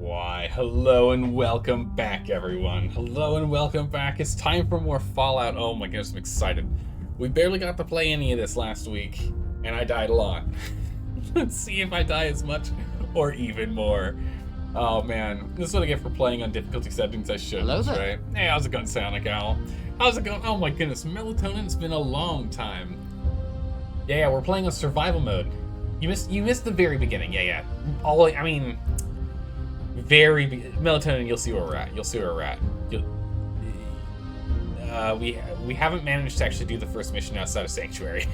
Why, hello and welcome back, everyone. Hello and welcome back. It's time for more Fallout. Oh my goodness, I'm excited. We barely got to play any of this last week, and I died a lot. Let's see if I die as much or even more. Oh man, this is what I get for playing on difficulty settings I shouldn't, Hello there. right? Hey, how's it going, Sonic Owl? How's it going? Oh my goodness, Melatonin, it's been a long time. Yeah, we're playing on survival mode. You missed the very beginning. Yeah. Melatonin. You'll see where we're at. We haven't managed to actually do the first mission outside of Sanctuary.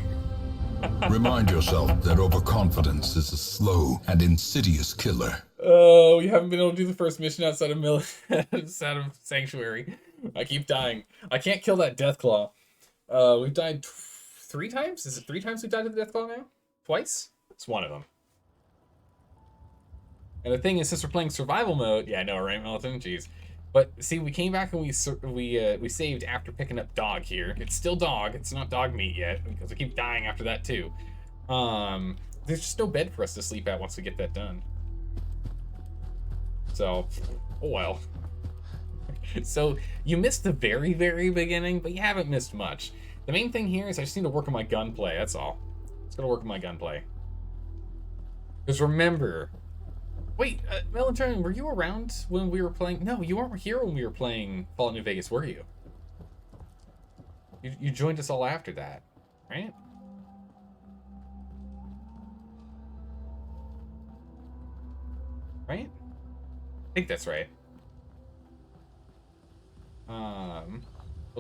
Remind yourself that overconfidence is a slow and insidious killer. Oh, we haven't been able to do the first mission outside of outside of Sanctuary. I keep dying. I can't kill that Deathclaw. We've died 3 times? Is it 3 times we've died to the Deathclaw now? Twice? It's one of them. And the thing is, since we're playing survival mode, yeah, I know, right, Melton? Jeez. But see, we came back and we saved after picking up dog here. It's still dog. It's not dog meat yet because I keep dying after that too. There's just no bed for us to sleep at once we get that done. So, oh well. So you missed the very, very beginning, but you haven't missed much. The main thing here is I just need to work on my gunplay. That's all. Just gotta work on my gunplay. Because remember. Wait, Melatonin, were you around when we were playing? No, you weren't here when we were playing Fallout New Vegas, were you? You joined us all after that, right? Right? I think that's right. Well,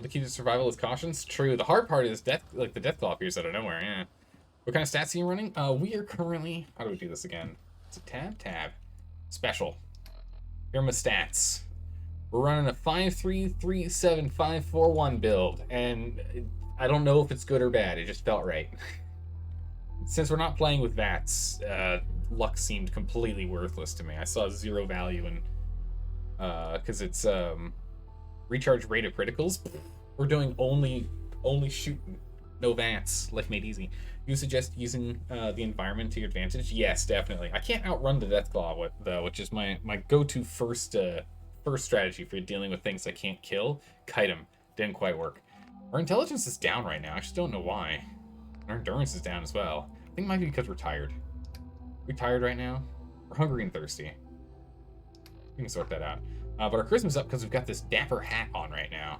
the key to survival is cautions. True. The hard part is the Deathclaw appears out of nowhere. Yeah. What kind of stats are you running? We are currently. How do we do this again? It's a tab. Special. Here are my stats. We're running a 5-3-3-7-5-4-1 build, and I don't know if it's good or bad. It just felt right. Since we're not playing with VATS, luck seemed completely worthless to me. I saw 0 value in because it's recharge rate of criticals. We're doing only shooting, no VATS. Life made easy. You suggest using the environment to your advantage? Yes, definitely. I can't outrun the Deathclaw, though, which is my go-to first strategy for dealing with things I can't kill. Kite him. Didn't quite work. Our intelligence is down right now. I just don't know why. Our endurance is down as well. I think it might be because we're tired. We're tired right now? We're hungry and thirsty. We can sort that out. But our charisma's up because we've got this dapper hat on right now.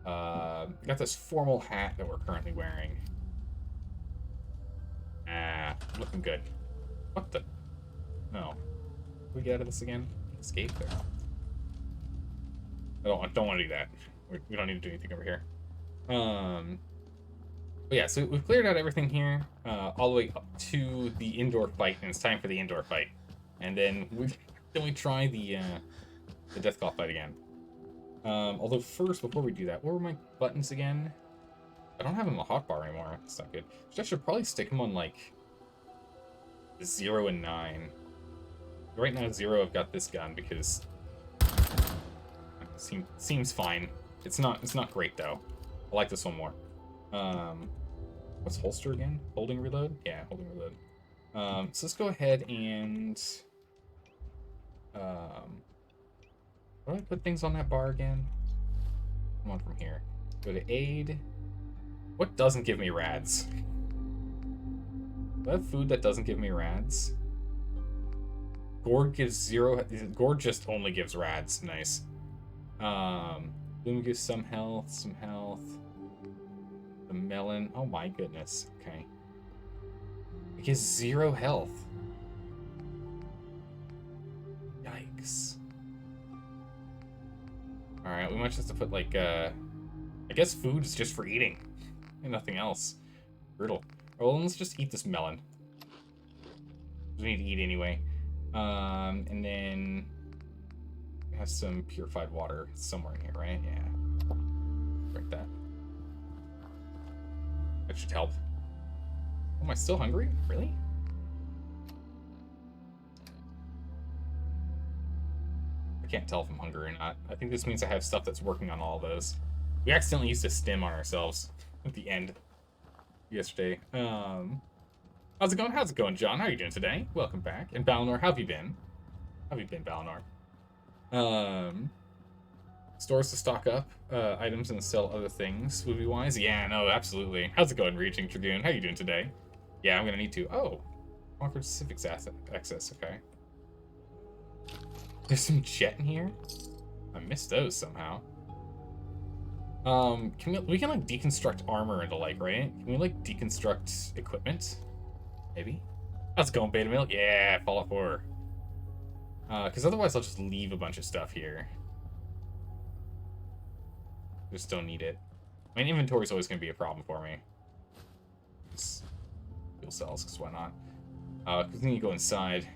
We got this formal hat that we're currently wearing. Looking good. What the? No. Can we get out of this again? Escape there. I don't want to do that. We don't need to do anything over here. But yeah, so we've cleared out everything here, all the way up to the indoor fight, and it's time for the indoor fight. And then we try the Deathclaw fight again. Although first, before we do that, what were my buttons again? I don't have them on the hotbar anymore. That's not good. So I should probably stick them on like 0 and 9. Right now, 0, I've got this gun because it seems fine. It's not great though. I like this one more. What's holster again? Holding reload? Yeah, holding reload. So let's go ahead and how do I put things on that bar again? Come on from here. Go to aid. What doesn't give me rads? Do I have food that doesn't give me rads? Gourd gives 0. Gourd just only gives rads. Nice. Bloom gives some health. The melon. Oh my goodness. Okay. It gives 0 health. Yikes. Alright, we might just have to put, like, I guess food is just for eating. And nothing else. Brutal. Well, let's just eat this melon. We need to eat anyway. And then... we have some purified water somewhere in here, right? Yeah. Drink that. That should help. Oh, am I still hungry? Really? I can't tell if I'm hungry or not. I think this means I have stuff that's working on all those. We accidentally used a stim on ourselves at the end yesterday. How's it going? How's it going, John? How are you doing today? Welcome back. And Balnor, how have you been? Have you been, Valinor? Stores to stock up items and sell other things would be wise. Yeah, no, absolutely. How's it going, Raging Dragoon? How you doing today? Yeah, I'm gonna need to. Oh, conquered civics access. Okay. There's some jet in here. I missed those somehow. We can like deconstruct armor and the like, right? Can we like deconstruct equipment? Maybe. How's it going, Beta Milk? Yeah, Fallout 4. Because otherwise I'll just leave a bunch of stuff here. Just don't need it. I mean, inventory is always going to be a problem for me. Just fuel cells, because why not? Because we need to go inside,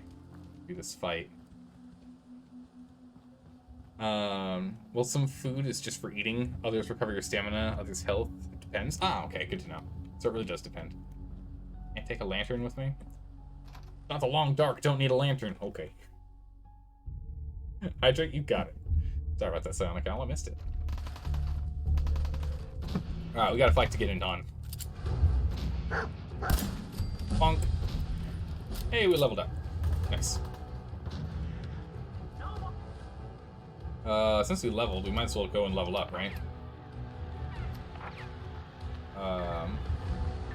do this fight. Well, some food is just for eating. Others recover your stamina, others health. It depends. Ah, okay, good to know. So it really does depend. Can't take a lantern with me? Not the long dark, don't need a lantern. Okay. Hydrate, you got it. Sorry about that sound account, I missed it. Alright, we got a fight to get in on. Bonk. Hey, we leveled up. Nice. Since we leveled, we might as well go and level up, right?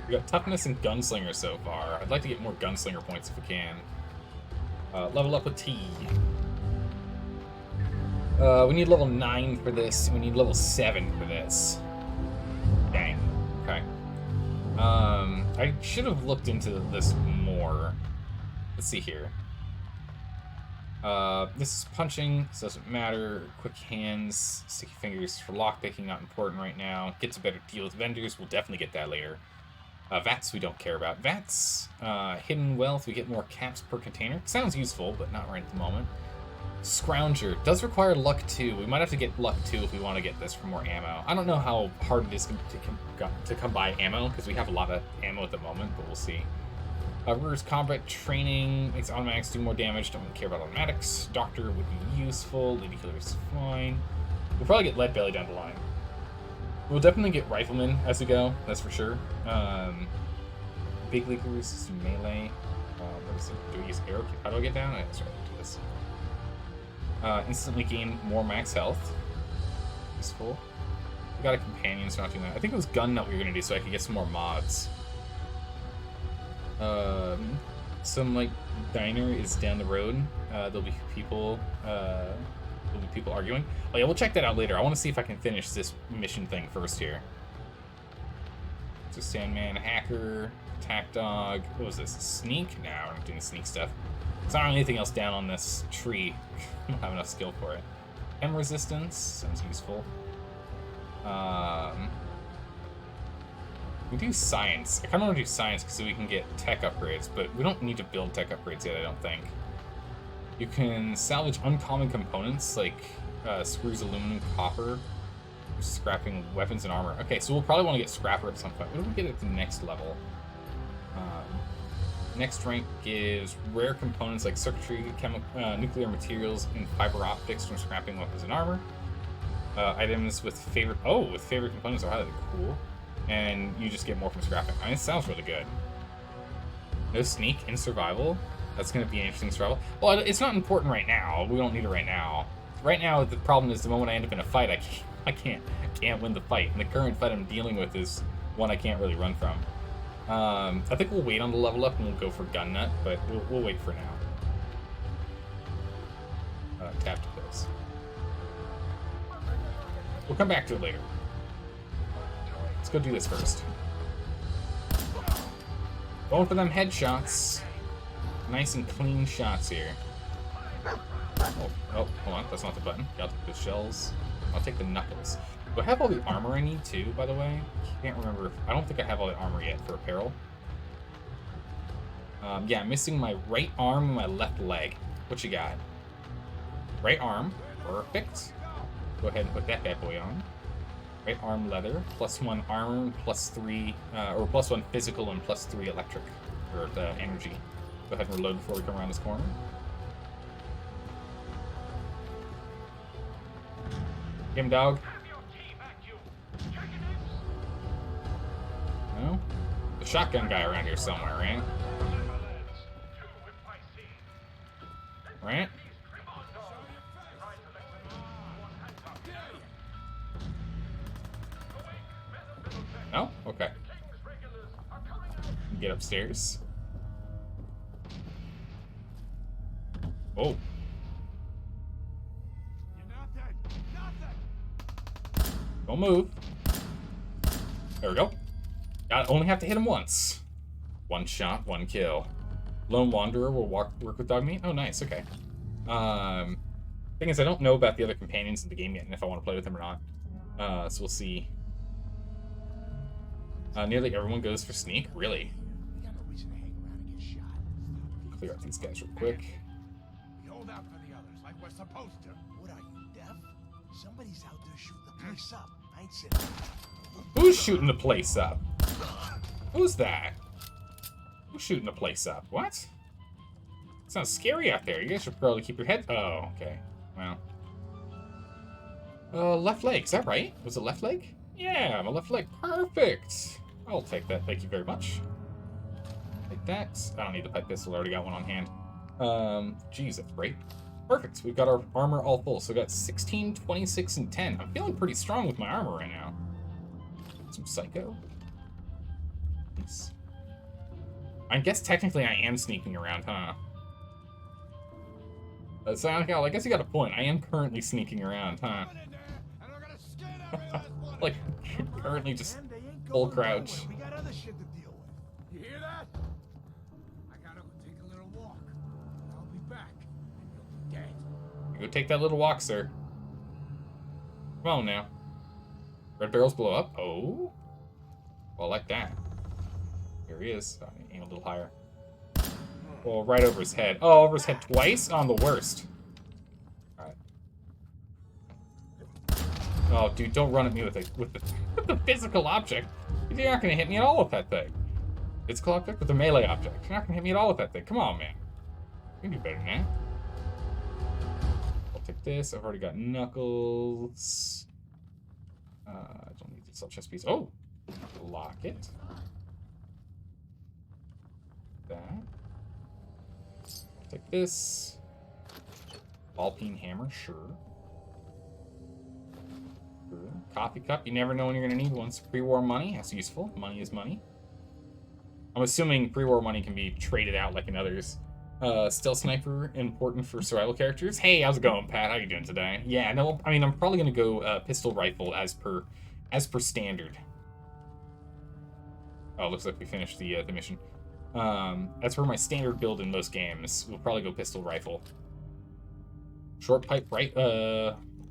We got toughness and gunslinger so far. I'd like to get more gunslinger points if we can. Level up with T. We need level 9 for this. We need level 7 for this. Dang. Okay. I should have looked into this more. Let's see here. This is punching, so it doesn't matter. Quick hands, sticky fingers for lockpicking, not important right now. Gets a better deal with vendors, we'll definitely get that later. Vats we don't care about. Vats, hidden wealth, we get more caps per container. Sounds useful, but not right at the moment. Scrounger, does require luck 2. We might have to get luck 2 if we want to get this for more ammo. I don't know how hard it is to come by ammo, because we have a lot of ammo at the moment, but we'll see. Reverse combat training makes automatics do more damage. Don't really care about automatics. Doctor would be useful. Lady killer is fine. We'll probably get lead belly down the line. We'll definitely get riflemen as we go. That's for sure. Big leaguers, melee. What is it? Do we use arrow? How do I get down? That's right. Do this. Instantly gain more max health. Useful. We got a companion, so not doing that. I think it was gun nut we were gonna do, so I could get some more mods. Some like diner is down the road. There'll be people arguing. Oh yeah, we'll check that out later. I want to see if I can finish this mission thing first here. So Sandman, Hacker, Attack Dog. What was this? Sneak? No, we're not doing sneak stuff. There's not anything else down on this tree. I don't have enough skill for it. M resistance sounds useful. We do science. I kind of want to do science because we can get tech upgrades, but we don't need to build tech upgrades yet, I don't think. You can salvage uncommon components like screws, aluminum, copper, scrapping weapons and armor. Okay, so we'll probably want to get scrapper at some point. What do we get at the next level? Next rank gives rare components like circuitry, nuclear materials, and fiber optics from scrapping weapons and armor. Items with favorite components are highly cool. And you just get more from scrapping. I mean, it sounds really good. No sneak in survival. That's going to be an interesting survival. Well, it's not important right now. We don't need it right now. Right now, the problem is the moment I end up in a fight, I can't win the fight. And the current fight I'm dealing with is one I can't really run from. I think we'll wait on the level up and we'll go for gun nut, but we'll wait for now. Tap to this. We'll come back to it later. Let's go do this first. Going for them headshots. Nice and clean shots here. Oh, hold on. That's not the button. I'll take the shells. I'll take the knuckles. Do I have all the armor I need too, by the way? Can't remember. I don't think I have all the armor yet for apparel. Yeah, I'm missing my right arm and my left leg. What you got? Right arm. Perfect. Go ahead and put that bad boy on. Right arm leather, +1 armor, +3, or +1 physical and +3 electric, or energy. Go ahead and reload before we come around this corner. Get him, dog. No? The shotgun guy around here somewhere, right? Right? No? Okay. Get upstairs. Oh. Don't move. There we go. Only have to hit him once. One shot, one kill. Lone Wanderer will work with dog meat. Oh, nice. Okay. Thing is, I don't know about the other companions in the game yet, and if I want to play with them or not. So we'll see. Nearly everyone goes for sneak. Really? Clear out these guys real quick. We hold out for the others like we're supposed to. What are you, deaf? Somebody's out there shooting the place up. I ain't sitting. Who's shooting the place up? Who's that? Who's shooting the place up? What? Sounds scary out there. You guys should probably keep your head. Oh, okay. Well. Left leg. Is that right? Was it left leg? Yeah, my left leg. Perfect. I'll take that. Thank you very much. Take that. I don't need the pipe pistol. I already got one on hand. Geez, that's great. Perfect. We've got our armor all full. So we got 16, 26, and 10. I'm feeling pretty strong with my armor right now. Some psycho. Nice. I guess technically I am sneaking around, huh? So I guess you got a point. I am currently sneaking around, huh? Like, currently just full crouch. We got other shit to deal with. You hear that? I gotta go take a little walk. I'll be back, and you'll be dead. Go take that little walk, sir. Come on now. Red barrels blow up. Oh. Well, like that. Here he is. Oh, aim a little higher. Well, right over his head. Oh, over his head twice? Oh, I'm the worst. Alright. Oh, dude, don't run at me with the physical object. You're not gonna hit me at all with that thing. Physical object with a melee object. You're not gonna hit me at all with that thing. Come on, man. You can do better than that. I'll take this. I've already got knuckles. I don't need this chest piece. Oh! Lock it. That. Take this. Ball-peen hammer, sure. Coffee cup, you never know when you're going to need one. Pre-war money, that's useful. Money is money. I'm assuming pre-war money can be traded out like in others. Stealth sniper, important for survival characters. Hey, how's it going, Pat? How you doing today? Yeah, no, I mean, I'm probably going to go pistol rifle as per standard. Oh, looks like we finished the mission. That's for my standard build in most games. We'll probably go pistol rifle. Short pipe right,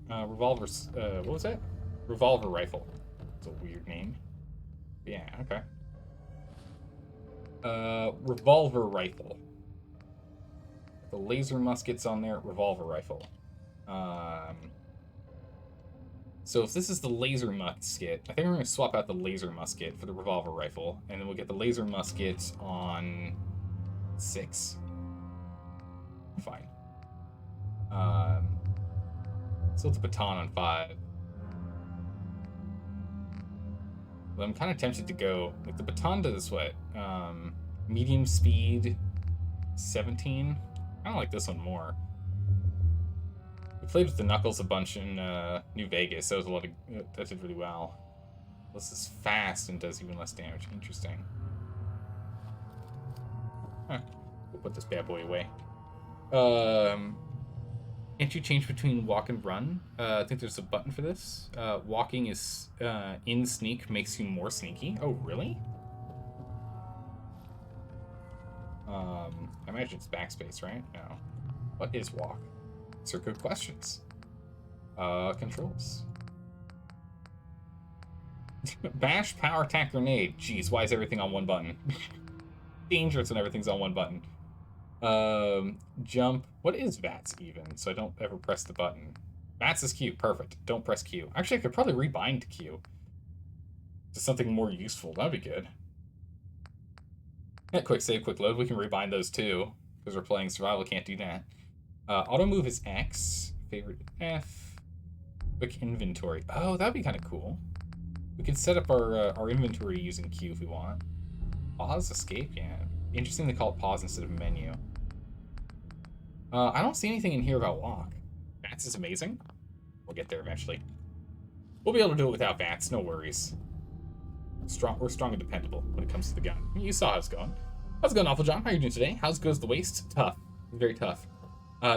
revolvers, what was that? Revolver rifle. It's a weird name. Yeah, okay. Revolver rifle. The laser muskets on there, revolver rifle. So if this is the laser musket, I think we're going to swap out the laser musket for the revolver rifle, and then we'll get the laser musket on 6. Fine. So it's a baton on 5. But I'm kind of tempted to go, like, the baton does what? Medium speed, 17. I don't like this one more. We played with the knuckles a bunch in New Vegas. That was that did really well. This is fast and does even less damage. Interesting. Huh. We'll put this bad boy away. Can't you change between walk and run? I think there's a button for this. Walking is in sneak makes you more sneaky. Oh, really? I imagine it's backspace, right? No. What is walk? These are good questions. Controls. Bash, power, attack, grenade. Jeez, why is everything on one button? Dangerous when everything's on one button. Jump. What is VATS even? So I don't ever press the button. VATS is Q. Perfect. Don't press Q. Actually, I could probably rebind to Q. To something more useful. That'd be good. Yeah, quick save, quick load. We can rebind those too. Because we're playing survival, can't do that. Auto move is X. Favorite F. Quick inventory. Oh, that'd be kind of cool. We can set up our inventory using Q if we want. Pause, escape, yeah. Interesting they call it pause instead of menu. I don't see anything in here about walk. VATS is amazing. We'll get there eventually. We'll be able to do it without VATS, no worries. We're strong and dependable when it comes to the gun. You saw how it's going. How's it going, Awful John? How are you doing today? How's goes the waste? Tough. Very tough.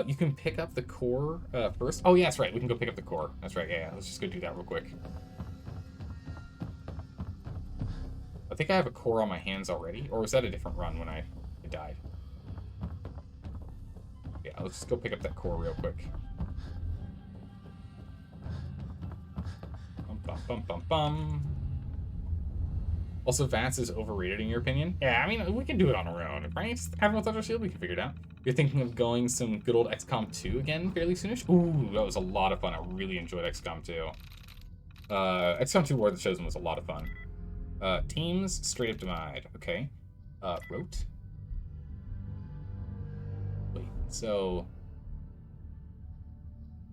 You can pick up the core first. Oh, yeah, that's right. We can go pick up the core. That's right. Yeah, let's just go do that real quick. I think I have a core on my hands already. Or was that a different run when I died? Yeah, let's just go pick up that core real quick. Bum, bum, bum, bum, bum. Also, VATS is overrated in your opinion? Yeah, I mean, we can do it on our own, right? Admiral Thunder Shield, we can figure it out. You're thinking of going some good old XCOM 2 again fairly soonish? Ooh, that was a lot of fun. I really enjoyed XCOM 2. XCOM 2 War of the Chosen was a lot of fun. Teams, straight up denied. Okay. Wrote? Wait, so...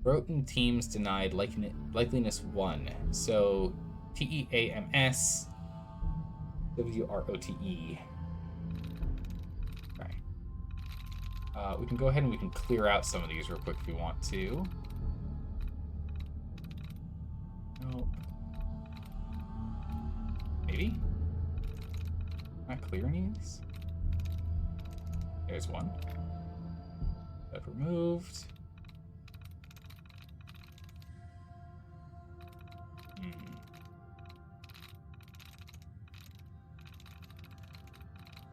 Wrote and teams denied likeliness 1. So, TEAMS... WROTE. Okay. We can go ahead and we can clear out some of these real quick if we want to. Nope. Maybe? Not clear any of these? There's one. That removed.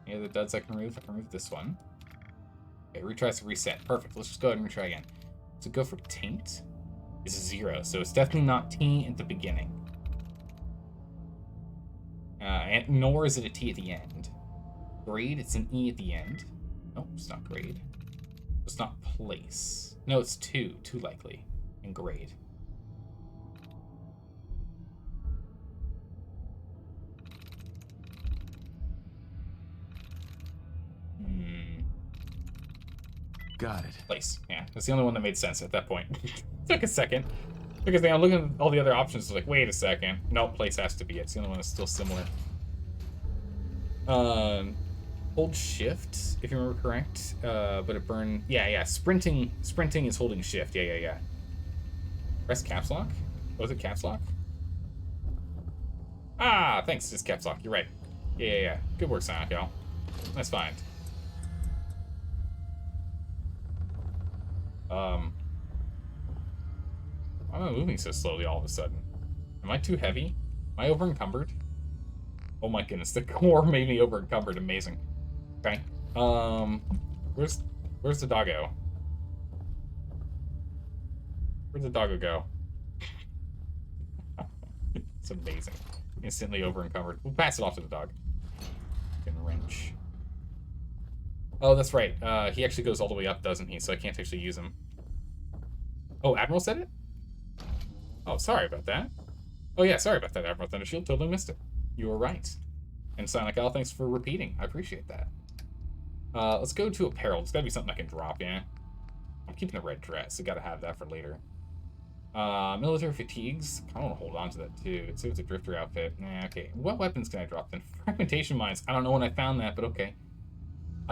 Yeah, the duds I can remove. I can remove this one. Okay, retries to reset. Perfect. Let's just go ahead and retry again. So go for taint. It's 0, so it's definitely not T at the beginning. And nor is it a T at the end. Grade, it's an E at the end. Nope, it's not grade. It's not place. No, it's 2. 2 likely. And grade. Got it. Place. Yeah, that's the only one that made sense at that point. Took a second. Because I'm looking at all the other options, like, wait a second. No, place has to be it. It's the only one that's still similar. Hold shift, if you remember correct. But it burned... Yeah. Sprinting is holding shift. Yeah. Press caps lock? Was it caps lock? Ah, thanks. It's caps lock. You're right. Yeah. Good work, Sonic, y'all. That's fine. Why am I moving so slowly all of a sudden? Am I too heavy? Am I over encumbered? Oh my goodness, the core made me over encumbered. Amazing. Okay. Where's the doggo? Where'd the doggo go? It's amazing. Instantly over encumbered. We'll pass it off to the dog. Fucking wrench. Oh, that's right. He actually goes all the way up, doesn't he? So I can't actually use him. Oh, Admiral said it? Oh, sorry about that. Oh yeah, sorry about that, Admiral Thundershield. Totally missed it. You were right. And Sonic Al, thanks for repeating. I appreciate that. Let's go to apparel. There's gotta be something I can drop, yeah? I'm keeping the red dress. I gotta have that for later. Military fatigues. I want to hold on to that too. Let's see if it's a drifter outfit. Nah, okay. What weapons can I drop then? Fragmentation mines. I don't know when I found that, but okay.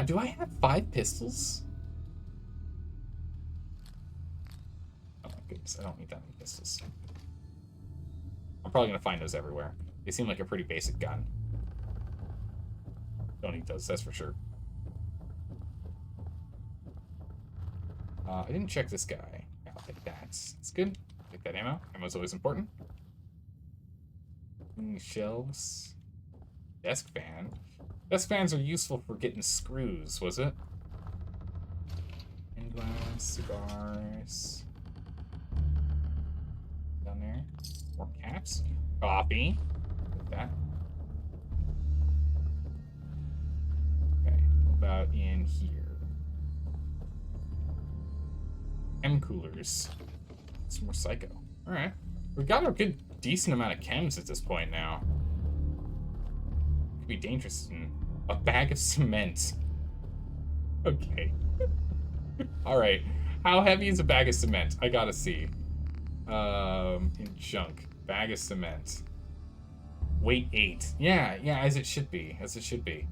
Do I have 5 pistols? Oh my goodness, I don't need that many pistols. I'm probably gonna find those everywhere. They seem like a pretty basic gun. Don't need those, that's for sure. I didn't check this guy. I'll take that. That's good. Take that ammo. Ammo's always important. Shelves. Desk fan. Desk fans are useful for getting screws, was it? And glass, cigars. Down there. More caps. Coffee. Like that. Okay. What about in here? Chem coolers. Some more psycho. Alright. We've got a good, decent amount of chems at this point now. Could be dangerous in a bag of cement. Okay. Alright. How heavy is a bag of cement? I gotta see. In junk. Bag of cement. Weight 8. Yeah, as it should be. As it should be.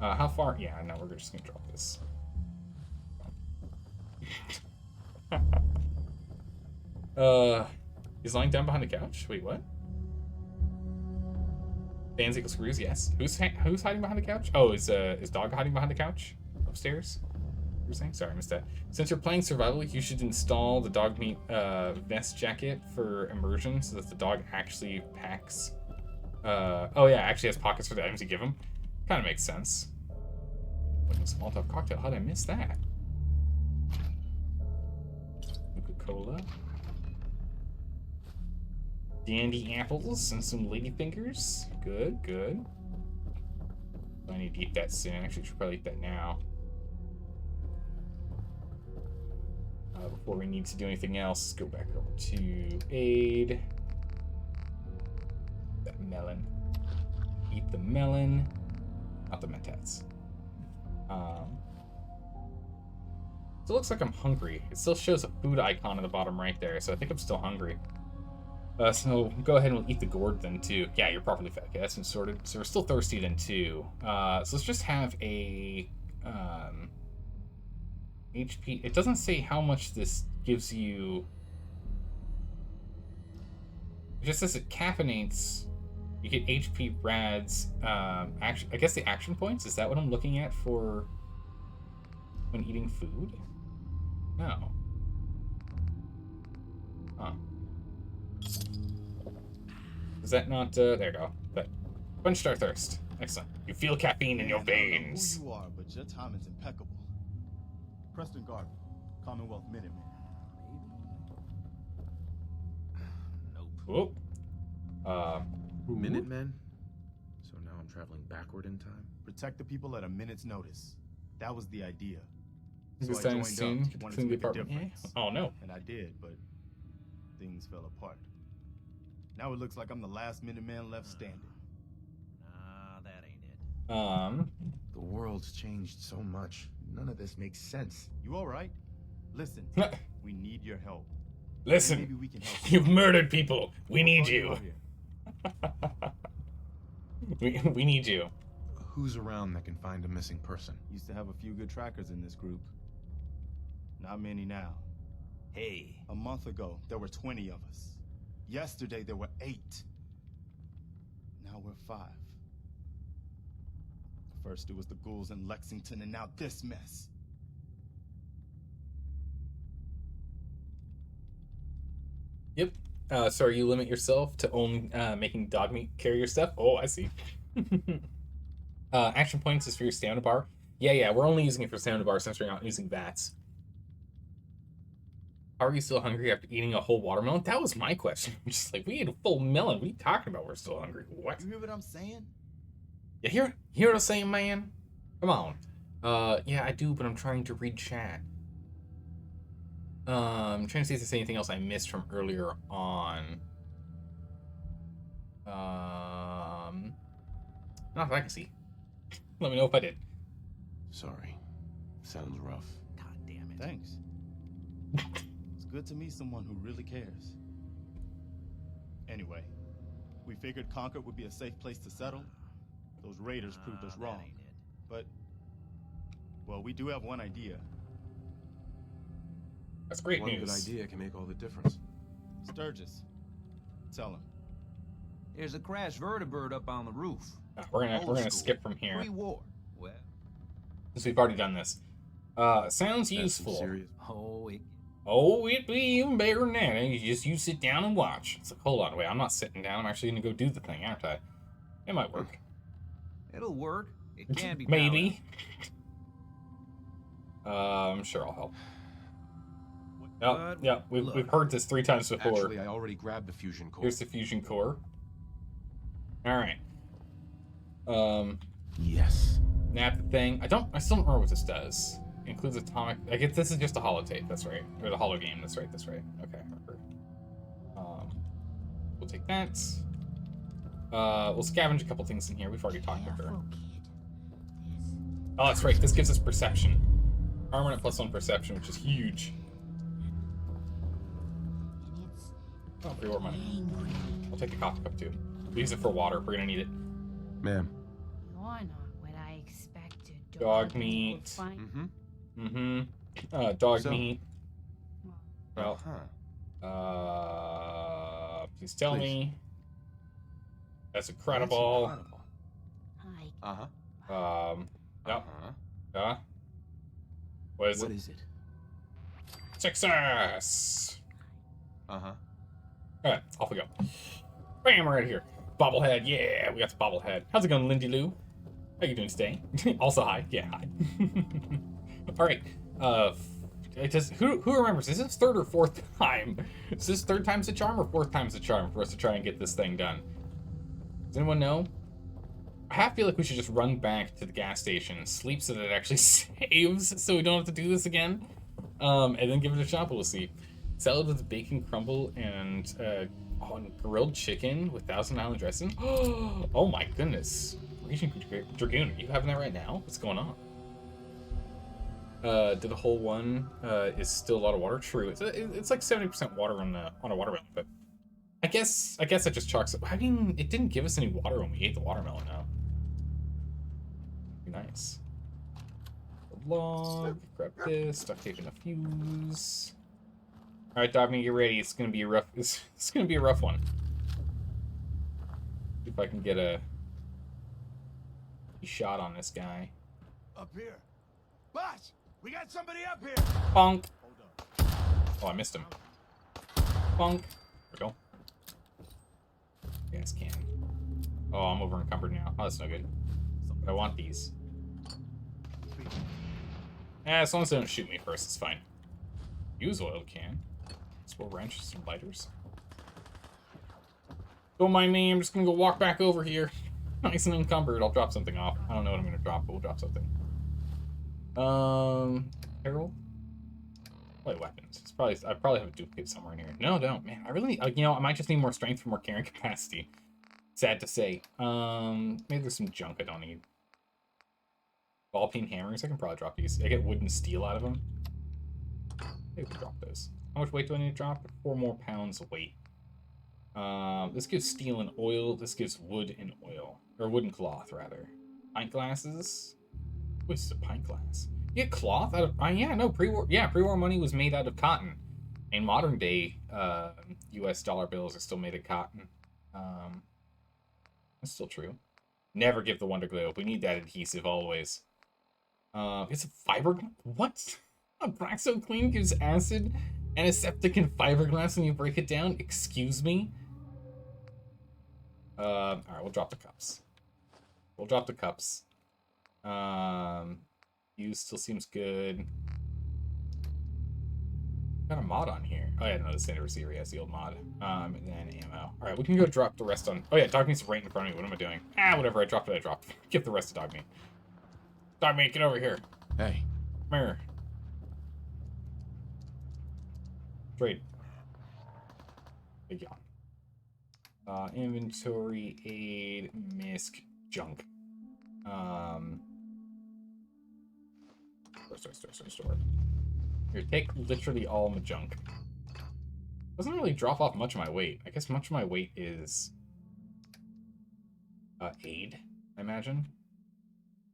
How far? Yeah, no, we're just gonna drop this. He's lying down behind the couch? Wait, what? Fans equal screws, yes. Who's hiding behind the couch? Oh, is dog hiding behind the couch upstairs? You were saying? Sorry, I missed that. Since you're playing survival, you should install the dog meat vest jacket for immersion so that the dog actually packs. Oh yeah, actually has pockets for the items you give him. Kind of makes sense. What is Molotov cocktail? How did I miss that? Coca-Cola. Dandy apples and some ladyfingers. Good, good. I need to eat that soon. Actually, I should probably eat that now. Before we need to do anything else, go back over to aid. That melon. Eat the melon. Not the mentats. So it looks like I'm hungry. It still shows a food icon in the bottom right there, so I think I'm still hungry. So go ahead and we'll eat the gourd then too. Yeah, you're properly fed. Okay, that's been sorted. So we're still thirsty then too. So let's just have a HP. It doesn't say how much this gives you. It just says it caffeinates. You get HP rads. Action. I guess the action points. Is that what I'm looking at for when eating food? No. Huh. Is that not, there you go. But quenched our thirst. Excellent. You feel caffeine in your veins. I don't know who you are, but your timing's impeccable. Preston Garvey, Commonwealth Minuteman. Nope. Minutemen? So now I'm traveling backward in time? Protect the people at a minute's notice. That was the idea. This So I time joined soon. up, Get to wanted clean to the make a apartment. Yeah. difference. Oh no. And I did, but things fell apart. Now it looks like I'm the last Minuteman left standing. That ain't it. The world's changed so much. None of this makes sense. You all right? Listen, we need your help. Listen, Maybe we can help. you've murdered people. We need Before you. out here. We need you. Who's around that can find a missing person? Used to have a few good trackers in this group. Not many now. Hey, A month ago, there were 20 of us. Yesterday, there were 8. Now we're 5. First, it was the ghouls in Lexington, and now this mess. Yep. So you limit yourself to only making dog meat carrier stuff? Oh, I see. Action points is for your stamina bar. Yeah, we're only using it for stamina bar since we're not using VATS. Are you still hungry after eating a whole watermelon? That was my question. I'm just like, we ate a full melon. What are you talking about? We're still hungry. What? You hear what I'm saying? You hear what I'm saying, man? Come on. Yeah, I do, but I'm trying to read chat. I'm trying to see if there's anything else I missed from earlier on. Not that I can see. Let me know if I did. Sorry. Sounds rough. God damn it. Thanks. It's good to meet someone who really cares. Anyway, we figured Concord would be a safe place to settle. Those raiders proved us That wrong. ain't it. But, well, we do have one idea. That's great One news. good idea can make all the difference. Sturgis, tell him. There's a crashed vertibird up on the roof. We're Old gonna school. skip from here Pre-war. Well, since we've already done this. Sounds That's some useful. serious. It'd be even better than that. You sit down and watch. It's like, hold on, wait, I'm not sitting down. I'm actually gonna go do the thing, aren't I? It might work. it'll work. It can be. Maybe. I'm sure I'll help. Oh, But, yeah, we've look. heard this 3 times before. Actually, I already grabbed the fusion core. Here's the fusion core. All right. Yes. Nap the thing. I still don't remember what this does. Includes atomic. I guess this is just a holotape. That's right. Or the holo game. That's right. Okay. Remember. We'll take that. We'll scavenge a couple things in here. We've already talked about her. Oh, that's right. This gives us perception. Permanent +1 perception, which is huge. Oh, pre-war money. I'll take a coffee cup too. We'll use it for water. We're gonna need it. Ma'am. You're not what I expected. Dog meat. Mm-hmm. Dog So- meat. Well, Huh. please tell Please. me. That's That's incredible. incredible. Uh-huh. No. Uh-huh. What is What it? is it? Success! Uh-huh. Alright, off we go. Bam, right here. Bobblehead, yeah, we got the bobblehead. How's it going, Lindy Lou? How you doing today? Also, hi. Yeah, hi. Alright, who remembers? Is this third or fourth time? Is this third time's the charm or fourth time's the charm for us to try and get this thing done? Does anyone know? I half feel like we should just run back to the gas station, sleep so that it actually saves, so we don't have to do this again, and then give it a shot. We'll see. Salad with bacon crumble and grilled chicken with Thousand Island dressing. Oh my goodness! Raging Dragoon, are you having that right now? What's going on? Did the whole one is still a lot of water? True. It's like 70% water on a watermelon, but I guess I just chalks it. I mean, it didn't give us any water when we ate the watermelon. Now. Nice. Log, grab this, start taking a fuse. Alright, Dogmeat, get ready. It's gonna be a rough it's gonna be a rough one. See if I can get a shot on this guy. Up here. Boss, we got somebody up here. Bonk. Oh, I missed him. Bonk. There we go. Gas can. Oh, I'm over encumbered now. Oh, that's no good. But I want these. As long as they don't shoot me first, it's fine. Use oil can. Explore wrenches, some lighters. Don't mind me, I'm just gonna go walk back over here. Nice and encumbered. I'll drop something off. I don't know what I'm gonna drop, but we'll drop something. Peril? Probably weapons. I probably have a duplicate somewhere in here. No, don't. Man, I really, you know, I might just need more strength for more carrying capacity. Sad to say. Maybe there's some junk I don't need. Ball peen hammers. I can probably drop these. I get wood and steel out of them. Maybe we can drop those. How much weight do I need to drop? 4 more pounds of weight. This gives steel and oil. This gives wood and oil. Or wood and cloth, rather. Pint glasses. What's a pint glass? You get cloth out of... yeah, no, pre-war... Yeah, pre-war money was made out of cotton. In modern day, US dollar bills are still made of cotton. That's still true. Never give the Wonder Glue. We need that adhesive always. It's a fiber... What? A Braxo Clean gives acid, antiseptic, and fiberglass when you break it down? Excuse me? Alright, we'll drop the cups. We'll drop the cups. Use still seems good. Got a mod on here. Oh yeah, no, the standard receiver, yes, the old mod. And then ammo. Alright, we can go drop the rest on... Oh yeah, Dogmeat's right in front of me. What am I doing? Ah, whatever, I dropped it, I dropped. Give the rest to Dogmeat. Dogmeat, get over here. Hey. Come here. Trade. Big yawn. Inventory, aid, misc, junk. Store. Here, take literally all my junk. Doesn't really drop off much of my weight. I guess much of my weight is aid, I imagine.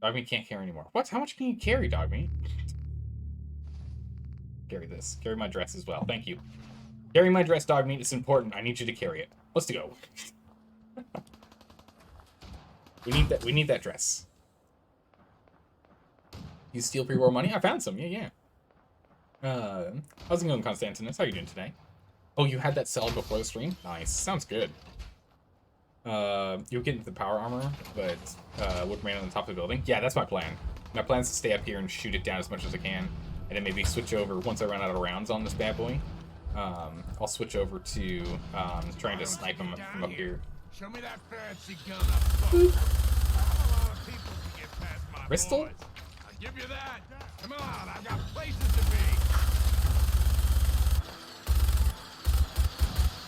Dogmeat can't carry anymore. What? How much can you carry, Dogmeat? Carry this. Carry my dress as well. Thank you. Carry my dress, Dogmeat. It's important. I need you to carry it. Let's go. We need that dress. You steal pre-war money? I found some. Yeah. How's it going, Constantinus? How you doing today? Oh, you had that salad before the stream? Nice. Sounds good. You'll get into the power armor, but would remain on the top of the building. Yeah, that's my plan. My plan is to stay up here and shoot it down as much as I can, and then maybe switch over once I run out of rounds on this bad boy. I'll switch over to trying to snipe him from up here. Show me that fancy gun up. A lot of people to get past my Crystal? boys. I'll give you that. Come on, I've got places to be.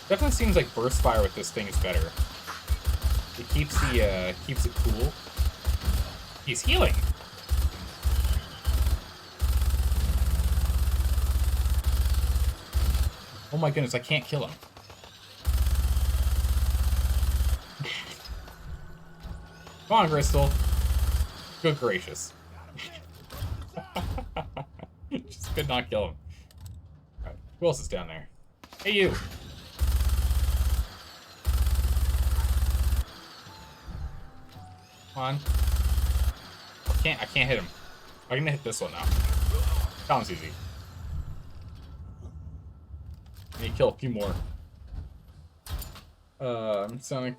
Definitely seems like burst fire with this thing is better. It keeps it cool. He's healing. Oh my goodness, I can't kill him. Come on, Crystal. Good gracious. Just could not kill him. Alright, who else is down there? Hey, you. Come on. I can't hit him. I can hit this one now. That one's easy. I need to kill a few more. Sonic,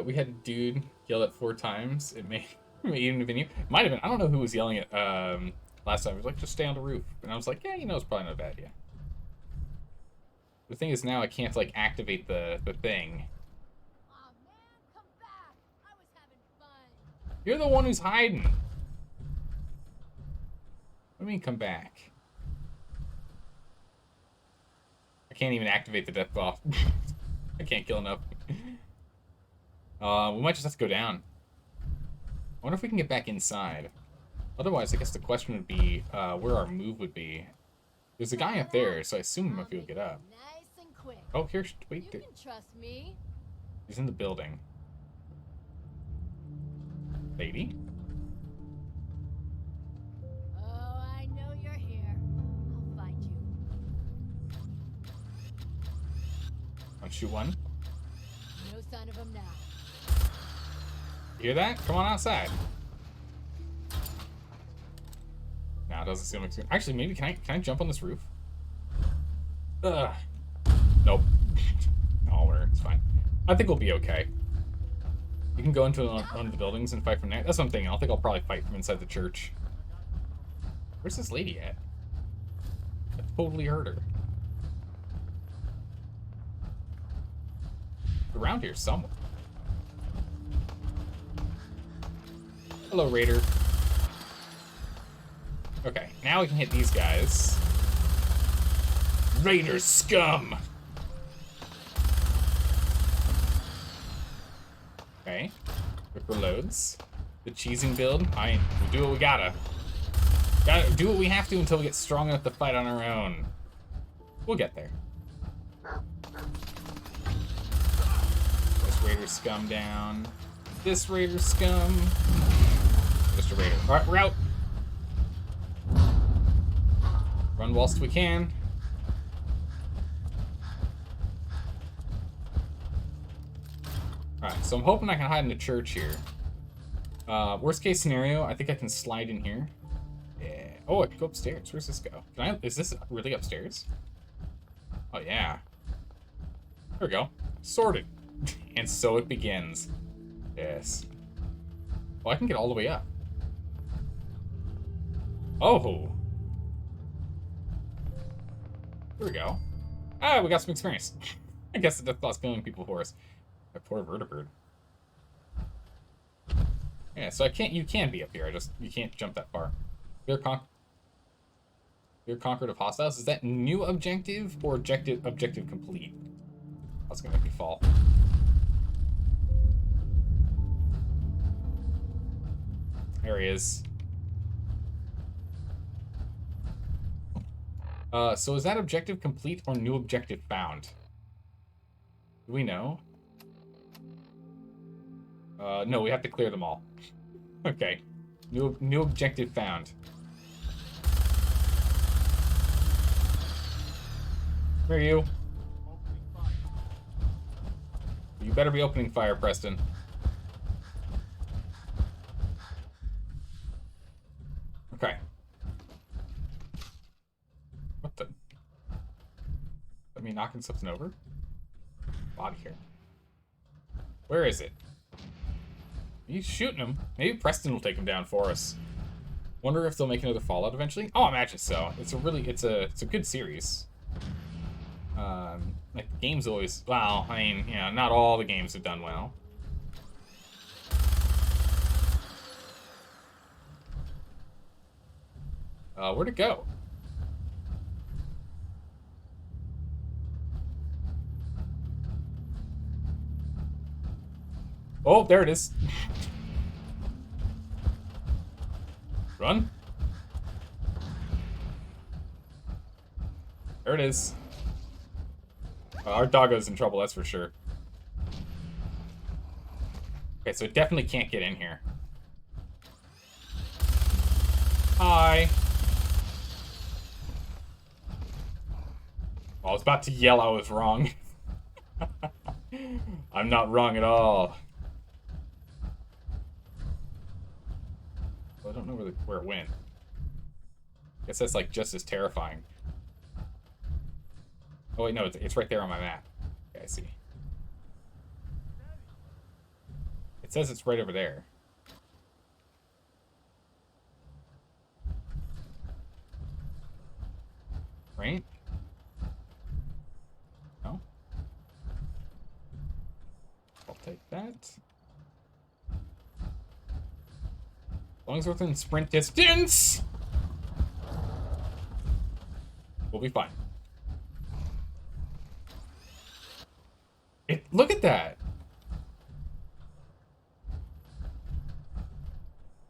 we had a dude yell at 4 times. It may even have been you. Might have been. I don't know who was yelling at last time. He was like, just stay on the roof. And I was like, yeah, you know, it's probably not a bad idea. The thing is now I can't, like, activate the thing. Aw, man, come back. I was having fun. You're the one who's hiding. What do you mean come back? I can't even activate the death buff. I can't kill enough. We might just have to go down. I wonder if we can get back inside. Otherwise, I guess the question would be where our move would be. There's a guy up there, so I assume we might be able to get up. Nice and quick. Oh, here, wait. You can trust me. He's in the building. Lady? Oh, I know you're here. I'll find you. Want to shoot one? No sign of him now. You hear that? Come on outside. Nah, it doesn't seem like... Actually, maybe can I jump on this roof? Ugh. Nope. Oh, it's fine. I think we'll be okay. You can go into one of the buildings and fight from there. That's what I'm thinking. I think I'll probably fight from inside the church. Where's this lady at? I totally heard her. Around here somewhere. Hello, Raider. Okay, now we can hit these guys. Raider scum! Okay. Quick reloads. The cheesing build. We do what we gotta. Gotta do what we have to until we get strong enough to fight on our own. We'll get there. This Raider scum down. This Raider scum. Just a Raider. Alright, we're out. Run whilst we can. Alright, so I'm hoping I can hide in the church here. Worst case scenario, I think I can slide in here. Yeah. Oh, I can go upstairs. Where's this go? Is this really upstairs? Oh, yeah. There we go. Sorted. And so it begins. Yes. Well, I can get all the way up. Oh. Here we go. Ah, we got some experience. I guess the death killing people for us. That poor vertebrate. Yeah, so you can be up here. You can't jump that far. You're conquered of hostiles. Is that new objective or objective complete? That's gonna make me fall. There he is. So is that objective complete or new objective found? Do we know? No, we have to clear them all. Okay. New objective found. Where are you? You better be opening fire, Preston. Okay. What the? That me knocking something over? Body here. Where is it? He's shooting him. Maybe Preston will take him down for us. Wonder if they'll make another Fallout eventually. Oh, I imagine so. It's a good series. Like the game's always, well, I mean, you know, not all the games have done well. Where'd it go? Oh, there it is. Run. There it is. Our doggo's in trouble, that's for sure. Okay, so it definitely can't get in here. Hi. Well, I was about to yell I was wrong. I'm not wrong at all. don't know where it went. Guess that's like just as terrifying. Oh wait, no, it's right there on my map. Okay, I see. It says it's right over there. Right? No? I'll take that. As long as we're within sprint distance, we'll be fine. Look at that.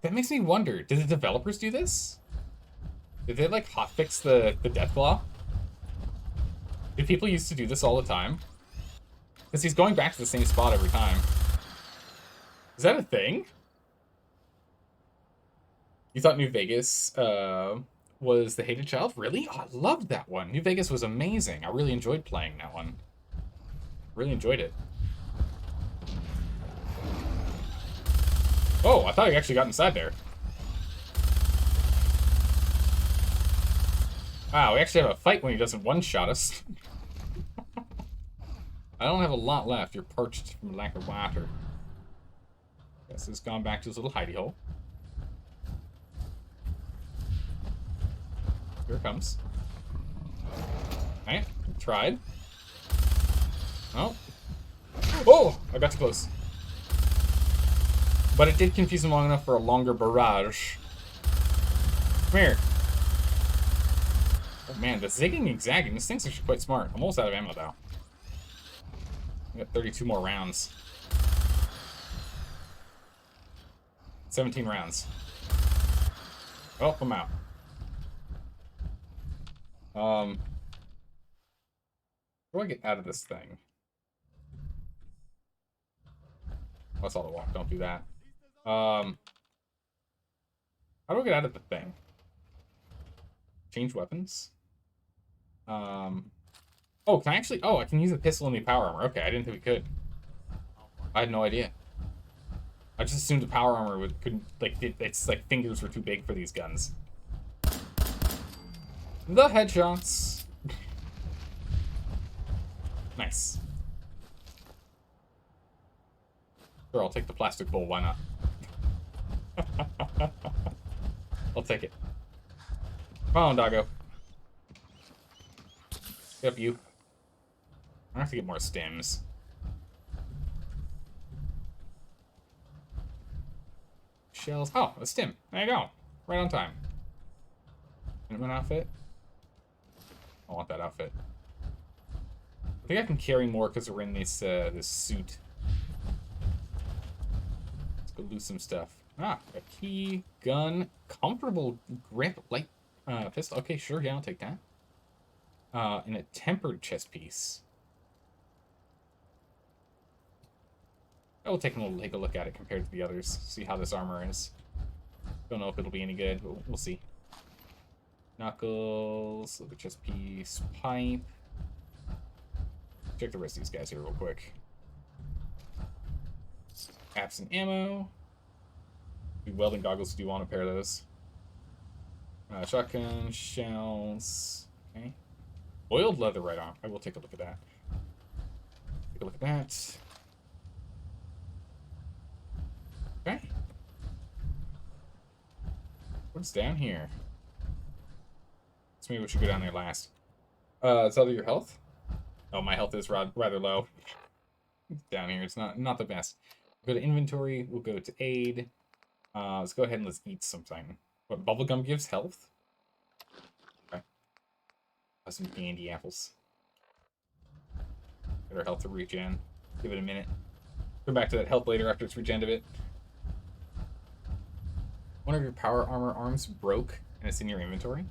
That makes me wonder, did the developers do this? Did they like hotfix the Deathclaw? Did people used to do this all the time? Because he's going back to the same spot every time. Is that a thing? You thought New Vegas was the hated child? Really? Oh, I loved that one. New Vegas was amazing. I really enjoyed playing that one. Really enjoyed it. Oh, I thought he actually got inside there. Wow, we actually have a fight when he doesn't one-shot us. I don't have a lot left. You're parched from lack of water. Guess he's gone back to his little hidey hole. Here it comes. Alright, tried. Oh. Oh! I got too close. But it did confuse him long enough for a longer barrage. Come here. Oh man, the zigging and zagging, this thing's actually quite smart. I'm almost out of ammo though. I got 32 more rounds. 17 rounds. Oh, I'm out. How do I get out of this thing? That's all the walk, don't do that. How do I get out of the thing? Change weapons? Oh, can I actually... Oh, I can use a pistol in the power armor. Okay, I didn't think we could. I had no idea. I just assumed the power armor couldn't... Like, its like, fingers were too big for these guns. The headshots. Nice. Sure, I'll take the plastic bowl. Why not? I'll take it. Come on, doggo. Get up, you. I have to get more stims. Shells. Oh, a stim. There you go. Right on time. Minuteman outfit. I want that outfit. I think I can carry more because we're in this this suit. Let's go loot some stuff. Ah, a key, gun, comfortable grip, light pistol. Okay, sure, yeah, I'll take that. And a tempered chest piece. I will take a look at it compared to the others. See how this armor is. Don't know if it'll be any good, but we'll see. Knuckles, look at chest piece, pipe. Check the rest of these guys here real quick. Caps and ammo. Welding goggles, do you want a pair of those? Shotgun, shells. Okay. Oiled leather right arm. I will take a look at that. Take a look at that. Okay. What's down here? Let's maybe we should go down there last. Is that your health? Oh, my health is rather low. Down here, it's not the best. We'll go to inventory. We'll go to aid. Let's go ahead and let's eat something. What, bubblegum gives health? Okay. Some candy apples. Get our health to regen. Give it a minute. Come back to that health later after it's regened a bit. One of your power armor arms broke and it's in your inventory?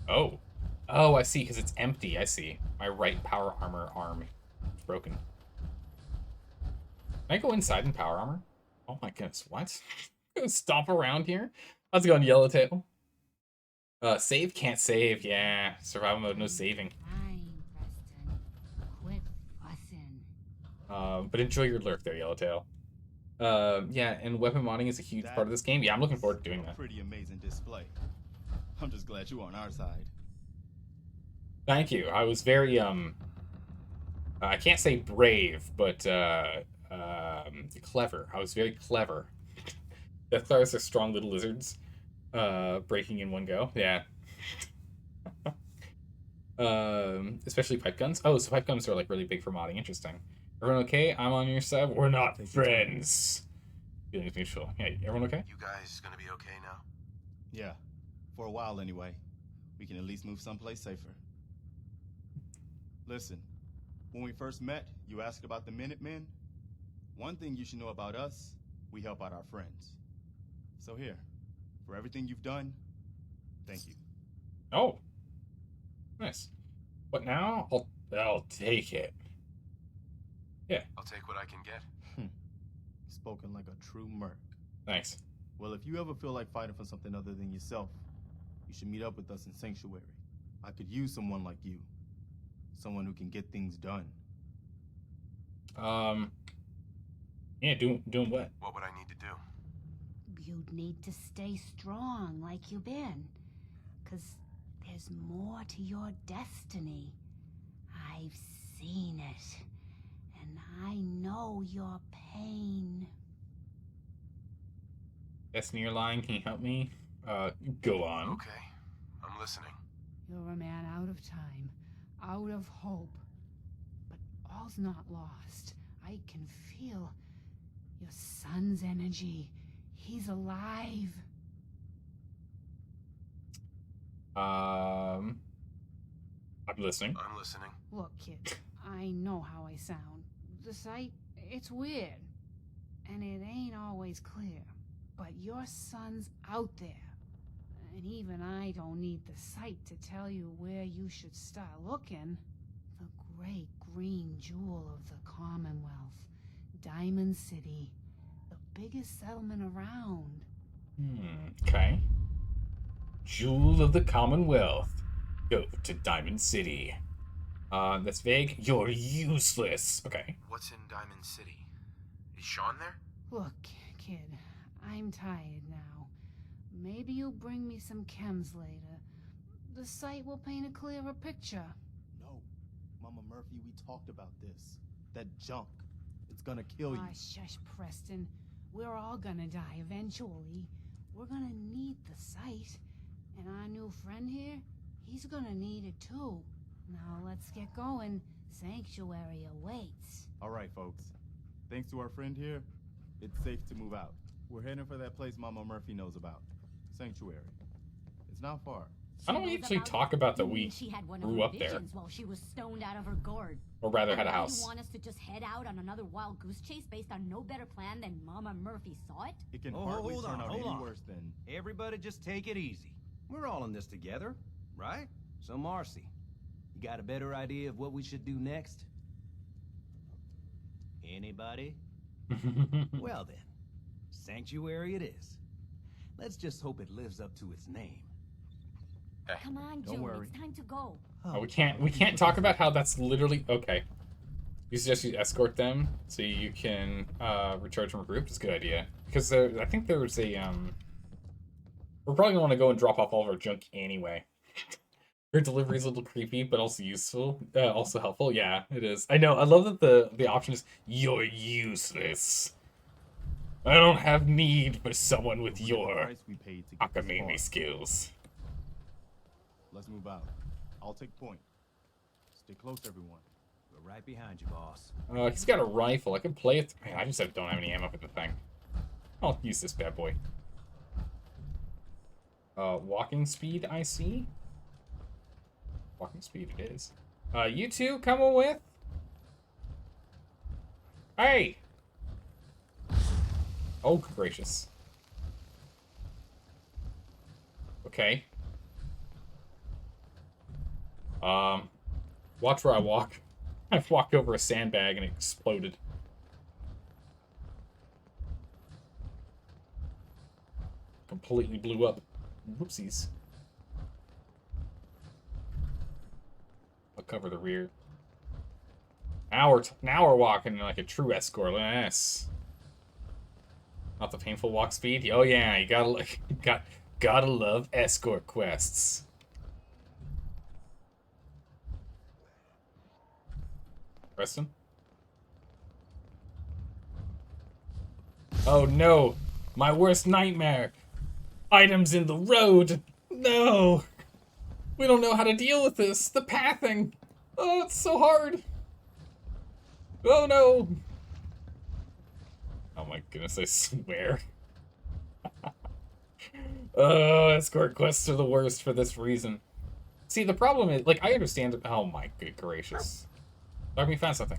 Oh. Oh, I see, because it's empty. I see. My right power armor arm is broken. Can I go inside in power armor? Oh my goodness, what? Stomp around here? How's it going, Yellowtail? Save? Can't save. Yeah. Survival mode, no saving. Fine, Preston. Quit fussing. But enjoy your lurk there, Yellowtail. Yeah, and weapon modding is a huge part of this game. Yeah, I'm looking forward to doing that. Pretty amazing display. I'm just glad you're on our side. Thank you. I was very I can't say brave, but clever. I was very clever. Death Claws are strong little lizards, breaking in one go. Yeah. Especially pipe guns. Oh, so pipe guns are like really big for modding. Interesting. Everyone okay? I'm on your side. We're not friends. Feelings mutual. Yeah, everyone okay? You guys gonna be okay now? Yeah, for a while anyway. We can at least move someplace safer. Listen, when we first met, you asked about the Minutemen. One thing you should know about us, we help out our friends. So here, for everything you've done, thank you. Oh, nice. What now? I'll take it. Yeah. I'll take what I can get. Spoken like a true merc. Thanks. Well, if you ever feel like fighting for something other than yourself, you should meet up with us in Sanctuary. I could use someone like you. Someone who can get things done. Yeah, doing what? What would I need to do? You'd need to stay strong like you've been. 'Cause there's more to your destiny. I've seen it. And I know your pain. Destiny, you're lying. Can you help me? Go on. Okay, I'm listening. You're a man out of time, out of hope. But all's not lost. I can feel your son's energy. He's alive. I'm listening. I'm listening. Look, kid, I know how I sound. The sight, it's weird. And it ain't always clear. But your son's out there. And even I don't need the sight to tell you where you should start looking. The great green jewel of the Commonwealth. Diamond City. The biggest settlement around. Okay. Jewel of the Commonwealth. Go to Diamond City. That's vague. You're useless. Okay. What's in Diamond City? Is Sean there? Look, kid, I'm tired now. Maybe you'll bring me some chems later. The sight will paint a clearer picture. No, Mama Murphy, we talked about this. That junk. It's gonna kill you. Ah, shush, Preston. We're all gonna die eventually. We're gonna need the sight. And our new friend here, he's gonna need it too. Now let's get going. Sanctuary awaits. All right, folks. Thanks to our friend here, it's safe to move out. We're heading for that place Mama Murphy knows about. Sanctuary. It's not far. I don't actually talk about that we She had one grew of her up there. visions while she was stoned out of her gourd. Or rather, And had a now house. You want us to just head out on another wild goose chase based on no better plan than Mama Murphy saw it? It can Oh, hardly hold turn on, out hold any on. worse than... Everybody just take it easy. We're all in this together, right? So Marcy, you got a better idea of what we should do next? Anybody? Well then, Sanctuary it is. Let's just hope it lives up to its name. Come on, Don't June. worry. It's time to go. Oh, we can't talk about how that's literally okay. You suggest you escort them so you can recharge from a group. It's a good idea because I think there was a We're probably gonna want to go and drop off all of our junk anyway. Her delivery is a little creepy, but also useful, also helpful. Yeah, it is. I know. I love that the option is you're useless. I don't have need for someone with Look at the your price we paid to get this Akamimi far. skills. Let's move out. I'll take point. Stay close, everyone. We're right behind you, boss. He's got a rifle. I can play it. Man, I just don't have any ammo for the thing. I'll use this bad boy. Walking speed, I see. Walking speed it is. You two coming with? Hey! Oh, gracious. Okay. Watch where I walk. I've walked over a sandbag and it exploded. Completely blew up. Whoopsies. I'll cover the rear. Now we're walking like a true escort. Look at this. Not the painful walk speed. Oh yeah, you gotta love escort quests. Preston? Oh no! My worst nightmare! Items in the road! No! We don't know how to deal with this! The pathing! Oh, it's so hard! Oh no! Oh my goodness, I swear. Oh, escort quests are the worst for this reason. See, the problem is, like, I understand. Oh my good gracious. Dog meat found something.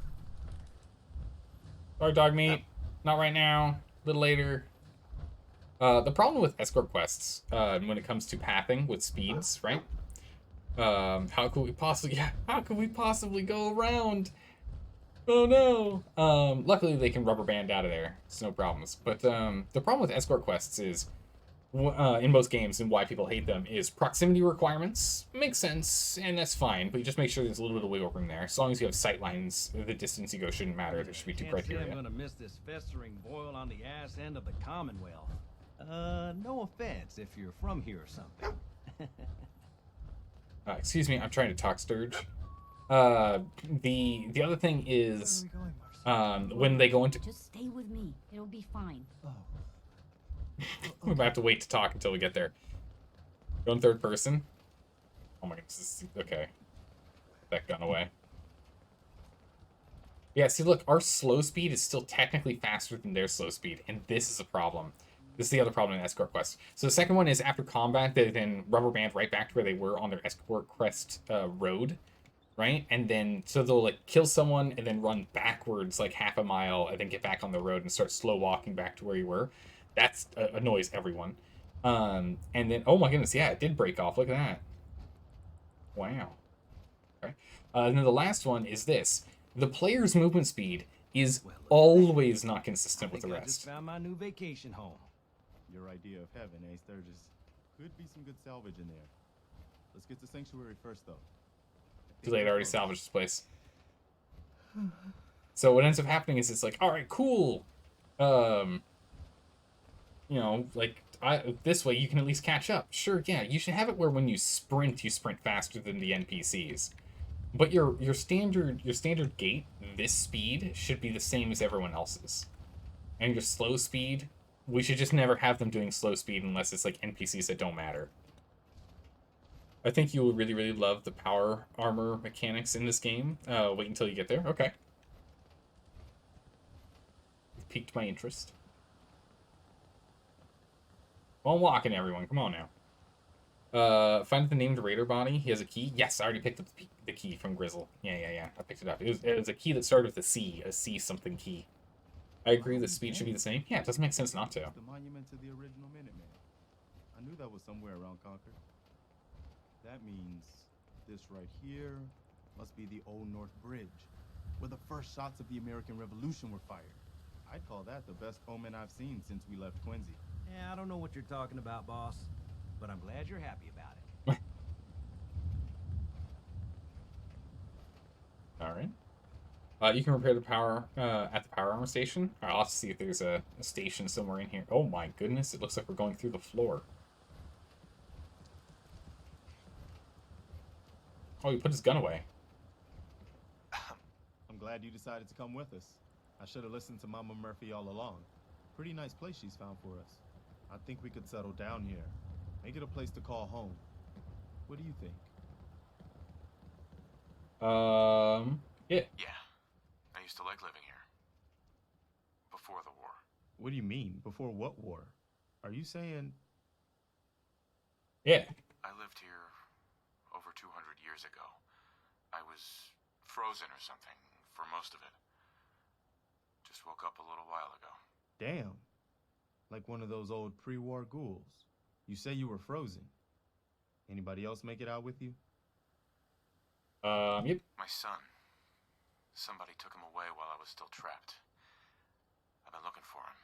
Sorry, dog meat. Not right now. A little later. The problem with escort quests, when it comes to pathing with speeds, right? How could we possibly, yeah, how could we possibly go around? Oh no. Luckily they can rubber band out of there. It's no problems. But, the problem with escort quests is, in most games, and why people hate them, is proximity requirements. Makes sense, and that's fine, but you just make sure there's a little bit of wiggle room there. As long as you have sight lines, the distance you go shouldn't matter. There should be two Can't say criteria. I'm gonna miss this festering boil on the ass end of the Commonwealth. No offense if you're from here or something. Excuse me, I'm trying to talk, Sturge. The other thing is, when they go into... Just stay with me. It'll be fine. We might have to wait to talk until we get there. Go in third person. Oh my goodness, okay. That gun away. Yeah, see, look, our slow speed is still technically faster than their slow speed, and this is a problem. This is the other problem in escort quest. So the second one is after combat, they then rubber band right back to where they were on their escort quest road, right? And then, so they'll like kill someone and then run backwards like half a mile and then get back on the road and start slow walking back to where you were. That's annoys everyone. And then, oh my goodness, yeah, it did break off. Look at that. Wow. Okay. And then the last one is this. The player's movement speed is always not consistent with the I just rest. found my new vacation home. Your idea of heaven, eh, Sturgis? Could be some good salvage in there. Let's get to Sanctuary first, though. Too late, I already salvaged this place. So what ends up happening is it's like, all right, cool. You know, like, this way you can at least catch up. Sure, yeah, you should have it where when you sprint faster than the NPCs. But your standard gait, this speed, should be the same as everyone else's. And your slow speed, we should just never have them doing slow speed unless it's like NPCs that don't matter. I think you will really, really love the power armor mechanics in this game. Wait until you get there. Okay. You've piqued my interest. Well, I'm walking, everyone. Come on now. Find the named raider body. He has a key. Yes, I already picked up the key from Grizzle. Yeah. I picked it up. It was a key that started with a C something key. I agree the speed should be the same. Yeah, it doesn't make sense not to. The monument to the original Minutemen. I knew that was somewhere around Concord. That means this right here must be the Old North Bridge, where the first shots of the American Revolution were fired. I'd call that the best omen I've seen since we left Quincy. Yeah, I don't know what you're talking about, boss, but I'm glad you're happy about it. All right. You can repair the power at the power armor station. All right, I'll have to see if there's a station somewhere in here. Oh my goodness, it looks like we're going through the floor. Oh, he put his gun away. I'm glad you decided to come with us. I should have listened to Mama Murphy all along. Pretty nice place she's found for us. I think we could settle down here. Make it a place to call home. What do you think? Yeah. Yeah. I used to like living here. Before the war. What do you mean? Before what war? Are you saying... Yeah. I lived here over 200 years ago. I was frozen or something for most of it. Just woke up a little while ago. Damn. Like one of those old pre-war ghouls. You say you were frozen. Anybody else make it out with you? Yep. My son. Somebody took him away while I was still trapped. I've been looking for him.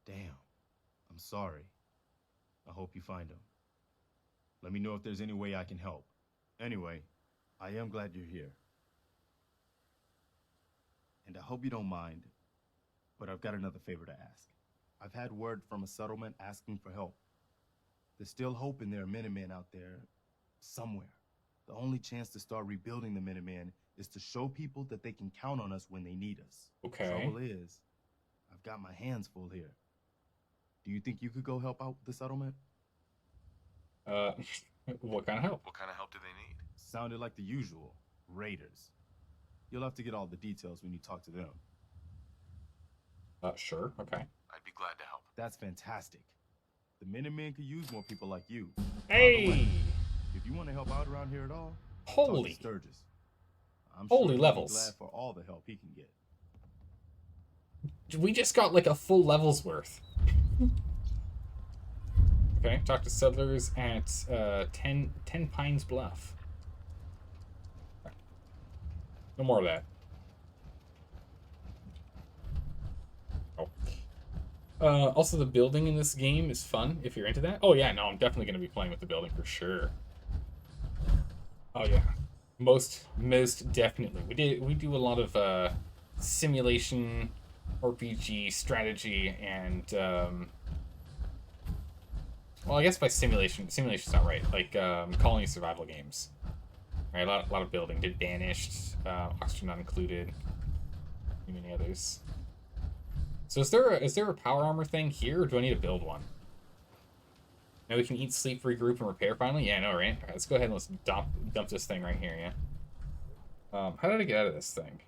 Damn. I'm sorry. I hope you find him. Let me know if there's any way I can help. Anyway, I am glad you're here. And I hope you don't mind, but I've got another favor to ask. I've had word from a settlement asking for help. There's still hope in there are Minutemen out there somewhere. The only chance to start rebuilding the Minutemen is to show people that they can count on us when they need us. Okay. Trouble is, I've got my hands full here. Do you think you could go help out the settlement? What kind of help? What kind of help do they need? Sounded like the usual. Raiders. You'll have to get all the details when you talk to them. Sure. Okay. I'd be glad to help. That's fantastic. The Minutemen could use more people like you. Hey! If you want to help out around here at all, Holy. talk to Sturgis. I'm Holy sure he'll be levels. glad for all the help he can get. We just got like a full level's worth. Okay, talk to settlers at 10 Pines Bluff. Okay. No more of that. Oh. Also, the building in this game is fun if you're into that. Oh yeah, no, I'm definitely going to be playing with the building for sure. Oh yeah, most definitely. We do a lot of simulation, RPG, strategy, and well, I guess by simulation's not right. Like colony survival games, right? A lot of building. Did Banished, Oxygen Not Included, and many others. So is there a power armor thing here, or do I need to build one? Now we can eat, sleep, regroup, and repair finally? Yeah, I know, right? Alright, let's go ahead and let's dump this thing right here, yeah? How did I get out of this thing?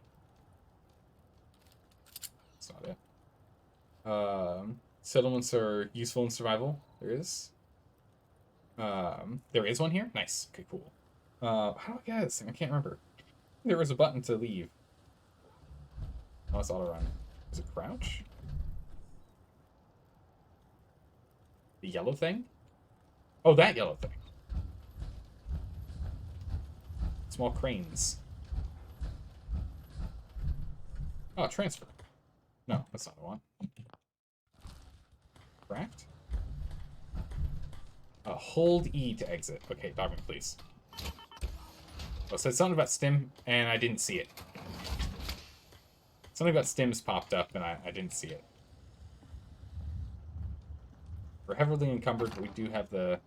That's not it. Settlements are useful in survival. There is. There is one here? Nice. Okay, cool. How do I get out of this thing? I can't remember. There was a button to leave. Oh, it's auto run. Is it crouch? The yellow thing? Oh, that yellow thing. Small cranes. Oh, transfer. No, that's not the one. Craft? Hold E to exit. Okay, document, please. Oh, it said something about stim, and I didn't see it. Something about stims popped up, and I didn't see it. We're heavily encumbered, but we do have the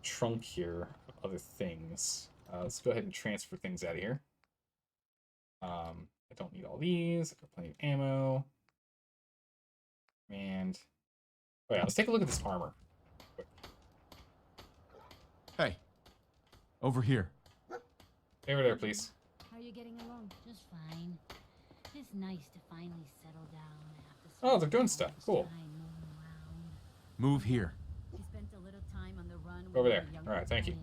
trunk here of other things. Let's go ahead and transfer things out of here. I don't need all these. I've got plenty of ammo. And oh yeah, let's take a look at this armor. Quick. Hey, over here. Over there, please. How are you getting along? Just fine. It's nice to finally settle down after Oh, they're doing stuff. Cool. Move here. We spent a little time on the run Over there. All right, thank you.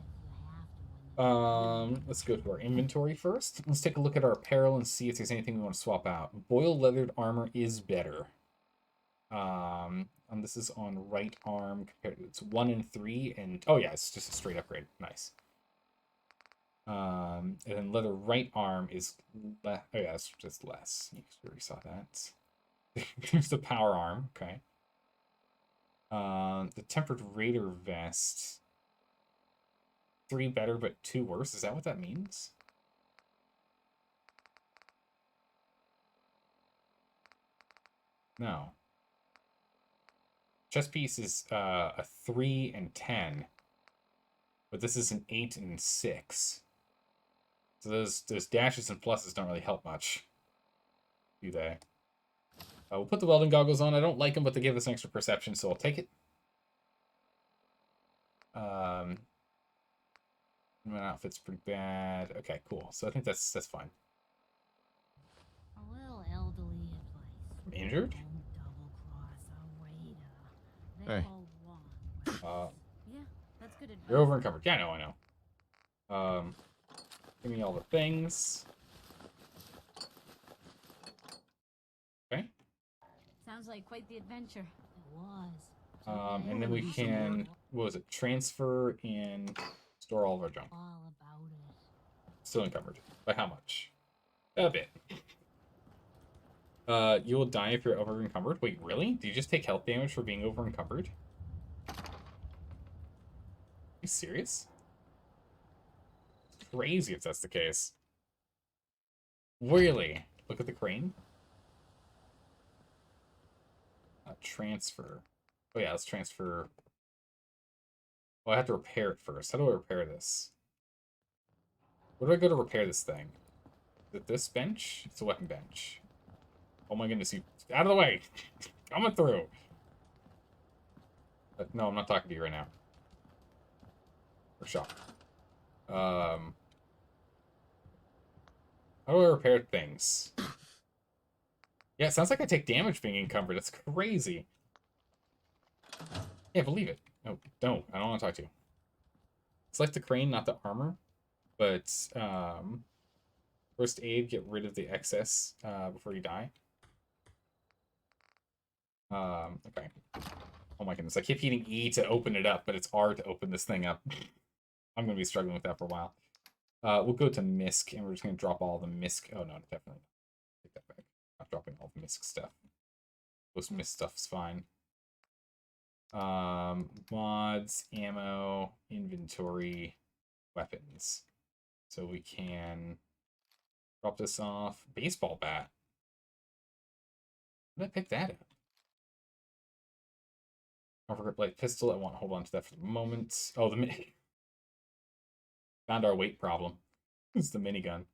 Let's go to our inventory first. Let's take a look at our apparel and see if there's anything we want to swap out. Boiled leathered armor is better. And this is on right arm compared to it's 1 and 3, and oh yeah, it's just a straight upgrade. Nice. And then leather right arm is oh yeah, it's just less. You already saw that. Here's the power arm. Okay. The tempered raider vest. 3 better, but 2 worse. Is that what that means? No. Chest piece is a 3 and 10, but this is an 8 and 6. So those dashes and pluses don't really help much, do they? We'll put the welding goggles on. I don't like them, but they give us an extra perception, so I'll take it. My outfit's pretty bad. Okay, cool. So I think that's fine. A little elderly advice. Injured? Don't double-cross a raider. Hey. They're all one. Yeah, that's good advice. You're over encumbered. Yeah, I know. Give me all the things. Okay. Sounds like quite the adventure. It was. And then we can, what was it? Transfer and store all of our junk. All about it. Still encumbered. By how much? A bit. You will die if you're over encumbered. Wait, really? Do you just take health damage for being over encumbered? Are you serious? It's crazy if that's the case. Really? Look at the crane. Transfer. Oh yeah, let's transfer. Oh, I have to repair it first. How do I repair this? Where do I go to repair this thing? Is it this bench? It's a weapon bench. Oh my goodness, you... Out of the way! Coming through! But no, I'm not talking to you right now. For sure. How do I repair things? Yeah, it sounds like I take damage being encumbered. That's crazy. Yeah, believe it. No, don't. I don't want to talk to you. Select the crane, not the armor. But, first aid, get rid of the excess before you die. Okay. Oh my goodness, I keep hitting E to open it up, but it's R to open this thing up. I'm going to be struggling with that for a while. We'll go to MISC, and we're just going to drop all the MISC. Oh, no, definitely not. Take that back. Not dropping all the MISC stuff. Most MISC stuff's fine. Mods, ammo, inventory, weapons. So we can drop this off. Baseball bat. When did I pick that up? Overgrip light pistol. I won't hold on to that for the moment. Oh, the mini. Found our weight problem. It's the minigun.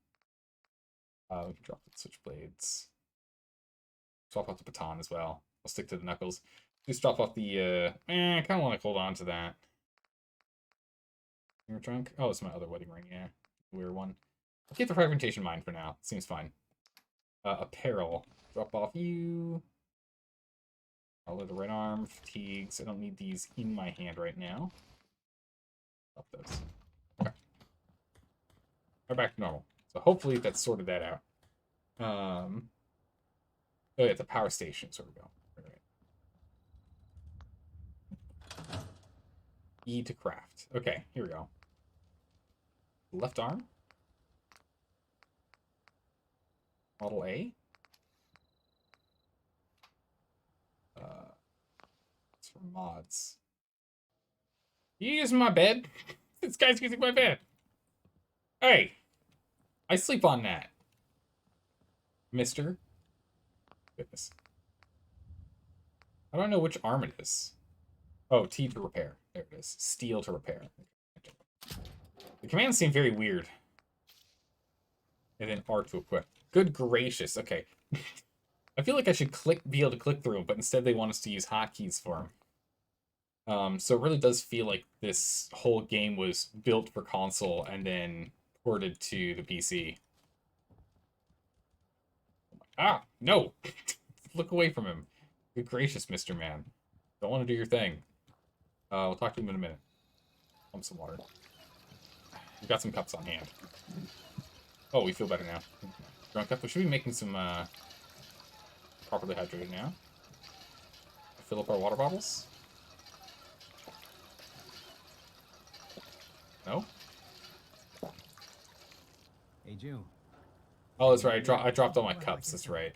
We can drop the switchblades. Swap off the baton as well. I'll stick to the knuckles. Just drop off the, I kind of want to hold on to that. Your trunk? Oh, it's my other wedding ring, yeah. Weird one. I'll keep the fragmentation mine for now. Seems fine. Apparel. Drop off you. All of the right arm. Fatigues. I don't need these in my hand right now. Drop those. Okay. We're back to normal. So hopefully that sorted that out. Oh yeah, the power station. So we go. Right. E to craft. Okay, here we go. Left arm. Model A. It's for mods. You using my bed? This guy's using my bed. Hey, I sleep on that, mister. Goodness. I don't know which arm it is. Oh, T to repair. There it is. Steel to repair. The commands seem very weird. And then R to equip. Good gracious. Okay. I feel like I should be able to click through them, but instead they want us to use hotkeys for them. So it really does feel like this whole game was built for console and then ported to the PC. Ah, no! Look away from him. Good gracious, Mr. Man. Don't want to do your thing. We'll talk to him in a minute. Pump some water. We've got some cups on hand. Oh, we feel better now. Drunk up. We should be making some, properly hydrated now. Fill up our water bottles. No? Hey, June. Oh, that's right. I dropped all my cups. That's right.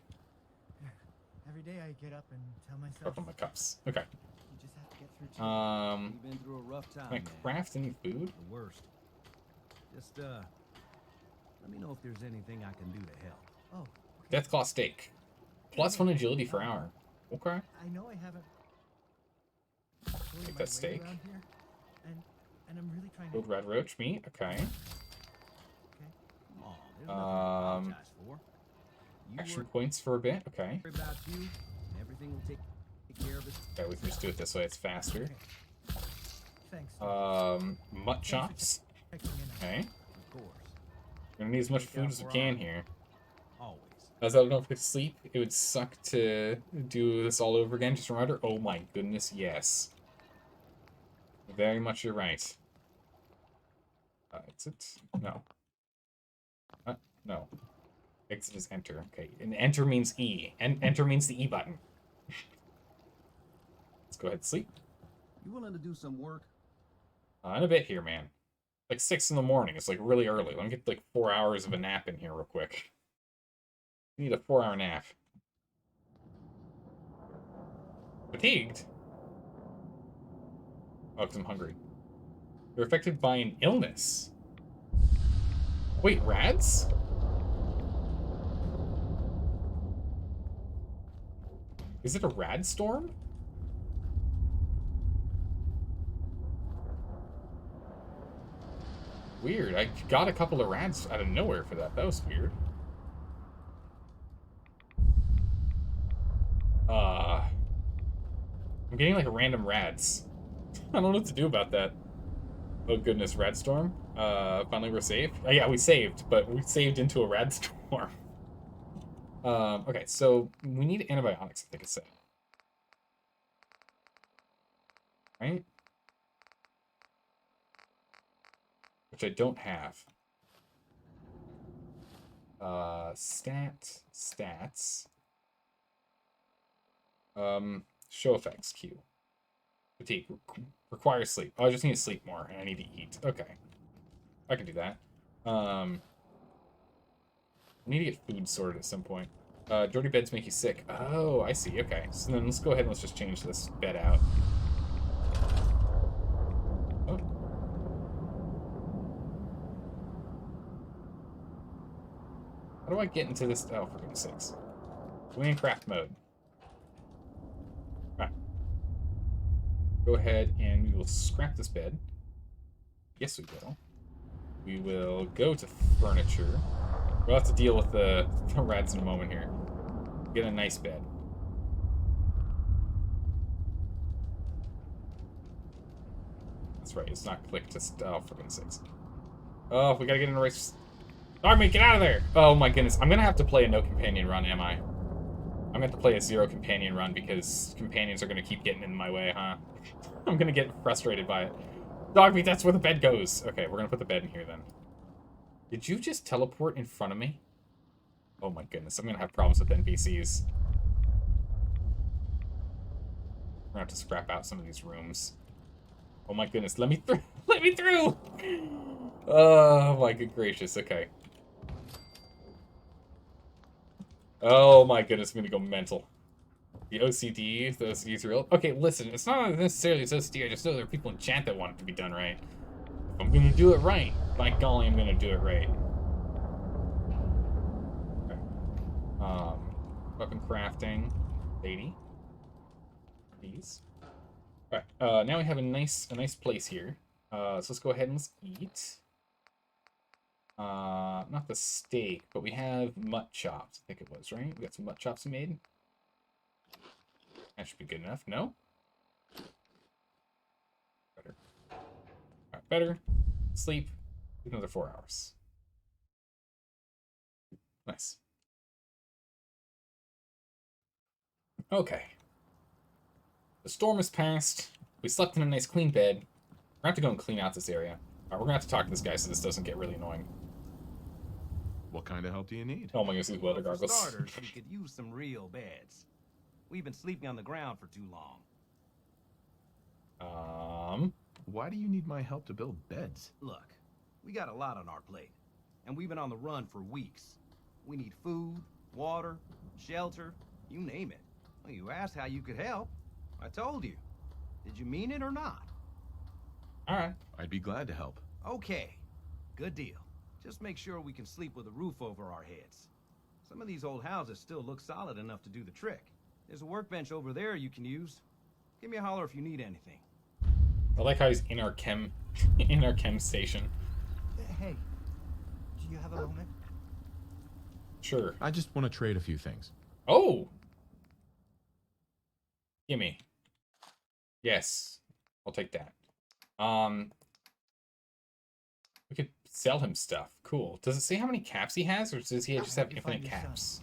Every day I get up and tell myself. Dropped all my cups. Okay. You just have to get through. You've been through a rough time, Can I craft any food? The worst. Just let me know if there's anything I can do to help. Oh. Okay. Deathclaw steak. +1 agility per hour. Okay. I know I haven't. Take that steak. Here, and I'm really trying Gold red roach meat. Okay. Okay. Come on, there's nothing to apologize for. You Action points for a bit. Okay. worry about you, and everything will take care of it. Okay, we can just do it this way. It's faster. Okay. Thanks. Mutt chops. Okay. Of course. We're gonna need as much food as we can here. Always. As I don't know if we could sleep, it would suck to do this all over again. Just a reminder. Oh my goodness, yes. Very much you're right. Exit? No. No. Exit is enter. Okay, and enter means E. And enter means the E button. Let's go ahead and sleep. You willing to do some work? In a bit here, man. Like 6 in the morning. It's like really early. Let me get like 4 hours of a nap in here real quick. I need a 4-hour nap. Fatigued? Oh, because I'm hungry. You're affected by an illness. Wait, rads? Is it a rad storm? Weird. I got a couple of rads out of nowhere for that. That was weird. I'm getting like random rads. I don't know what to do about that. Oh goodness, rad storm. Finally we're saved. Oh yeah, we saved, but we saved into a rad storm. Okay, so we need antibiotics, I think it said. Right? Which I don't have. Stats. Show effects queue. Fatigue. Requires sleep. Oh, I just need to sleep more, and I need to eat. Okay. I can do that. I need to get food sorted at some point. Dirty beds make you sick. Oh, I see. Okay. So then let's go ahead and let's just change this bed out. Oh. How do I get into this? Oh, for goodness sakes. We're in craft mode. Alright. Go ahead and we will scrap this bed. Yes, we will. We will go to furniture. We'll have to deal with the rats in a moment here. Get a nice bed. That's right, it's not clicked to... Oh, for goodness sakes. Oh, we gotta get in the race. Army, get out of there! Oh my goodness, I'm gonna have to play a no companion run, am I? I'm gonna have to play a 0 companion run because companions are gonna keep getting in my way, huh? I'm gonna get frustrated by it. Dog meat, that's where the bed goes! Okay, we're gonna put the bed in here then. Did you just teleport in front of me? Oh my goodness, I'm gonna have problems with NPCs. We're gonna have to scrap out some of these rooms. Oh my goodness, let me through! Let me through! Oh my good gracious, okay. Oh my goodness, I'm gonna go mental. The OCD's real. Okay, listen, it's not necessarily OCD, I just know there are people in chat that want it to be done right. If I'm gonna do it right, by golly, I'm gonna do it right. Okay. Weapon crafting. Lady. Please. Alright, now we have a nice place here. So let's go ahead and let's eat. Not the steak, but we have mutt chops, I think it was, right? We got some mutt chops made. That should be good enough. No? Better. Alright, better. Sleep. Another 4 hours. Nice. Okay. The storm has passed. We slept in a nice clean bed. We're gonna have to go and clean out this area. Alright, we're gonna have to talk to this guy so this doesn't get really annoying. What kind of help do you need? Oh my goodness, these weather For goggles. starters, we could use some real beds. We've been sleeping on the ground for too long. Why do you need my help to build beds? Look, we got a lot on our plate, and we've been on the run for weeks. We need food, water, shelter, you name it. Well, you asked how you could help. I told you. Did you mean it or not? Alright. I'd be glad to help. Okay, good deal. Just make sure we can sleep with a roof over our heads. Some of these old houses still look solid enough to do the trick. There's a workbench over there you can use. Give me a holler if you need anything. I like how he's in our chem station. Hey, do you have a moment? Sure. I just want to trade a few things. Oh! Gimme. Yes. I'll take that. We could sell him stuff. Cool. Does it say how many caps he has, or does he just have infinite caps?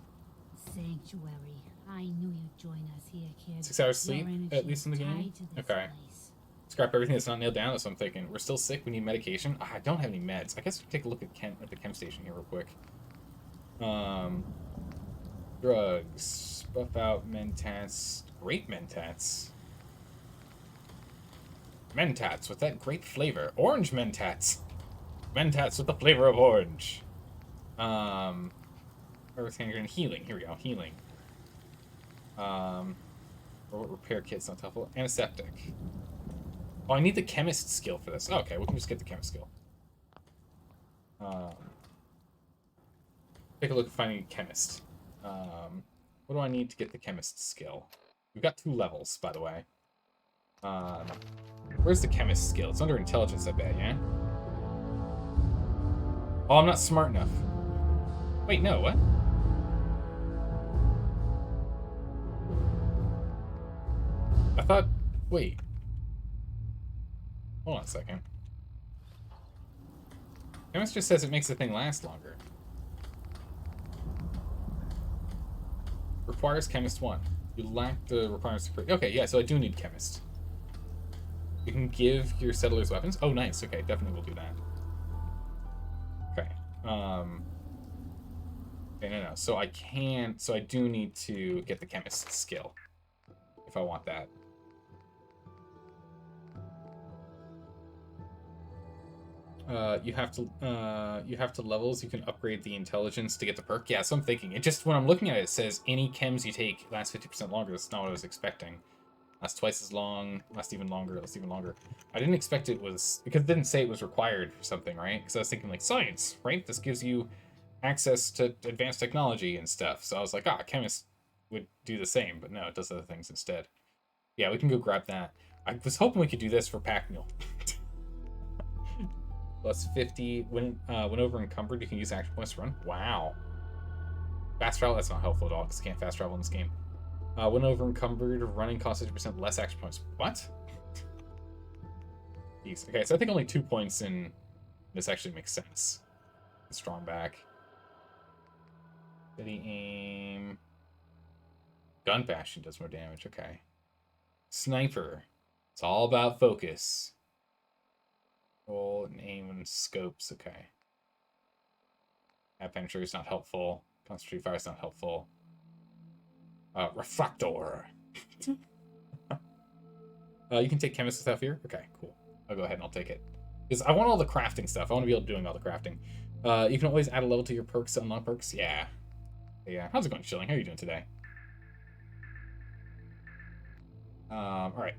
Sanctuary. I knew you'd join us here, kid. 6 hours Your sleep, energy at least in the is game? tied to this Okay. place. Scrap everything that's not nailed down, that's what I'm thinking. We're still sick, we need medication. I don't have any meds. I guess we take a look at the chem station here real quick. Drugs. Buff out Mentats. Grape Mentats. Mentats with that grape flavor. Orange Mentats. Mentats with the flavor of orange. Everything and healing. Here we go. Healing. Repair kit's not helpful. Antiseptic. Oh, I need the chemist skill for this. Okay, we can just get the chemist skill. Take a look at finding a chemist. What do I need to get the chemist skill? We've got 2 levels, by the way. Where's the chemist skill? It's under intelligence, I bet, yeah? Oh, I'm not smart enough. Wait, no, what? I thought... Wait. Hold on a second. Chemist just says it makes the thing last longer. Requires Chemist 1. You lack the requirements to create... Okay, yeah, so I do need Chemist. You can give your settlers weapons. Oh, nice. Okay, definitely will do that. Okay. Okay, no. So I can't... So I do need to get the Chemist skill. If I want that. You have to levels. You can upgrade the intelligence to get the perk. Yeah, so I'm thinking. It just, when I'm looking at it, it says any chems you take last 50% longer. That's not what I was expecting. Last twice as long, last even longer, last even longer. I didn't expect it was, because it didn't say it was required for something, right? Because I was thinking like science, right? This gives you access to advanced technology and stuff. So I was like, a chemist would do the same, but no, it does other things instead. Yeah, we can go grab that. I was hoping we could do this for pack mule. Plus 50. When over encumbered, you can use action points to run. Wow. Fast travel, that's not helpful at all, because you can't fast travel in this game. When over encumbered, running costs 50% less action points. What? Jeez. Okay, so I think only 2 points in this actually makes sense. Strong back. Steady aim. Gun bastion does more damage. Okay. Sniper. It's all about focus. Roll and aim and scopes. Okay. Map penetrator is not helpful. Concentrated fire is not helpful. Refractor. You can take chemist without fear? Okay, cool. I'll go ahead and I'll take it. Because I want all the crafting stuff. I want to be able to doing all the crafting. You can always add a level to your perks to unlock perks. Yeah. Yeah. How's it going, Chilling? How are you doing today? Alright.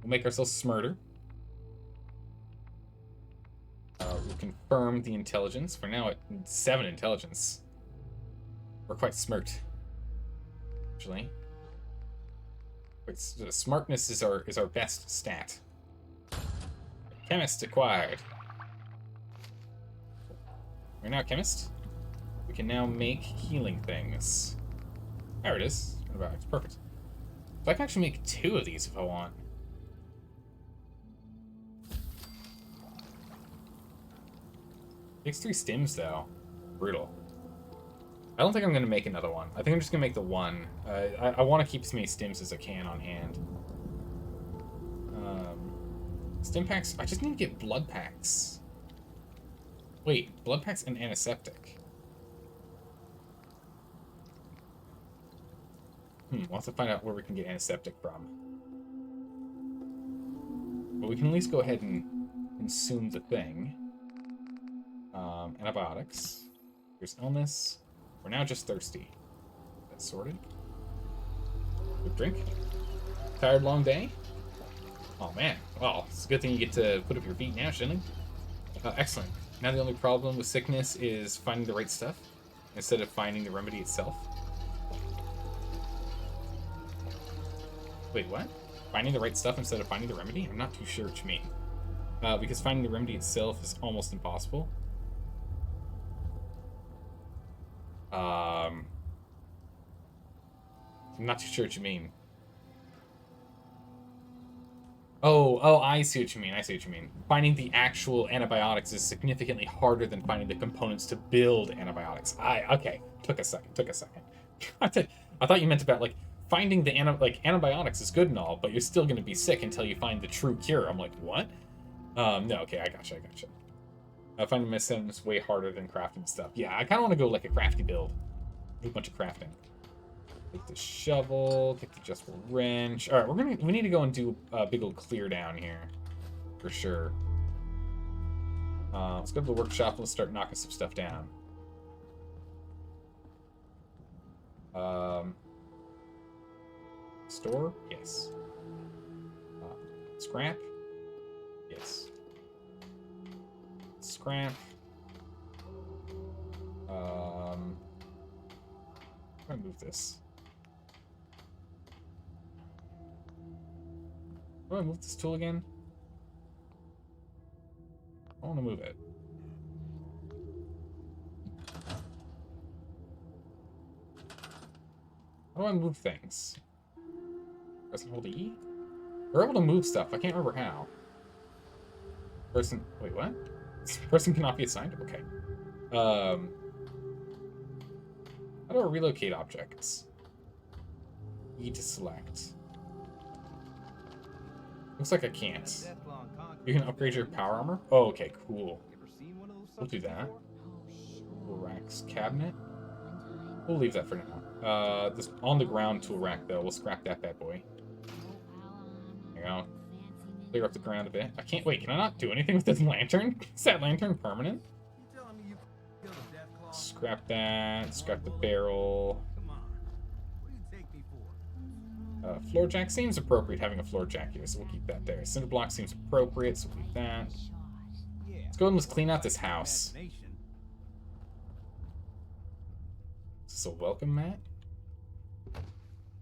We'll make ourselves smarter. We'll confirm the intelligence. For now, at 7 intelligence. We're quite smart. Actually. Wait, so smartness is our best stat. Chemist acquired. We're now chemist. We can now make healing things. There it is. It's perfect. So I can actually make 2 of these if I want. Takes 3 stims though. Brutal. I don't think I'm going to make another one. I think I'm just going to make the one. I want to keep as many stims as I can on hand. Stim packs? I just need to get blood packs. Wait, blood packs and antiseptic. We'll have to find out where we can get antiseptic from. But we can at least go ahead and consume the thing. Antibiotics. Here's illness. We're now just thirsty. That's sorted. Good drink. Tired long day? Oh man. Well, it's a good thing you get to put up your feet now, shouldn't it? Excellent. Now the only problem with sickness is finding the right stuff instead of finding the remedy itself. Wait, what? Finding the right stuff instead of finding the remedy? I'm not too sure what you mean. Because finding the remedy itself is almost impossible. I'm not too sure what you mean. Oh, I see what you mean. I see what you mean. Finding the actual antibiotics is significantly harder than finding the components to build antibiotics. Okay. Took a second. I thought you meant about, like, finding the antibiotics is good and all, but you're still going to be sick until you find the true cure. I'm like, what? No, okay, I gotcha. Finding medicine is way harder than crafting stuff. Yeah, I kind of want to go like a crafty build. Do a bunch of crafting. Take the shovel, take the adjustable wrench. All right, we need to go and do a big old clear down here, for sure. Let's go to the workshop and let's start knocking some stuff down. Store? Yes. Scrap? Yes. Scrap. I'm gonna move this. do I move this tool again? I want to move it. How do I move things? Press and hold E? We're able to move stuff. I can't remember how. Person... Wait, what? This person cannot be assigned? Okay. How do I relocate objects? E to select. Looks like I can't. You can upgrade your power armor? Oh, okay, cool. We'll do that. Tool racks cabinet. We'll leave that for now. This on the ground tool rack, though. We'll scrap that bad boy. There you go. Clear up the ground a bit. I can't... Wait, can I not do anything with this lantern? Is that lantern permanent? Scrap that. Scrap the barrel. Floor jack seems appropriate having a floor jack here, so we'll keep that there. Cinder block seems appropriate, so we'll keep that. Let's go ahead and let's clean out this house. Is this a welcome mat? You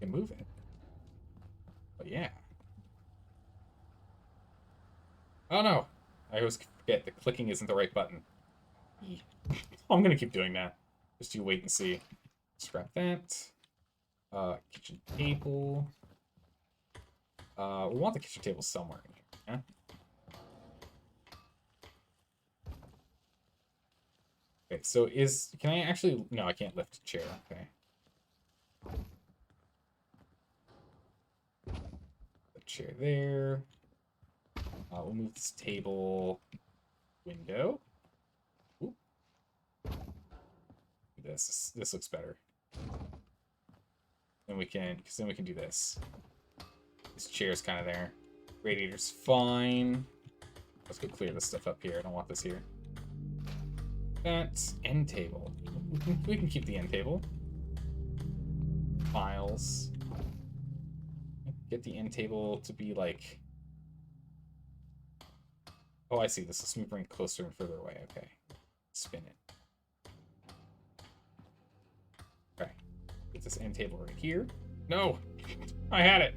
can move it. But yeah. Oh no! I always forget that clicking isn't the right button. I'm gonna keep doing that. Just you wait and see. Scrap that. Kitchen table. We want the kitchen table somewhere in here. Yeah? Okay, so can I actually... No, I can't lift a chair. Okay. The chair there. We'll move this table window. Ooh. This looks better. Then we can, because then we can do this. This chair's kind of there. Radiator's fine. Let's go clear this stuff up here. I don't want this here. That's end table. We can keep the end table. Files. Get the end table to be like... Oh, I see. This lets me bring it closer and further away. Okay. Spin it. Okay. Get this end table right here. No! I had it!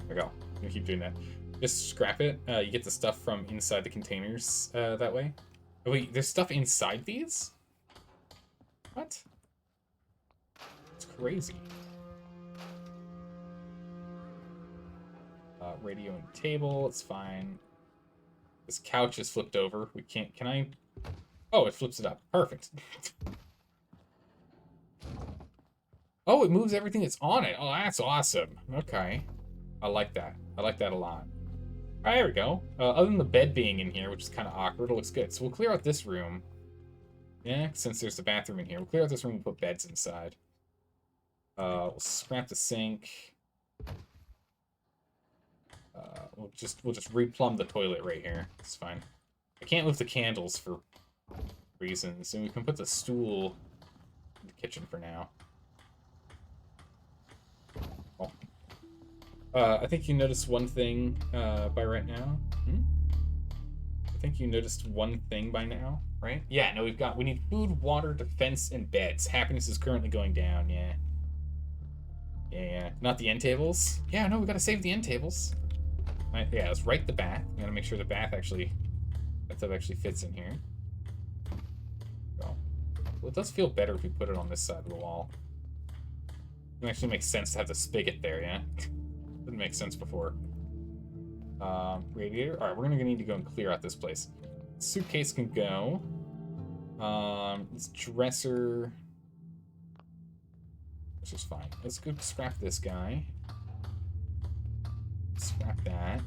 There we go. I'm gonna keep doing that. Just scrap it. You get the stuff from inside the containers that way. Oh, wait, there's stuff inside these? What? It's crazy. Radio and table, it's fine. This couch is flipped over. We can't... Can I... Oh, it flips it up. Perfect. Oh, it moves everything that's on it. Oh, that's awesome. Okay. I like that. I like that a lot. All right, there we go. Other than the bed being in here, which is kind of awkward, it looks good. So we'll clear out this room. Yeah, since there's the bathroom in here. We'll clear out this room and put beds inside. We'll scrap the sink. We'll just replumb the toilet right here. It's fine. I can't lift the candles for reasons, and we can put the stool in the kitchen for now. Oh. I think you noticed one thing by right now. I think you noticed one thing by now, right? Yeah, no, we need food, water, defense, and beds. Happiness is currently going down, yeah. Yeah. Not the end tables. Yeah, no, we gotta save the end tables. Right, yeah, let's write the bath. We gotta make sure the bath actually fits in here. So, well, it does feel better if we put it on this side of the wall. It actually makes sense to have the spigot there, yeah? Didn't make sense before. Radiator. Alright, we're gonna need to go and clear out this place. Suitcase can go. This dresser. Which is fine. Let's go scrap this guy. Scrap that.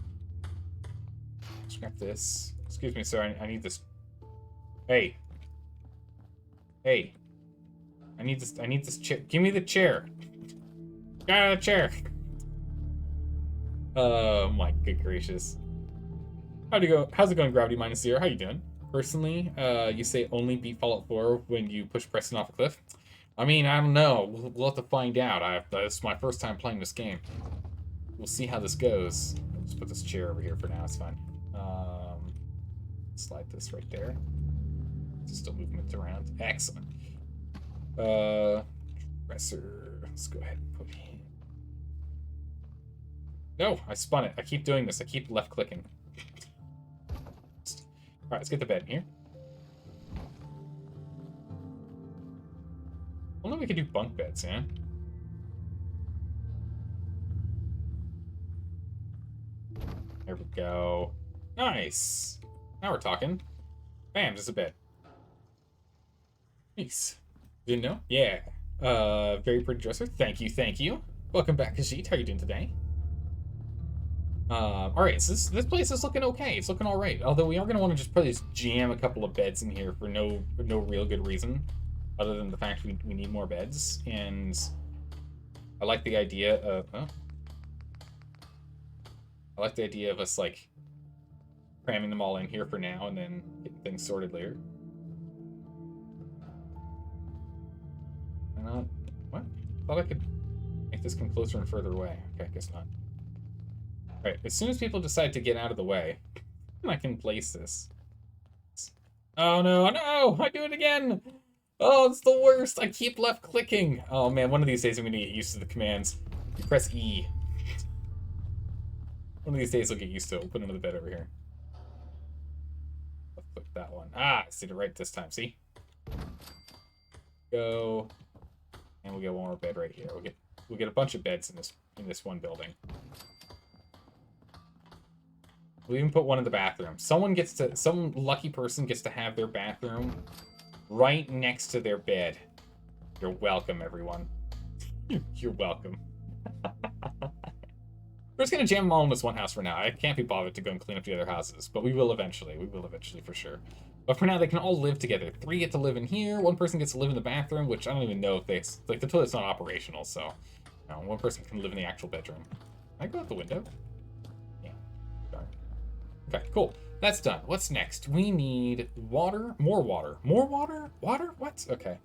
Scrap this. Excuse me, sir. I need this. Hey. Hey. I need this chair. Give me the chair. Get out of the chair. Oh my good gracious. How's it going, Gravity Minus Zero? How you doing? Personally, you say only beat Fallout 4 when you push Preston off a cliff. I mean, I don't know. We'll have to find out. This is my first time playing this game. We'll see how this goes. Let's put this chair over here for now. It's fine. Slide this right there. Still movement around. Excellent. Dresser. Let's go ahead and put him. No, I spun it. I keep doing this. I keep left clicking. Alright, let's get the bed in here. Only we could do bunk beds, yeah? There we go. Nice. Now we're talking. Bam, there's a bed. Nice. Didn't know? Yeah. Very pretty dresser. Thank you, thank you. Welcome back, Khajiit. How you doing today? Alright, so this place is looking okay. It's looking alright. Although we are going to want to just probably just jam a couple of beds in here for no real good reason. Other than the fact we need more beds. And I like the idea of... Oh. I like the idea of us, like, cramming them all in here for now and then getting things sorted later. What? Thought I could make this come closer and further away. Okay, I guess not. Alright, as soon as people decide to get out of the way, I can place this. Oh no, no! I do it again! Oh, it's the worst! I keep left clicking! Oh man, one of these days I'm gonna get used to the commands. You press E. One of these days I'll get used to it. We'll put another bed over here. Let's put that one. Ah, I did it right this time, see? Go. And we'll get one more bed right here. We'll get a bunch of beds in this one building. We'll even put one in the bathroom. Some lucky person gets to have their bathroom right next to their bed. You're welcome, everyone. You're welcome. We're just gonna jam them all in this one house for now. I can't be bothered to go and clean up the other houses, but we will eventually. We will eventually for sure. But for now, they can all live together. 3 get to live in here. 1 person gets to live in the bathroom, which I don't even know if they... Like, the toilet's not operational, so... No, 1 person can live in the actual bedroom. Can I go out the window? Yeah. Darn. Okay, cool. That's done. What's next? We need water. More water. More water? Water? What? Okay.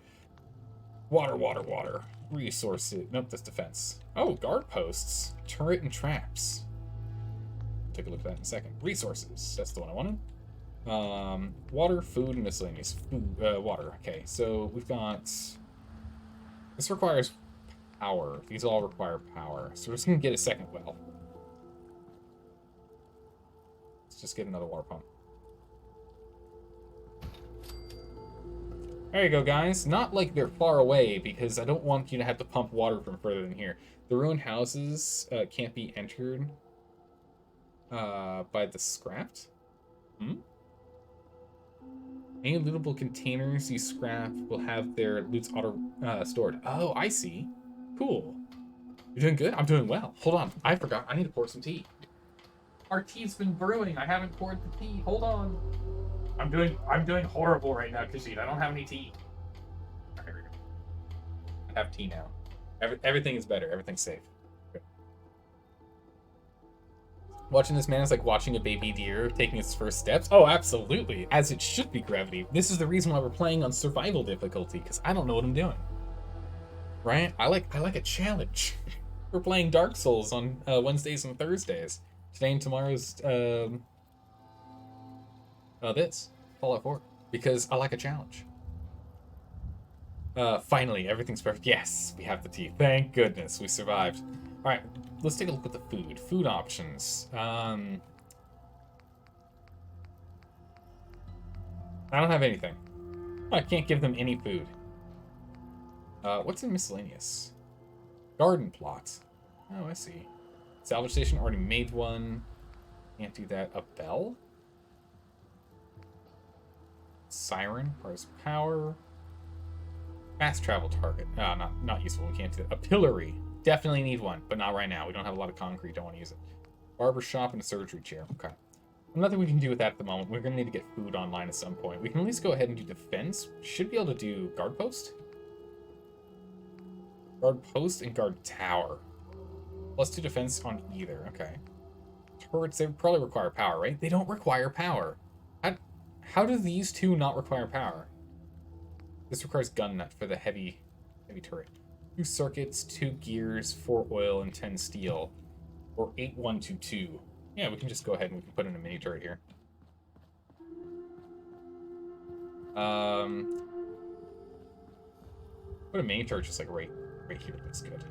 Water, water, water. Resources. Nope, that's defense. Oh, guard posts. Turret and traps. Take a look at that in a second. Resources. That's the one I wanted. Water, food, and miscellaneous. Food, water. Okay, so we've got... This requires power. These all require power. So we're just going to get a second well. Let's just get another water pump. There you go, guys. Not like they're far away, because I don't want you to have to pump water from further than here. The ruined houses can't be entered by the scrapped. Any lootable containers you scrap will have their loots auto stored. Oh, I see. Cool. You're doing good? I'm doing well. Hold on. I forgot. I need to pour some tea. Our tea's been brewing. I haven't poured the tea. Hold on. I'm doing horrible right now, Khajiit. I don't have any tea. All right, here we go. I have tea now. Everything is better. Everything's safe. Good. Watching this man is like watching a baby deer taking its first steps. Oh, absolutely. As it should be, Gravity. This is the reason why we're playing on survival difficulty, because I don't know what I'm doing. Right? I like a challenge. We're playing Dark Souls on Wednesdays and Thursdays. Today and tomorrow's this Fallout 4, because I like a challenge. Finally, everything's perfect. Yes, we have the tea. Thank goodness, we survived. All right, let's take a look at the food. Food options. I don't have anything. I can't give them any food. What's in miscellaneous? Garden plot. Oh, I see. Salvage station, already made one. Can't do that. A bell? Siren requires power. Fast travel target. Not useful. We can't do that. A pillory. Definitely need one, but not right now. We don't have a lot of concrete. Don't want to use it. Barber shop and a surgery chair. Okay. Nothing we can do with that at the moment. We're going to need to get food online at some point. We can at least go ahead and do defense. Should be able to do guard post. Guard post and guard tower. Let's do defense on either. Okay. Turrets, they probably require power, right? They don't require power. How do these two not require power? This requires gun nut for the heavy turret. 2 circuits, 2 gears, 4 oil, and 10 steel. Or 8122. Yeah, we can just go ahead and we can put in a mini turret here. Put a mini turret just like right here. That's good.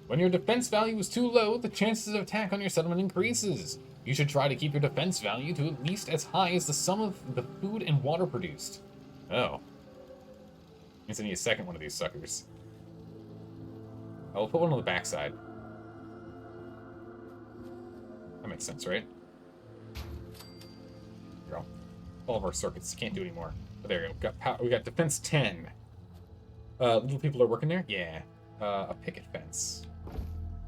When your defense value is too low, the chances of attack on your settlement increases. You should try to keep your defense value to at least as high as the sum of the food and water produced. Oh. Means I need a second one of these suckers. I'll put one on the backside. That makes sense, right? There we go. All of our circuits. Can't do anymore. But there we go. We got defense 10. Little people are working there? Yeah. A picket fence.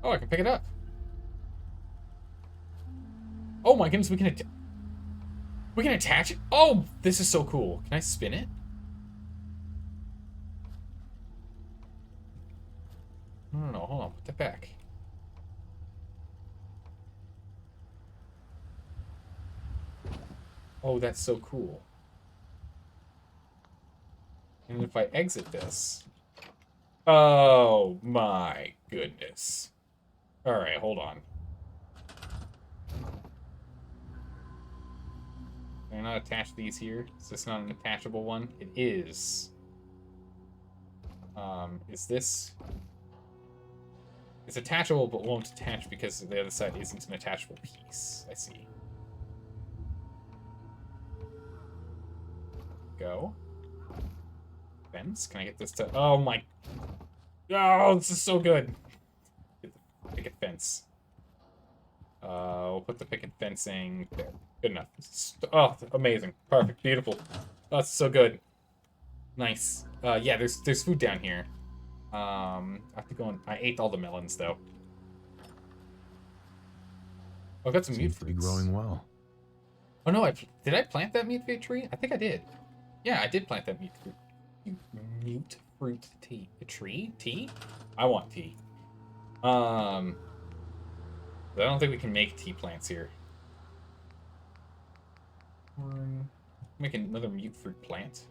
Oh, I can pick it up. Oh my goodness, we can attach it. Oh, this is so cool. Can I spin it? No, hold on. Put that back. Oh, that's so cool. And if I exit this... Oh my goodness. Alright, hold on. Can I not attach these here? Is this not an attachable one? It is. Is this... It's attachable, but won't attach because the other side isn't an attachable piece. I see. Go. Fence? Can I get this to... Oh my... Oh, this is so good. Get the picket fence. We'll put the picket fencing there. Good enough. Oh, amazing. Perfect. Beautiful. Oh, that's so good. Nice. Yeah, there's food down here. I have to go and... I ate all the melons, though. Oh, I've got some mute Seems to be fruits. growing well. Oh, no, did I plant that mute fruit tree? I think I did. Yeah, I did plant that mute fruit tree. I want tea. I don't think we can make tea plants here. Make another mute fruit plant.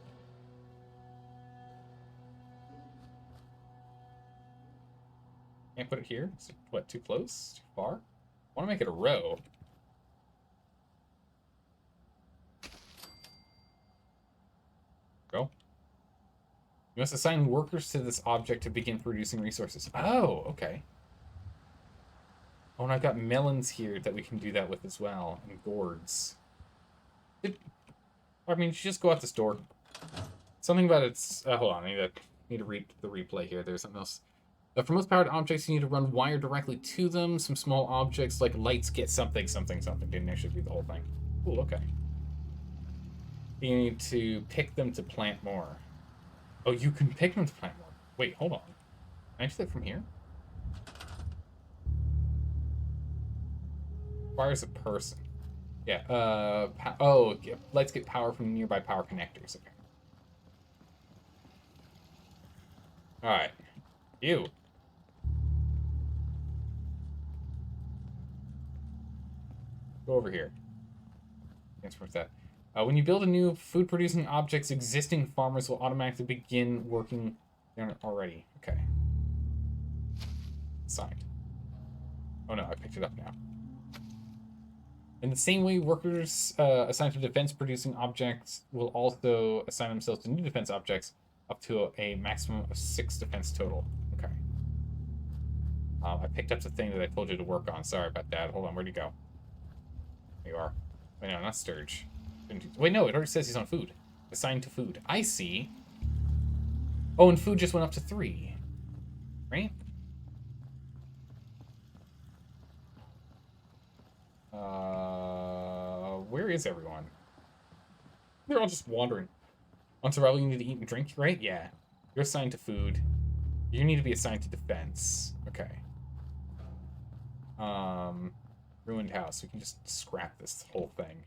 Can't put it here. Is it, what, too close? Too far? I want to make it a row. Go. You must assign workers to this object to begin producing resources. Oh, okay. Oh, and I've got melons here that we can do that with as well, and gourds. I mean, you should just go out this door. Something about its... hold on, I need to read the replay here. There's something else. For most powered objects, you need to run wire directly to them. Some small objects like lights get something. Didn't actually read the whole thing. Cool, okay. You need to pick them to plant more. Oh, you can pick them to plant more. Wait, hold on. Can I do that from here? Requires a person. Yeah, yeah, lights get power from nearby power connectors. Okay. Alright. You. Go over here. Transfer that. When you build a new food-producing objects, existing farmers will automatically begin working on it already. Okay. Signed. Oh no, I picked it up now. In the same way, workers assigned to defense-producing objects will also assign themselves to new defense objects up to a maximum of 6 defense total. Okay. I picked up the thing that I told you to work on. Sorry about that. Hold on, where'd you go? There you are. Wait, no, not Sturge. Wait, no, it already says he's on food. Assigned to food. I see. Oh, and food just went up to 3. Right? Where is everyone? They're all just wandering. On survival, you need to eat and drink, right? Yeah. You're assigned to food. You need to be assigned to defense. Okay. Ruined house. We can just scrap this whole thing.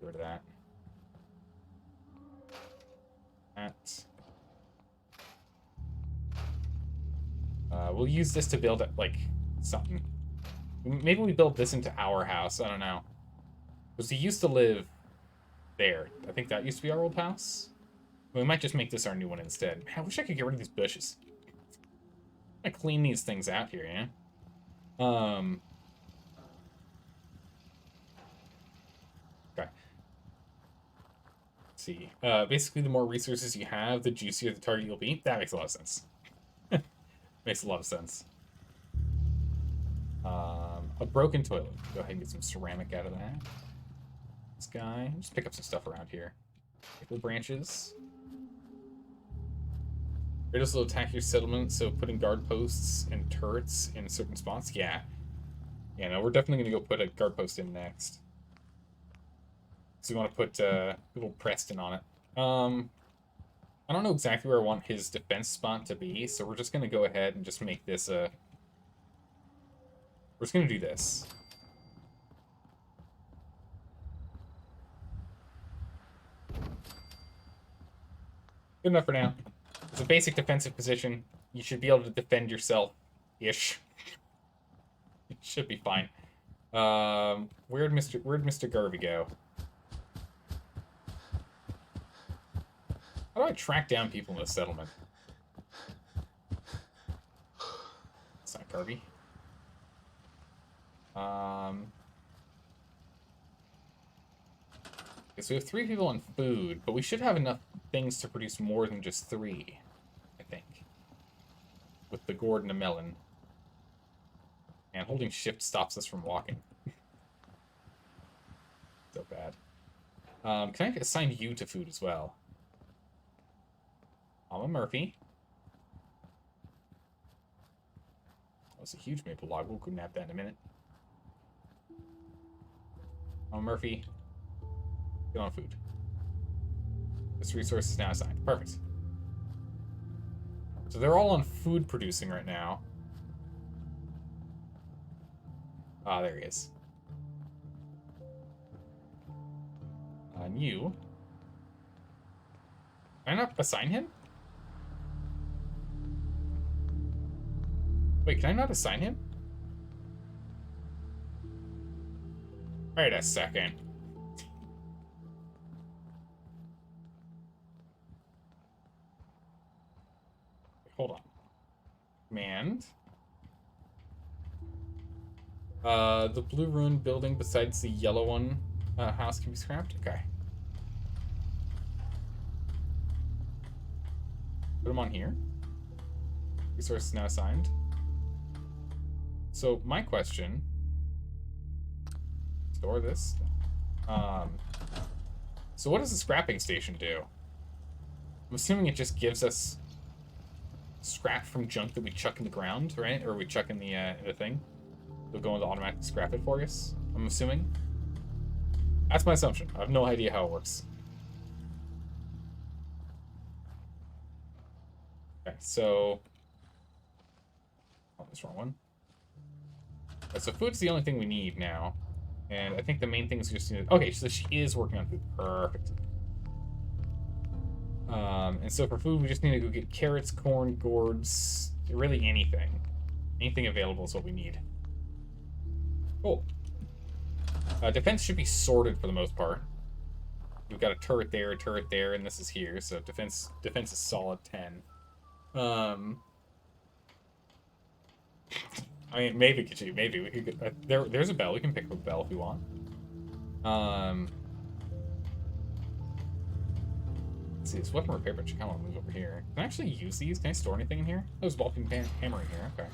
Get rid of that. We'll use this to build, like, something. Maybe we build this into our house. I don't know. Because we used to live there. I think that used to be our old house. We might just make this our new one instead. Man, I wish I could get rid of these bushes. I clean these things out here, yeah? Okay. Let's see. Basically, the more resources you have, the juicier the target you'll be. That makes a lot of sense. Makes a lot of sense. A broken toilet. Go ahead and get some ceramic out of that. This guy. Just pick up some stuff around here. Maple branches. Raiders will attack your settlement, so putting guard posts and turrets in certain spots. Yeah. Yeah, no, we're definitely going to go put a guard post in next. So we want to put little Preston on it. I don't know exactly where I want his defense spot to be, so we're just going to go ahead and just make this a... We're just going to do this. Good enough for now. It's a basic defensive position. You should be able to defend yourself-ish. It should be fine. Where'd Mr. Garvey go? How do I track down people in this settlement? It's not Garvey. Okay, so we have 3 people on food, but we should have enough things to produce more than just 3, I think. With the gourd and the melon. And holding shift stops us from walking. So bad. Can I assign you to food as well? Mama Murphy. That was a huge maple log. We'll go nab that in a minute. Mama Murphy. Get on food. This resource is now assigned. Perfect. So they're all on food producing right now. Ah, there he is. And you. Can I not assign him? Wait, can I not assign him? Wait a second. Hold on. Command. The blue ruined building besides the yellow one house can be scrapped? Okay. Put them on here. Resource now assigned. So my question... Store this. So what does the scrapping station do? I'm assuming it just gives us scrap from junk that we chuck in the ground, right? Or we chuck in the thing. It'll go into automatically scrap it for us, I'm assuming. That's my assumption. I have no idea how it works. Okay, so... Oh, that's the wrong one. Okay, so food's the only thing we need now. And I think the main thing is just... Okay, so she is working on food. Perfect. And so for food, we just need to go get carrots, corn, gourds, really anything. Anything available is what we need. Cool. Defense should be sorted for the most part. We've got a turret there, and this is here, so defense is solid 10. I mean, maybe we could get... there's a bell. We can pick up a bell if we want. Let's see, this weapon repair bench. I kind of want to move over here. Can I actually use these? Can I store anything in here? There's a vaulting hammer in here. Okay.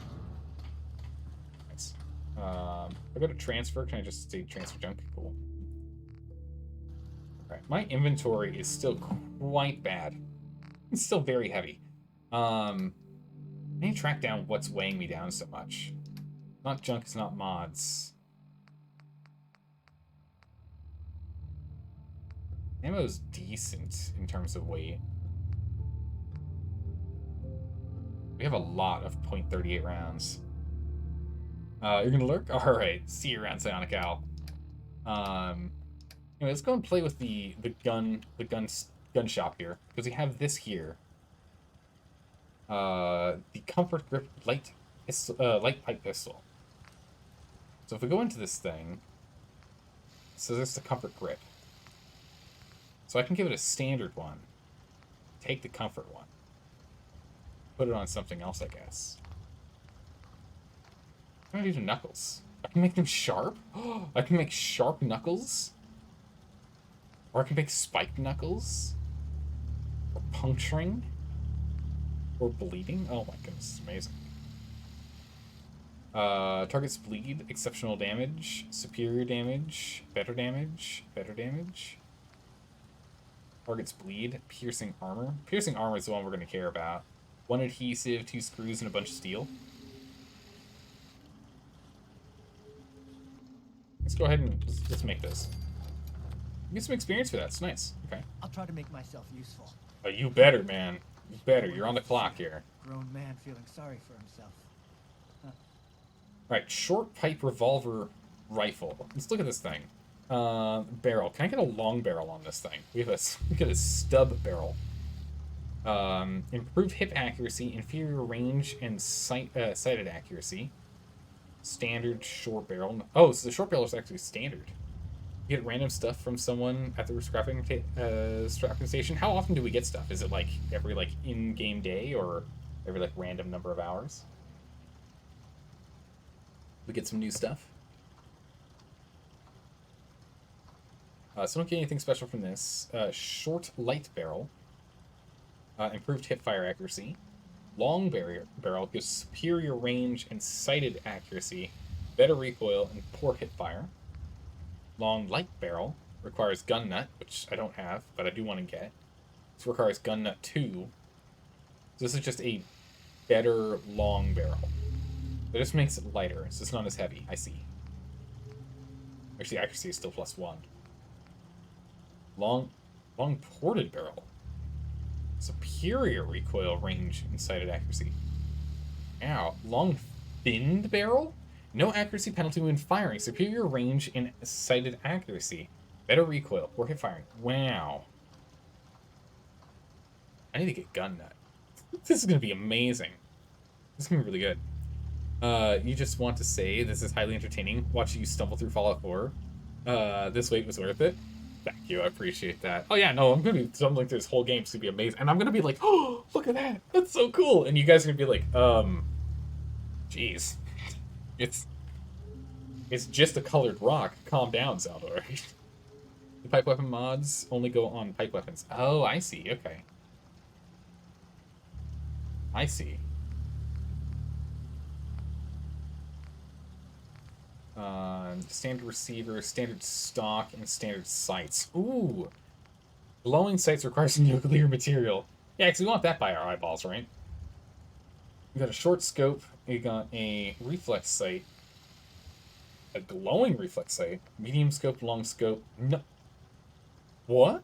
Nice. If I go to transfer, can I just say transfer junk? Cool. Alright, my inventory is still quite bad. It's still very heavy. I need to track down what's weighing me down so much. Not junk, it's not mods. Ammo's decent in terms of weight. We have a lot of .38 rounds. You're gonna lurk? Alright, see you around, Psionic Owl. Anyway, let's go and play with the gun shop here. Because we have this here. The Comfort Grip light pipe pistol. So if we go into this thing, so there's the Comfort Grip. So I can give it a standard one. Take the Comfort one. Put it on something else, I guess. What can I do to knuckles? I can make them sharp? I can make sharp knuckles? Or I can make spiked knuckles? Or puncturing? Or bleeding? Oh my goodness, it's amazing. Targets bleed, exceptional damage, superior damage, better damage, better damage. Targets bleed, piercing armor. Piercing armor is the one we're going to care about. 1 adhesive, 2 screws, and a bunch of steel. Let's go ahead and let's make this. Get some experience for that. It's nice. Okay. I'll try to make myself useful. Oh, you better, man. You better. You're on the clock here. Grown man feeling sorry for himself. Alright, short pipe revolver rifle. Let's look at this thing. Barrel. Can I get a long barrel on this thing? We get a stub barrel. Improved hip accuracy, inferior range, and sighted accuracy. Standard short barrel. Oh, so the short barrel is actually standard. You get random stuff from someone at the scrapping station. How often do we get stuff? Is it like every in-game day or every random number of hours? We get some new stuff. So don't get anything special from this. Short light barrel. Improved hip fire accuracy. Long barrel gives superior range and sighted accuracy, better recoil, and poor hip fire. Long light barrel requires gun nut, which I don't have, but I do want to get. This requires gun nut 2. So this is just a better long barrel. It just makes it lighter, so it's not as heavy. I see. Actually, accuracy is still +1. Long ported barrel. Superior recoil, range, and sighted accuracy. Ow. Long finned barrel? No accuracy penalty when firing. Superior range and sighted accuracy. Better recoil. Poor hip firing. Wow. I need to get gun nut. This is going to be amazing. This is going to be really good. You just want to say this is highly entertaining. Watching you stumble through Fallout 4. This wait was worth it. Thank you, I appreciate that. Oh yeah, no, I'm going to be stumbling through this whole game. It's going to be amazing. And I'm going to be like, oh, look at that. That's so cool. And you guys are going to be like, jeez. It's just a colored rock. Calm down, Zaldor. The pipe weapon mods only go on pipe weapons. Oh, I see. Okay. I see. Standard receiver, standard stock, and standard sights. Ooh! Glowing sights requires nuclear material. Yeah, because we want that by our eyeballs, right? We got a short scope. We got a reflex sight. A glowing reflex sight. Medium scope, long scope. No. What?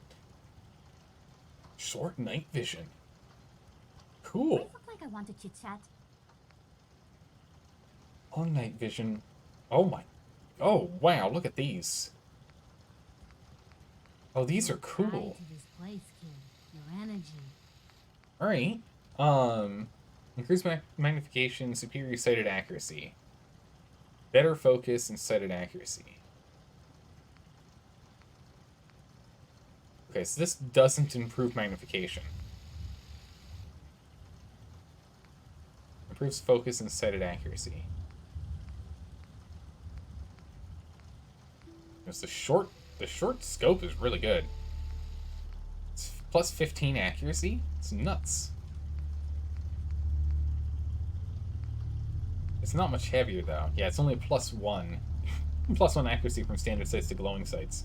Short night vision. Cool. I look like I want to chit chat. On night vision. Oh my. Oh wow, look at these. Oh, these are cool. Alright. Increased magnification, superior sighted accuracy. Better focus and sighted accuracy. Okay, so this doesn't improve magnification. Improves focus and sighted accuracy. The short scope is really good. It's plus 15 accuracy. It's nuts. It's not much heavier though. Yeah, it's only a +1. +1 accuracy from standard sights to glowing sights.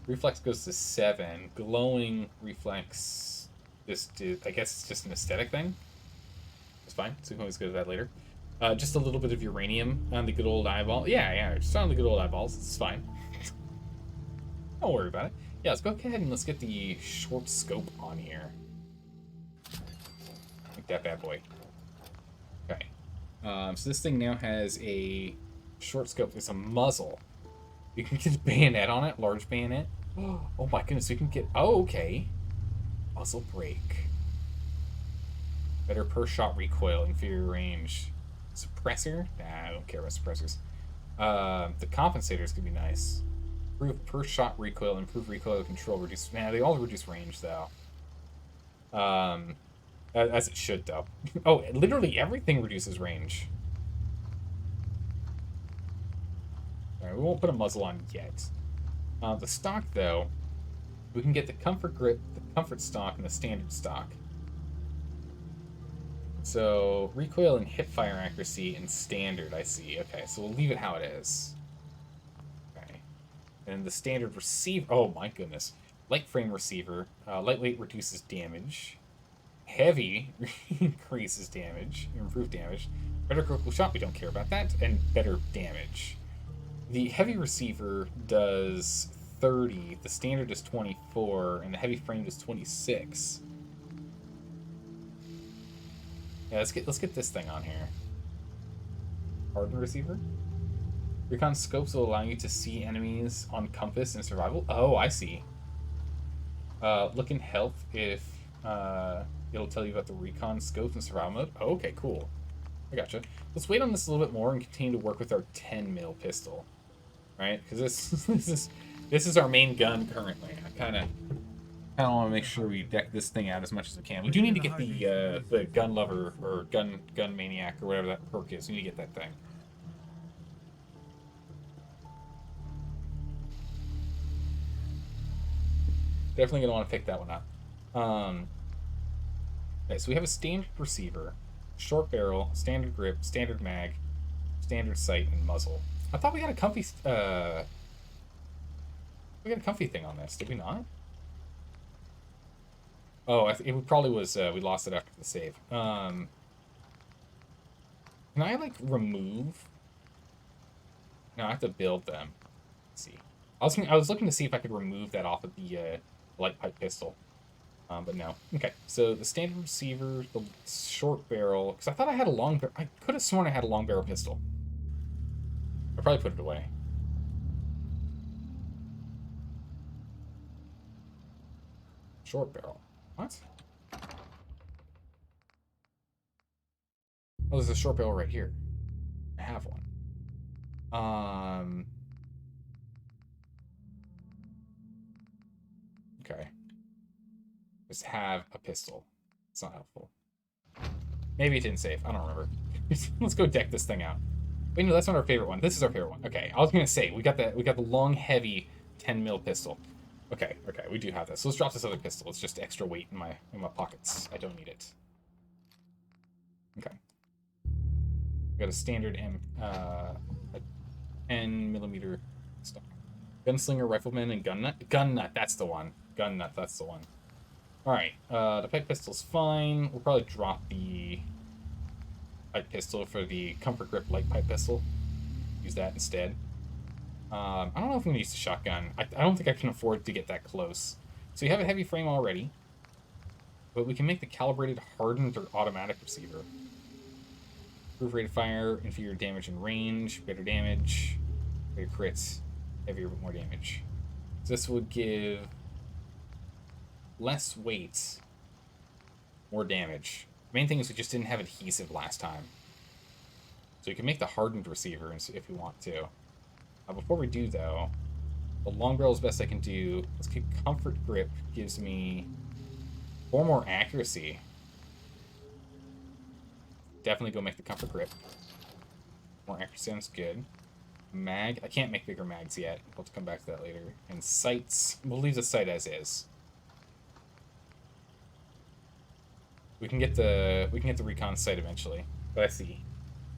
Reflex goes to 7. Glowing reflex I guess it's just an aesthetic thing. It's fine. So we can always go to that later. Just a little bit of uranium on the good old eyeball. Yeah, just on the good old eyeballs. It's fine. Don't worry about it. Yeah, let's go ahead and let's get the short scope on here. Like that bad boy. Okay. So this thing now has a short scope. There's a muzzle. You can get a bayonet on it, large bayonet. Oh my goodness, we can get... Oh, okay. Muzzle brake. Better per shot recoil, inferior range. Suppressor? Nah, I don't care about suppressors. The compensators could be nice. Improve per shot recoil, improve recoil control, reduce... Nah, they all reduce range, though. As it should, though. Oh, literally everything reduces range. Alright, we won't put a muzzle on yet. The stock, though, we can get the comfort grip, the comfort stock, and the standard stock. So, recoil and hip fire accuracy and standard, I see. Okay, so we'll leave it how it is. Okay. And the standard receiver... Oh, my goodness. Light frame receiver. Lightweight reduces damage. Heavy increases damage. Improved damage. Better critical shot, we don't care about that. And better damage. The heavy receiver does 30. The standard is 24. And the heavy frame does 26. Yeah, let's get this thing on here. Hardened receiver. Recon scopes will allow you to see enemies on compass and survival. Oh, I see. Look in health if it'll tell you about the recon scopes and survival mode. Oh, okay, cool. I gotcha. Let's wait on this a little bit more and continue to work with our 10 mil pistol, right? Because this is our main gun currently. I kind of want to make sure we deck this thing out as much as we can. We do need to get the gun lover or gun maniac or whatever that perk is. We need to get that thing. Definitely gonna want to pick that one up. Okay, so we have a standard receiver, short barrel, standard grip, standard mag, standard sight, and muzzle. I thought we had a comfy thing on this. Did we not? Oh, it probably was, we lost it after the save. Can I, like, remove? No, I have to build them. Let's see. I was looking to see if I could remove that off of the light pipe pistol. But no. Okay, so the standard receiver, the short barrel, because I thought I had a long barrel. I could have sworn I had a long barrel pistol. I probably put it away. Short barrel. What? Oh, there's a short barrel right here. I have one. Okay. Just have a pistol. It's not helpful. Maybe it didn't save. I don't remember. Let's go deck this thing out. Wait, no, that's not our favorite one. This is our favorite one. Okay, I was gonna say we got the long, heavy 10 mil pistol. Okay, we do have this. So let's drop this other pistol. It's just extra weight in my pockets. I don't need it. Okay. We got a standard a 10 millimeter stock. Gunslinger, rifleman, and gun nut. Gun nut, that's the one. Gun nut, that's the one. Alright, the pipe pistol's fine. We'll probably drop the pipe pistol for the comfort grip light pipe pistol. Use that instead. I don't know if I'm gonna use the shotgun. I don't think I can afford to get that close. So you have a heavy frame already, but we can make the calibrated, hardened, or automatic receiver. Proof rate of fire, inferior damage and range, better damage, better crits, heavier but more damage. So this would give less weight, more damage. The main thing is we just didn't have adhesive last time. So we can make the hardened receiver if we want to. Before we do, though, the long barrel is best I can do. Let's keep comfort grip. Gives me 4 more accuracy. Definitely go make the comfort grip. More accuracy sounds good. Mag. I can't make bigger mags yet. We'll have to come back to that later. And sights. We'll leave the sight as is. We can get the recon sight eventually. But I see.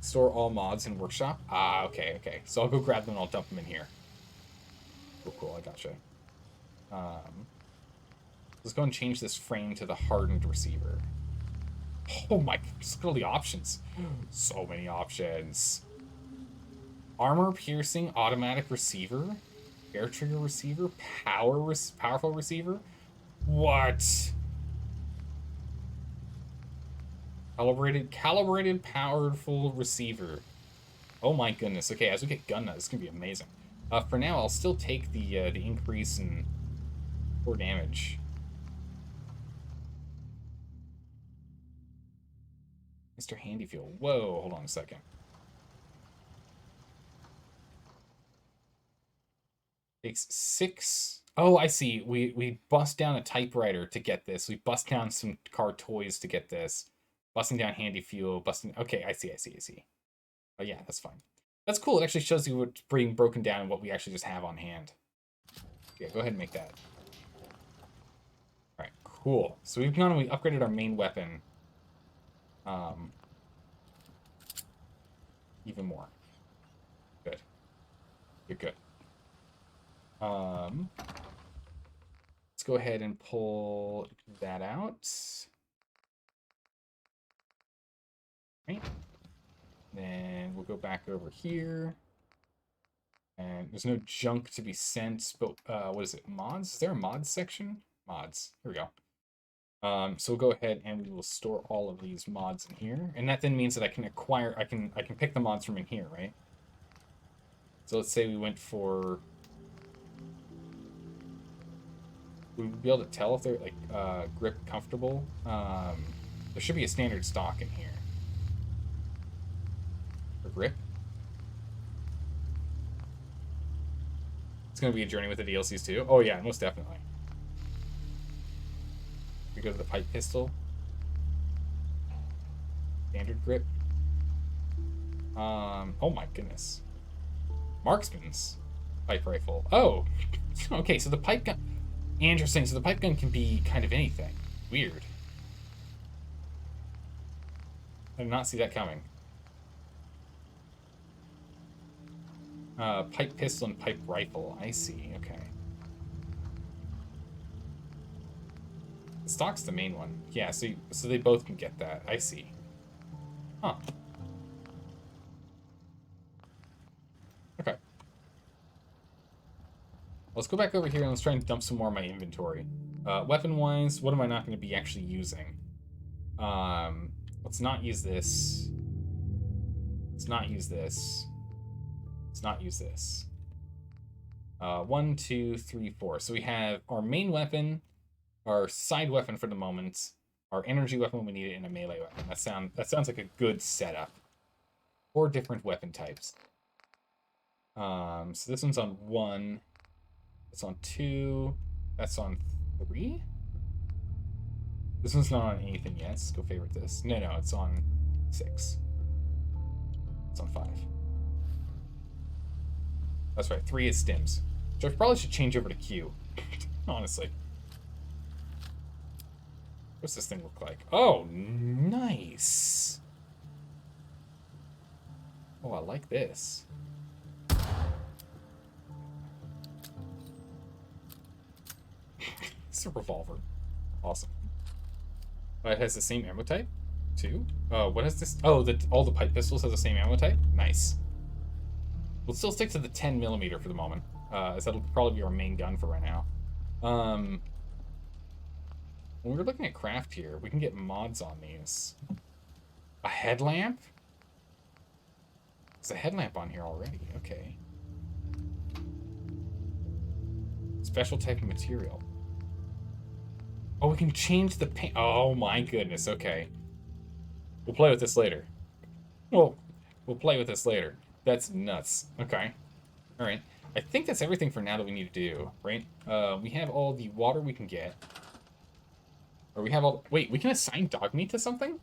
Store all mods in workshop. Ah, okay. So I'll go grab them and I'll dump them in here. Cool, I gotcha. Let's go and change this frame to the hardened receiver. Oh my, just look at all the options. So many options. Armor piercing automatic receiver. Air trigger receiver. Powerful receiver. What? Calibrated, powerful receiver. Oh my goodness. Okay, as we get gun nut, it's gonna be amazing. For now, I'll still take the increase in 4 damage. Mr. Handy Fuel. Whoa, hold on a second. Takes 6. Oh, I see. We bust down a typewriter to get this. We bust down some car toys to get this. Busting down handy fuel, okay, I see. Oh yeah, that's fine. That's cool. It actually shows you what's being broken down and what we actually just have on hand. Yeah, go ahead and make that. Alright, cool. So we upgraded our main weapon. Even more. Good. You're good. Let's go ahead and pull that out. Right. Then we'll go back over here. And there's no junk to be sent, but what is it? Mods? Is there a mods section? Mods. Here we go. So we'll go ahead and we will store all of these mods in here. And that then means that I can acquire, I can pick the mods from in here, right? So let's say we went for, would be able to tell if they're like grip comfortable? There should be a standard stock in here. For grip. It's going to be a journey with the DLCs too. Oh yeah, most definitely. We go to the pipe pistol. Standard grip. Oh my goodness. Marksman's pipe rifle. Oh, okay. So the pipe gun. Interesting. So the pipe gun can be kind of anything. Weird. I did not see that coming. Pipe pistol and pipe rifle. I see. Okay. The stock's the main one. Yeah, so they both can get that. I see. Huh. Okay. Let's go back over here and let's try and dump some more of my inventory. Weapon-wise, what am I not going to be actually using? Let's not use this. Let's not use this. Let's not use this. 1, 2, 3, 4. So we have our main weapon, our side weapon for the moment, our energy weapon when we need it, and a melee weapon. That sounds like a good setup. 4 different weapon types. So this one's on 1. It's on 2. That's on 3. This one's not on anything yet. Let's go favorite this. No, it's on 6. It's on 5. That's right, 3 is stims. Which I probably should change over to Q. Honestly. What's this thing look like? Oh, nice. Oh, I like this. It's a revolver. Awesome. It has the same ammo type, too. What is this? Oh, all the pipe pistols have the same ammo type? Nice. We'll still stick to the 10mm for the moment, as that'll probably be our main gun for right now. When we're looking at craft here, we can get mods on these. A headlamp? There's a headlamp on here already. Okay. Special type of material. Oh, we can change the paint. Oh my goodness. Okay. We'll play with this later. We'll play with this later. That's nuts. Okay. All right. I think that's everything for now that we need to do, right? We have all the water we can get. Or we have all... Wait, we can assign dog meat to something?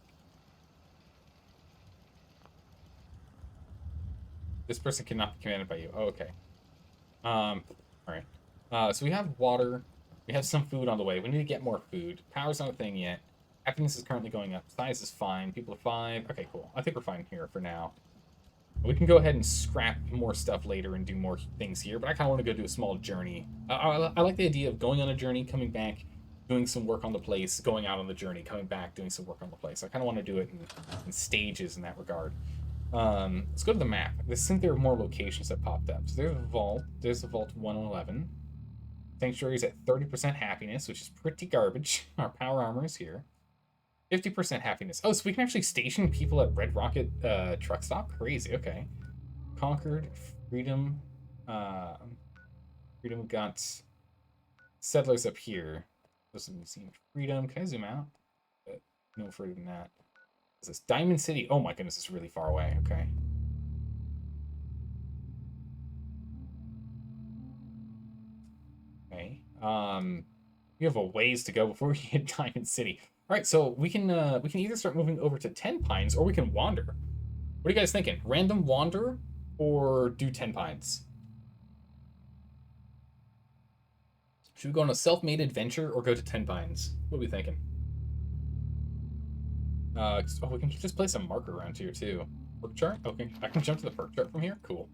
This person cannot be commanded by you. Oh, okay. All right. So we have water. We have some food on the way. We need to get more food. Power's not a thing yet. Happiness is currently going up. Size is fine. People are 5. Okay, cool. I think we're fine here for now. We can go ahead and scrap more stuff later and do more things here, but I kind of want to go do a small journey. I like the idea of going on a journey, coming back, doing some work on the place, going out on the journey, coming back, doing some work on the place. I kind of want to do it in stages in that regard. Let's go to the map. I think there are more locations that popped up. So there's a vault. There's the vault 111. Sanctuary's at 30% happiness, which is pretty garbage. Our power armor is here. 50% happiness. Oh, so we can actually station people at Red Rocket truck stop? Crazy, okay. Conquered, freedom. Freedom got settlers up here. Doesn't seem freedom. Can I zoom out? No further than that. Is this Diamond City? Oh my goodness, it's really far away. Okay. Okay. We have a ways to go before we hit Diamond City. All right, so we can either start moving over to 10 Pines or we can wander. What are you guys thinking? Random wander or do 10 Pines? Should we go on a self-made adventure or go to 10 Pines? What are we thinking? Oh, we can just place a marker around here too. Perk chart? Okay, I can jump to the perk chart from here? Cool.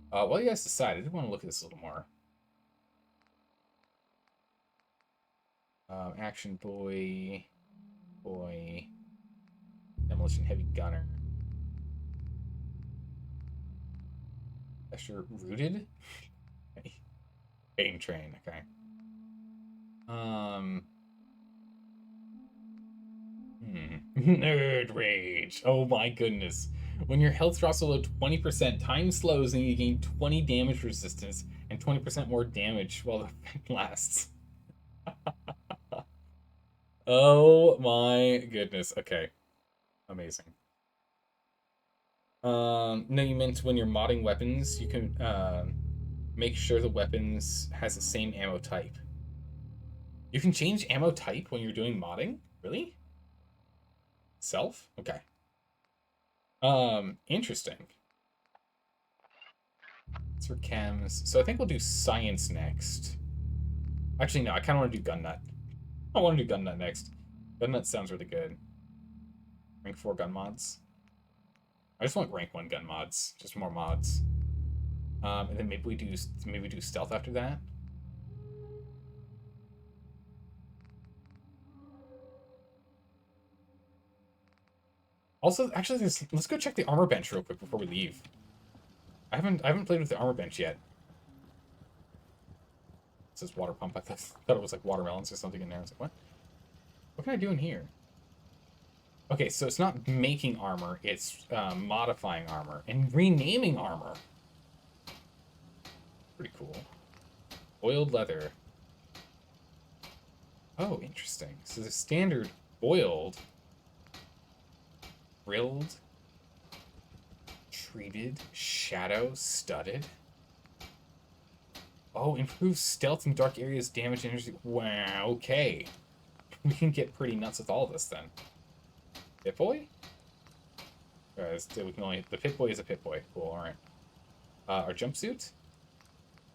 While you guys decide, I did want to look at this a little more. Action boy, demolition heavy gunner. Extra rooted? Aim train, okay. Nerd rage. Oh my goodness. When your health drops below 20%, time slows and you gain 20 damage resistance and 20% more damage while the effect lasts. Oh my goodness. Okay. Amazing. No, you meant when you're modding weapons, you can make sure the weapons has the same ammo type. You can change ammo type when you're doing modding? Really? Self? Okay. Interesting. It's for chems. So I think we'll do science next. Actually, no, I kind of want to do gun nut. I want to do gun nut next. Gun nut sounds really good. Rank 4 gun mods. I just want rank 1 gun mods. Just more mods. And then maybe we do stealth after that. Also, actually, let's go check the armor bench real quick before we leave. I haven't played with the armor bench yet. It says water pump. I thought it was like watermelons or something in there. I was like, what? What can I do in here? Okay, so it's not making armor, it's modifying armor and renaming armor. Pretty cool. Oiled leather. Oh, interesting. So the standard oiled, grilled, treated, shadow, studded. Oh, improves stealth in dark areas, damage energy. Wow, okay. We can get pretty nuts with all this then. Pit boy? We can only. The pit boy is a pit boy. Cool, alright. Our jumpsuit?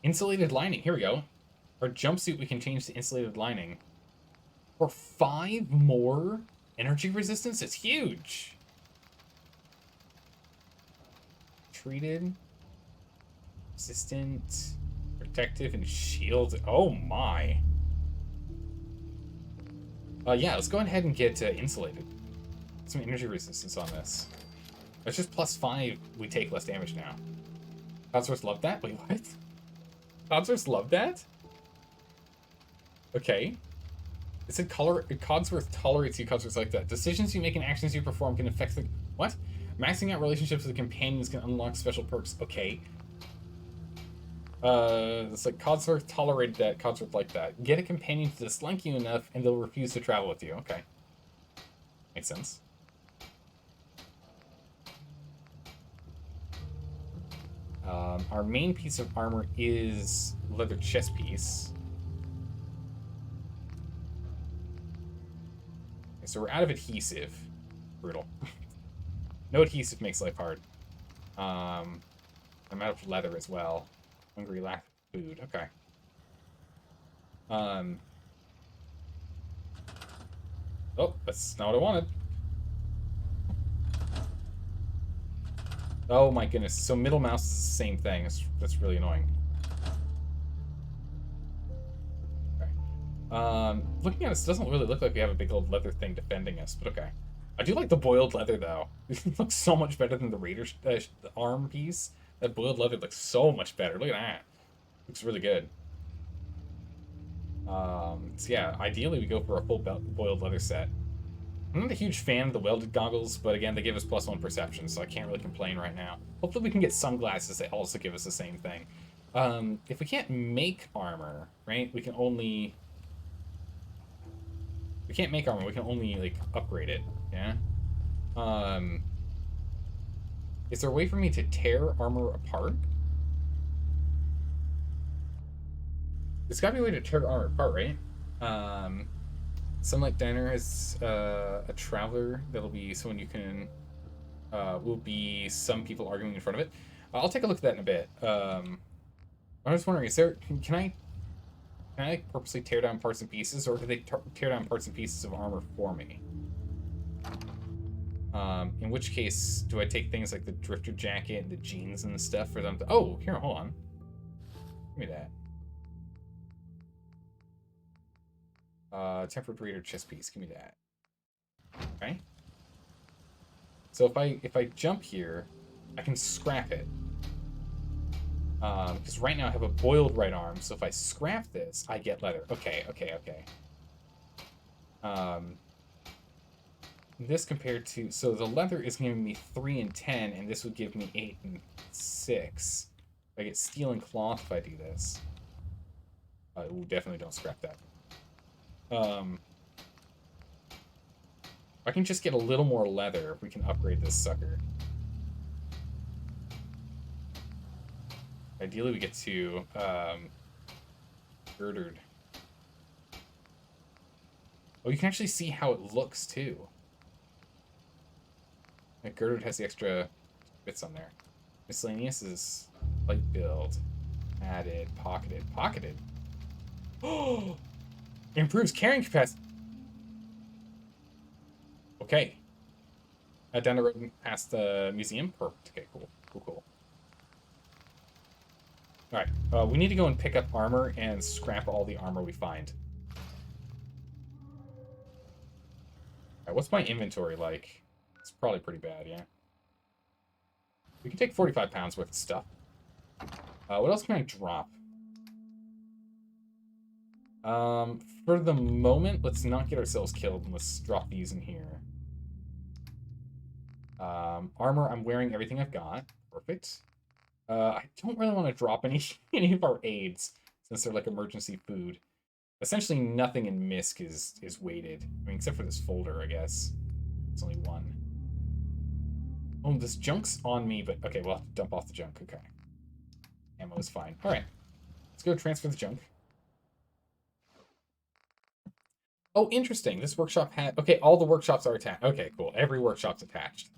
Insulated lining. Here we go. Our jumpsuit we can change to insulated lining. For 5 more energy resistance? It's huge! Treated. Resistant. Protective and shield. Oh my. Yeah, let's go ahead and get insulated. Some energy resistance on this. That's just +5. We take less damage now. Codsworth loved that? Wait, what? Codsworth loved that? Okay. It said Codsworth tolerates you, Codsworth like that. Decisions you make and actions you perform can affect the... What? Maxing out relationships with companions can unlock special perks. Okay. It's like Codsworth tolerated that, Codsworth like that. Get a companion to dislike you enough and they'll refuse to travel with you. Okay. Makes sense. Our main piece of armor is leather chest piece. Okay, so we're out of adhesive. Brutal. No adhesive makes life hard. I'm out of leather as well. Hungry, lack of food. Okay. Oh, that's not what I wanted. Oh my goodness. So middle mouse is the same thing. That's really annoying. Okay. Looking at us, it doesn't really look like we have a big old leather thing defending us, but okay. I do like the boiled leather, though. It looks so much better than the Raider's arm piece. That boiled leather looks so much better. Look at that. Looks really good. So yeah, ideally we go for a full boiled leather set. I'm not a huge fan of the welded goggles, but again, they give us +1 perception, so I can't really complain right now. Hopefully we can get sunglasses that also give us the same thing. If we can't make armor, right, we can only... We can't make armor, we can only, like, upgrade it, yeah? Is there a way for me to tear armor apart? There's gotta be a way to tear armor apart, right? Sunlight Diner has a traveler that'll be someone you can... will be some people arguing in front of it. I'll take a look at that in a bit. I'm just wondering, is there... Can I purposely tear down parts and pieces, or do they tear down parts and pieces of armor for me? In which case, do I take things like the drifter jacket and the jeans and stuff for them to... Oh, here, hold on. Give me that. Tempered reader chest piece. Give me that. Okay. So if I jump here, I can scrap it. Because right now I have a boiled right arm, so if I scrap this, I get leather. Okay. This compared to... So the leather is giving me 3 and 10, and this would give me 8 and 6. I get steel and cloth if I do this. Ooh, definitely don't scrap that. I can just get a little more leather if we can upgrade this sucker. Ideally, we get to girdered. Oh, you can actually see how it looks too. Like girdered has the extra bits on there. Miscellaneous is light build, added, pocketed. Oh, improves carrying capacity. Okay. Down the road past the museum. Perfect. Okay, cool. Alright, we need to go and pick up armor and scrap all the armor we find. Alright, what's my inventory like? It's probably pretty bad, yeah. We can take 45 pounds worth of stuff. What else can I drop? For the moment, let's not get ourselves killed and let's drop these in here. Armor, I'm wearing everything I've got. Perfect. I don't really want to drop any of our aids since they're like emergency food. Essentially, nothing in MISC is weighted. I mean, except for this folder, I guess. It's only one. Oh, this junk's on me, but okay, we'll have to dump off the junk. Okay. Ammo is fine. All right. Let's go transfer the junk. Oh, interesting. This workshop had... Okay, all the workshops are attached. Okay, cool. Every workshop's attached.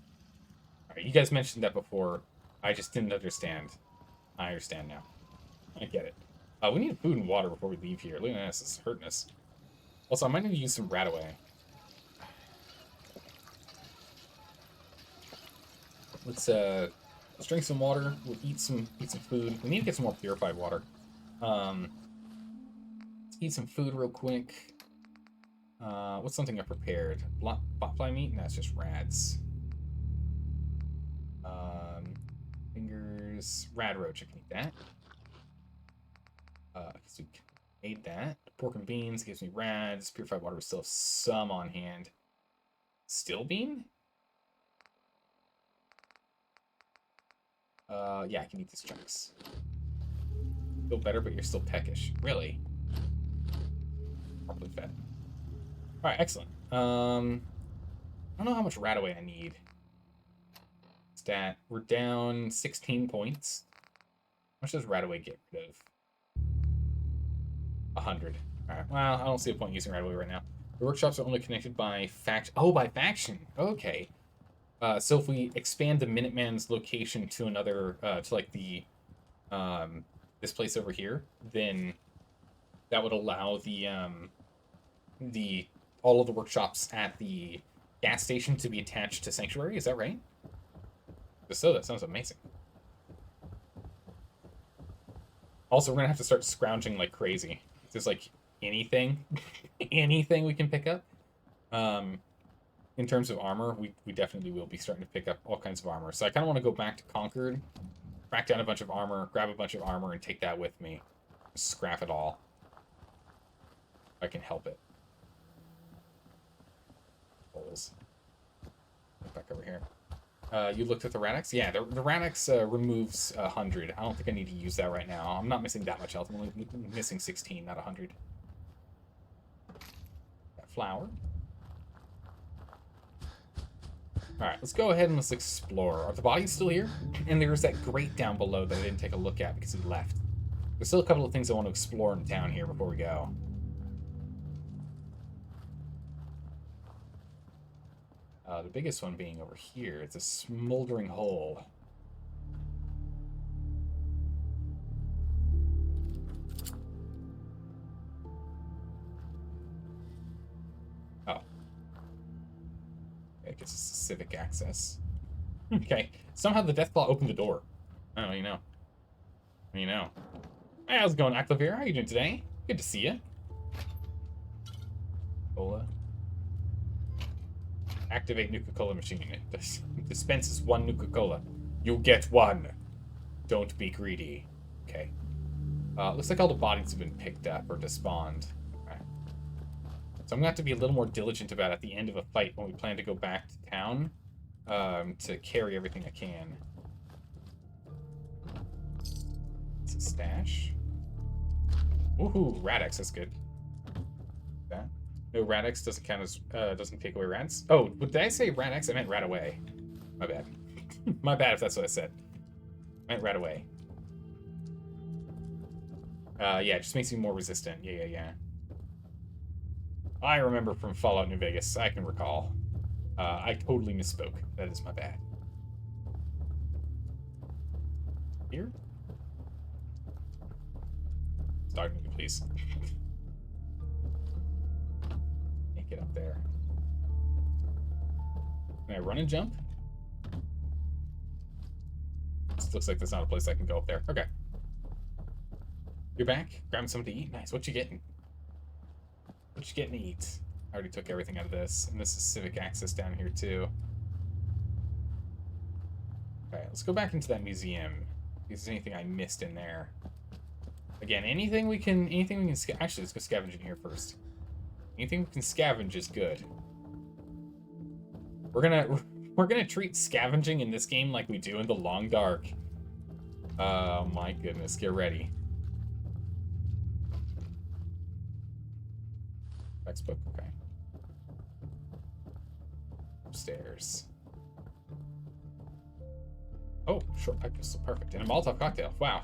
All right, you guys mentioned that before. I just didn't understand. I understand now. I get it. We need food and water before we leave here. Look at this. This is hurting us. Also, I might need to use some Radaway. Let's drink some water. We'll eat some food. We need to get some more purified water. Let's eat some food real quick. What's something I prepared? Botfly meat? No, it's just rads. Fingers. Rad roach. I can eat that. So we made that. Pork and beans gives me rads. Purified water. We still have some on hand. Still bean? Yeah, I can eat these chunks. Feel better, but you're still peckish. Really? Properly fed. Alright, excellent. I don't know how much Radaway I need. Stat. We're down 16 points. How much does Radaway get rid of? 100. Alright, well, I don't see a point using Radaway right now. The workshops are only connected by faction. Oh, by faction. Okay. So if we expand the Minuteman's location to another, to like the, this place over here, then that would allow all of the workshops at the gas station to be attached to Sanctuary. Is that right? If so, that sounds amazing. Also, we're gonna have to start scrounging like crazy. If there's like anything, anything we can pick up. In terms of armor, we definitely will be starting to pick up all kinds of armor. So I kind of want to go back to Concord, crack down a bunch of armor, grab a bunch of armor, and take that with me. Scrap it all. If I can help it. Holes. Back over here. You looked at the Radix? Yeah, the Radix removes 100. I don't think I need to use that right now. I'm not missing that much health. I'm only missing 16, not 100. That flour. Alright, let's go ahead and let's explore. Are the bodies still here? And there's that grate down below that I didn't take a look at because he left. There's still a couple of things I want to explore in town here before we go. The biggest one being over here. It's a smoldering hole. Oh. like it's civic access. Okay. Somehow the Deathclaw opened the door. Oh, you know. You know. Hey, how's it going, Aclavir? How you doing today? Good to see you. Cola. Activate Nuka-Cola machine. It dispenses 1 Nuka-Cola. You get 1. Don't be greedy. Okay. Looks like all the bodies have been picked up or despawned. Okay. So I'm gonna have to be a little more diligent about at the end of a fight when we plan to go back to town to carry everything I can. It's a stash. Woohoo, Radix, that's good. That. No, Radix doesn't count as doesn't take away rats. Oh, did I say Radix? I meant rat away. My bad. My bad if that's what I said. I meant rat away. Yeah, it just makes you more resistant. Yeah. I remember from Fallout New Vegas. I can recall. I totally misspoke. That is my bad. Here? Start me, please. Can't get up there. Can I run and jump? This looks like there's not a place I can go up there. Okay. You're back? Grabbing something to eat? Nice. What you getting? What you getting to eat? I already took everything out of this. And this is civic access down here, too. Okay, let's go back into that museum. Is there anything I missed in there? Again, anything we can actually, let's go scavenging here first. Anything we can scavenge is good. We're gonna treat scavenging in this game like we do in the Long Dark. Oh my goodness, get ready. Textbook, okay. Upstairs. Oh, short pipe pistol, perfect. And a Molotov cocktail, wow.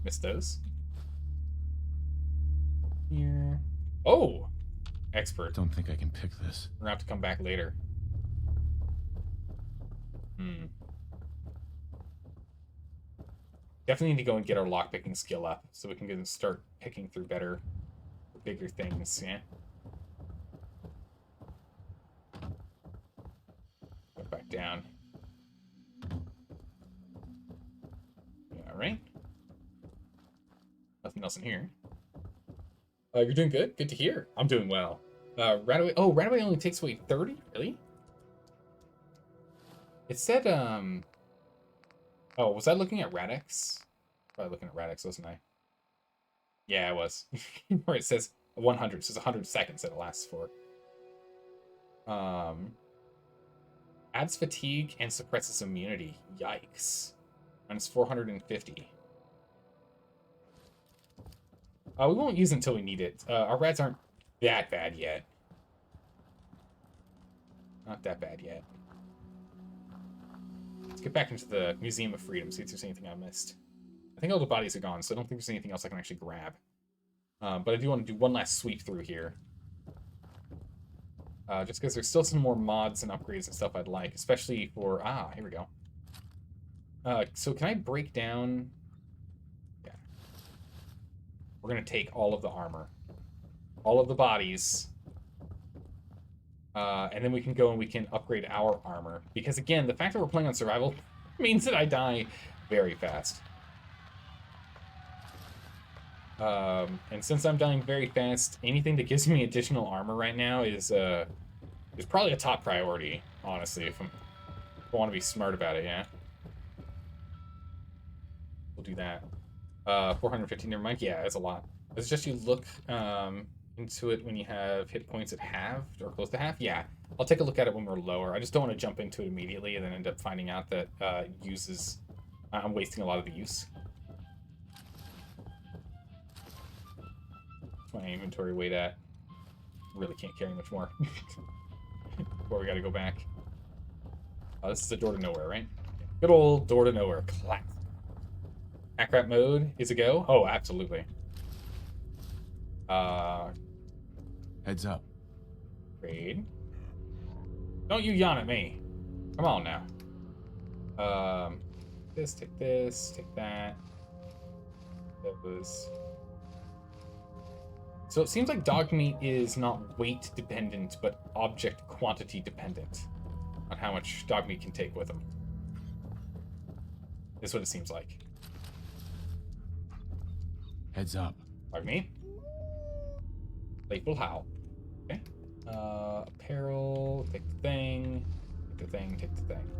Missed those. Here. Oh! Expert. Don't think I can pick this. We're gonna have to come back later. Definitely need to go and get our lockpicking skill up so we can go and start picking through better, bigger things, yeah? Go back down. Alright. Nothing else in here. You're doing good? Good to hear. I'm doing well. Radaway. Oh, Radaway only takes away 30? Really? It said, Oh, was I looking at Radix? Probably looking at Radix, wasn't I? Yeah, I was. Where it says 100. It says 100 seconds that it lasts for. Adds fatigue and suppresses immunity. Yikes. Minus 450. We won't use it until we need it. Our rats aren't that bad yet. Not that bad yet. Let's get back into the Museum of Freedom, see if there's anything I missed. I think all the bodies are gone, so I don't think there's anything else I can actually grab. But I do want to do one last sweep through here. Just because there's still some more mods and upgrades and stuff I'd like, especially for... Ah, here we go. So can I break down... Yeah. We're going to take all of the armor. All of the bodies. And then we can go and we can upgrade our armor. Because again, the fact that we're playing on survival means that I die very fast. And since I'm dying very fast, anything that gives me additional armor right now is probably a top priority, honestly, if I want to be smart about it, yeah. We'll do that. 415, never mind. Yeah, that's a lot. It's just you look into it when you have hit points at half or close to half. Yeah, I'll take a look at it when we're lower. I just don't want to jump into it immediately and then end up finding out that I'm wasting a lot of the use. What's my inventory weight at? Really can't carry much more. Before we gotta go back. This is a door to nowhere, right? Good old door to nowhere. Classic. Hack rat mode is a go? Oh, absolutely. Heads up. Raid. Don't you yawn at me. Come on now. This, take that. That was... So it seems like dog meat is not weight dependent, but object quantity dependent on how much dog meat can take with them. Is what it seems like. Heads up. Dog meat. Playful howl. Okay. Apparel. Take the thing. Take the thing. Take the thing.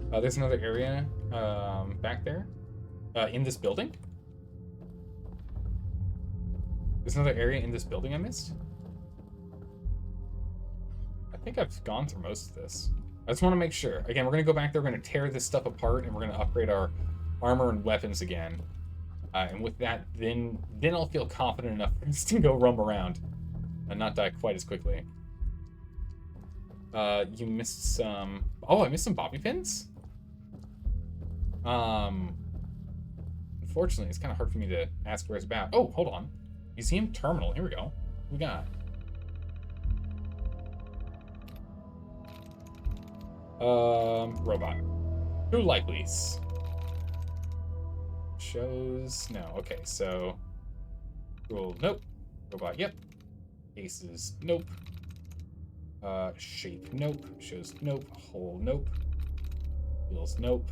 There's another area back there in this building. There's another area in this building I missed. I think I've gone through most of this. I just want to make sure. Again, we're going to go back there. We're going to tear this stuff apart, and we're going to upgrade our armor and weapons again. And with that, then I'll feel confident enough for us to go roam around and not die quite as quickly. You missed some... Oh, I missed some bobby pins? Unfortunately, it's kind of hard for me to ask where it's about. Oh, hold on. Museum terminal. Here we go. What we got? Robot. Who likelies? Shows... No. Okay, so... Cool. Nope. Robot. Yep. Cases. Nope. Shape. Nope. Shows. Nope. Hole. Nope. Wheels. Nope.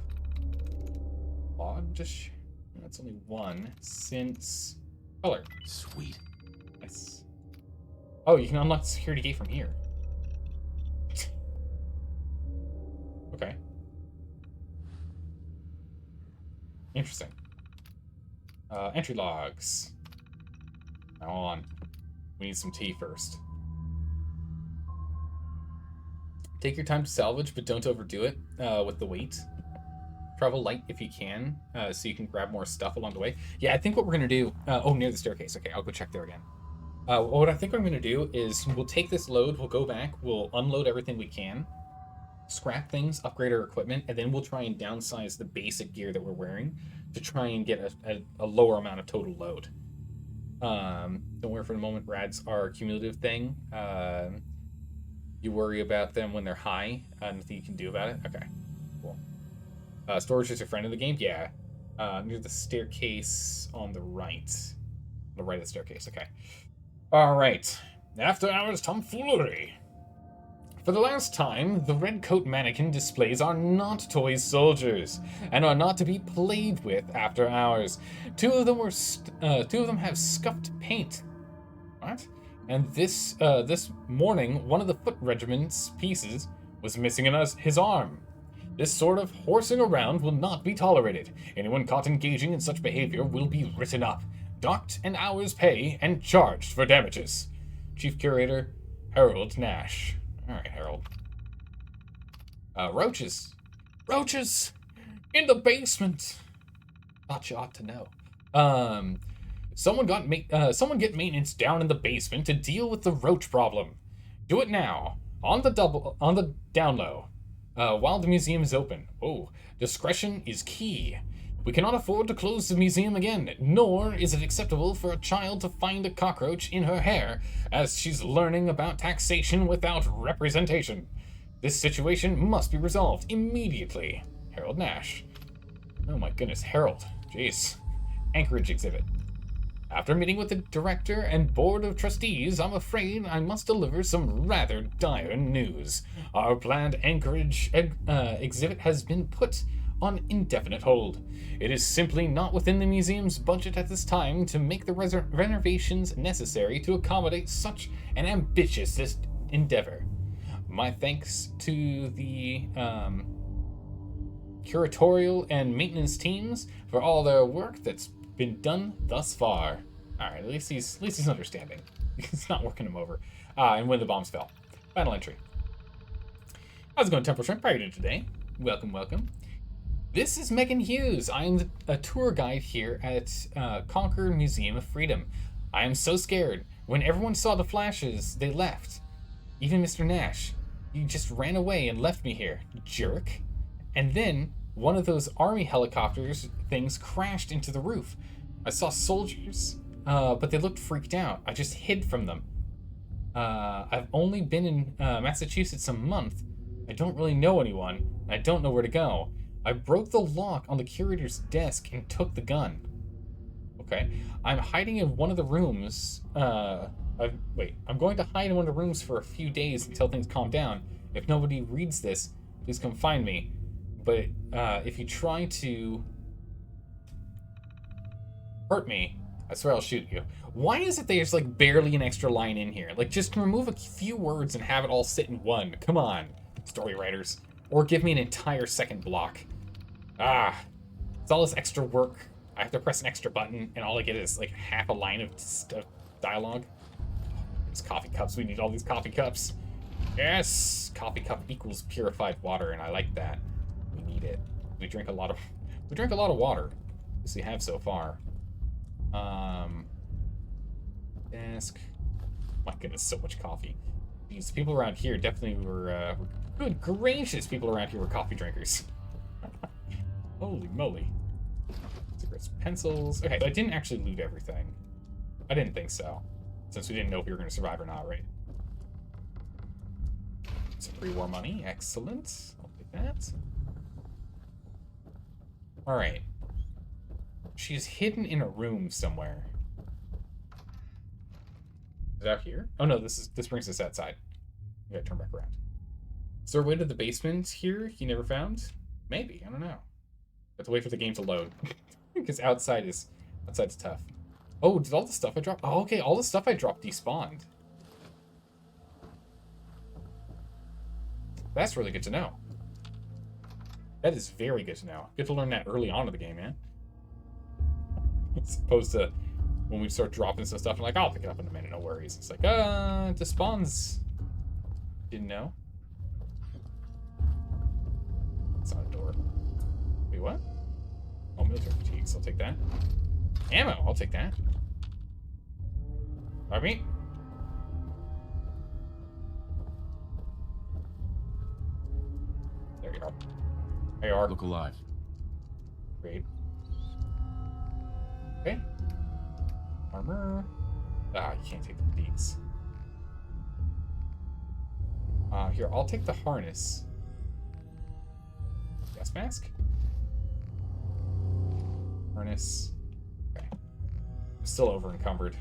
Lodge. That's only one. Since... Color. Sweet. Nice. Oh, you can unlock the security gate from here. Okay. Interesting. Entry logs. Now on. We need some tea first. Take your time to salvage, but don't overdo it with the weight. Travel light if you can, so you can grab more stuff along the way. Yeah, I think what we're going to do... oh, near the staircase. Okay, I'll go check there again. What I think I'm going to do is we'll take this load, we'll go back, we'll unload everything we can, scrap things, upgrade our equipment, and then we'll try and downsize the basic gear that we're wearing to try and get a lower amount of total load. Don't worry for the moment, rads are a cumulative thing. You worry about them when they're high, nothing you can do about it. Okay, cool. Storage is your friend in the game? Yeah. Near the staircase on the right. On the right of the staircase, okay. Alright. After hours tomfoolery. For the last time, the red coat mannequin displays are not toy soldiers, and are not to be played with after hours. Two of them have scuffed paint. What? And this morning, one of the foot regiment's pieces was missing his arm. This sort of horsing around will not be tolerated. Anyone caught engaging in such behavior will be written up, docked an hour's pay, and charged for damages. Chief Curator, Harold Nash. Alright, Harold. Roaches. Roaches! In the basement! Thought you ought to know. Someone get maintenance down in the basement to deal with the roach problem. Do it now. On the down low. While the museum is open. Oh, discretion is key. We cannot afford to close the museum again, nor is it acceptable for a child to find a cockroach in her hair as she's learning about taxation without representation. This situation must be resolved immediately. Harold Nash. Oh my goodness, Harold. Jeez. Anchorage exhibit. After meeting with the director and board of trustees, I'm afraid I must deliver some rather dire news. Our planned Anchorage exhibit has been put on indefinite hold. It is simply not within the museum's budget at this time to make the renovations necessary to accommodate such an ambitious endeavor. My thanks to the curatorial and maintenance teams for all their work that's been done thus far. Alright, at least he's understanding. He's not working him over. And when the bombs fell. Final entry. How's it going, Temple Shrimp? How are you doing today? Welcome, welcome. This is Megan Hughes. I am a tour guide here at Concord Museum of Freedom. I am so scared. When everyone saw the flashes, they left. Even Mr. Nash. He just ran away and left me here. Jerk. And then one of those army helicopters things crashed into the roof. I saw soldiers, but they looked freaked out. I just hid from them. I've only been in Massachusetts a month. I don't really know anyone. I don't know where to go. I broke the lock on the curator's desk and took the gun. Okay. I'm hiding in one of the rooms. Wait. I'm going to hide in one of the rooms for a few days until things calm down. If nobody reads this, please come find me. But if you try to hurt me, I swear I'll shoot you. Why is it there's like barely an extra line in here? Like, just remove a few words and have it all sit in one. Come on, story writers. Or give me an entire second block. It's all this extra work. I have to press an extra button, and all I get is like half a line of dialogue. These coffee cups. We need all these coffee cups. Yes, coffee cup equals purified water, and I like that. We need it. We drink a lot of water. As we have so far. Desk. My goodness, so much coffee. These people around here definitely were good gracious, people around here were coffee drinkers. Holy moly. Cigarettes, pencils. Okay, so I didn't actually loot everything. I didn't think so. Since we didn't know if we were going to survive or not, right? Some pre-war money. Excellent. I'll take that. Alright. She's hidden in a room somewhere. Is it out here? Oh no, this brings us outside. We gotta turn back around. Is there a way to the basement here you never found? Maybe, I don't know. Have to wait for the game to load. Because outside's tough. Oh, did all the stuff I dropped? Oh, okay, all the stuff I dropped despawned. That's really good to know. That is very good to know. Good to learn that early on in the game, man. As opposed to when we start dropping some stuff, I'm like, I'll pick it up in a minute, no worries. It's like, despawns. Didn't know. It's not a door. Wait, what? Oh, military fatigues. I'll take that. Ammo. I'll take that. Pardon me? There you are. There you are. Look alive. Great. Okay. Armor. You can't take the fatigues. Here, I'll take the harness. Gas mask? Harness. Okay. I'm still over encumbered.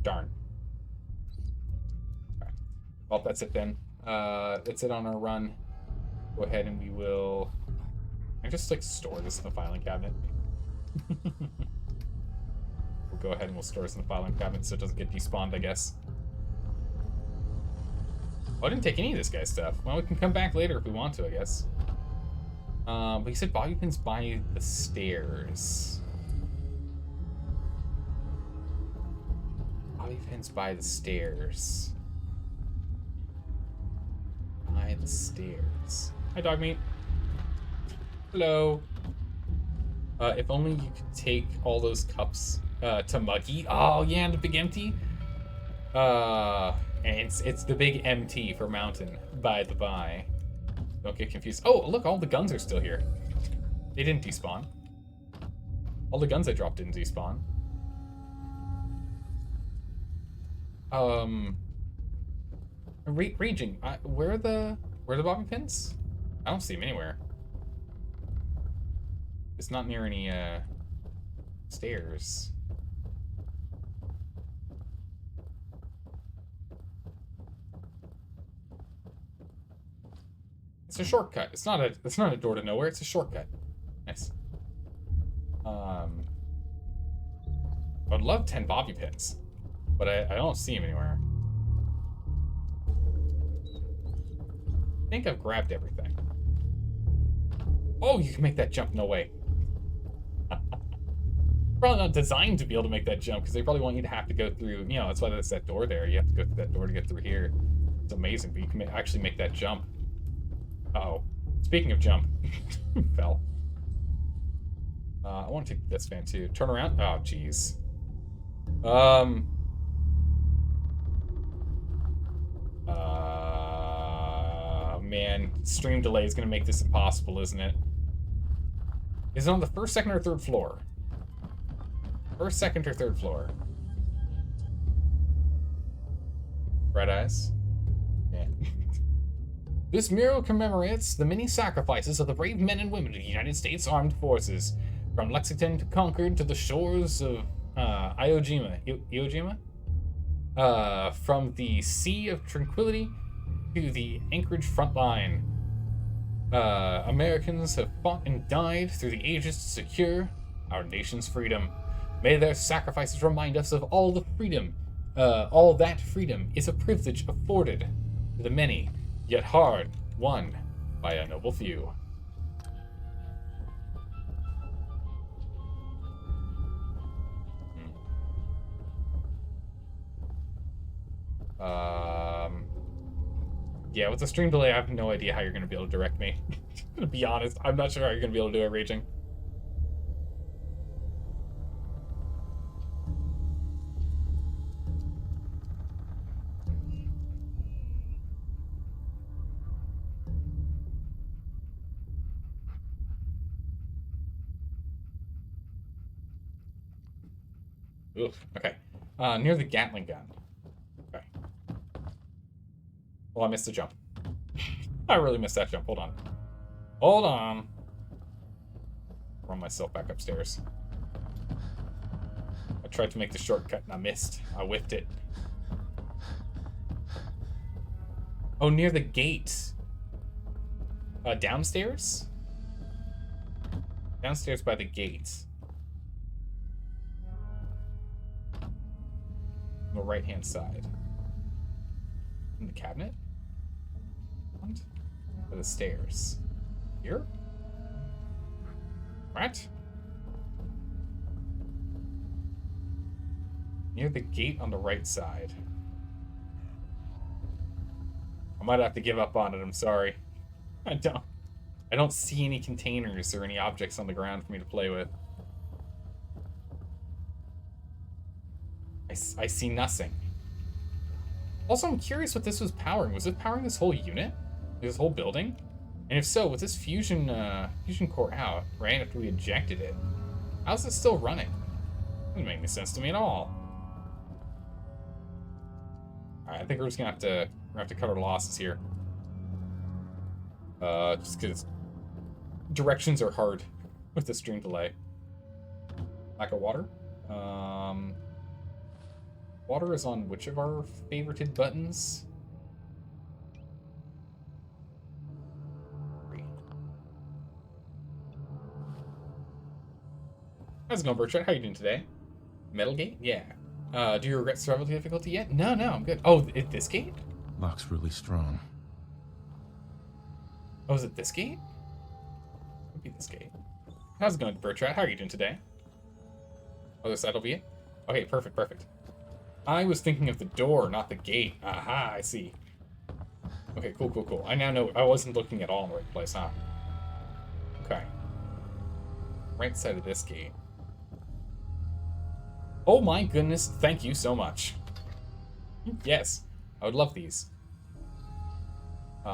Darn. Okay. Well, that's it then. That's it on our run. Go ahead and we will... I just like store this in the filing cabinet. We'll go ahead and we'll store this in the filing cabinet so it doesn't get despawned, I guess. Oh, I didn't take any of this guy's stuff. Well, we can come back later if we want to, I guess. But he said bobby pins by the stairs. Bobby pins by the stairs. By the stairs. Hi, dog meat. Hello. If only you could take all those cups to Muggy. Oh, yeah, and the big empty. And it's the big MT for mountain, by the by. Don't get confused. Oh, look, all the guns are still here. They didn't despawn. All the guns I dropped didn't despawn. Raging. Where are the bobby pins? I don't see them anywhere. It's not near any stairs. It's a shortcut. It's not a door to nowhere. It's a shortcut. Nice. I'd love 10 bobby pins, but I don't see them anywhere. I think I've grabbed everything. Oh, you can make that jump. No way. Probably not designed to be able to make that jump because they probably want you to have to go through, you know, that's why there's that door there. You have to go through that door to get through here. It's amazing, but you can actually make that jump. Uh-oh. Speaking of jump. Fell. I want to take this fan too. Turn around. Oh, jeez. Man. Stream delay is going to make this impossible, isn't it? Is it on the first, second, or third floor? First, second, or third floor? Red eyes? Yeah. This mural commemorates the many sacrifices of the brave men and women of the United States Armed Forces, from Lexington to Concord to the shores of Iwo Jima? From the Sea of Tranquility to the Anchorage front line. Americans have fought and died through the ages to secure our nation's freedom. May their sacrifices remind us of all the freedom. All that freedom is a privilege afforded to the many, yet hard won by a noble few. Yeah, with the stream delay, I have no idea how you're going to be able to direct me. To be honest, I'm not sure how you're going to be able to do it raging. Oof, okay. Near the Gatling gun. Okay. Well, I missed the jump. I really missed that jump. Hold on. Hold on. Run myself back upstairs. I tried to make the shortcut and I missed. I whiffed it. Oh, near the gate. Downstairs? Downstairs by the gate. On the right-hand side. In the cabinet? What? Or the stairs? Here? What? Near the gate on the right side. I might have to give up on it, I'm sorry. I don't see any containers or any objects on the ground for me to play with. I see nothing. Also, I'm curious what this was powering. Was it powering this whole unit? This whole building? And if so, with this fusion core out, right, after we ejected it, how's it still running? Doesn't make any sense to me at all. Alright, I think we're just gonna have to cut our losses here. Just because directions are hard with the stream delay. Lack of water? Water is on which of our favorited buttons? How's it going, Bertrand? How you doing today? Metal gate? Yeah. Do you regret survival difficulty yet? No, I'm good. Oh, this gate? Lock's really strong. Oh, is it this gate? Could be this gate. How's it going, Bertrand? How are you doing today? Oh, this side will be it? Okay, perfect. I was thinking of the door, not the gate. Aha, I see. Okay, cool. I now know I wasn't looking at all in the right place, huh? Okay. Right side of this gate. Oh my goodness, thank you so much. Yes, I would love these. You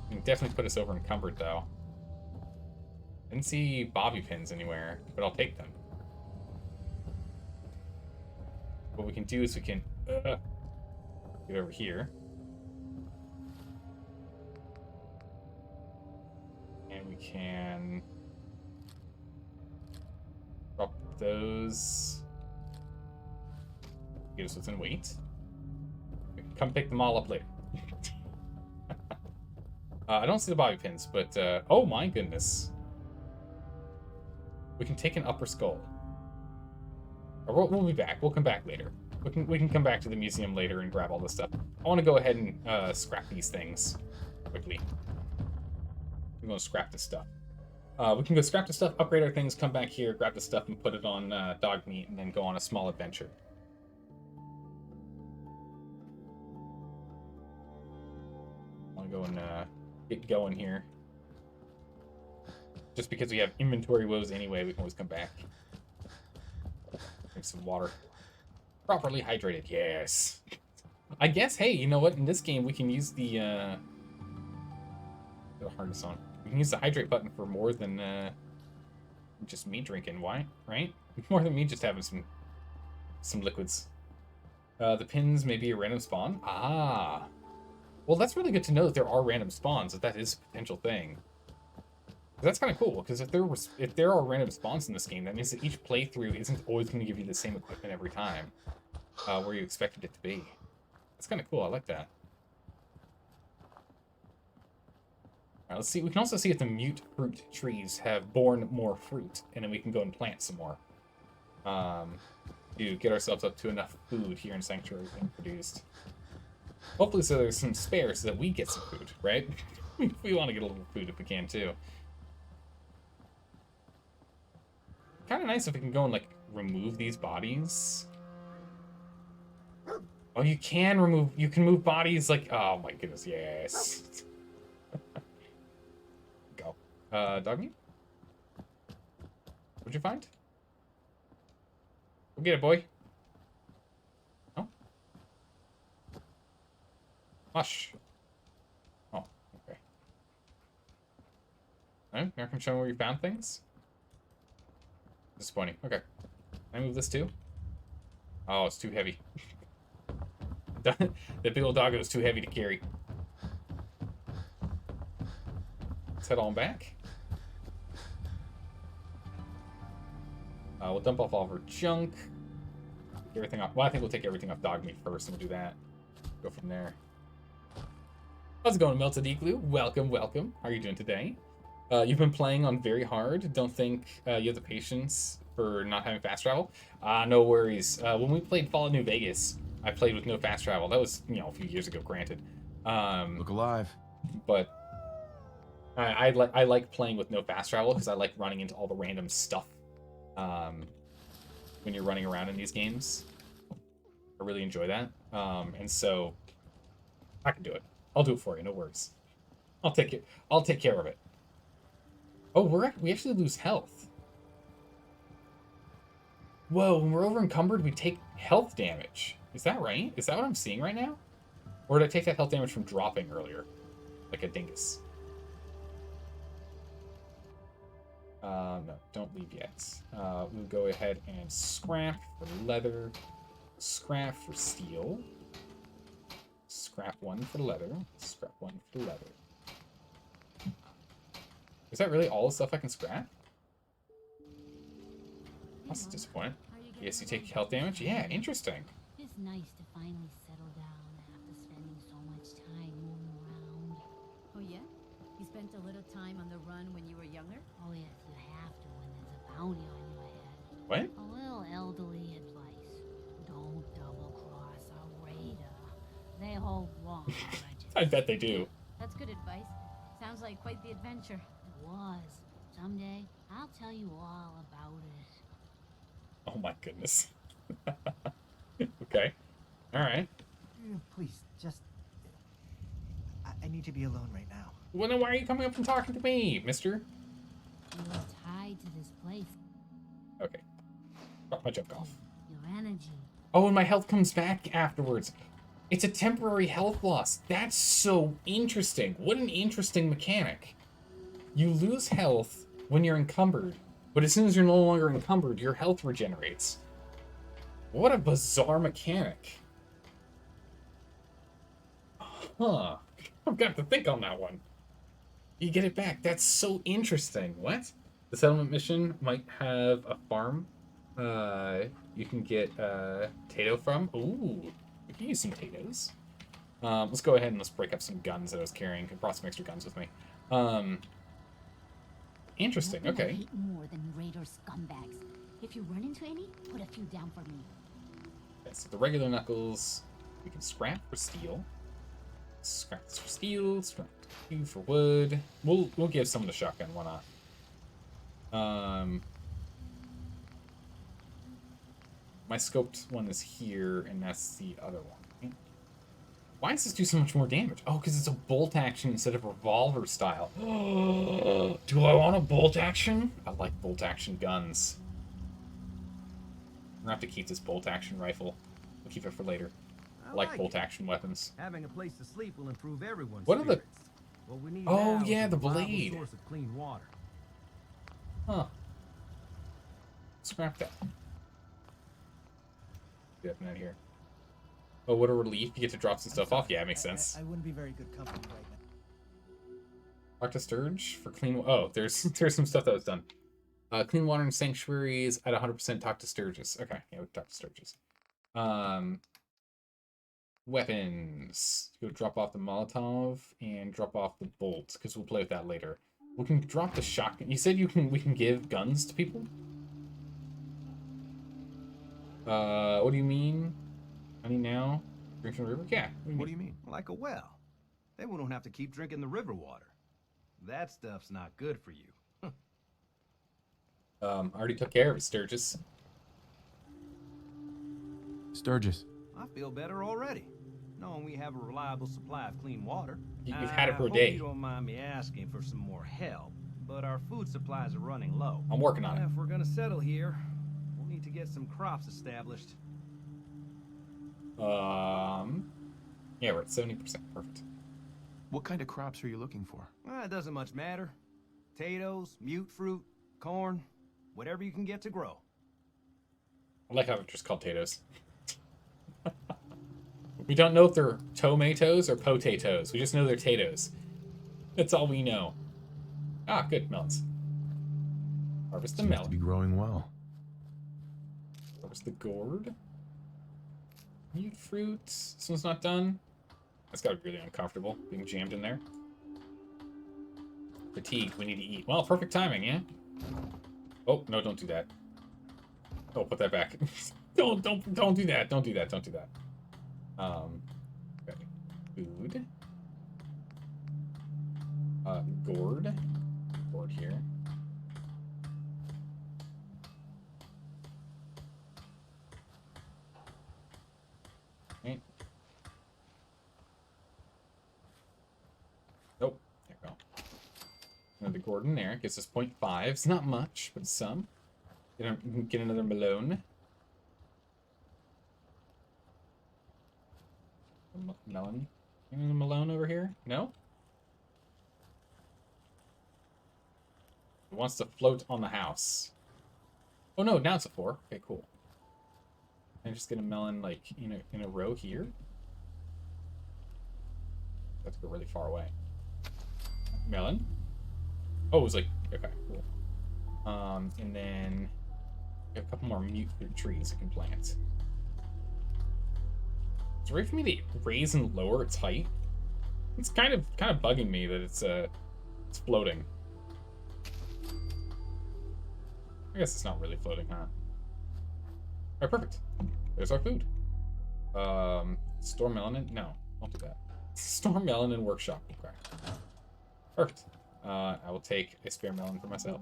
can definitely put us over encumbered, though. Didn't see bobby pins anywhere, but I'll take them. What we can do is we can get over here. And we can drop those. Get us within weight. We can come pick them all up later. I don't see the bobby pins, but oh my goodness. We can take an upper skull. Or we'll be back. We'll come back later. We can come back to the museum later and grab all this stuff. I want to go ahead and scrap these things quickly. We're going to scrap this stuff. We can go scrap the stuff, upgrade our things, come back here, grab the stuff, and put it on dog meat, and then go on a small adventure. I want to go and get going here. Just because we have inventory woes anyway, we can always come back. Drink some water. Properly hydrated, yes. I guess, hey, you know what? In this game, we can use the harness on. We can use the hydrate button for more than just me drinking. Why? Right? More than me just having some liquids. The pins may be a random spawn. Ah. Well, that's really good to know that there are random spawns, that is a potential thing. That's kind of cool, because if there are random spawns in this game, that means that each playthrough isn't always going to give you the same equipment every time, where you expected it to be. That's kind of cool. I like that. All right, let's see. We can also see if the mute fruit trees have borne more fruit, and then we can go and plant some more. To get ourselves up to enough food here in Sanctuary being produced. Hopefully, so there's some spare so that we get some food, right? We want to get a little food if we can too. Kind of nice if we can go and like remove these bodies. Oh, you can move bodies like, oh my goodness, yes. Go. Dog meat? What'd you find? Go get it, boy. Oh. Hush. Oh, okay. Alright, now can show me where you found things? Disappointing. Okay. Can I move this too? Oh, it's too heavy. The big old doggo is too heavy to carry. Let's head on back. We'll dump off all of our junk. Get everything off. Well, I think we'll take everything off dog meat first, and we'll do that. Go from there. How's it going, Melted Igloo? Welcome, welcome. How are you doing today? You've been playing on very hard. Don't think you have the patience for not having fast travel. No worries. When we played Fallout New Vegas, I played with no fast travel. That was, you know, a few years ago, granted. Look alive. But I like playing with no fast travel because I like running into all the random stuff when you're running around in these games. I really enjoy that. And so I can do it. I'll do it for you. No worries. I'll take care of it. Oh, we actually lose health. Whoa, when we're over encumbered, we take health damage. Is that right? Is that what I'm seeing right now? Or did I take that health damage from dropping earlier? Like a dingus. No, don't leave yet. We'll go ahead and scrap for leather. Scrap for steel. Scrap one for leather. Scrap one for leather. Is that really all the stuff I can scrap? That's disappointing. Yes, you take health damage? Yeah, interesting. It's nice to finally settle down after spending so much time moving around. Oh yeah? You spent a little time on the run when you were younger? Oh yes, you have to when there's a bounty on your head. What? A little elderly advice. Don't double-cross a raider. They hold wrong grudges. I bet they do. That's good advice. Sounds like quite the adventure. It was. Someday, I'll tell you all about it. Oh my goodness. Okay. Alright. Please, just... I need to be alone right now. Well, then why are you coming up and talking to me, mister? You're tied to this place. Okay. Drop my junk off. Your energy. Oh, and my health comes back afterwards. It's a temporary health loss. That's so interesting. What an interesting mechanic. You lose health when you're encumbered, but as soon as you're no longer encumbered, your health regenerates. What a bizarre mechanic. Huh. I've got to think on that one. You get it back. That's so interesting. What? The settlement mission might have a farm you can get potato from. Ooh, we can use some potatoes. Let's go ahead and let's break up some guns that I was carrying. I brought some extra guns with me. Interesting. Nothing I Okay. hate more than raider scumbags. If you run into any, put a few down for me. Okay, so the regular knuckles, we can scrap for steel. Scrap this for steel. Scrap 2 for wood. We'll give some of the shotgun. Why not? My scoped one is here, and that's the other one. Why does this do so much more damage? Oh, because it's a bolt action instead of revolver style. Do I want a bolt action? I like bolt action guns. We're gonna have to keep this bolt action rifle. We'll keep it for later. I like bolt action weapons. Having a place to sleep will improve everyone's What are the... spirits. What we need Oh, now is yeah, a the reliable blade. source of clean water. Huh. Scrap that. Get that out of here. Oh, what a relief. You get to drop some stuff off. Yeah, it makes sense. I wouldn't be very good company right now. Talk to Sturge for clean... Oh, there's some stuff that was done. Clean water and sanctuaries at 100%. Talk to Sturges. Okay, yeah, we can talk to Sturges. Weapons. Go drop off the Molotov and drop off the bolts, because we'll play with that later. We can drop the shotgun. You said we can give guns to people? What do you mean? Honey now? Drink from the river? Yeah. What do you mean? Like a well. Then we don't have to keep drinking the river water. That stuff's not good for you. Already took care of it, Sturgis. Sturgis. I feel better already, knowing we have a reliable supply of clean water. You've had it for a I day. hope you don't mind me asking for some more help, but our food supplies are running low. I'm working on it. If we're gonna settle here, we'll need to get some crops established. Yeah, we're at 70%. Perfect. What kind of crops are you looking for? It doesn't much matter. Potatoes, mute fruit, corn, whatever you can get to grow. I like how they're just called potatoes. We don't know if they're tomatoes or potatoes. We just know they're potatoes. That's all we know. Ah, good. Melons. Harvest the Seems melon. to be growing well. Harvest the gourd. Mute fruit. This one's not done. That's gotta be really uncomfortable, being jammed in there. Fatigued. We need to eat. Well, perfect timing, yeah? Oh, no, don't do that. Oh, put that back. Don't do that. Don't do that. Don't do that. Okay. Food. Gourd. Gourd here. Okay. Nope. There we go. Another gourd in there. Gets us 0.5. It's not much, but some. Get another melon. Melon. Anything Malone over here? No? It wants to float on the house. Oh no, now it's a 4. Okay, cool. Can I just get a melon like in a row here? Let's go really far away. Melon. Oh, it was like okay, cool. And then we have a couple more mute fruit trees I can plant. It's ready for me to raise and lower its height. It's kind of bugging me that it's floating. I guess it's not really floating, huh? Alright, perfect. There's our food. Store melon no, don't do that. Store melon and workshop. Okay. Perfect. I will take a spare melon for myself.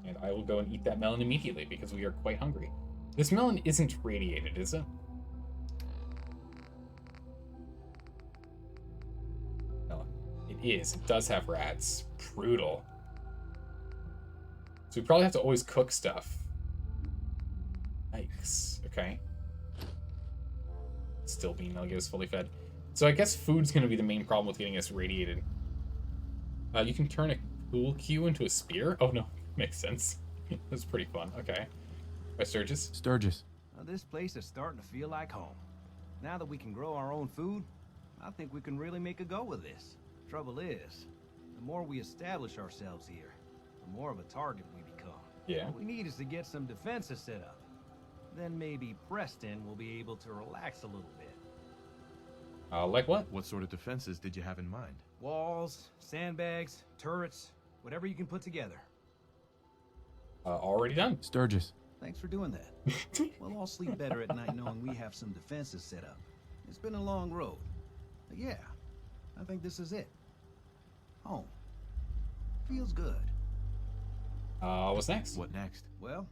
And I will go and eat that melon immediately because we are quite hungry. This melon isn't radiated, is it? No, it is. It does have rats. Brutal. So we probably have to always cook stuff. Yikes. Okay. Still being able to get us fully fed. So I guess food's going to be the main problem with getting us radiated. You can turn a pool cue into a spear? Oh no, makes sense. That's pretty fun. Okay. By Sturgis? Sturgis. This place is starting to feel like home. Now that we can grow our own food, I think we can really make a go of this. Trouble is, the more we establish ourselves here, the more of a target we become. Yeah. What we need is to get some defenses set up. Then maybe Preston will be able to relax a little bit. Like what? What sort of defenses did you have in mind? Walls, sandbags, turrets, whatever you can put together. Already done. Sturgis. Thanks for doing that. We'll all sleep better at night knowing we have some defenses set up. It's been a long road. But yeah, I think this is it. Home. Feels good. What's next? What next? Well,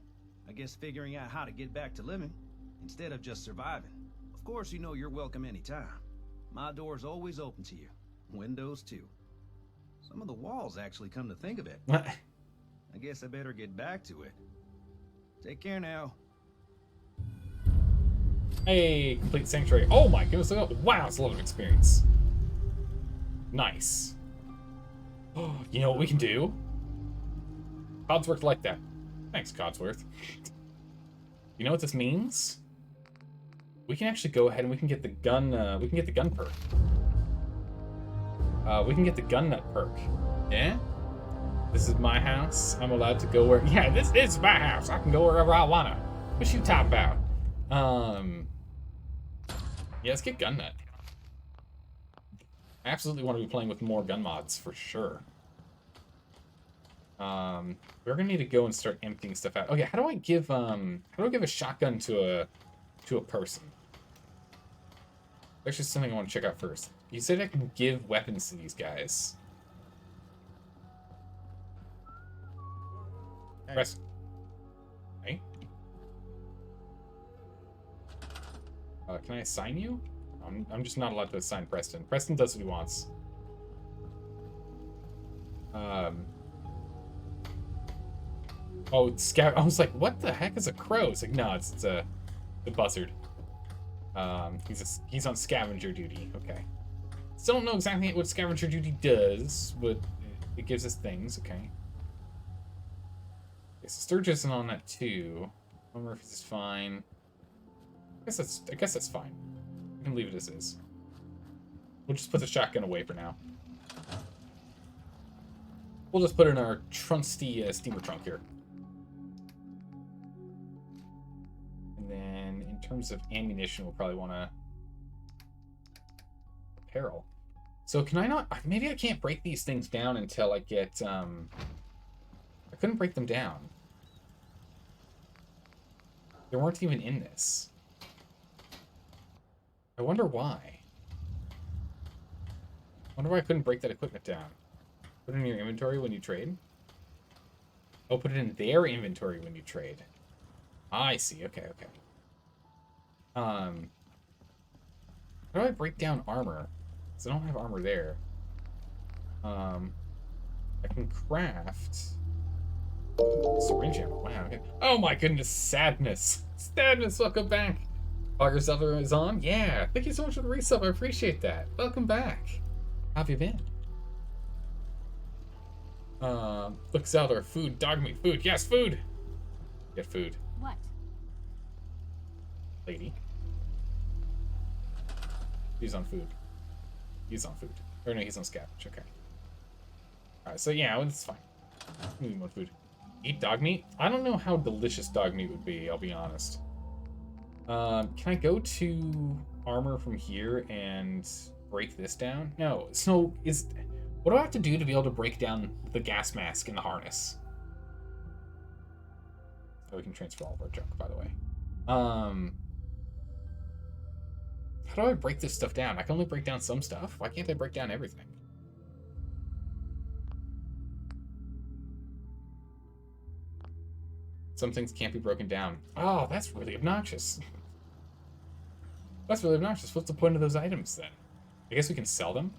I guess figuring out how to get back to living instead of just surviving. Of course, you know you're welcome anytime. My door's always open to you. Windows too. Some of the walls actually, come to think of it. I guess I better get back to it. Take care now. Hey, complete sanctuary. Oh my goodness, look at, wow, it's a lot of experience. Nice. Oh, you know what we can do? Codsworth like that. Thanks, Codsworth. You know what this means? we can actually go ahead and we can get the gun. We can get the gun perk. We can get the gun nut perk. Yeah. This is my house. I'm allowed to go where. Yeah, this is my house. I can go wherever I wanna. What you talking about? Yeah, let's get gun nut. I absolutely want to be playing with more gun mods for sure. We're gonna need to go and start emptying stuff out. Okay, how do I give a shotgun to a person? There's just something I want to check out first. You said I can give weapons to these guys. Hey. Press. Hey. Can I assign you? I'm just not allowed to assign Preston. Preston does what he wants. Oh, it's scout. I was like, what the heck is a crow? It's like, no, it's the buzzard. He's on scavenger duty. Okay. Still don't know exactly what scavenger duty does, but it gives us things. Okay. Okay, so Sturgis isn't on that too. Murphy's is fine. I guess that's fine. We can leave it as is. We'll just put the shotgun away for now. We'll just put it in our trusty steamer trunk here. And then in terms of ammunition, we'll probably want to apparel. So can I not? Maybe I can't break these things down until I get. I couldn't break them down. They weren't even in this. I wonder why. I wonder why I couldn't break that equipment down. Put it in your inventory when you trade? Oh, put it in their inventory when you trade. I see. Okay, okay. How do I break down armor? Because I don't have armor there. I can craft syringe ammo. Wow. Okay. Oh my goodness, sadness. Sadness, welcome back. Auger Zelda is on? Yeah. Thank you so much for the resub. I appreciate that. Welcome back. How have you been? Look, Zelda, food, dog meat, food. Yes, food. Get food. What? Lady. He's on food. He's on food. Or no, he's on scavenge. Okay. Alright, so yeah, it's fine. We need more food. Eat dog meat? I don't know how delicious dog meat would be, I'll be honest. Can I go to armor from here and break this down? No. So, what do I have to do to be able to break down the gas mask in the harness? So we can transfer all of our junk, by the way. How do I break this stuff down? I can only break down some stuff. Why can't I break down everything? Some things can't be broken down. Oh, that's really obnoxious. That's really obnoxious. What's the point of those items, then? I guess we can sell them?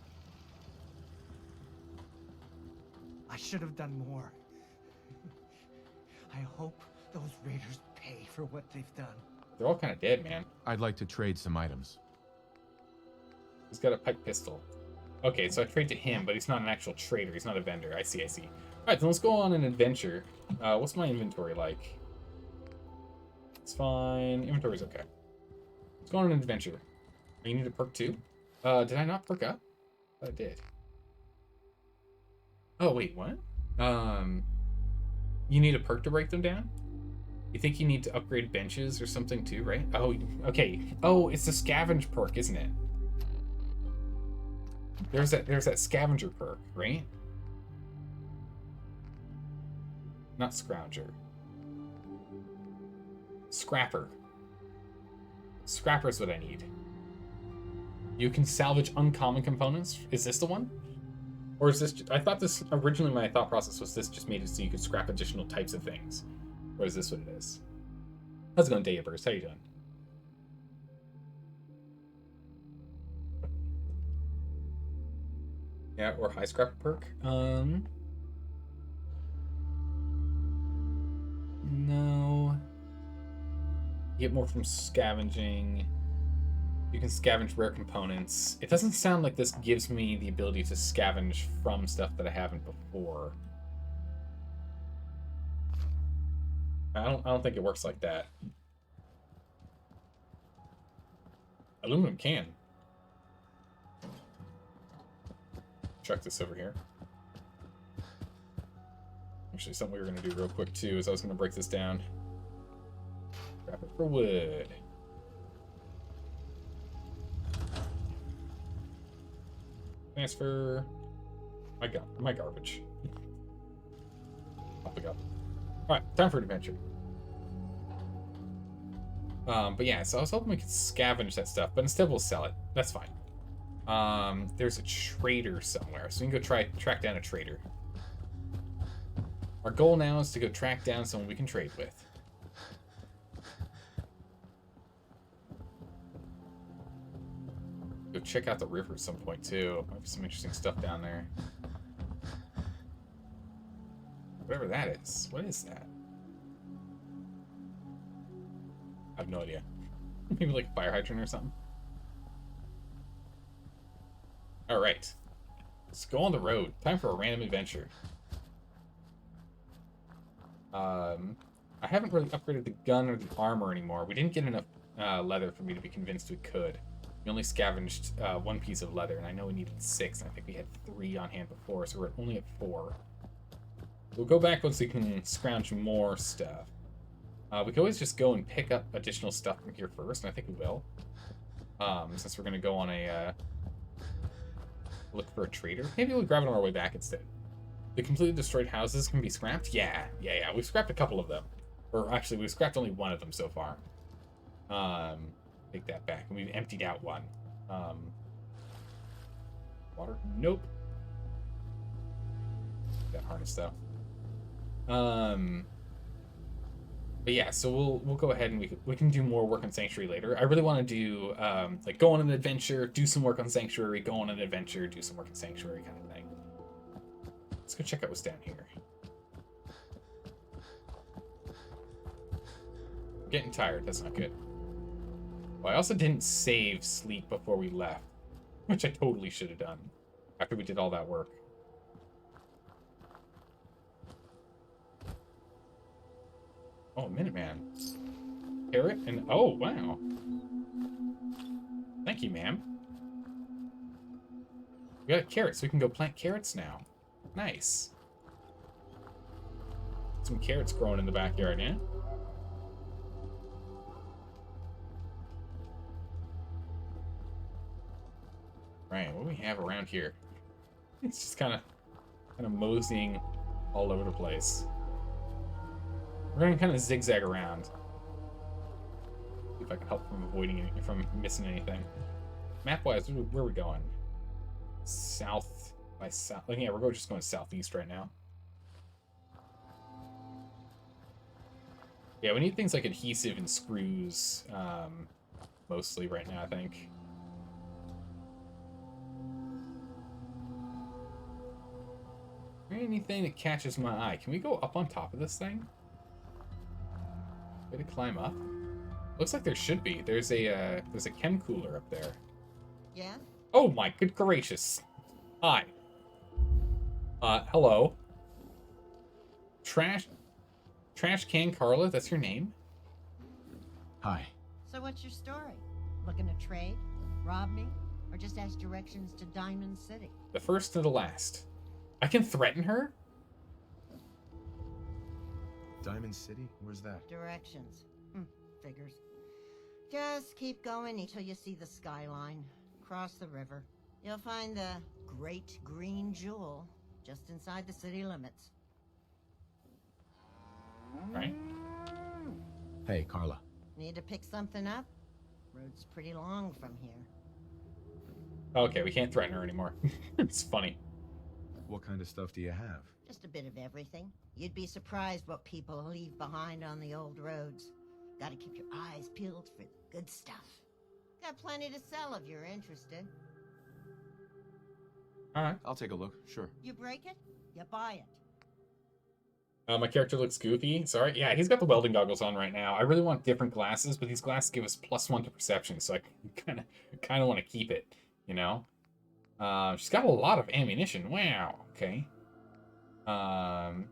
I should have done more. I hope those raiders pay for what they've done. They're all kind of dead, man. I'd like to trade some items. He's got a pipe pistol. Okay, so I trade to him, but he's not an actual trader. He's not a vendor. I see, I see. Alright, then let's go on an adventure. What's my inventory like? It's fine. Inventory's okay. Let's go on an adventure. Oh, you need a perk too? Did I not perk up? I did. Oh, wait, what? You need a perk to break them down? You think you need to upgrade benches or something too, right? Oh, okay. Oh, it's the scavenge perk, isn't it? There's that scavenger perk, right? Not scrounger. Scrapper. Scrapper's what I need. You can salvage uncommon components. Is this the one? Or is this... I thought this... Originally, my thought process was this just made it so you could scrap additional types of things. Or is this what it is? How's it going, Dayaburst? How you doing? Yeah, or high scrapper perk. No. You get more from scavenging. You can scavenge rare components. It doesn't sound like this gives me the ability to scavenge from stuff that I haven't before. I don't think it works like that. Aluminum can. Chuck this over here. Actually, something we were going to do real quick, too, is I was going to break this down. Scrap it for wood. Transfer my garbage. I'll pick up. Alright, time for an adventure. But yeah, so I was hoping we could scavenge that stuff, but instead we'll sell it. That's fine. There's a trader somewhere, so we can go track down a trader. Our goal now is to go track down someone we can trade with. Go check out the river at some point too. Might be some interesting stuff down there. Whatever that is. What is that? I have no idea. Maybe like a fire hydrant or something. Alright. Let's go on the road. Time for a random adventure. I haven't really upgraded the gun or the armor anymore. We didn't get enough leather for me to be convinced we could. We only scavenged one piece of leather, and I know we needed 6, and I think we had 3 on hand before, so we're only at 4. We'll go back once we can scrounge more stuff. We can always just go and pick up additional stuff from here first, and I think we will. Since we're going to go on a look for a trader. Maybe we'll grab it on our way back instead. The completely destroyed houses can be scrapped? Yeah. We've scrapped a couple of them. Or actually, we've scrapped only one of them so far. Take that back. And we've emptied out one. Water? Nope. That harness, though. But yeah, so we'll go ahead and we can do more work on Sanctuary later. I really want to do, like, go on an adventure, do some work on Sanctuary, go on an adventure, do some work on Sanctuary kind of thing. Let's go check out what's down here. I'm getting tired. That's not good. Well, I also didn't save sleep before we left, which I totally should have done after we did all that work. Oh, Minuteman. Carrot and... Oh, wow. Thank you, ma'am. We got a carrot, so we can go plant carrots now. Nice. Some carrots growing in the backyard, yeah? Right, what do we have around here? It's just kind of moseying all over the place. We're going to kind of zigzag around. See if I can help from from missing anything. Map-wise, where are we going? South by south. Oh, yeah, we're just going southeast right now. Yeah, we need things like adhesive and screws, mostly right now, I think. Anything that catches my eye. Can we go up on top of this thing? Way to climb up. Looks like there should be. There's a chem cooler up there. Yeah? Oh my good gracious. Hi. Hello. Trash Can Carla, that's your name? Hi. So what's your story? Looking to trade? Rob me? Or just ask directions to Diamond City? The first to the last. I can threaten her? Diamond City? Where's that? Directions. Figures. Just keep going until you see the skyline. Cross the river. You'll find the Great Green Jewel just inside the city limits. Right. Hey, Carla. Need to pick something up? Road's pretty long from here. Okay, we can't threaten her anymore. It's funny. What kind of stuff do you have? Just a bit of everything. You'd be surprised what people leave behind on the old roads. Gotta keep your eyes peeled for the good stuff. Got plenty to sell if you're interested. Alright. I'll take a look, sure. You break it, you buy it. My character looks goofy. Sorry. Yeah, he's got the welding goggles on right now. I really want different glasses, but these glasses give us +1 to perception, so I kind of want to keep it, you know? She's got a lot of ammunition. Wow. Okay. Alarm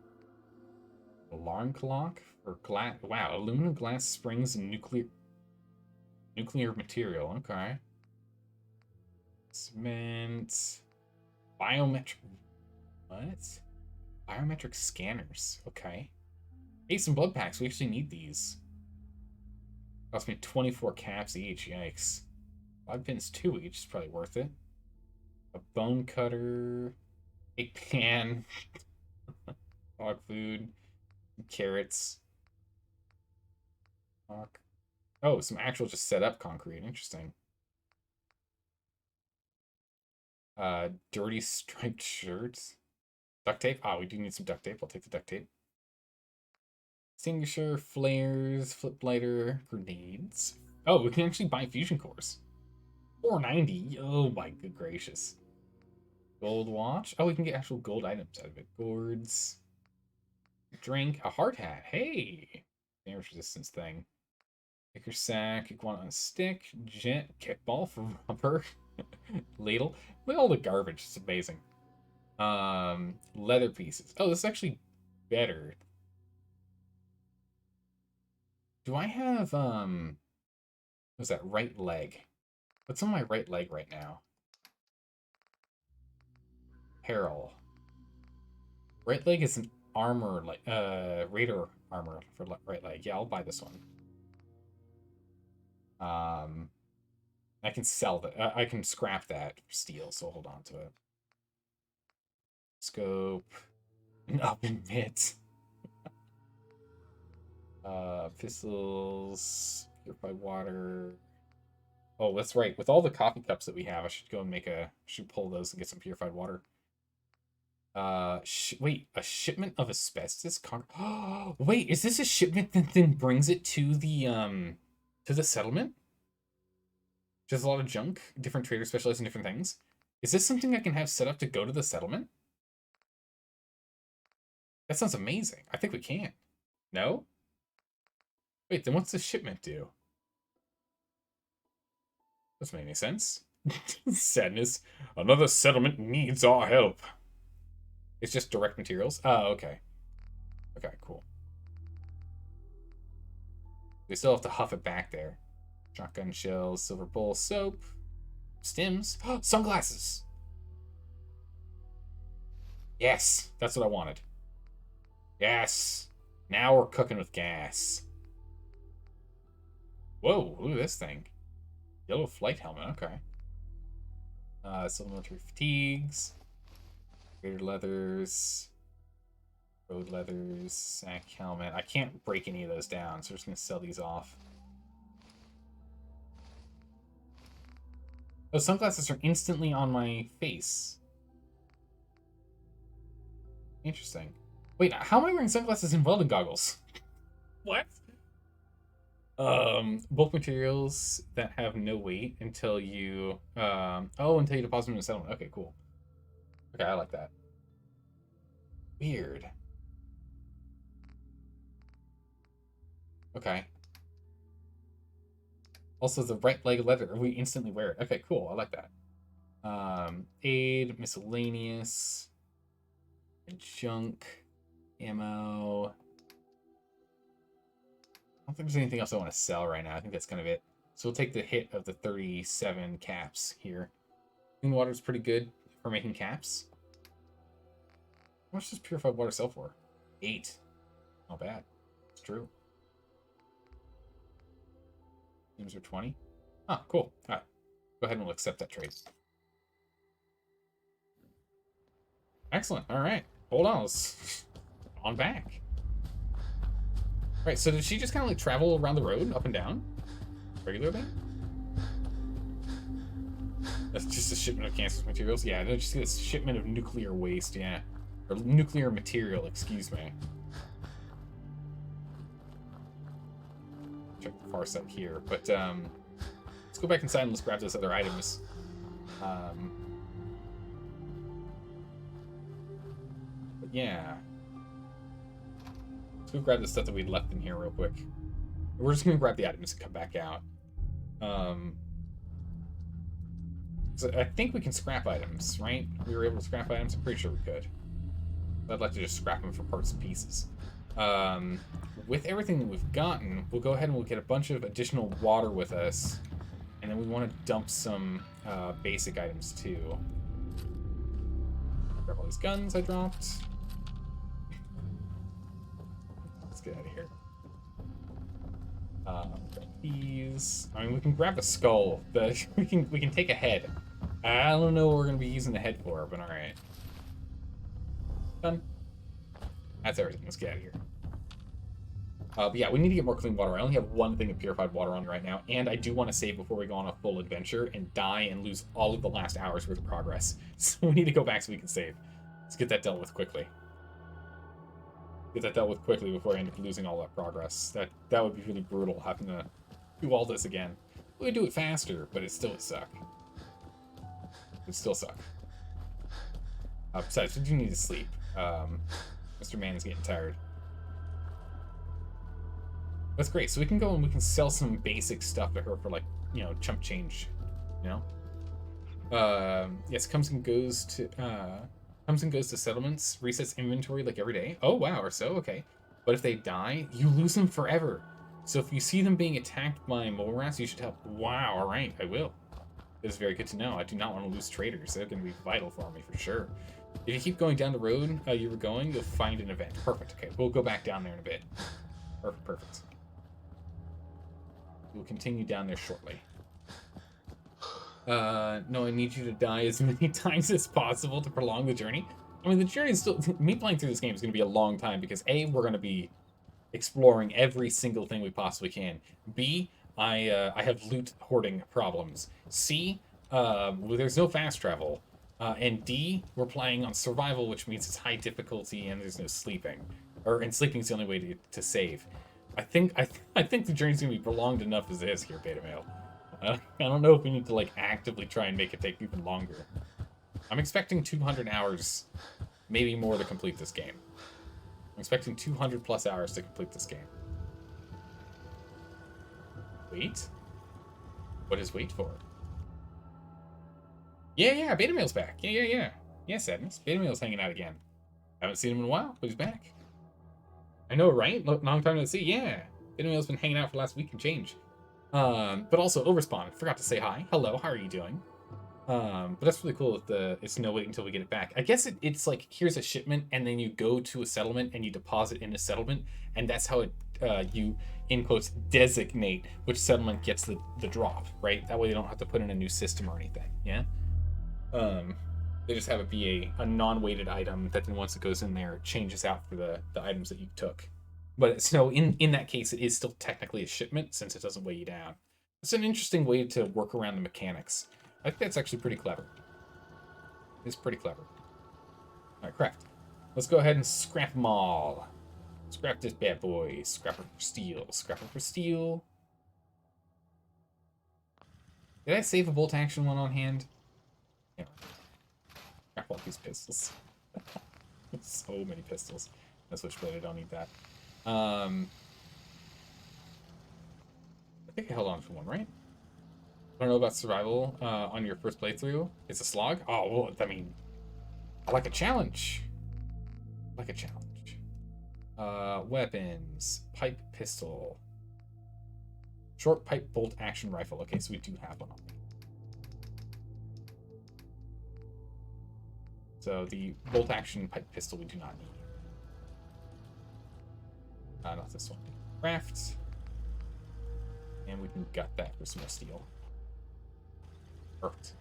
clock for glass. Wow. Aluminum glass springs and nuclear. Nuclear material, okay. Cement. Biometric. What? Biometric scanners, okay. Hey, some blood packs. We actually need these. Cost me 24 caps each, yikes. 5 pins 2 each is probably worth it. A bone cutter. A pan. Dog food. Carrots. Fuck. Oh, some actual just set up concrete. Interesting. Dirty striped shirts. Duct tape. Ah, we do need some duct tape. I'll take the duct tape. Extinguisher, flares, flip lighter, grenades. Oh, we can actually buy fusion cores. 490. Oh my good gracious. Gold watch. Oh, we can get actual gold items out of it. Gourds. Drink. A hard hat. Hey. Damage resistance thing. Picker sack. Iguana on a stick. Jet. Kickball for rubber. Ladle. Look at all the garbage. It's amazing. Leather pieces. Oh, this is actually better. Do I have, what's that? Right leg. What's on my right leg right now? Apparel. Right leg is an armor, like, raider armor for right leg. Yeah, I'll buy this one. I can sell that. I can scrap that for steel, so hold on to it. Scope. An open mitt. Pistols. Purified water. Oh, that's right. With all the coffee cups that we have, I should go and make a... should pull those and get some purified water. Wait, a shipment of asbestos? Wait, is this a shipment that then brings it to the settlement? Just a lot of junk. Different traders specialize in different things. Is this something I can have set up to go to the settlement? That sounds amazing. I think we can. No? Wait, then what's the shipment do? Doesn't make any sense. Sadness. Another settlement needs our help. It's just direct materials? Oh, okay. Okay, cool. We still have to huff it back there. Shotgun shells, silver bowl, soap, stims, sunglasses. Yes, that's what I wanted. Yes. Now we're cooking with gas. Whoa, look at this thing. Yellow flight helmet, okay. Silver military fatigues. Greater leathers. Road leathers. Sack helmet. I can't break any of those down, so we're just going to sell these off. Those sunglasses are instantly on my face. Interesting. Wait, how am I wearing sunglasses and welding goggles? What? Bulk materials that have no weight until you, until you deposit them in a settlement. Okay, cool. Okay, I like that. Weird. Okay. Also, the right leg leather, we instantly wear it. Okay, cool. I like that. Aid, miscellaneous, junk, ammo. I don't think there's anything else I want to sell right now. I think that's kind of it. So we'll take the hit of the 37 caps here. Clean water is pretty good for making caps. How much does purified water sell for? 8. Not bad. It's true. Names are 20. Oh, cool. All right. Go ahead and we'll accept that trade. Excellent. All right. Hold on. Let's on back. Right, so did she just kind of like travel around the road, up and down? Regularly? That's just a shipment of cancerous materials? Yeah, no, just a shipment of nuclear waste, yeah. Or nuclear material, excuse me. Check the far side here, but let's go back inside and let's grab those other items. But yeah. Let's go grab the stuff that we left in here real quick. We're just gonna grab the items and come back out. So I think we can scrap items, right? We were able to scrap items? I'm pretty sure we could. I'd like to just scrap them for parts and pieces. With everything that we've gotten, we'll go ahead and we'll get a bunch of additional water with us. And then we want to dump some basic items too. Grab all these guns I dropped. Let's get out of here. Grab these. I mean, we can grab the skull. We can take a head. I don't know what we're gonna be using the head for, but all right. Done. That's everything. Let's get out of here. But yeah, we need to get more clean water. I only have one thing of purified water on right now, and I do want to save before we go on a full adventure and die and lose all of the last hour's worth of progress. So we need to go back so we can save. Let's get that dealt with quickly. Get that dealt with quickly before I end up losing all that progress. That would be really brutal, having to do all this again. We would do it faster, but it still would suck. It would still suck. Besides, we do need to sleep. Mr. Man is getting tired. That's great. So we can go and we can sell some basic stuff to her for, like, you know, chump change. You know? Yes, comes and goes to settlements, resets inventory like every day. Oh wow, or so, okay. But if they die, you lose them forever. So if you see them being attacked by mole rats, you should help. Wow, alright, I will. It is very good to know. I do not want to lose traders. They're gonna be vital for me for sure. If you keep going down the road you were going, you'll find an event. Perfect, okay. We'll go back down there in a bit. Perfect. We'll continue down there shortly. No, I need you to die as many times as possible to prolong the journey. I mean, the journey is still... Me playing through this game is going to be a long time because A, we're going to be exploring every single thing we possibly can. B, I have loot hoarding problems. C, well, there's no fast travel. And D, we're playing on survival, which means it's high difficulty and there's no sleeping. And sleeping is the only way to save. I think the journey's gonna be prolonged enough as it is here, Beta Male. I don't know if we need to, like, actively try and make it take even longer. I'm expecting 200 hours, maybe more, to complete this game. I'm expecting 200 plus hours to complete this game. Wait? What is wait for? Yeah, Beta Male's back. Yeah. Yeah, Sadness. Beta Male's hanging out again. Haven't seen him in a while, but he's back. I know, right? Long time no see. Yeah. Beta Male's been hanging out for the last week and change. But also, Overspawn, forgot to say hi. Hello, how are you doing? But that's really cool that it's no wait until we get it back. I guess it's like, here's a shipment, and then you go to a settlement, and you deposit in a settlement, and that's how you, in quotes, designate which settlement gets the drop, right? That way they don't have to put in a new system or anything, yeah? They just have it be a non-weighted item that then once it goes in there, it changes out for the items that you took. But so in that case, it is still technically a shipment since it doesn't weigh you down. It's an interesting way to work around the mechanics. I think that's actually pretty clever. It's pretty clever. All right, craft. Let's go ahead and scrap them all. Scrap this bad boy. Scrapper for steel. Scrapper for steel. Did I save a bolt action one on hand? Yeah. Scrap all these pistols. So many pistols. That's switchblade. I don't need that. I think I held on for one, right? I don't know about survival on your first playthrough. It's a slog? Oh, well, I mean, I like a challenge. I like a challenge. Weapons. Pipe pistol. Short pipe bolt action rifle. Okay, so we do have one on me. So the bolt action pipe pistol we do not need. Not this one. Craft. And we can gut that for some more steel. Perfect.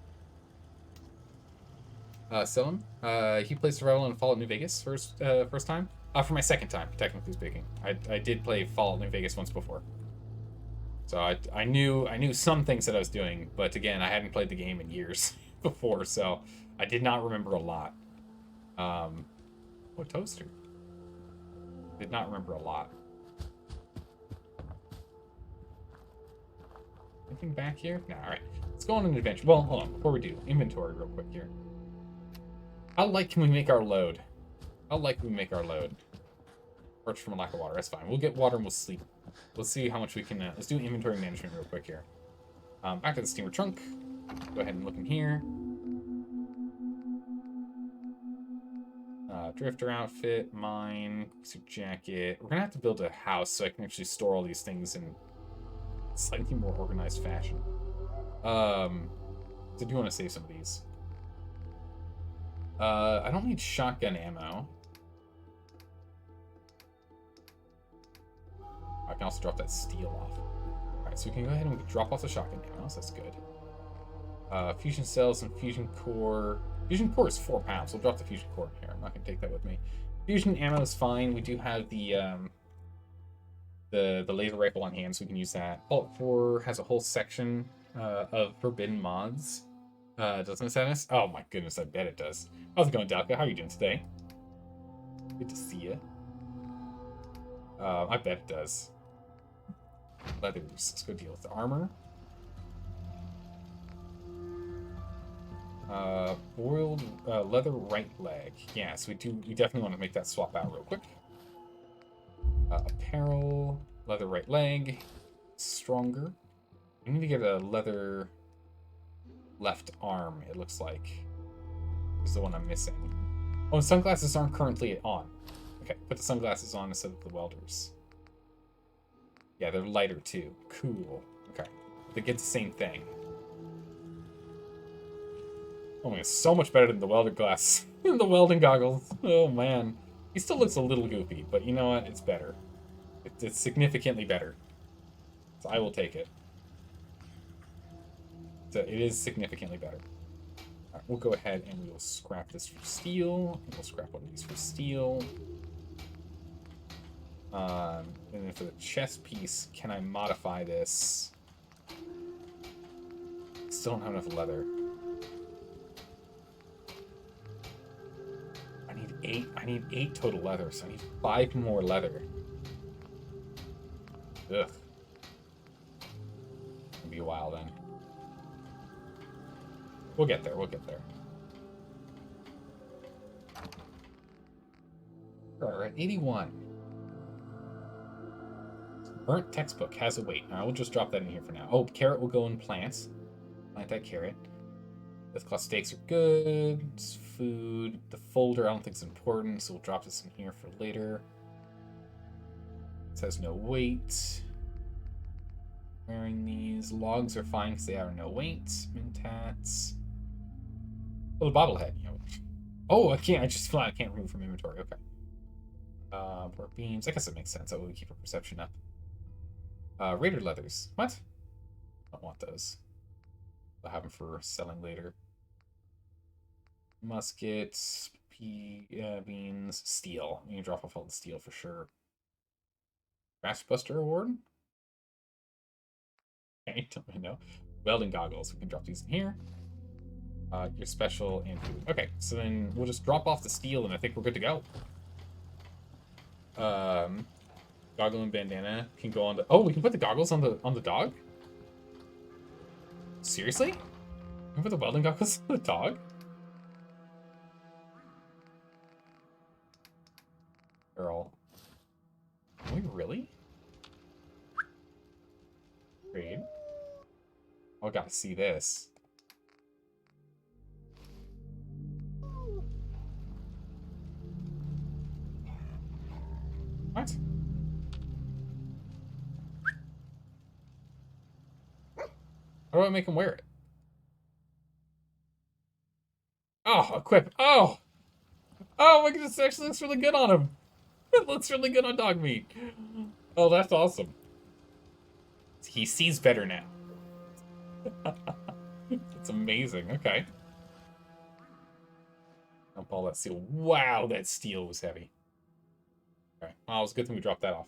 Sell him. He plays survival in Fallout New Vegas first time. For my second time, technically speaking. I did play Fallout New Vegas once before. So I knew some things that I was doing, but again, I hadn't played the game in years before, so I did not remember a lot. What toaster? Did not remember a lot. Anything back here? Nah, alright. Let's go on an adventure. Well, hold on. Before we do, inventory real quick here. How light can we make our load? How light can we make our load? Perch from a lack of water. That's fine. We'll get water and we'll sleep. Let's see how much we can... let's do inventory management real quick here. Back to the steamer trunk. Go ahead and look in here. Drifter outfit, mine, suit jacket. We're gonna have to build a house so I can actually store all these things in slightly more organized fashion. So I do want to save some of these. I don't need shotgun ammo. I can also drop that steel off. Alright, so we can go ahead and drop off the shotgun ammo, so that's good. Fusion cells and fusion core. Fusion core is 4 pounds. We'll drop the fusion core in here. I'm not going to take that with me. Fusion ammo is fine. We do have the laser rifle on hand, so we can use that. Bullet 4 has a whole section of forbidden mods. Doesn't it, Sadness? Oh my goodness, I bet it does. How's it going, Dalka? How are you doing today? Good to see you. I bet it does. Leathers. Let's go deal with the armor. Boiled leather right leg. Yeah, so we definitely want to make that swap out real quick. Apparel, leather right leg, stronger. We need to get a leather left arm, it looks like. Is the one I'm missing. Oh, and sunglasses aren't currently on. Okay, put the sunglasses on instead of the welders. Yeah, they're lighter too. Cool. Okay. They get the same thing. Oh my, so much better than the welding glass. The welding goggles. Oh man. He still looks a little goofy, but you know what? It's better. It's significantly better. So I will take it. So it is significantly better. Alright, we'll go ahead and we'll scrap this for steel. And we'll scrap one of these for steel. And then for the chest piece, can I modify this? Still don't have enough leather. I need 8 total leather, so I need 5 more leather. Ugh. It'll be a while then. We'll get there, we'll get there. Alright, we're at 81. Burnt textbook has a weight. We'll just drop that in here for now. Oh, carrot will go in plants. Plant that carrot. Death Claw steaks are good. It's food. The folder I don't think is important, so we'll drop this in here for later. It says no weight. Wearing these. Logs are fine because they are no weight. Mentats. Oh, the bobblehead. You know. Oh, I can't. I just flat. I can't remove from inventory. Okay. Pork beans. I guess that makes sense. That way we keep our perception up. Raider leathers. What? I don't want those. I'll have them for selling later. Muskets, beans, steel. You can drop off all the steel for sure. Grassbuster award? Okay, don't really know. Welding goggles. We can drop these in here. Your special and food. Okay, so then we'll just drop off the steel and I think we're good to go. Goggle and bandana can go on the... Oh, we can put the goggles on the dog? Seriously? We can put the welding goggles on the dog? Girl. Can we really? Great. Oh, I gotta see this. What? How do I make him wear it? Oh, equip. Oh! Oh my goodness, it actually looks really good on him. It looks really good on dog meat. Oh, that's awesome. He sees better now. It's amazing. Okay. Dump all that steel. Wow, that steel was heavy. Okay. Well, it was a good thing we dropped that off.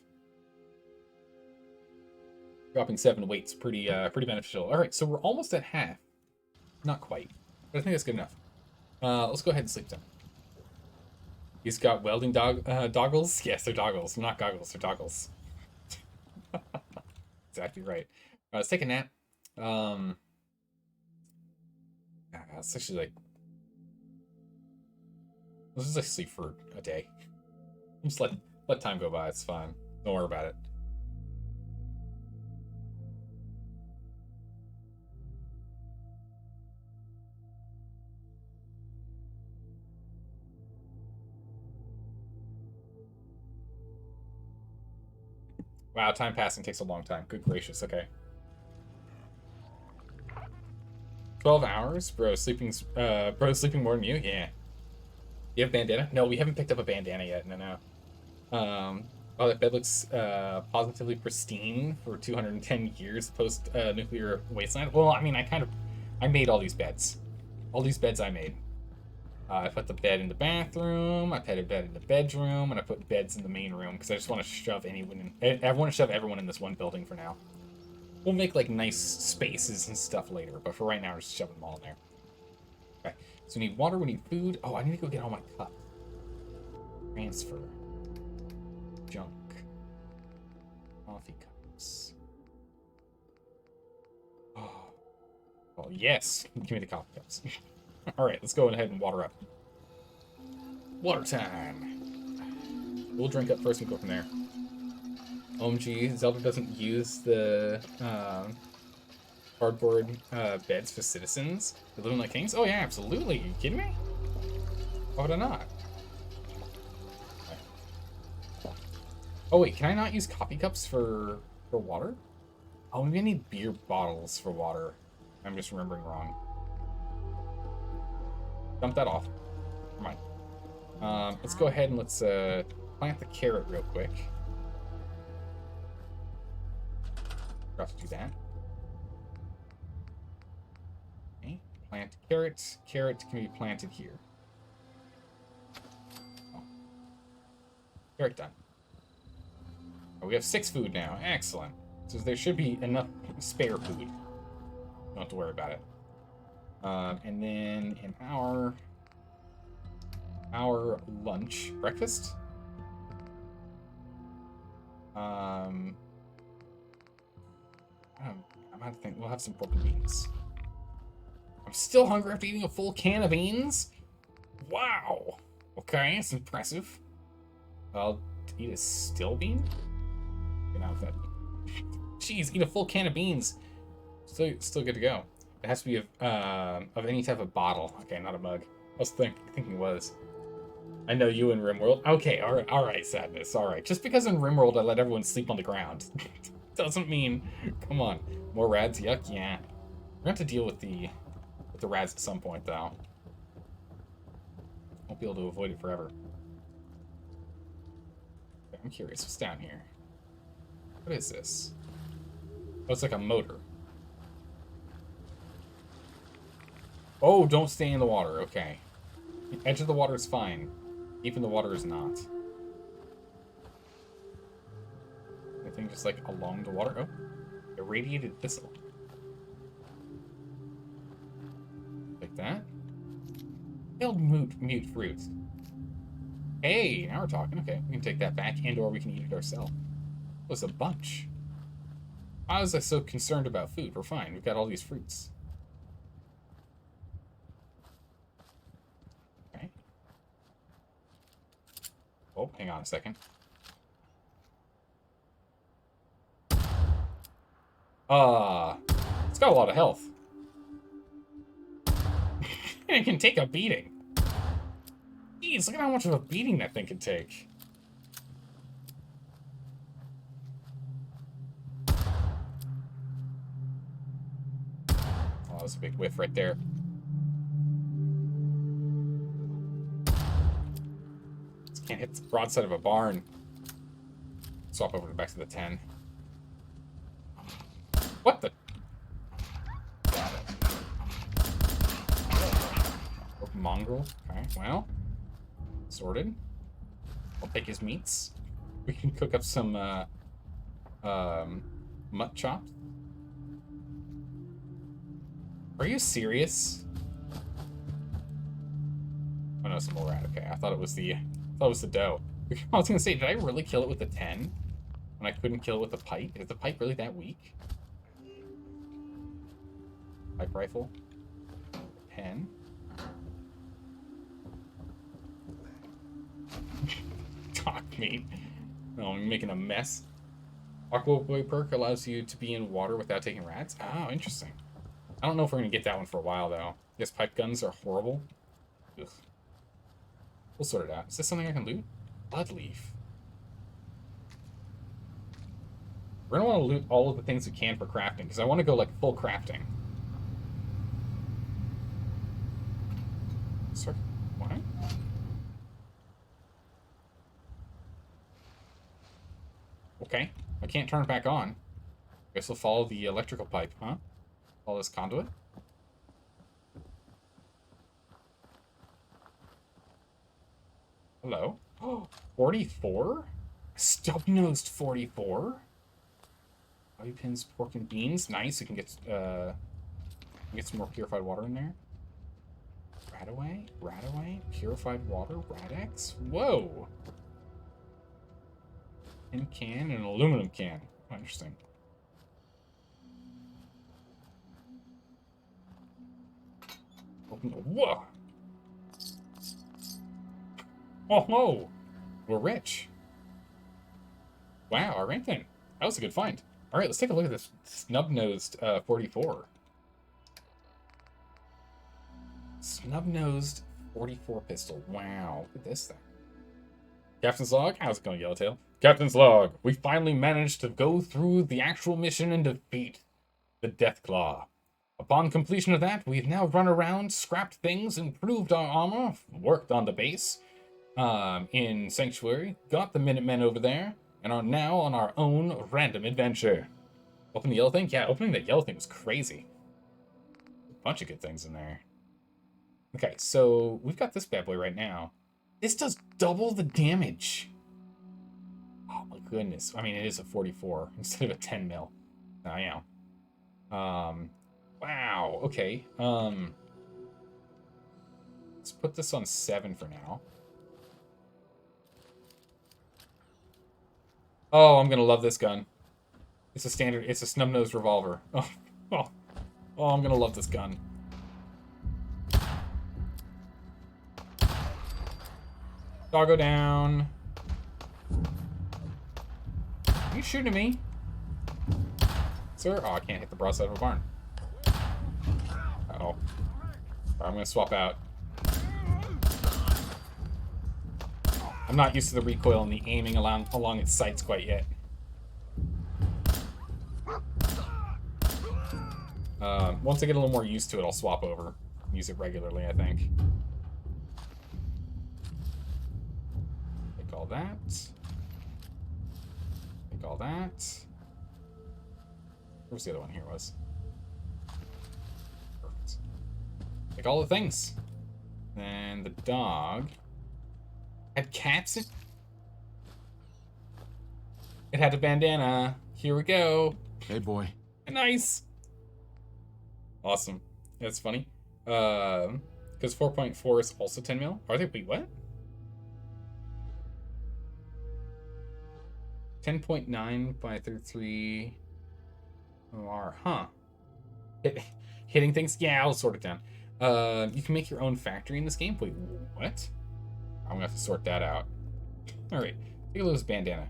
Dropping 7 weight's pretty beneficial. All right, so we're almost at half. Not quite, but I think that's good enough. Let's go ahead and sleep then. He's got welding doggles. Yes, they're doggles. Not goggles. They're doggles. Exactly right. Let's take a nap. Let's actually let's just sleep for a day. Just let time go by. It's fine. Don't worry about it. Wow, time passing takes a long time. Good gracious, okay. 12 hours? Bro, sleeping more than you? Yeah. You have bandana? No, we haven't picked up a bandana yet. No. Oh, that bed looks positively pristine for 210 years post nuclear wasteland. Well, I mean, I made all these beds. All these beds I made. I put the bed in the bathroom. I put a bed in the bedroom, and I put beds in the main room because I just want to shove anyone in. I want to shove everyone in this one building for now. We'll make like nice spaces and stuff later, but for right now, we're just shoving them all in there. Okay, so we need water. We need food. Oh, I need to go get all my cups. Transfer. Junk. Coffee cups. Oh. Well, yes. Give me the coffee cups. Alright, let's go ahead and water up. Water time. We'll drink up first and go from there. OMG, Zelda doesn't use the cardboard beds for citizens. They're living like kings? Oh yeah, absolutely. Are you kidding me? Why would I not? Oh wait, can I not use coffee cups for water? Oh, maybe I need beer bottles for water. I'm just remembering wrong. Dump that off. Never mind. Let's go ahead and let's plant the carrot real quick. Forgot to do that. Okay, plant carrot. Carrot can be planted here. Oh. Carrot done. Oh, we have 6 food now. Excellent. So there should be enough spare food. Don't have to worry about it. And then in our lunch, breakfast. I'm out to think. We'll have some pork and beans. I'm still hungry after eating a full can of beans. Wow. Okay, that's impressive. I'll eat a still bean. Get out of that. Jeez, eat a full can of beans. Still good to go. It has to be of any type of bottle. Okay, not a mug. I was thinking it was. I know you in RimWorld. Okay, all right, Sadness. All right. Just because in RimWorld I let everyone sleep on the ground doesn't mean. Come on, more rads. Yuck. Yeah, we're gonna have to deal with the rads at some point though. Won't be able to avoid it forever. Okay, I'm curious. What's down here? What is this? Oh, it's like a motor. Oh, don't stay in the water. Okay. The edge of the water is fine. Deep in the water is not. Anything just like along the water? Oh. Irradiated thistle. Like that. Failed mute fruit. Hey, now we're talking. Okay, we can take that back and or we can eat it ourselves. It was a bunch. Why was I so concerned about food? We're fine. We've got all these fruits. Okay. Oh, hang on a second. It's got a lot of health. And it can take a beating. Jeez, look at how much of a beating that thing can take. Oh, that's a big whiff right there. Just can't hit the broadside of a barn. Swap over back to the 10. What the? Mongrel. Okay, well. Sorted. I'll take his meats. We can cook up some mutt chops. Are you serious? Oh no, some more rat. Okay, I thought it was the dough. I was gonna say, did I really kill it with the 10 when I couldn't kill it with the pipe? Is the pipe really that weak? Pipe rifle. 10. Talk me. Oh, I'm making a mess. Aqua Boy perk allows you to be in water without taking rats. Oh, interesting. I don't know if we're gonna get that one for a while though. I guess pipe guns are horrible. Ugh. We'll sort it out. Is this something I can loot? Blood leaf. We're gonna want to loot all of the things we can for crafting, because I want to go like full crafting. Sir, what? Okay, I can't turn it back on. Guess we'll follow the electrical pipe, huh? Follow this conduit. Hello. Oh, 44? Stub-nosed 44? Bobby pins, pork and beans. Nice. We can get some more purified water in there. Radaway? Radaway? Purified water? Radex? Whoa! Tin can and an aluminum can. Oh, interesting. Open. Whoa! Oh, no! We're rich. Wow, alright then. That was a good find. Alright, let's take a look at this snub-nosed 44. Snub-nosed 44 pistol. Wow, look at this thing. Captain's log? How's it going, Yellowtail? Captain's log. We finally managed to go through the actual mission and defeat the Deathclaw. Upon completion of that, we've now run around, scrapped things, improved our armor, worked on the base in Sanctuary, got the Minutemen over there, and are now on our own random adventure. Open the yellow thing? Yeah, opening that yellow thing was crazy. A bunch of good things in there. Okay, so we've got this bad boy right now. This does double the damage. Oh my goodness. I mean, it is a 44 instead of a 10 mil. Oh, yeah. Wow. Okay. Let's put this on 7 for now. Oh, I'm gonna love this gun. It's a standard. It's a snub-nosed revolver. Oh, oh, oh, I'm gonna love this gun. Doggo down. Are you shooting at me? Sir? Oh, I can't hit the broadside of a barn. Uh-oh. I'm gonna swap out. I'm not used to the recoil and the aiming along its sights quite yet. Once I get a little more used to it, I'll swap over. Use it regularly, I think. Take all that. Take all that. Where's the other one? Here it was. Perfect. Take all the things. And the dog had caps in. It had a bandana. Here we go. Hey, boy. Nice. Awesome. That's funny. Because 4.4 is also 10 mil. Are they? Wait, what? 10.9 by 33 OR. Huh. Hitting things? Yeah, I'll sort it down. You can make your own factory in this game. Wait, what? I'm gonna have to sort that out. Alright. Take a look at this bandana.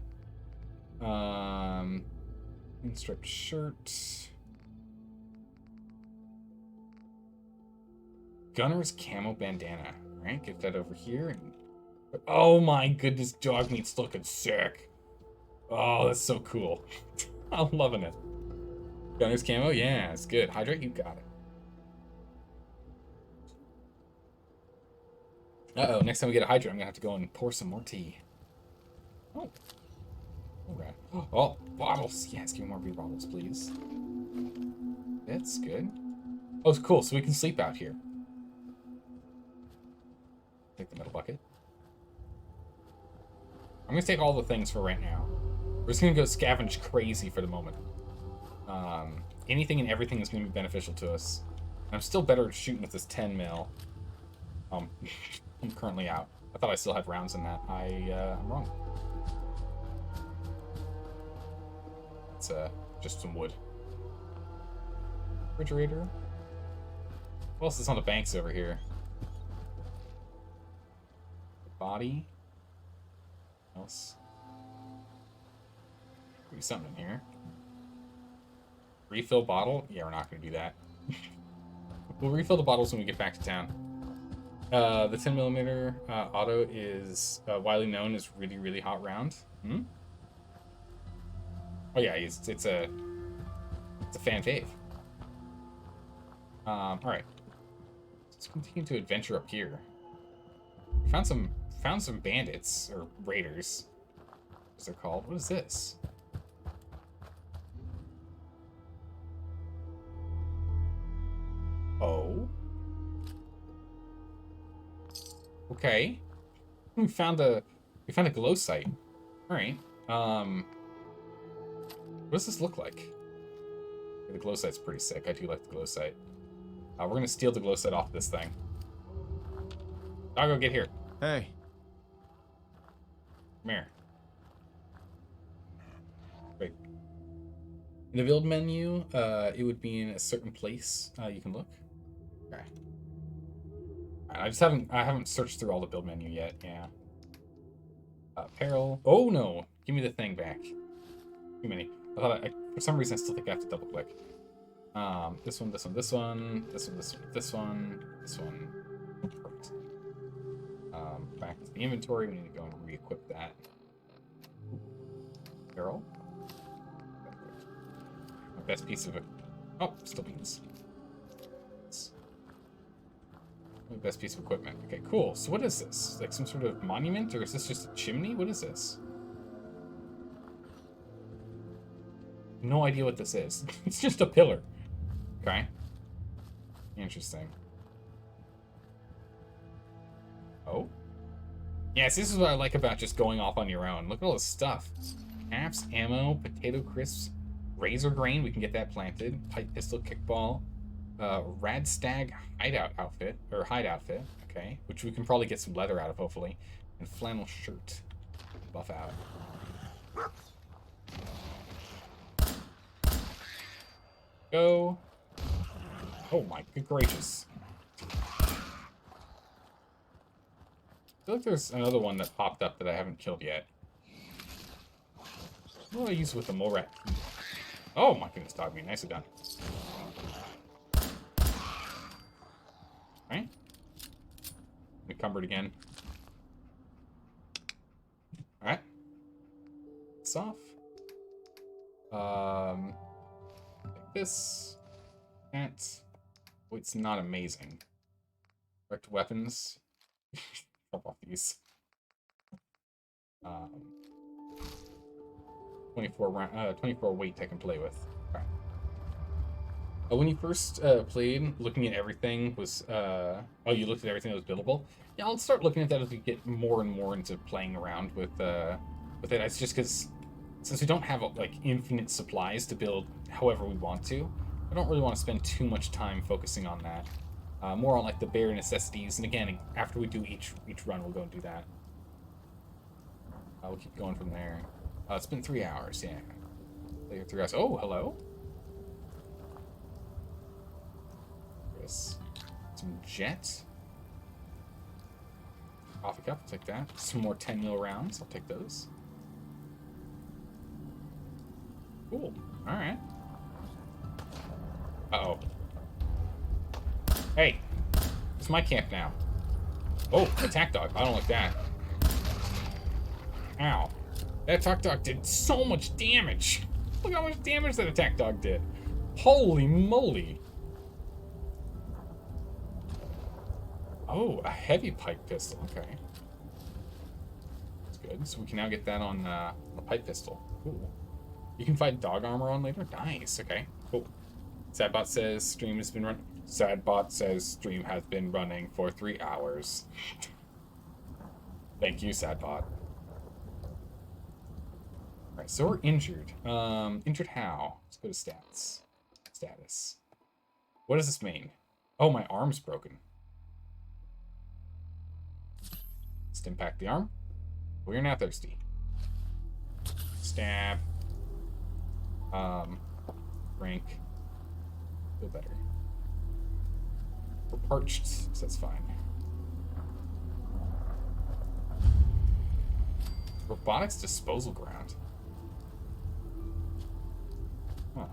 Striped shirt. Gunner's camo bandana. Alright, get that over here. And oh my goodness, dog meat's looking sick. Oh, that's so cool. I'm loving it. Gunner's camo? Yeah, it's good. Hydrate, you got it. Uh-oh, next time we get a hydrate, I'm gonna have to go and pour some more tea. Oh. Okay. Oh, bottles. Yes, give me more beer bottles, please. That's good. Oh, it's cool. So we can sleep out here. Take the metal bucket. I'm gonna take all the things for right now. We're just gonna go scavenge crazy for the moment. Anything and everything is gonna be beneficial to us. I'm still better at shooting with this 10 mil. I'm currently out. I thought I still had rounds in that. I'm wrong. It's just some wood. Refrigerator. What else is on the banks over here? Body. What else? Could be something in here. Refill bottle? Yeah, we're not going to do that. We'll refill the bottles when we get back to town. The 10mm auto is widely known as really, really hot round. Oh yeah, it's a fan fave. All right. Let's continue to adventure up here. We found some bandits or raiders, as they're called. What is this? Oh. Okay. We found a glow site. All right. What does this look like? The glow site's pretty sick. I do like the glow site. We're gonna steal the glow site off this thing. Doggo, get here. Hey. Come here. Wait. In the build menu, it would be in a certain place. You can look. Okay. I haven't searched through all the build menu yet. Yeah. Apparel. Oh no! Give me the thing back. Too many. For some reason I still think I have to double click. This one. Perfect. Back to the inventory. We need to go and re-equip that. Apparel. My best piece of it. Oh, still beans. My best piece of equipment. Okay, cool. So what is this? Like some sort of monument, or is this just a chimney? What is this? No idea what this is. It's just a pillar. Okay. Interesting. Oh? Yes, this is what I like about just going off on your own. Look at all this stuff. Caps, ammo, potato crisps, razor grain. We can get that planted. Pipe pistol, kickball. Rad stag hideout outfit. Okay. Which we can probably get some leather out of, hopefully. And flannel shirt. Buff out. Go. Oh my good gracious. I feel like there's another one that popped up that I haven't killed yet. What do I use with the mole rat? Oh my goodness, dog meat. Nicely done. Alright. Encumbered again. Alright. It's off. Like this. That. Oh, it's not amazing. Direct weapons. Drop off these. 24 weight I can play with. Okay. When you first played, looking at everything was oh, you looked at everything that was buildable. Yeah, I'll start looking at that as we get more and more into playing around with it. It's just because since we don't have like infinite supplies to build however we want to, I don't really want to spend too much time focusing on that. More on like the bare necessities, and again, after we do each run, we'll go and do that. We'll keep going from there. It's been 3 hours, yeah. 3 hours. Oh, hello. There's some jet. Coffee cup, I'll take that. Some more 10 mil rounds, I'll take those. Cool. All right. Uh-oh. Hey, it's my camp now. Oh, attack dog. I don't like that. Ow. That attack dog did so much damage. Look how much damage that attack dog did. Holy moly. Oh, a heavy pipe pistol. Okay. That's good. So we can now get that on the pipe pistol. Cool. You can fight dog armor on later? Nice. Okay. Cool. Sadbot says stream has been running. Sadbot says stream has been running for 3 hours. Thank you, Sadbot. Alright, so we're injured. Injured how? Let's go to stats. Status. What does this mean? Oh, my arm's broken. Let's impact the arm. We're now thirsty. Stab. Drink. Feel better. We're parched, so that's fine. Robotics disposal ground. Huh.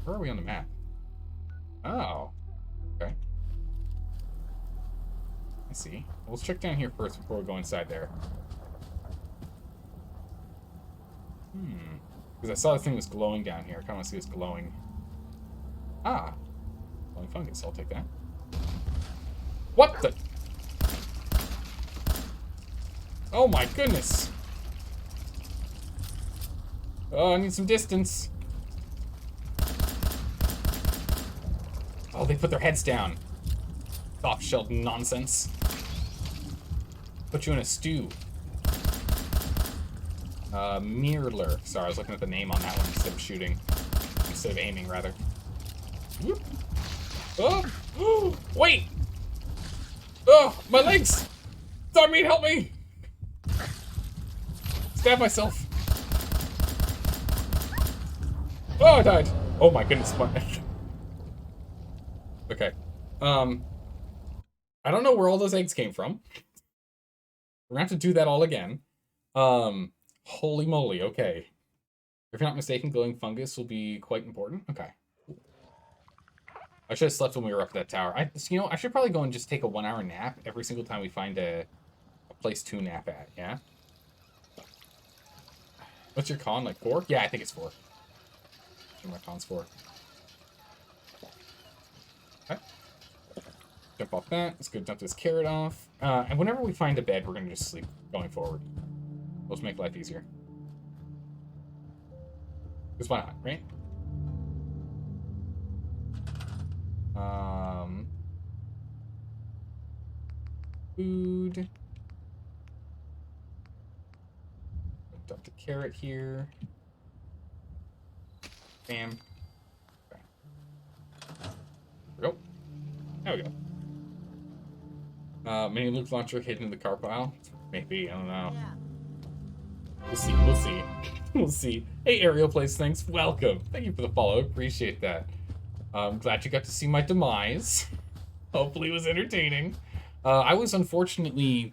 Where are we on the map? Oh. Okay. I see. Well, let's check down here first before we go inside there. Because I saw the thing was glowing down here. I kind of want to see what's glowing. Ah. Glowing fungus. I'll take that. What the? Oh my goodness. Oh, I need some distance. Oh, they put their heads down. Soft-shelled nonsense. Put you in a stew. Mirror. Sorry, I was looking at the name on that one instead of shooting. Instead of aiming, rather. Whoop. Oh! Oh! Wait! Oh! My legs! Dogmeat, help me! Stab myself. Oh, I died. Oh my goodness. Okay. I don't know where all those eggs came from. We're gonna have to do that all again. Holy moly, okay. If you're not mistaken, glowing fungus will be quite important. Okay. I should have slept when we were up at that tower. I should probably go and just take a 1 hour nap every single time we find a place to nap at, yeah? What's your con, like 4? Yeah, I think it's 4. My con's 4. Okay. Jump off that. Let's go dump this carrot off. And whenever we find a bed, we're going to just sleep going forward. Let's make life easier. Because why not, right? Food. Dump the carrot here. Bam. Okay. There we go. There we go. Mini loot launcher hidden in the car pile. Maybe, I don't know. Yeah. We'll see, we'll see. We'll see. Hey, Ariel Plays Things, welcome. Thank you for the follow, appreciate that. I'm glad you got to see my demise. Hopefully it was entertaining. I was unfortunately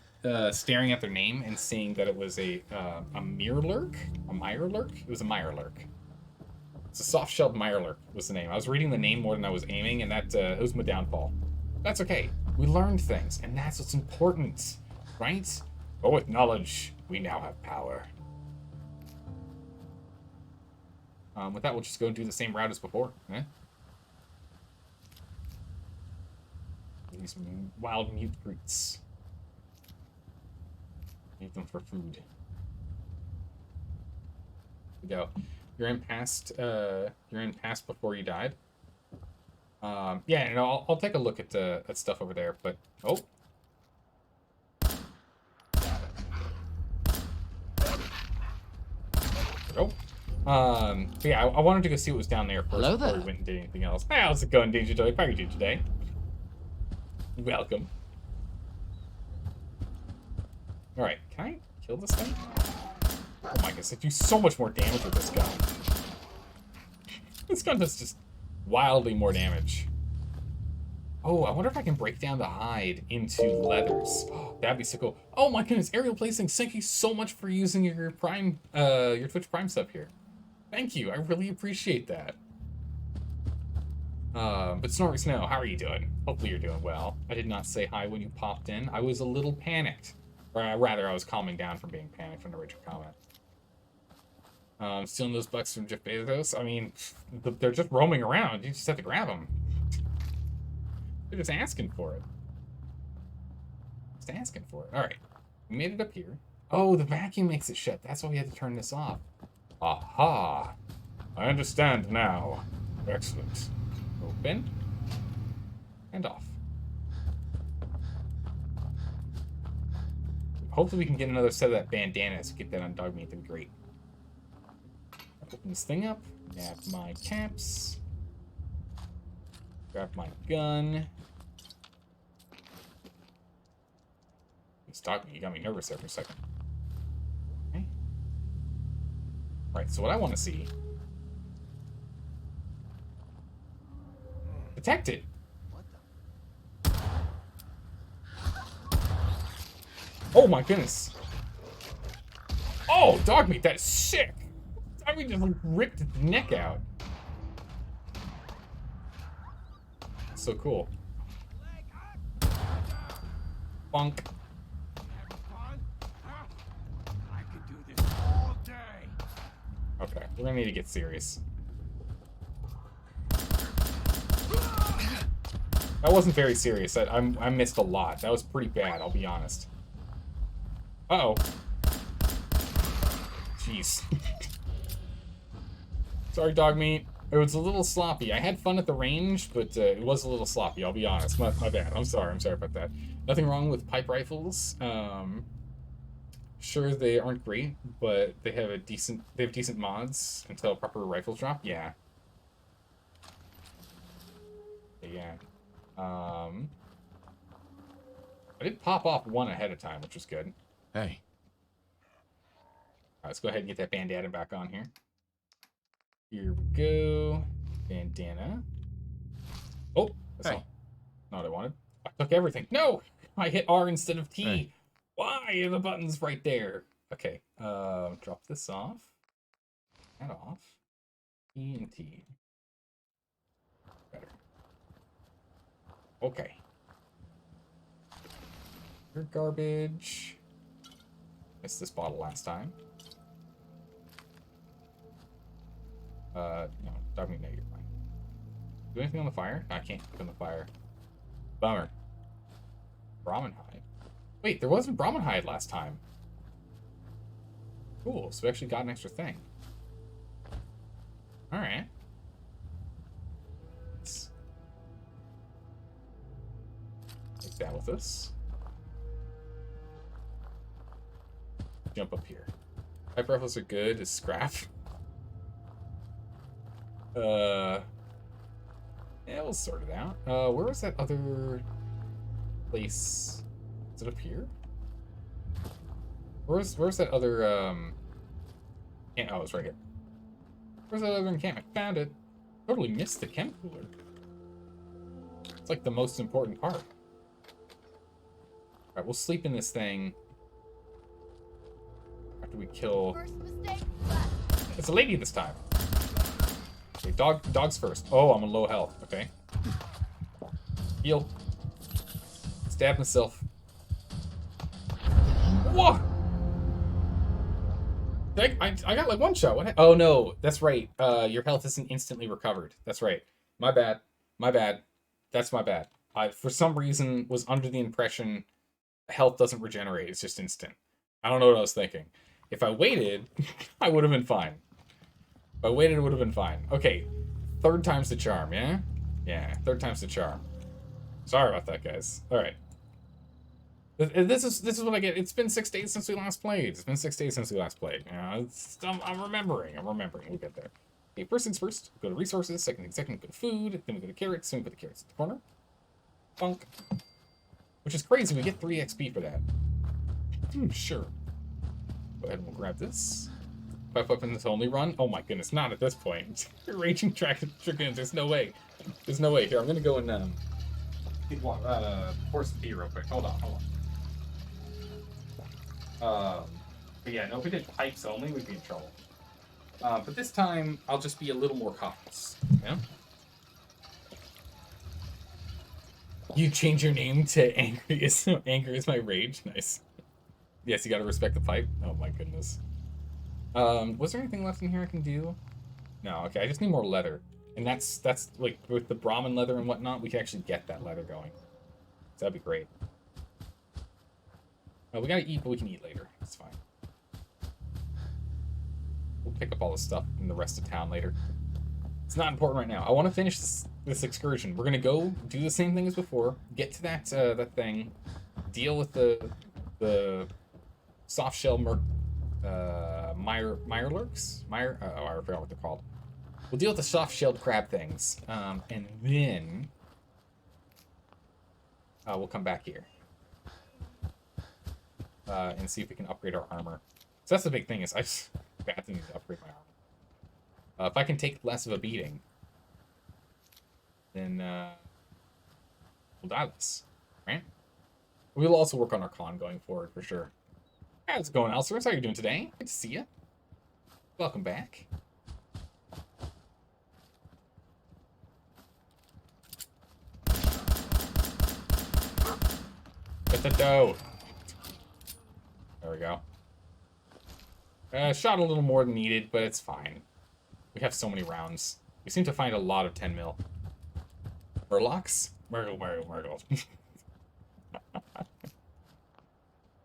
staring at their name and seeing that it was a mirrorlurk? A mirelurk? It was a mirelurk. It's a soft-shelled mirelurk was the name. I was reading the name more than I was aiming, and that it was my downfall. That's okay. We learned things, and that's what's important, right? But with knowledge, we now have power. With that, we'll just go and do the same route as before. Eh? Give me some wild mute fruits. Need them for food. Here we go. You're in past before you died. Yeah, no, I'll take a look at stuff over there, but oh. There we go. But yeah, I wanted to go see what was down there first before we went and did anything else. Hey, how's it going, Danger Joey? How are you doing today? Welcome. Alright, can I kill this thing? Oh my goodness, I do so much more damage with this gun. This gun does just wildly more damage. Oh, I wonder if I can break down the hide into leathers. Oh, that'd be so cool. Oh my goodness, Aerial Placing, thank you so much for using your Prime, your Twitch Prime sub here. Thank you, I really appreciate that. But Snorri Snow, how are you doing? Hopefully you're doing well. I did not say hi when you popped in. I was a little panicked. Or rather, I was calming down from being panicked from the original comment. Stealing those bucks from Jeff Bezos? I mean, they're just roaming around. You just have to grab them. They're just asking for it. Just asking for it. Alright. We made it up here. Oh, the vacuum makes it shut. That's why we had to turn this off. Aha! I understand now. Excellent. Open. And off. Hopefully we can get another set of that bandana so get that on Dogmeat. That'd be great. Open this thing up. Grab my caps. Grab my gun. This Dogmeat, you got me nervous there for a second. Okay. Alright, so what I want to see... Detected! Oh my goodness. Oh, Dogmeat, that is sick. Dogmeat just like ripped its neck out. So cool. Bonk. I could do this all day. Okay, we're gonna need to get serious. That wasn't very serious. I missed a lot. That was pretty bad, I'll be honest. Uh-oh. Jeez. Sorry, dog meat. It was a little sloppy. I had fun at the range, but it was a little sloppy, I'll be honest. My bad. I'm sorry about that. Nothing wrong with pipe rifles. Sure, they aren't great, but they have decent mods until proper rifles drop. Yeah. Yeah. I did pop off one ahead of time, which was good. Hey. Alright, let's go ahead and get that bandana back on here. Here we go. Bandana. Oh, that's not what I wanted. I took everything. No! I hit R instead of T. Hey. Why are the buttons right there? Okay, drop this off. That off. E and T. Better. Okay. Your garbage. Missed this bottle last time. No, dog meat, no, you're fine. Do anything on the fire? No, I can't cook on the fire. Bummer. Brahmin hide. Wait, there wasn't Brahmin hide last time. Cool, so we actually got an extra thing. Alright. Let's take that with us. Jump up here. Pipe rifles are good as scrap. Yeah, we'll sort it out. Where was that other place? Is it up here? Where's that other, oh, it's right here. Where's that other encampment? Found it. Totally missed the chem cooler. It's like the most important part. Alright, we'll sleep in this thing. After we kill... It's a lady this time. Okay, dogs first. Oh, I'm on low health. Okay. Heal. Stab myself. Whoa! I got like one shot. What? Oh no, that's right. Your health isn't instantly recovered. That's right. My bad. My bad. That's my bad. I, for some reason, was under the impression health doesn't regenerate. It's just instant. I don't know what I was thinking. If I waited, I would have been fine. If I waited, it would have been fine. Okay, third time's the charm, yeah? Yeah, third time's the charm. Sorry about that, guys. All right. This is what I get. It's been 6 days since we last played. It's been 6 days since we last played. You know, I'm remembering. We'll get there. Okay, first things first. Go to resources. Second, go to food. Then we go to carrots. Then we put the carrots at the corner. Bonk. Which is crazy. We get 3 XP for that. Sure. Go ahead and we'll grab this. Pipe up in this only run. Oh my goodness, not at this point. Raging Dragoons. There's no way. There's no way. Here, I'm gonna go and pour some tea real quick. Hold on. But yeah, no, if we did pipes only, we'd be in trouble. But this time, I'll just be a little more cautious. Yeah? You change your name to Angry is my rage. Nice. Yes, you gotta respect the pipe. Oh my goodness. Was there anything left in here I can do? No, okay, I just need more leather. And that's like, with the Brahmin leather and whatnot, we can actually get that leather going. So that'd be great. We gotta eat, but we can eat later. It's fine. We'll pick up all this stuff in the rest of town later. It's not important right now. I want to finish this excursion. We're gonna go do the same thing as before. Get to that thing. Deal with the soft shell mirelurks? Oh, I forgot what they're called. We'll deal with the soft-shelled crab things, and then we'll come back here and see if we can upgrade our armor. So that's the big thing, is I just badly need to upgrade my armor. If I can take less of a beating, then we'll die less, right? We'll also work on our con going forward for sure. How's it going, Alcerus? How are you doing today? Good to see you. Welcome back. Get the dough. There we go. Shot a little more than needed, but it's fine. We have so many rounds. We seem to find a lot of 10 mil. Murlocs? Murgle.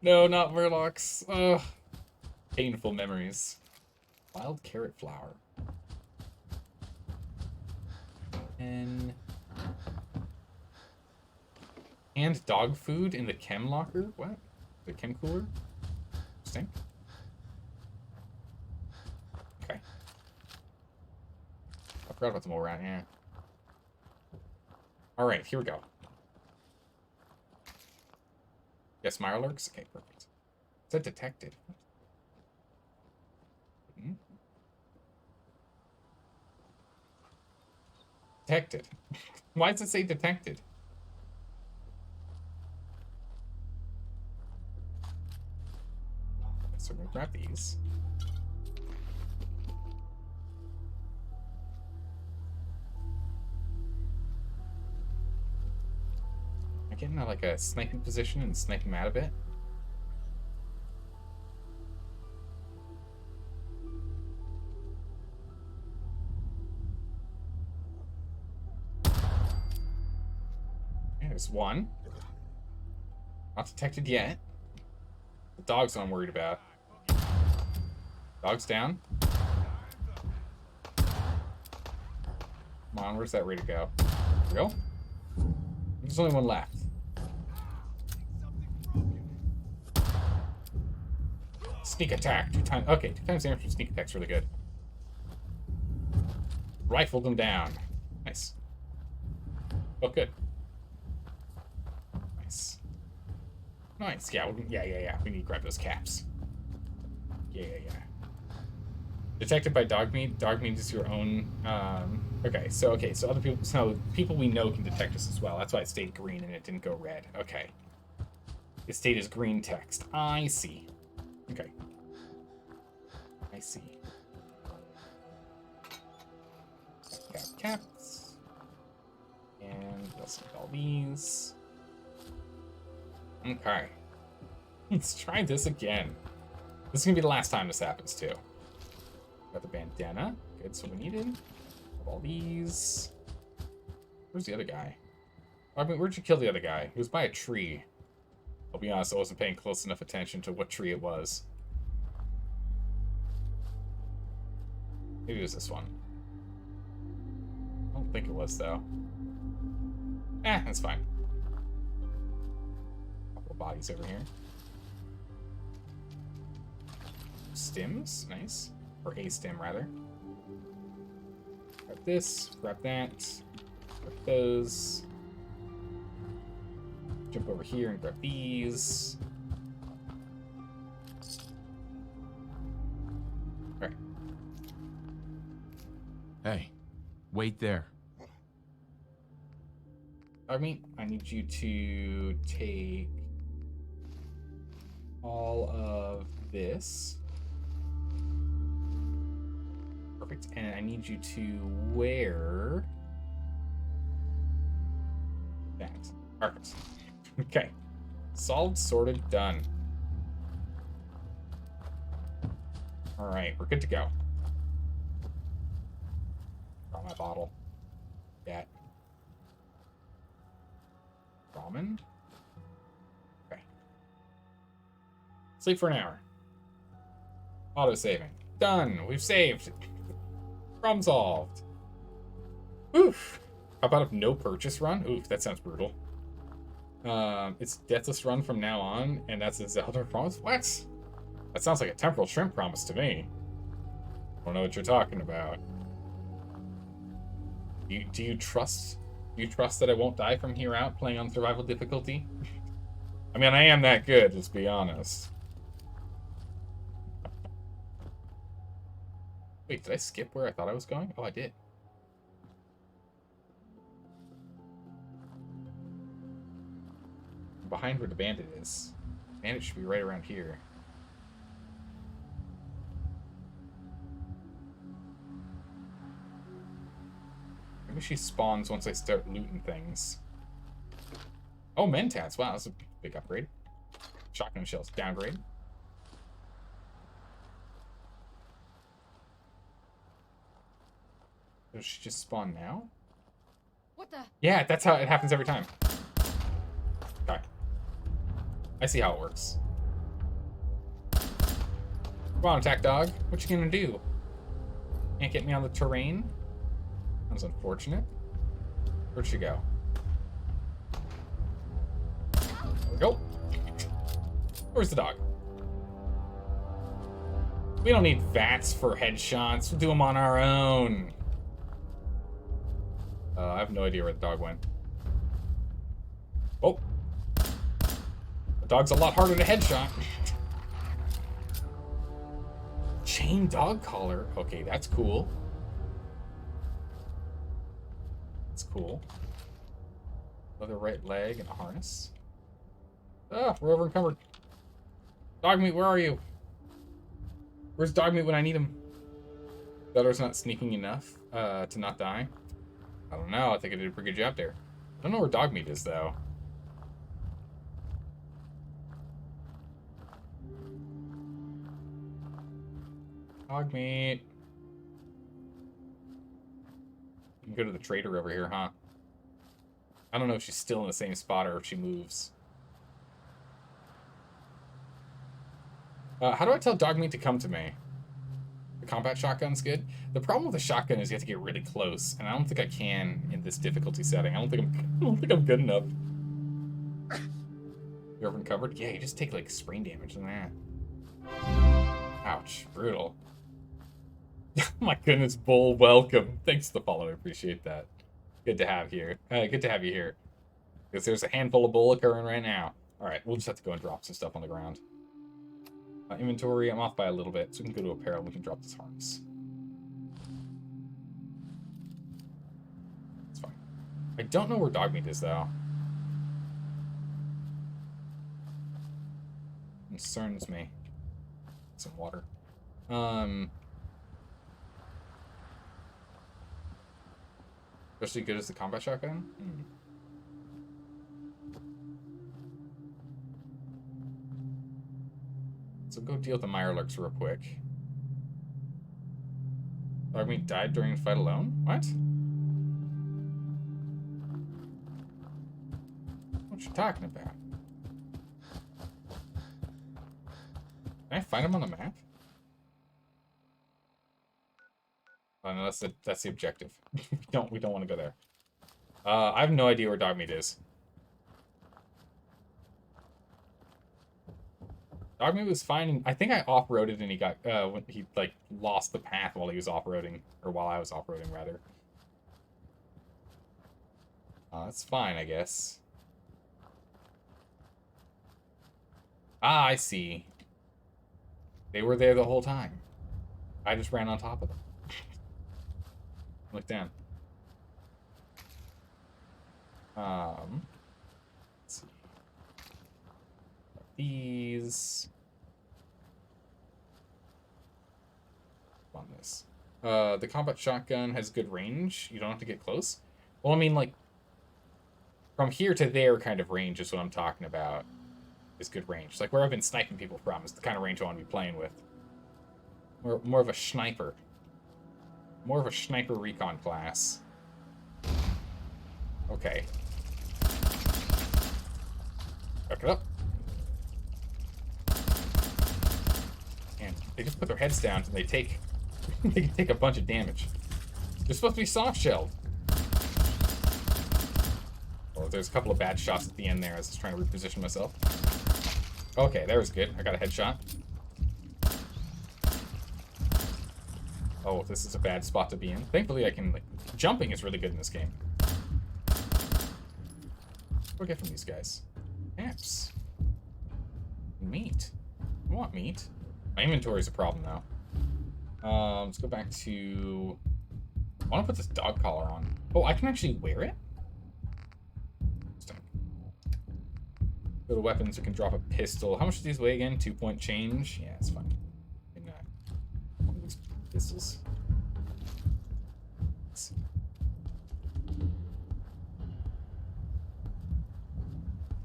No, not Murlocs. Ugh. Painful memories. Wild carrot flower. And dog food in the chem locker? What? The chem cooler? Interesting. Okay. I forgot about the mole rat, yeah. Alright, here we go. Yes, Mirelurks? Okay, perfect. It said detected. Hmm? Detected. Why does it say detected? So we're gonna grab these. I get into like a sniping position and snipe him out a bit. There's one. Not detected yet. The dog's what I'm worried about. Dog's down. Come on, where's that ready to go? There we go. There's only one left. Sneak attack. 2 times. Okay, 2 times damage from sneak attack's really good. Rifled him down. Nice. Oh, good. Nice. Nice. Yeah, yeah. We need to grab those caps. Yeah. Detected by dog meat. Dog meat is your own. Okay, so other people, so people we know can detect us as well. That's why it stayed green and it didn't go red. Okay. It stayed as green text. I see. Okay. I see. Caps. And let's get all these. Okay. Let's try this again. This is gonna be the last time this happens too. Got the bandana. Good, so we needed. Have all these. Where's the other guy? I mean, where'd you kill the other guy? He was by a tree. I'll be honest, I wasn't paying close enough attention to what tree it was. Maybe it was this one. I don't think it was, though. That's fine. Couple bodies over here. Stims, nice. Or a stim, rather. Grab this, grab that, grab those. Jump over here and grab these. Alright. Hey, wait there. I need you to take all of this. Perfect. And I need you to wear that. Perfect. Okay. Solved, sorted, done. Alright, we're good to go. Got my bottle. That. Ramen. Okay. Sleep for an hour. Auto-saving. Done. We've saved. Problem solved. Oof. How about a no purchase run? Oof, that sounds brutal. It's deathless run from now on, and that's a Zelda promise? What? That sounds like a temporal shrimp promise to me. I don't know what you're talking about. Do you trust that I won't die from here out playing on survival difficulty? I mean, I am that good, let's be honest. Wait, did I skip where I thought I was going? Oh, I did. I'm behind where the bandit is. Bandit should be right around here. Maybe she spawns once I start looting things. Oh, Mentats. Wow, that's a big upgrade. Shotgun shells. Downgrade. Does she just spawn now? What the? Yeah, that's how it happens every time. Okay. I see how it works. Come on, attack dog. What you gonna do? Can't get me on the terrain? That was unfortunate. Where'd she go? There we go. Where's the dog? We don't need VATS for headshots. We'll do them on our own. I have no idea where the dog went. Oh. The dog's a lot harder to headshot. Chain dog collar. Okay, that's cool. That's cool. Leather right leg and a harness. Ah, we're over encumbered. Dog meat, where are you? Where's dog meat when I need him? Better's not sneaking enough to not die. I don't know. I think I did a pretty good job there. I don't know where dog meat is, though. Dog meat. You can go to the trader over here, huh? I don't know if she's still in the same spot or if she moves. How do I tell dog meat to come to me? The combat shotgun's good. The problem with the shotgun is you have to get really close, and I don't think I can in this difficulty setting. I don't think I'm good enough. You're over covered? Yeah, you just take like sprain damage than that. Ouch, brutal. My goodness, Bull, welcome. Thanks for the follow, I appreciate that. Good to have here. Good to have you here. Because there's a handful of Bull occurring right now. Alright, we'll just have to go and drop some stuff on the ground. Inventory, I'm off by a little bit, so we can go to apparel and we can drop this harness. It's fine. I don't know where dog meat is, though. Concerns me. Some water. Especially good as the combat shotgun? So go deal with the Mirelurks real quick. Dog meat died during the fight alone? What? What you talking about? Can I find him on the map? Oh no, that's the objective. we don't want to go there. I have no idea where dog meat is. Dog meat was fine, and I think I off-roaded and he got when he like lost the path while he was off-roading, or while I was off-roading rather. That's fine, I guess. Ah, I see. They were there the whole time. I just ran on top of them. Look down. Let's see. These. On this. The combat shotgun has good range. You don't have to get close. Well, I mean, like, from here to there kind of range is what I'm talking about. Is good range. It's like where I've been sniping people from is the kind of range I want to be playing with. More of a sniper. More of a sniper recon class. Okay. Back it up. And they just put their heads down and they take they can take a bunch of damage. They're supposed to be soft shelled. Well, there's a couple of bad shots at the end there as I was trying to reposition myself. Okay, that was good. I got a headshot. Oh, this is a bad spot to be in. Thankfully, I can, like, jumping is really good in this game. What do I get from these guys? Apps. Meat. I want meat. My inventory is a problem, though. Let's go back to... I want to put this dog collar on. Oh, I can actually wear it? Go to weapons, you can drop a pistol. How much do these weigh again? 2-point change? Yeah, it's fine. And, one of these pistols. Let's see.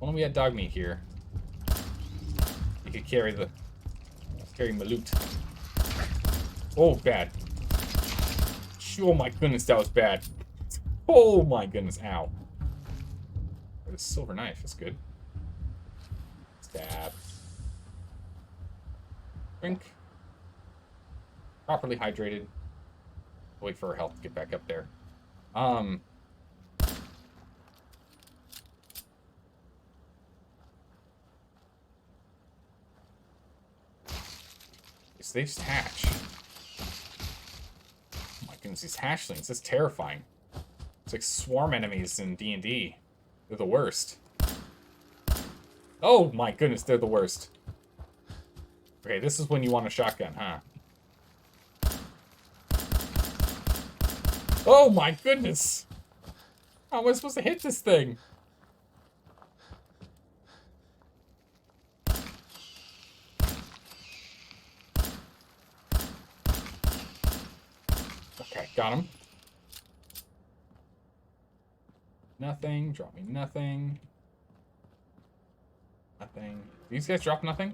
Well, we had dog meat here. You could carry my loot. Oh, bad. Oh my goodness, that was bad. Oh my goodness, ow. But a silver knife is good. Stab. Drink. Properly hydrated. Wait for her health to get back up there. So they just hatch. Oh my goodness, these hatchlings, that's terrifying. It's like swarm enemies in D&D. They're the worst. Oh my goodness, they're the worst. Okay, this is when you want a shotgun, huh? Oh my goodness! How am I supposed to hit this thing? Okay, got him. Nothing. Drop me nothing. Nothing. These guys drop nothing?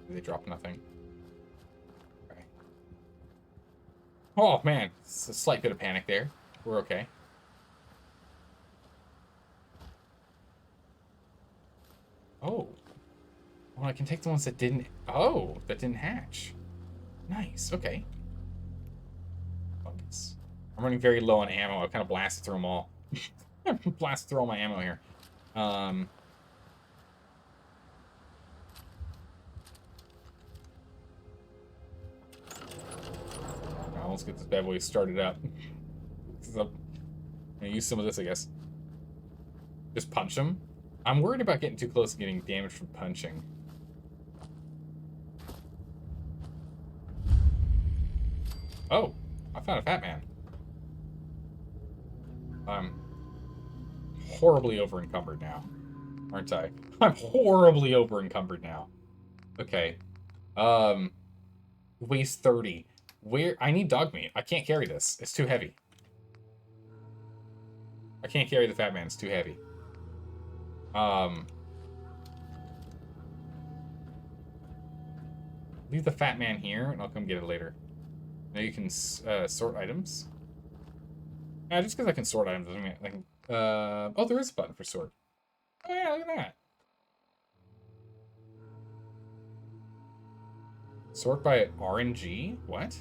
They drop nothing. Okay. Oh, man. It's a slight bit of panic there. We're okay. Oh. Well, I can take the ones that didn't... Oh, that didn't hatch. Nice. Okay. Buckets. I'm running very low on ammo. I kind of blasted through them all. Blasted through all my ammo here. Now, let's get this bad boy started up. I'm gonna use some of this, I guess. Just punch him. I'm worried about getting too close and getting damage from punching. Oh, I found a fat man. I'm horribly over-encumbered now, aren't I? I'm horribly over-encumbered now. Okay. Weighs 30. Where? I need dog meat. I can't carry this. It's too heavy. I can't carry the fat man. It's too heavy. Leave the fat man here, and I'll come get it later. Now you can sort items. Just because I can sort items doesn't mean I can... oh, there is a button for sort. Oh, yeah, look at that. Sort by RNG? What?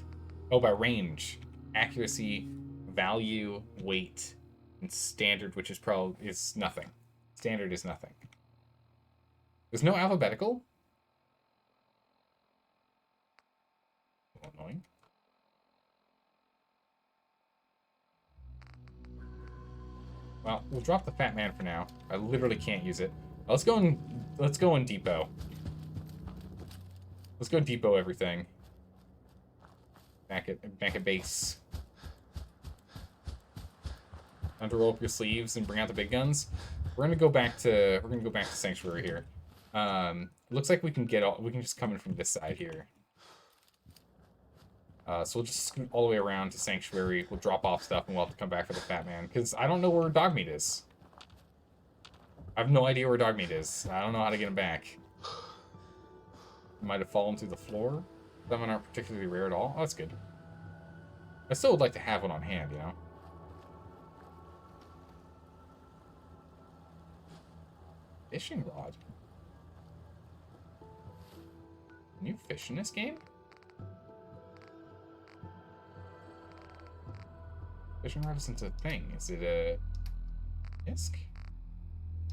Oh, by range. Accuracy, value, weight, and standard, which is probably... is nothing. Standard is nothing. There's no alphabetical? Annoying. Well, we'll drop the fat man for now. I literally can't use it. Let's go in depot. Let's go depot everything. Back at base. Unroll up your sleeves and bring out the big guns. We're gonna go back to Sanctuary here. Looks like we can just come in from this side here. So we'll just scoot all the way around to Sanctuary. We'll drop off stuff and we'll have to come back for the fat man. Because I don't know where dog meat is. I have no idea where dog meat is. I don't know how to get him back. Might have fallen through the floor. Some aren't particularly rare at all. Oh, that's good. I still would like to have one on hand, you know? Fishing rod? Can you fish in this game? Fishing rod isn't a thing. Is it a disc?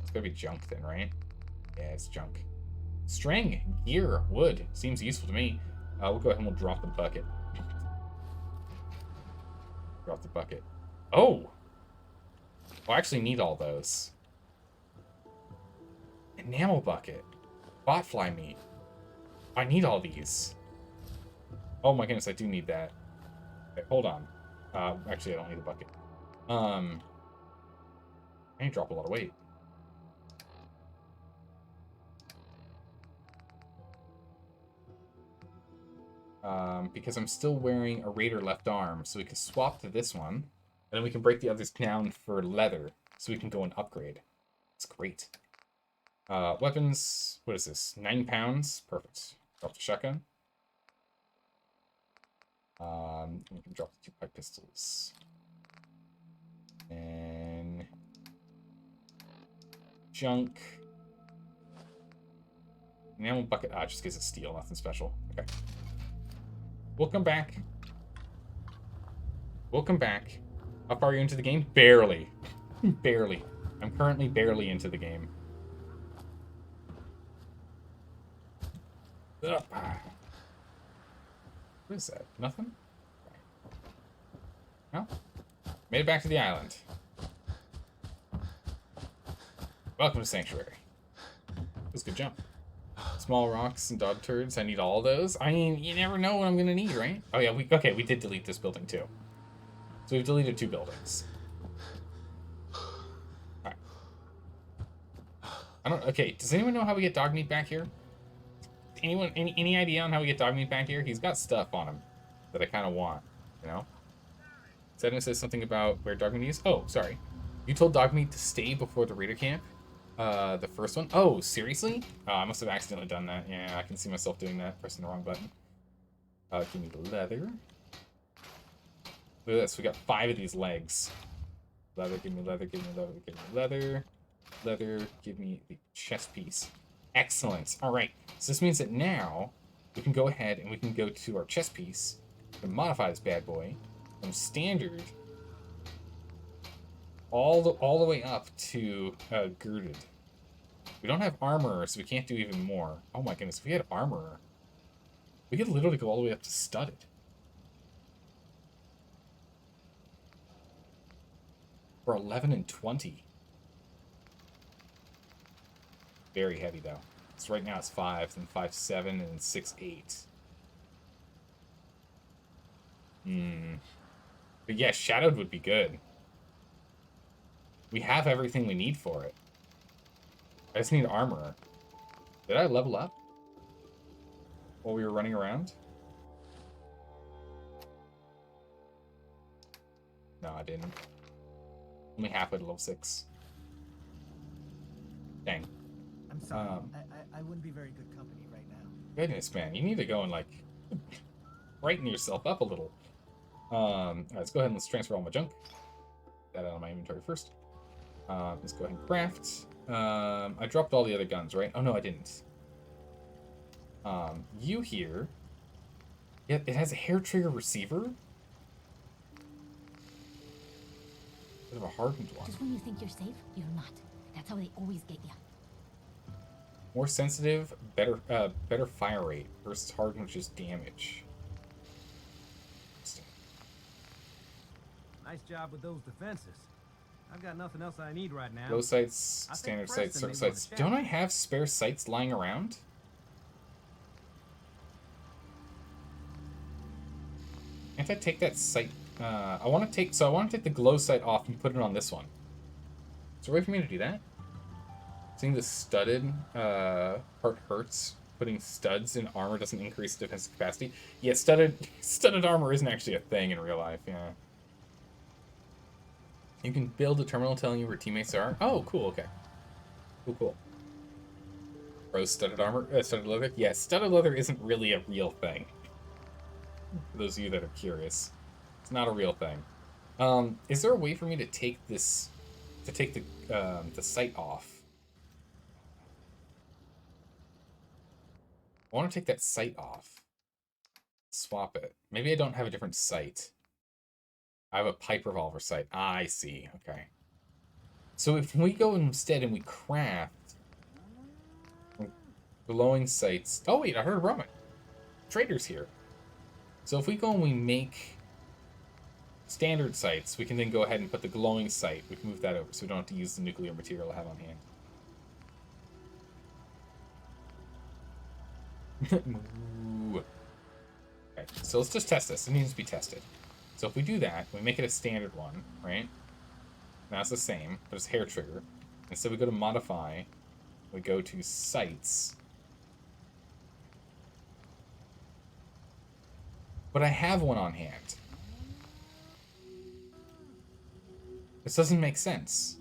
It's gotta be junk then, right? Yeah, it's junk. String, gear, wood. Seems useful to me. We'll go ahead and we'll drop the bucket. Drop the bucket. Oh! Well, I actually need all those. Enamel bucket. Botfly meat. I need all these. Oh my goodness, I do need that. Okay, hold on. Actually, I don't need the bucket. I need to drop a lot of weight. Because I'm still wearing a Raider left arm, so we can swap to this one, and then we can break the others down for leather, so we can go and upgrade. It's great. Weapons, what is this? 9 pounds? Perfect. Drop the shotgun. We can drop the 2 pipe pistols. And junk. Now bucket. Ah, just because it's steel, nothing special. Okay. Welcome back. Welcome back. How far are you into the game? Barely. Barely. I'm currently barely into the game. Ugh. What is that? Nothing? No? Made it back to the island. Welcome to Sanctuary. That was a good jump. Small rocks and dog turds. I need all of those. I mean, you never know what I'm gonna need, right? Oh yeah, we did delete this building too. So we've deleted 2 buildings. Alright. Okay, does anyone know how we get dog meat back here? Anyone, any idea on how we get dog meat back here? He's got stuff on him that I kind of want, you know? Sedna says something about where dog meat is. Oh, sorry. You told dog meat to stay before the raider camp? The first one? Oh, seriously? Oh, I must have accidentally done that. Yeah, I can see myself doing that, pressing the wrong button. Give me the leather. Look at this, we got 5 of these legs. Leather, give me leather, give me leather, give me leather. Leather, give me the chest piece. Excellent. All right, so this means that now we can go ahead and we can go to our chest piece and modify this bad boy from standard all the way up to girded. We don't have armor, so we can't do even more. Oh my goodness, if we had armor, we could literally go all the way up to studded. For 11 and 20. Very heavy though. So right now it's 5, then 5.7, and 6.8. But yeah, shadowed would be good. We have everything we need for it. I just need armor. Did I level up while we were running around? No, I didn't. Only halfway to level 6. Dang. I'm sorry. I wouldn't be very good company right now. Goodness, man. You need to go and, like, brighten yourself up a little. Alright, let's go ahead and let's transfer all my junk. Get that out of my inventory first. Let's go ahead and craft. I dropped all the other guns, right? Oh, no, I didn't. You here. Yeah, it has a hair trigger receiver. Bit of a hardened one. Just when you think you're safe, you're not. That's how they always get you. More sensitive, better fire rate versus hardened, which is damage. Nice job with those defenses. I've got nothing else I need right now. Low sights, standard sights, circle sights. Don't I have spare sights lying around? Can't I take that sight? I want to take the glow sight off and put it on this one. Is there a way for me to do that? Seeing the studded part hurts. Putting studs in armor doesn't increase defensive capacity. Yeah, studded armor isn't actually a thing in real life. Yeah. You can build a terminal telling you where teammates are. Oh, cool. Okay. Cool. Rose studded armor, studded leather. Yeah, studded leather isn't really a real thing. For those of you that are curious, it's not a real thing. Is there a way for me to take this, the sight off? I want to take that sight off. Swap it. Maybe I don't have a different sight. I have a pipe revolver sight. Ah, I see. Okay. So if we go instead and we craft glowing sights. Oh wait, I heard Roman. Trader's here. So if we go and we make standard sights, we can then go ahead and put the glowing sight. We can move that over so we don't have to use the nuclear material I have on hand. Okay, so let's just test this. It needs to be tested. So if we do that, we make it a standard one, right? Now it's the same, but it's hair trigger. And so we go to modify, we go to sights. But I have one on hand. This doesn't make sense.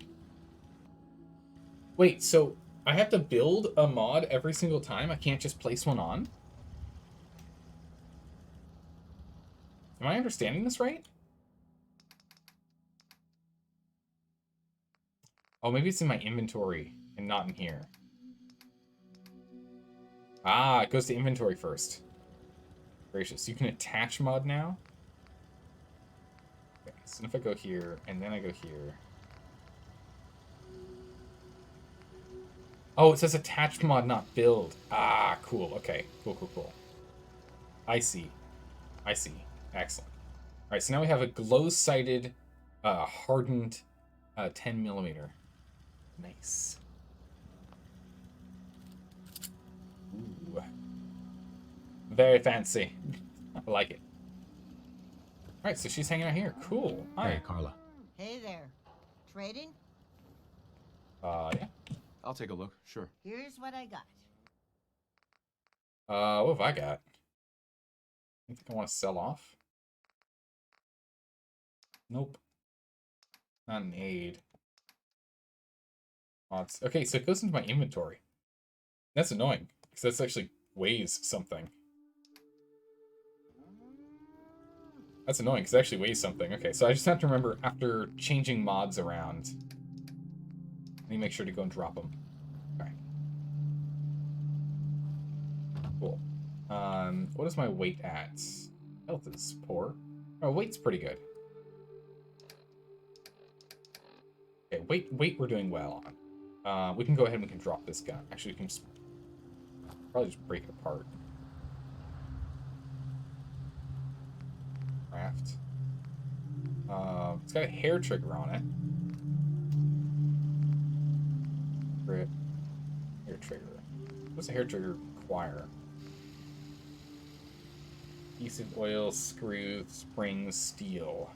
Wait, so I have to build a mod every single time? I can't just place one on? Am I understanding this right? Oh, maybe it's in my inventory and not in here. Ah, it goes to inventory first. Gracious. You can attach mod now? Okay, so if I go here, and then I go here... Oh, it says attach mod, not build. Ah, cool. Okay. Cool. I see. Excellent. All right, so now we have a glow-sighted, hardened 10 millimeter. Nice. Ooh. Very fancy. I like it. All right, so she's hanging out here. Cool. Hi. Hey, Carla. Hey there. Trading? Yeah. I'll take a look, sure. Here's what I got. What have I got? I think I want to sell off. Nope. Not an aid. Okay, so it goes into my inventory. That's annoying, because that's actually weighs something. That's annoying, because it actually weighs something. Okay, so I just have to remember, after changing mods around, I need to make sure to go and drop them. Okay. Cool. What is my weight at? Health is poor. Oh, weight's pretty good. Okay, weight we're doing well on. We can go ahead and we can drop this gun. Actually, we can just probably just break it apart. Craft. It's got a hair trigger on it. Grip. Hair trigger. What's a hair trigger require? Adhesive, oil, screw, springs, steel.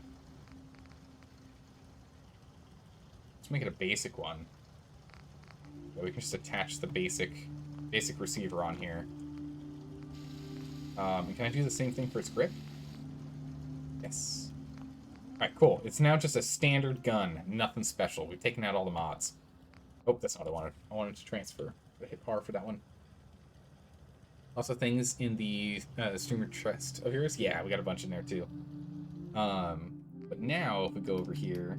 Let's make it a basic one. Yeah, we can just attach the basic receiver on here. Can I do the same thing for its grip? Yes. Alright, cool. It's now just a standard gun. Nothing special. We've taken out all the mods. Oh, that's not what I wanted. I wanted to transfer. I hit R for that one. Also things in the streamer chest of yours. Yeah, we got a bunch in there too. But now, if we go over here,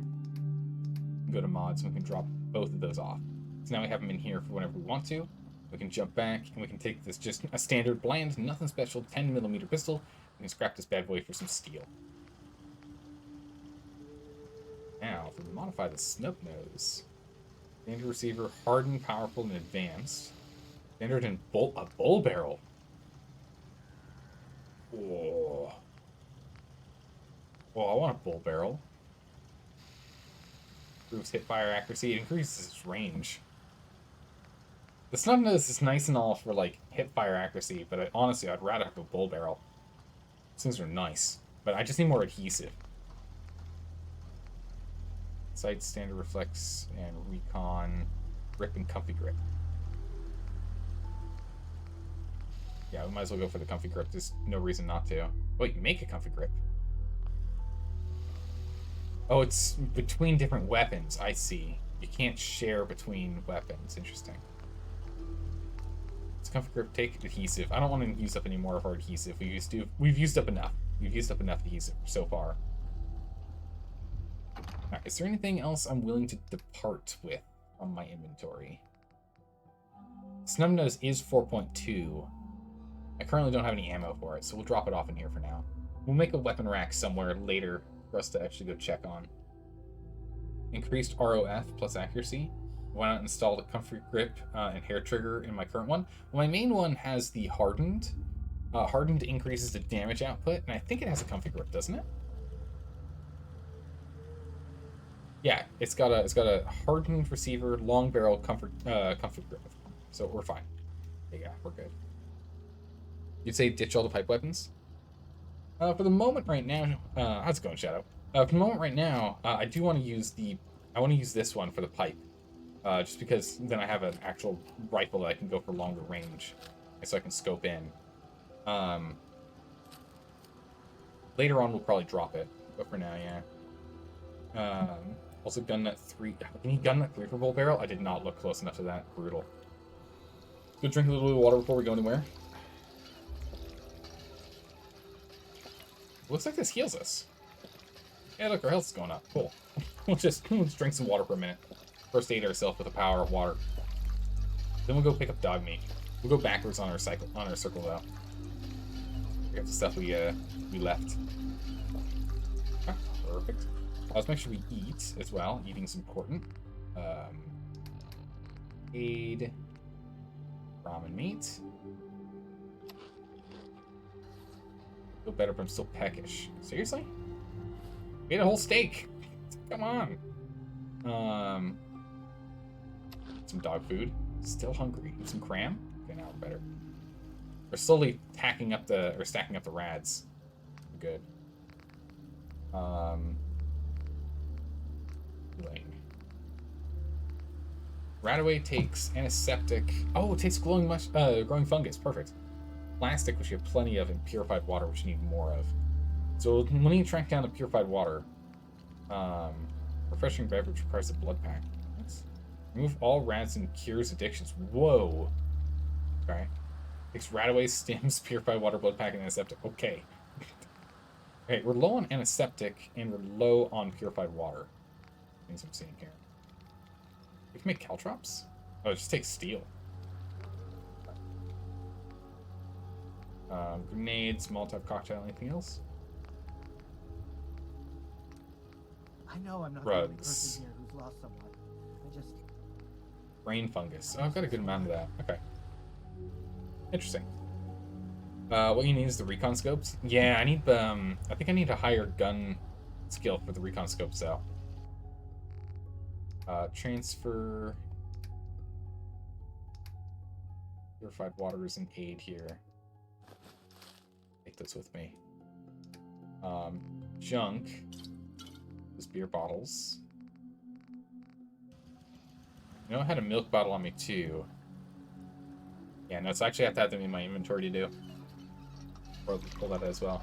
go to mods, and we can drop both of those off. So now we have them in here for whenever we want to. We can jump back, and we can take this just a standard bland, nothing special, 10mm pistol. We can scrap this bad boy for some steel. Now, if we modify the snub nose, standard receiver, hardened, powerful, and advanced. Standard and a bull barrel. Whoa. Well, I want a bull barrel. Improves hip fire accuracy. It increases its range. The snub nose is nice and all for like hip fire accuracy, but honestly, I'd rather have a bull barrel. These things are nice, but I just need more adhesive. Sight, standard reflex, and recon, grip, and comfy grip. Yeah, we might as well go for the comfy grip. There's no reason not to. Oh, you can make a comfy grip. Oh, it's between different weapons. I see. You can't share between weapons. Interesting. It's comfy grip. Take adhesive. I don't want to use up any more of our adhesive. We've used up enough. We've used up enough adhesive so far. All right, is there anything else I'm willing to depart with from my inventory? Snub nose is 4.2. I currently don't have any ammo for it, so we'll drop it off in here for now. We'll make a weapon rack somewhere later for us to actually go check on. Increased ROF plus accuracy. Why not install the comfort grip and hair trigger in my current one? Well, my main one has the hardened. Hardened increases the damage output, and I think it has a comfy grip, doesn't it? Yeah, it's got a hardened receiver, long barrel, comfort grip. So we're fine. Yeah, we're good. You'd say ditch all the pipe weapons? For the moment right now, how's it going, Shadow? For the moment right now, I do want to use I want to use this one for the pipe. Just because then I have an actual rifle that I can go for longer range. So I can scope in. Later on, we'll probably drop it. But for now, yeah. Also, gun nut 3. Can you gun nut 3 for bull barrel? I did not look close enough to that. Brutal. Go drink a little bit of water before we go anywhere. Looks like this heals us. Yeah, look, our health's going up. Cool. we'll just drink some water for a minute. First aid ourselves with the power of water. Then we'll go pick up dog meat. We'll go backwards on our circle though. We got the stuff we left. Ah, perfect. Let's make sure we eat as well. Eating's important. Aid. Ramen meat. Feel better, but I'm still peckish. Seriously? We ate a whole steak. Come on. Some dog food. Still hungry. Eat some cram. Okay, now we're better. We're slowly stacking up the rads. We're good. Healing. Radaway takes antiseptic. Oh, it takes growing fungus. Perfect. Plastic, which we have plenty of, and purified water, which we need more of. So we need to track down the purified water. Refreshing beverage requires a blood pack. Nice. Remove all rats and cures addictions. Whoa. Okay. Takes Radaway, stims, purified water, blood pack, and antiseptic. Okay. Okay, we're low on antiseptic, and we're low on purified water. Things I'm seeing here. We can make caltrops? Oh, it just takes steel. Grenades, Molotov cocktail, anything else? I know I'm not the only person here who's lost someone. I just... Brain fungus. Oh, I've got a good amount of that. Okay. Interesting. What you need is the recon scopes. Yeah, I need I think I need a higher gun skill for the recon scopes though. Transfer. Purified water is an aid here. Take this with me. Junk. Those beer bottles. You know, I had a milk bottle on me too. Yeah, no, so I actually have to have them in my inventory to do. Pull that as well.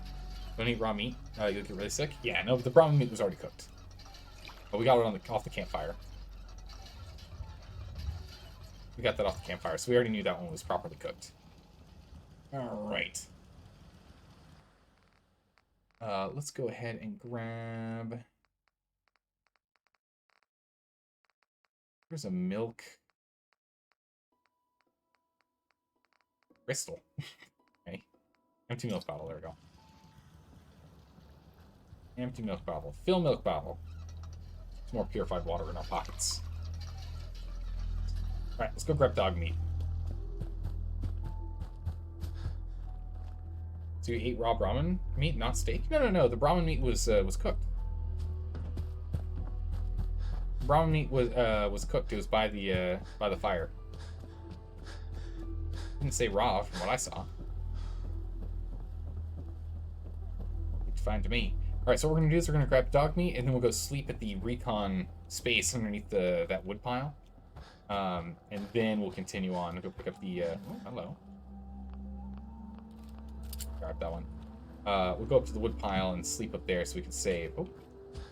Don't eat raw meat. You'll get really sick. Yeah, no, but the raw meat was already cooked. But we got it off the campfire. We got that off the campfire, so we already knew that one was properly cooked. Alright. Let's go ahead and grab... There's a milk... Crystal. Okay. Empty milk bottle, there we go. Empty milk bottle. Fill milk bottle. Some more purified water in our pockets. Alright, let's go grab dog meat. So you ate raw Brahmin meat, not steak? No. The Brahmin meat was cooked. Brahmin meat was cooked. It was by the fire. Didn't say raw from what I saw. Looked fine to me. Alright, so what we're gonna do is we're gonna grab dog meat and then we'll go sleep at the recon space underneath that wood pile. And then we'll continue on and go pick up the oh, hello. Grab that one. We'll go up to the wood pile and sleep up there so we can save. Oh,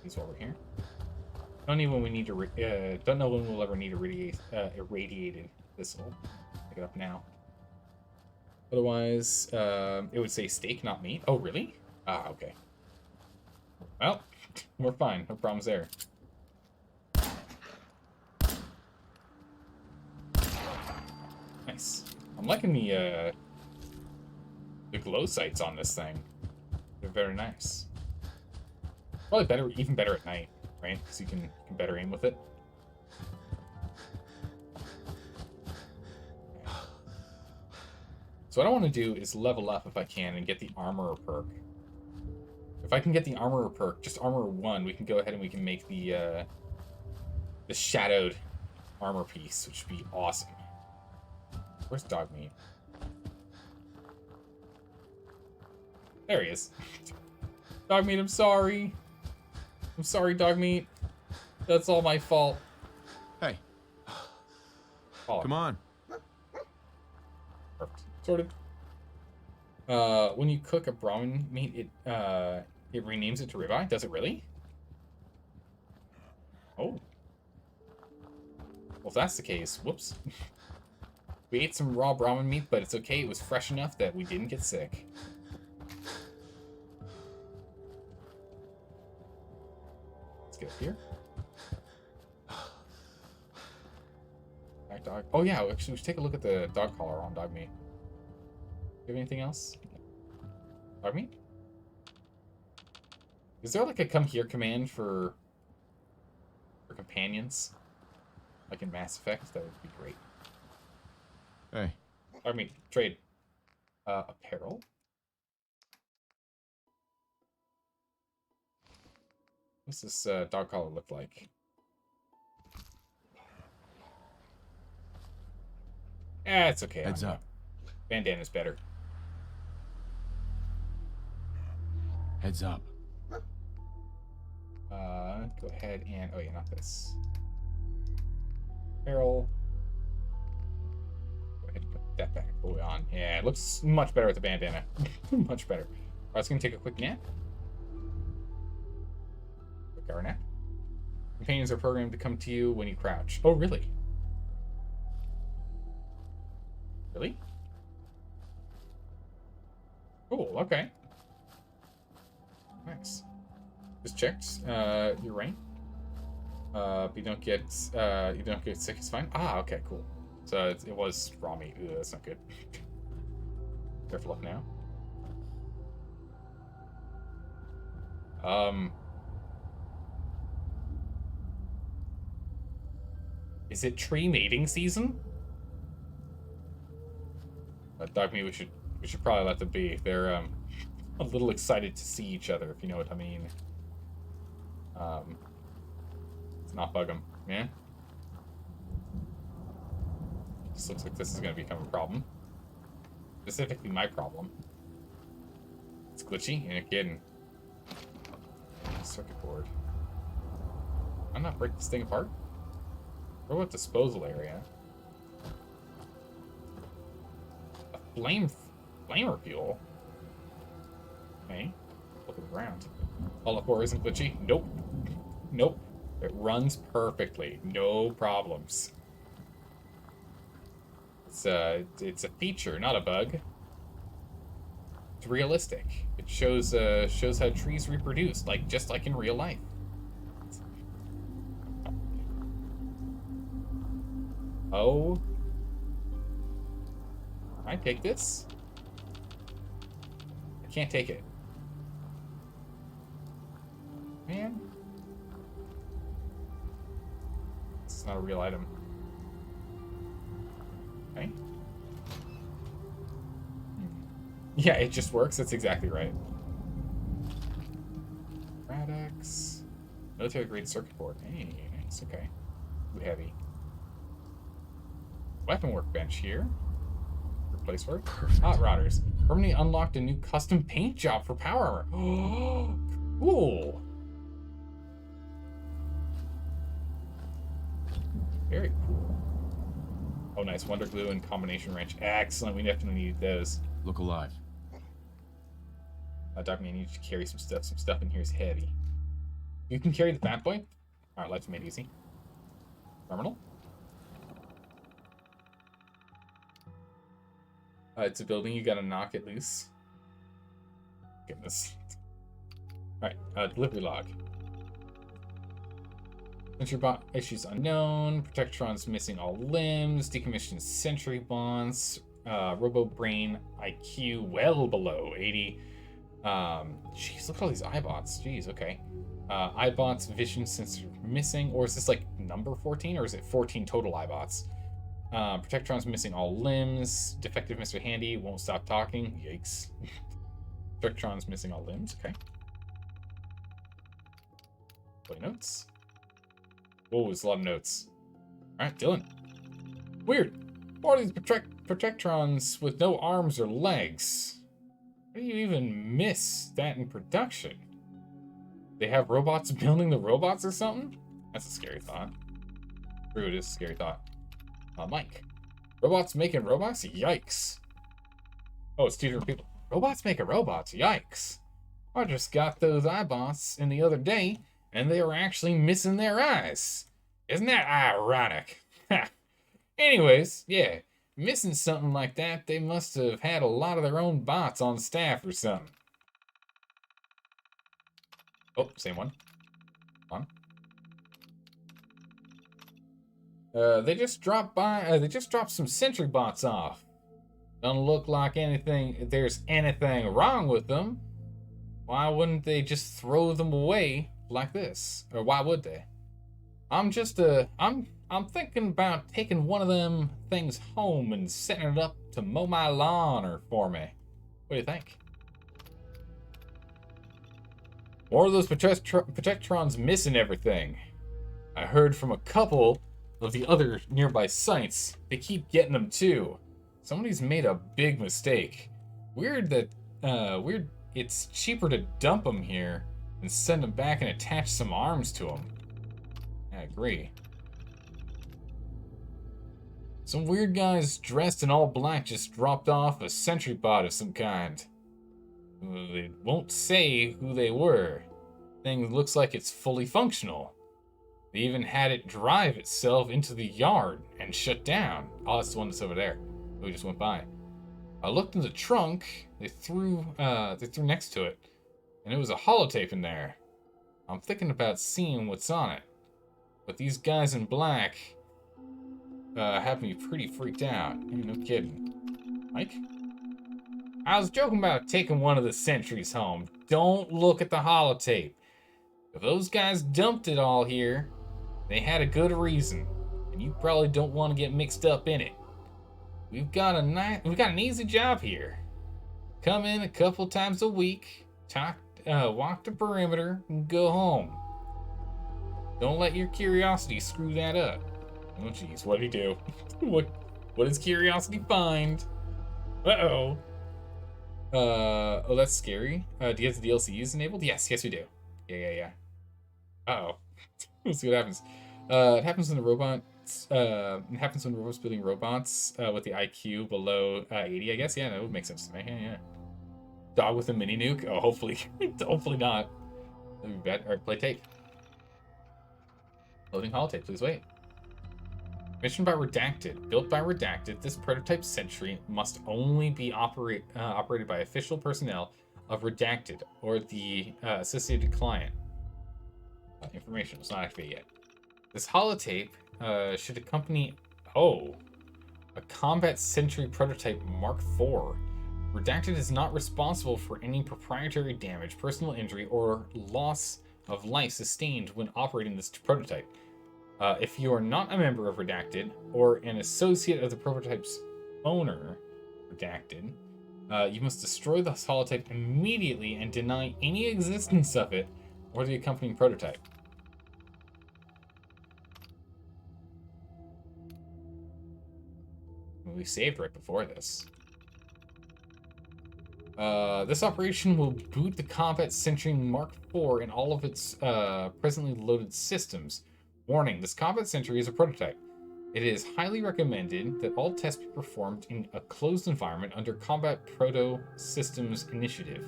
he's over here. Don't know when we'll ever need irradiated this. Oh, pick it up now. Otherwise, it would say steak, not meat. Oh, really? Ah, okay. Well, we're fine. No problems there. Nice. I'm liking the glow sights on this thing. They're very nice. Probably better, even better at night, right? Because you can better aim with it. So what I want to do is level up if I can and get the armorer perk. If I can get the armorer perk, just armorer 1, we can go ahead and we can make the shadowed armor piece, which would be awesome. Where's dog meat? There he is. Dog meat, I'm sorry. I'm sorry, dog meat. That's all my fault. Hey. Oh. Come on. Perfect. Sorted. When you cook a Brahmin meat, it renames it to ribeye. Does it really? Oh. Well, if that's the case, whoops. We ate some raw Brahmin meat, but it's okay. It was fresh enough that we didn't get sick. Let's get up here. Back dog. Oh yeah, actually, we should take a look at the dog collar on dog meat. Do you have anything else? Dog meat? Is there like a come here command for companions? Like in Mass Effect? That would be great. Hey. Dog meat, trade. Apparel? What's this dog collar look like? It's okay. Heads up. Bandana's better. Heads up. Go ahead and... Oh, yeah, not this. Apparel. Go ahead and put that bad boy on. Yeah, it looks much better with the bandana. Much better. Alright, let's gonna take a quick nap. Quick hour nap. Companions are programmed to come to you when you crouch. Oh, really? Really? Cool, okay. Nice. Just checked. You're right. You don't get sick, it's fine. Ah, okay, cool. So it was raw meat. Ooh, that's not good. Careful up now. Is it tree mating season? Dog meat, we should probably let them be. They're a little excited to see each other, if you know what I mean. Let's not bug them, yeah? This looks like this is going to become a problem. Specifically my problem. It's glitchy, and again, circuit board. I'm not break this thing apart. Robot disposal area. A flamer fuel. Okay. Look at the ground. All the core isn't glitchy. Nope. Nope. It runs perfectly. No problems. It's a feature, not a bug. It's realistic. It shows how trees reproduce, just like in real life. Oh. Can I take this? I can't take it. Man. This is not a real item. Okay. Yeah, it just works. That's exactly right. Radix. Military grade circuit board. Hey, nice. Okay. Too heavy. Weapon workbench here. Replace work. Hot rodders. Permanently unlocked a new custom paint job for power armor. Oh, cool. Very cool. Oh, nice. Wonder glue and combination wrench. Excellent. We definitely need those. Look alive. Doc, I need you to carry some stuff. Some stuff in here is heavy. You can carry the fat boy? Alright, life's made easy. Terminal. It's a building. You gotta knock it loose. Goodness. Alright, delivery log. Sentry bot issues unknown. Protectron's missing all limbs. Decommissioned sentry bonds. Robo brain IQ well below 80. Jeez, look at all these iBots. Jeez, okay. iBots vision sensor missing, or is this like number 14, or is it 14 total iBots? Protectron's missing all limbs. Defective Mr. Handy won't stop talking. Yikes. Protectron's missing all limbs. Okay. Play notes. Whoa, there's a lot of notes. Alright, Dylan. Weird. All these Protectrons with no arms or legs. How do you even miss that in production? They have robots building the robots or something? That's a scary thought. True, it is a scary thought. Mike. Robots making robots? Yikes. Oh, it's 2 different people. Robots making robots? Yikes. I just got those iBots in the other day, and they were actually missing their eyes. Isn't that ironic? Anyways, yeah. Missing something like that, they must have had a lot of their own bots on staff or something. Oh, same one. Come on. They just dropped by. They just dropped some sentry bots off. Don't look like there's anything wrong with them. Why wouldn't they just throw them away like this? Or why would they? I'm thinking about taking one of them things home and setting it up to mow my lawn or for me. What do you think? More of those Protectrons missing everything. I heard from a couple of the other nearby sites. They keep getting them too. Somebody's made a big mistake. Weird it's cheaper to dump them here than send them back and attach some arms to them. I agree. Some weird guys dressed in all black just dropped off a sentry bot of some kind. They won't say who they were. Thing looks like it's fully functional. They even had it drive itself into the yard and shut down. Oh, that's the one that's over there. We just went by. I looked in the trunk. They threw next to it, and it was a holotape in there. I'm thinking about seeing what's on it, but these guys in black have me pretty freaked out. No kidding. Mike? I was joking about taking one of the sentries home. Don't look at the holotape. If those guys dumped it all here, they had a good reason, and you probably don't want to get mixed up in it. We've got an easy job here. Come in a couple times a week, walk the perimeter, and go home. Don't let your curiosity screw that up. Oh jeez, what'd he do? What does curiosity find? Uh-oh. Oh, that's scary. Do you have the DLCs enabled? Yes, we do. Yeah. Uh-oh. Let's see what happens. It happens when the robots building robots with the IQ below 80, I guess. Yeah, that would make sense to me. Yeah. Dog with a mini nuke? Oh, hopefully. Hopefully not. That'd be bad. Alright, play tape. Loading holotape, please wait. Mission by Redacted. Built by Redacted, this prototype sentry must only be operated by official personnel of Redacted or the associated client. Information was not activated yet. This holotape should accompany, a combat sentry prototype Mark IV. Redacted is not responsible for any proprietary damage, personal injury, or loss of life sustained when operating this prototype. If you are not a member of Redacted or an associate of the prototype's owner, Redacted, you must destroy the holotape immediately and deny any existence of it or the accompanying prototype. We saved right before this. This operation will boot the Combat Sentry Mark IV in all of its presently loaded systems. Warning, this Combat Sentry is a prototype. It is highly recommended that all tests be performed in a closed environment under Combat Proto Systems Initiative,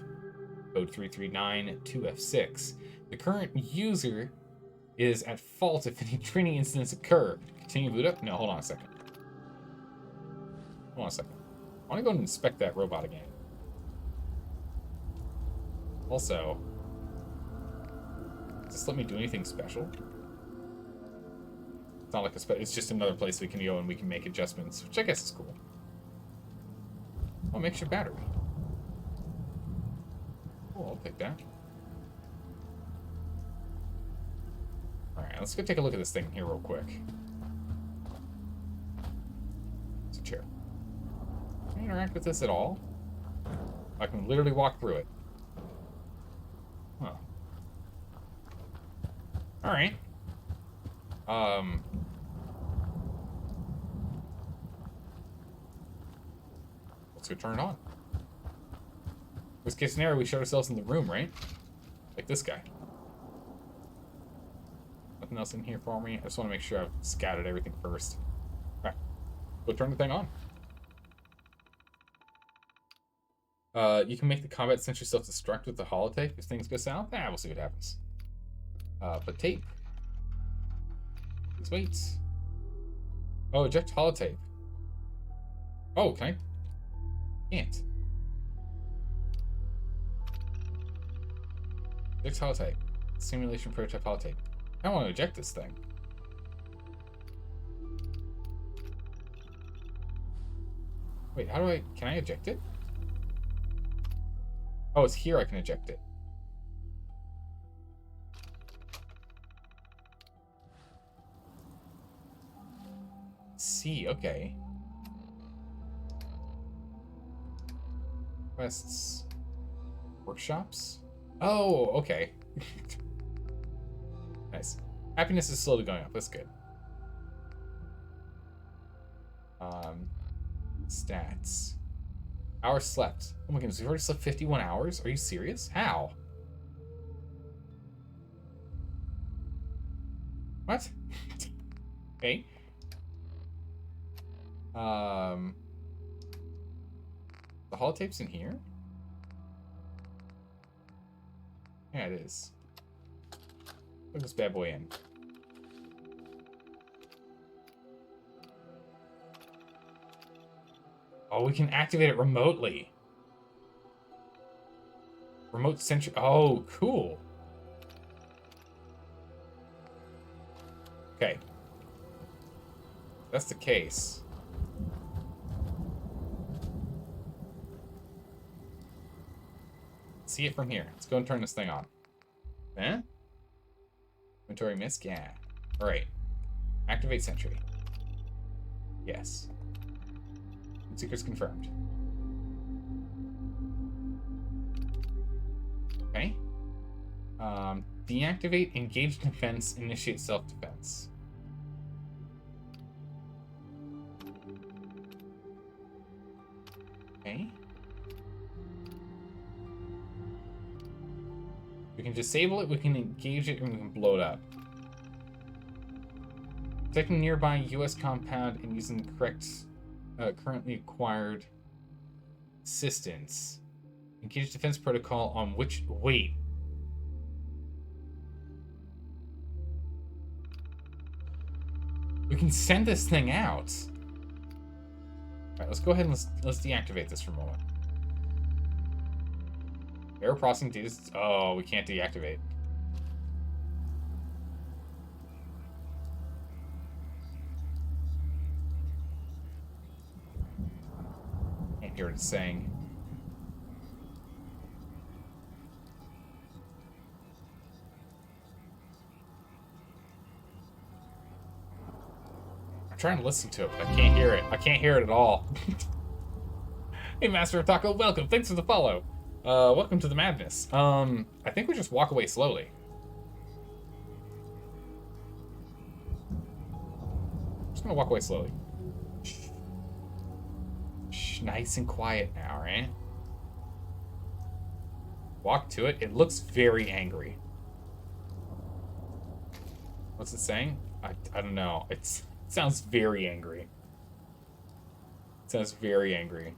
Code 339-2F6. The current user is at fault if any training incidents occur. Continue boot up? No, hold on a second. I want to go and inspect that robot again. Also, does this let me do anything special? It's not like it's just another place we can go and we can make adjustments, which I guess is cool. Oh, makes your battery. Cool, I'll take that. Alright, let's go take a look at this thing here real quick. It's a chair. Can I interact with this at all? I can literally walk through it. Huh. Alright. Let's go turn it on. Worst case scenario, we shut ourselves in the room, right? Like this guy. Nothing else in here for me. I just want to make sure I've scattered everything first. Alright. Go turn the thing on. You can make the combat sentry self-destruct with the holotape if things go south. We'll see what happens. But tape. Please wait. Oh, eject holotape. Oh, can I? Can't. Eject holotape. Simulation prototype holotape. I want to eject this thing. Wait, how do I... Can I eject it? Oh, it's here I can eject it. See, okay. Quests. Workshops? Oh, okay. Nice. Happiness is slowly going up. That's good. Stats. Hours slept. Oh my goodness, we've already slept 51 hours? Are you serious? How? What? Okay. The holotape's in here? Yeah, it is. Put this bad boy in. Oh, we can activate it remotely. Remote sentry. Oh, cool. Okay. That's the case. See it from here. Let's go and turn this thing on. Eh? Inventory misc? Yeah. Alright. Activate sentry. Yes. Secrets confirmed. Okay. Deactivate engaged defense, initiate self-defense. Okay. We can disable it, we can engage it, and we can blow it up. Protecting nearby U.S. compound and using the correct currently acquired assistance. Engage defense protocol on which... Wait. We can send this thing out. Alright, let's go ahead and let's deactivate this for a moment. Error processing data... Oh, we can't deactivate. Can't hear what it's saying. I'm trying to listen to it, but I can't hear it. I can't hear it at all. Hey, Master of Taco, welcome. Thanks for the follow. Welcome to the madness. I think we just walk away slowly. Just gonna walk away slowly. Shh, nice and quiet now, right? Walk to it. It looks very angry. What's it saying? I don't know. It sounds very angry. It sounds very angry.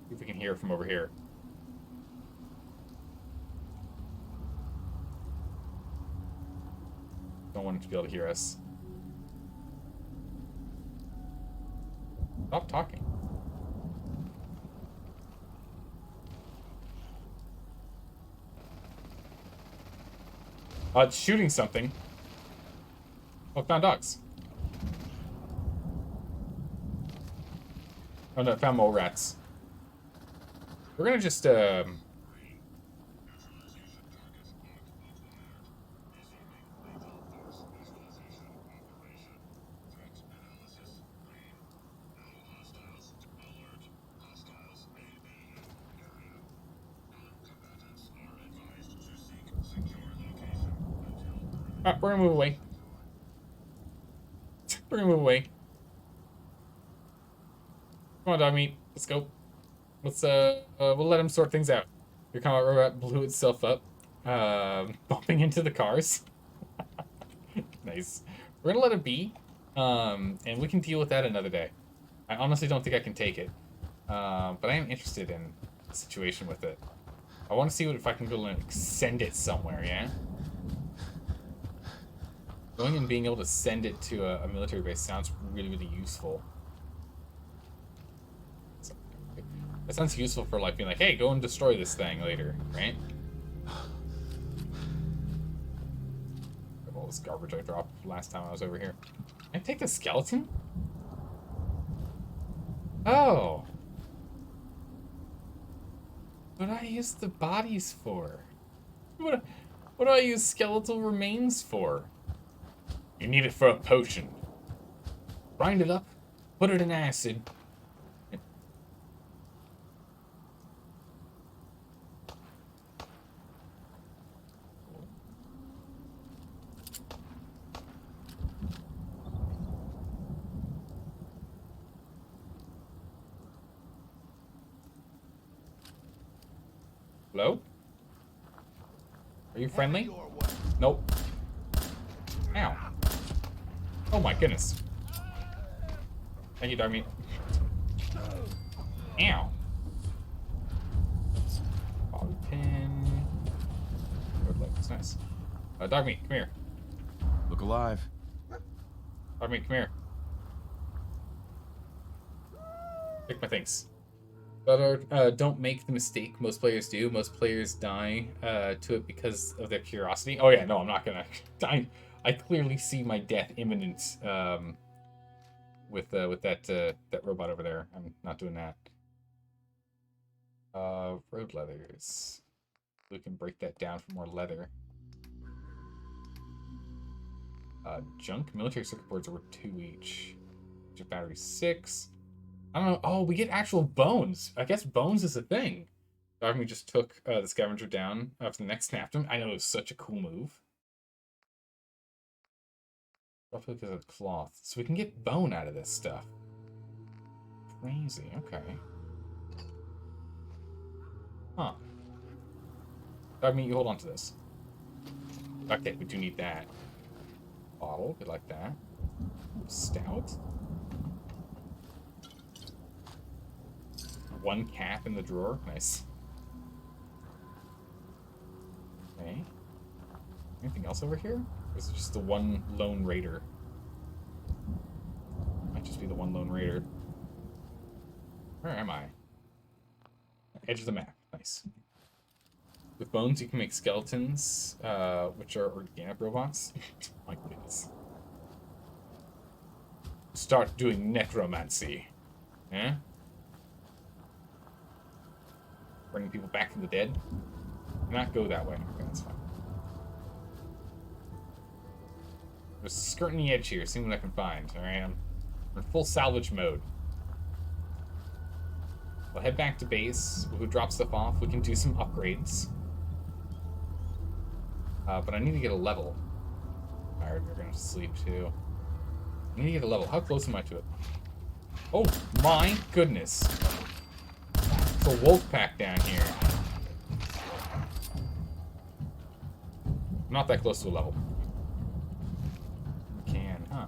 See if we can hear it from over here. Don't want it to be able to hear us. Stop talking. It's shooting something. Oh, found dogs. Oh no, found mole rats. We're gonna just we're gonna move away. We're gonna move away. Come on, dog meat. Let's go. Let's we'll let him sort things out. Your combat robot blew itself up, bumping into the cars. Nice. We're gonna let it be, and we can deal with that another day. I honestly don't think I can take it, but I am interested in the situation with it. I want to see if I can go and send it somewhere. Yeah. Going and being able to send it to a military base sounds really, really useful. That sounds useful for like being like, hey, go and destroy this thing later, right? All this garbage I dropped last time I was over here. Can I take the skeleton? Oh. What do I use the bodies for? What do I use skeletal remains for? You need it for a potion. Grind it up, put it in acid. Hello? Are you friendly? Nope. Ow. Oh my goodness. Thank you, dog meat. Ow. Bobby pin. Good leg, that's nice. Dog meat, come here. Look alive. Dog meat, come here. Take my things. But don't make the mistake most players do. Most players die to it because of their curiosity. Oh yeah, no, I'm not gonna. I clearly see my death imminent with that robot over there. I'm not doing that. Road leathers. We can break that down for more leather. Junk military circuit boards are worth 2 each. Battery 6. I don't know. Oh, we get actual bones. I guess bones is a thing. Dogme just took the scavenger down after the next snapped him. I know it was such a cool move. Roughly because of the cloth. So we can get bone out of this stuff. Crazy. Okay. Huh. Dogme, you hold on to this. Okay, we do need that. Bottle. We like that. Stout. 1 cap in the drawer. Nice. Okay. Anything else over here? Or is it just the one lone raider? Might just be the one lone raider. Where am I? Edge of the map. Nice. With bones, you can make skeletons, which are organic robots. My goodness. Start doing necromancy. Eh? Bringing people back from the dead. Not go that way. Okay, that's fine. Just skirting the edge here, seeing what I can find. Alright, I'm in full salvage mode. We'll head back to base. We'll drop stuff off. We can do some upgrades. But I need to get a level. Alright, we're gonna sleep too. I need to get a level. How close am I to it? Oh my goodness. It's a wolf pack down here. Not that close to a level. We can, huh?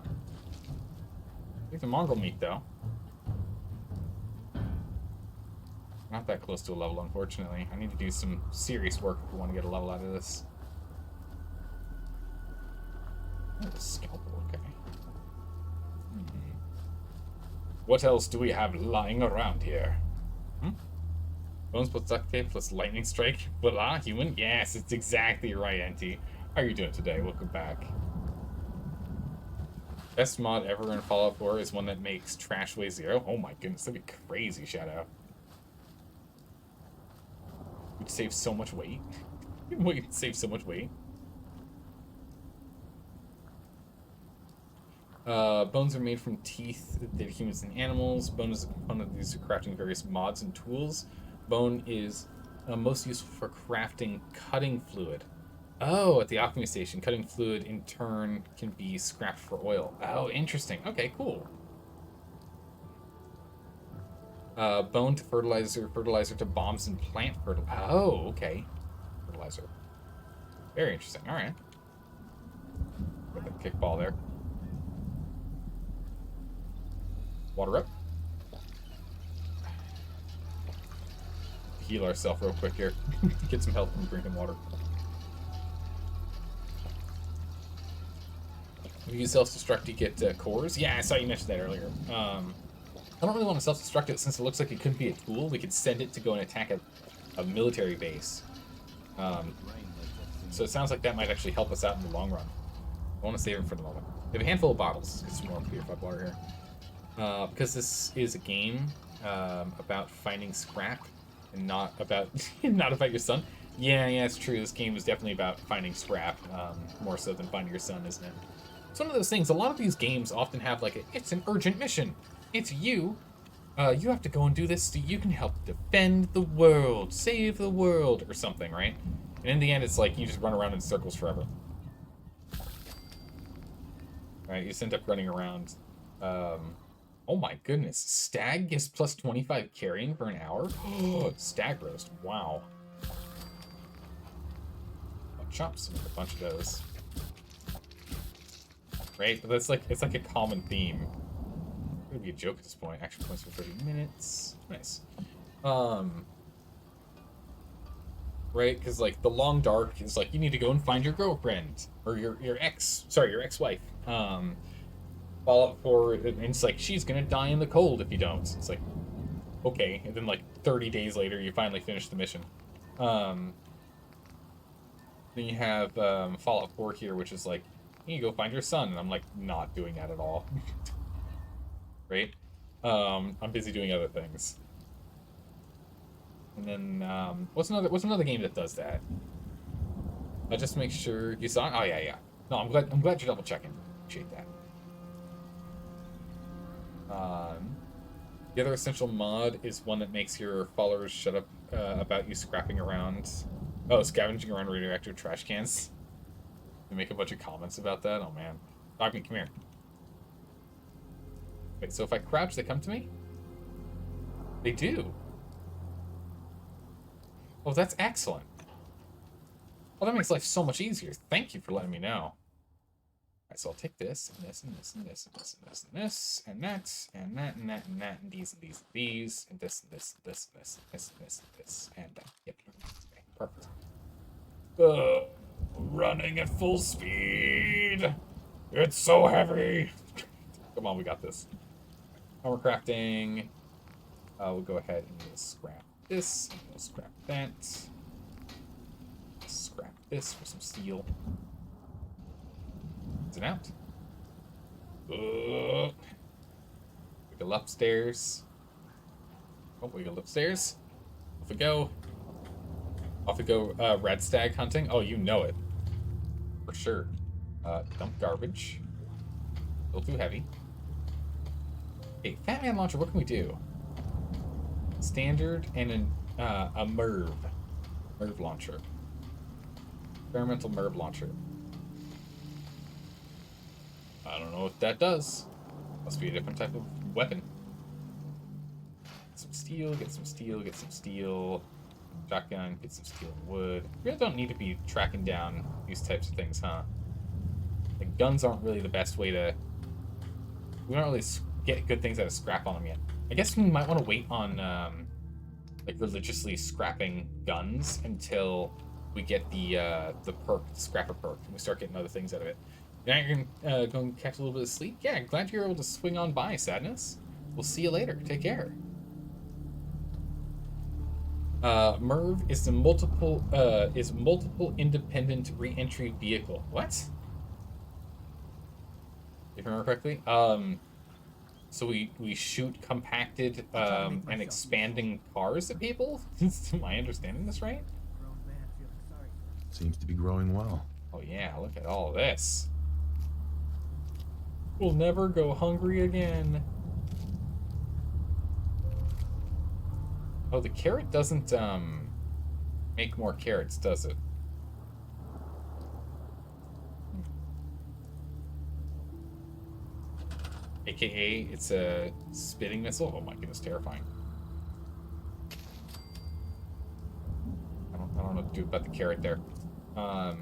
Get the mongrel meat though. Not that close to a level, unfortunately. I need to do some serious work if we want to get a level out of this. Oh, a scalpel, okay. What else do we have lying around here? Bones plus duct tape plus lightning strike. Voila, human? Yes, it's exactly right, Auntie. How are you doing today? Welcome back. Best mod ever in Fallout 4 is one that makes trash weigh 0. Oh my goodness, that'd be crazy, Shadow. We'd save so much weight. We'd save so much weight. Bones are made from teeth that humans and animals. Bone is a component used for crafting various mods and tools. Bone is most useful for crafting cutting fluid. Oh, at the alchemy station, cutting fluid in turn can be scrapped for oil. Oh, interesting. Okay, cool. Bone to fertilizer, fertilizer to bombs and plant fertilizer. Oh, okay. Fertilizer. Very interesting. All right. Got that kickball there. Water up. Heal ourselves real quick here. Get some health from drinking water. If you use self-destruct to get cores. Yeah, I saw you mention that earlier. I don't really want to self-destruct it since it looks like it could be a tool. We could send it to go and attack a military base. So it sounds like that might actually help us out in the long run. I want to save it for the moment. We have a handful of bottles. Let's get some more purified water here. Because this is a game about finding scrap and not about not about your son. Yeah, it's true. This game is definitely about finding scrap, more so than finding your son, isn't it? It's one of those things. A lot of these games often have like it's an urgent mission. It's you. You have to go and do this so you can help defend the world, save the world, or something, right? And in the end, it's like you just run around in circles forever. Right? You just end up running around. Oh my goodness. Stag gives plus 25 carrying for an hour? Stag roast. Wow. Chops. Make a bunch of those. Right? But that's like, it's like a common theme. It's gonna be a joke at this point. Action points for 30 minutes. Nice. Right? Because like the long dark is like you need to go and find your girlfriend or your ex-wife. Fallout 4, and it's like she's gonna die in the cold if you don't. It's like okay, and then like 30 days later you finally finish the mission. Then you have Fallout 4 here, which is like you go find your son, and I'm like not doing that at all. Right? I'm busy doing other things. And then what's another game that does that? Just make sure you saw it. Oh yeah. No, I'm glad you're double checking. Appreciate that. The other essential mod is one that makes your followers shut up about you scrapping around. Oh, scavenging around radioactive trash cans. They make a bunch of comments about that. Oh man, Dogmeat, come here. Wait, so if I crouch, they come to me? They do. Oh, that's excellent. Oh, that makes life so much easier. Thank you for letting me know. All right, so I'll take this, and this, and this, and this, and this, and this, and this, and that, and that, and that, and that, and these, and these, and these, and this, and this, and this, and this, and this, and this, and this, and that. Yep, okay, perfect. Running at full speed. It's so heavy. Come on, we got this. Armor crafting. We'll go ahead and we'll scrap this, and we'll scrap that. Scrap this for some steel. It's an out. We go upstairs. Oh, we go upstairs. Off we go. Off we go, red stag hunting. Oh, you know it. For sure. Dump garbage. Still too heavy. Okay, Fat Man Launcher, what can we do? Standard and a MERV. MERV launcher. Experimental MERV launcher. I don't know what that does. Must be a different type of weapon. Get some steel, get some steel, get some steel. Shotgun, get some steel and wood. We really don't need to be tracking down these types of things, huh? Like, guns aren't really the best way to... We don't really get good things out of scrap on them yet. I guess we might want to wait on, like, religiously scrapping guns until we get the perk, the scrapper perk, and we start getting other things out of it. Now you're gonna go and catch a little bit of sleep? Yeah, glad you're able to swing on by, Sadness. We'll see you later. Take care. MERV is the multiple independent re-entry vehicle. What? If I remember correctly. So we shoot compacted and expanding cars at people? Am I understanding this right? Seems to be growing well. Oh yeah, look at all this. We'll never go hungry again. Oh, the carrot doesn't make more carrots, does it? AKA, it's a spitting missile. Oh my goodness, terrifying. I don't know what to do about the carrot there. Got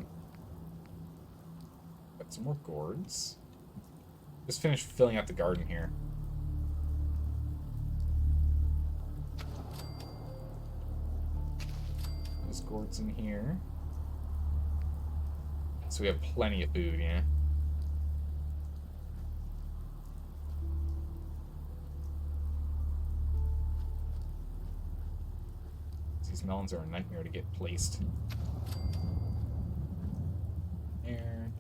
some more gourds. Just finished filling out the garden here. There's gourds in here. So we have plenty of food, yeah. These melons are a nightmare to get placed. There.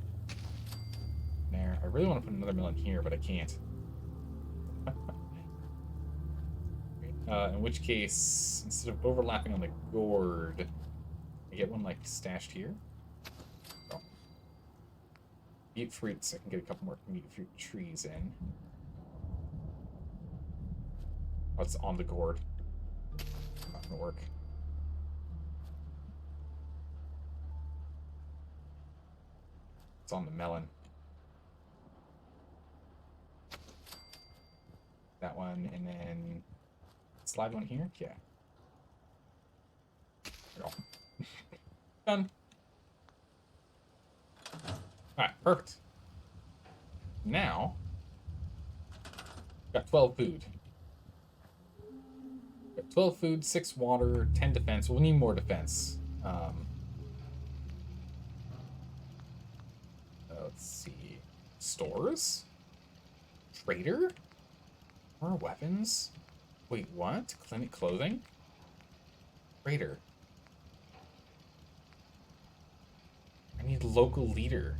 There. I really want to put another mill in here, but I can't. In which case, instead of overlapping on the gourd, I get one, like, stashed here. Oh. Mute fruits. I can get a couple more mute fruit trees in. What's on the gourd? Not gonna work. It's on the melon. That one, and then slide one here. Yeah. There we go. Done. Alright, perfect. Now, got 12 food. Got 12 food, 6 water, 10 defense. We'll need more defense. Let's see. Stores? Trader? More weapons? Wait, what? Clinic clothing? Trader. I need local leader.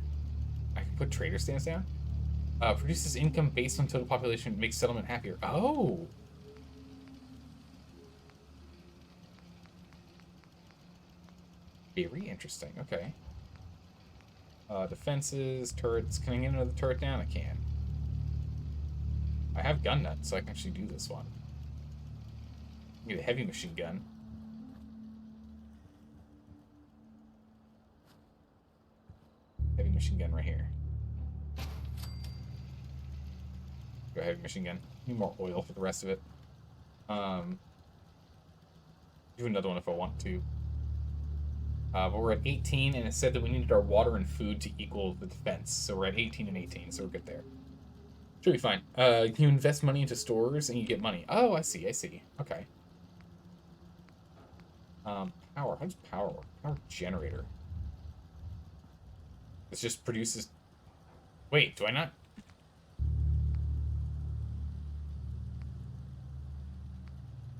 I can put trader stance down? Produces income based on total population, makes settlement happier. Oh! Very interesting, okay. Defenses, turrets. Can I get another turret down? I can. I have gun nuts, so I can actually do this one. Get a heavy machine gun. Heavy machine gun right here. Go heavy machine gun. Need more oil for the rest of it. Do another one if I want to. But we're at 18, and it said that we needed our water and food to equal the defense. So we're at 18 and 18, so we're good there. Should be fine. You invest money into stores, and you get money. Oh, I see, I see. Okay. Power. How does power work? Power generator. This just produces... Wait, do I not...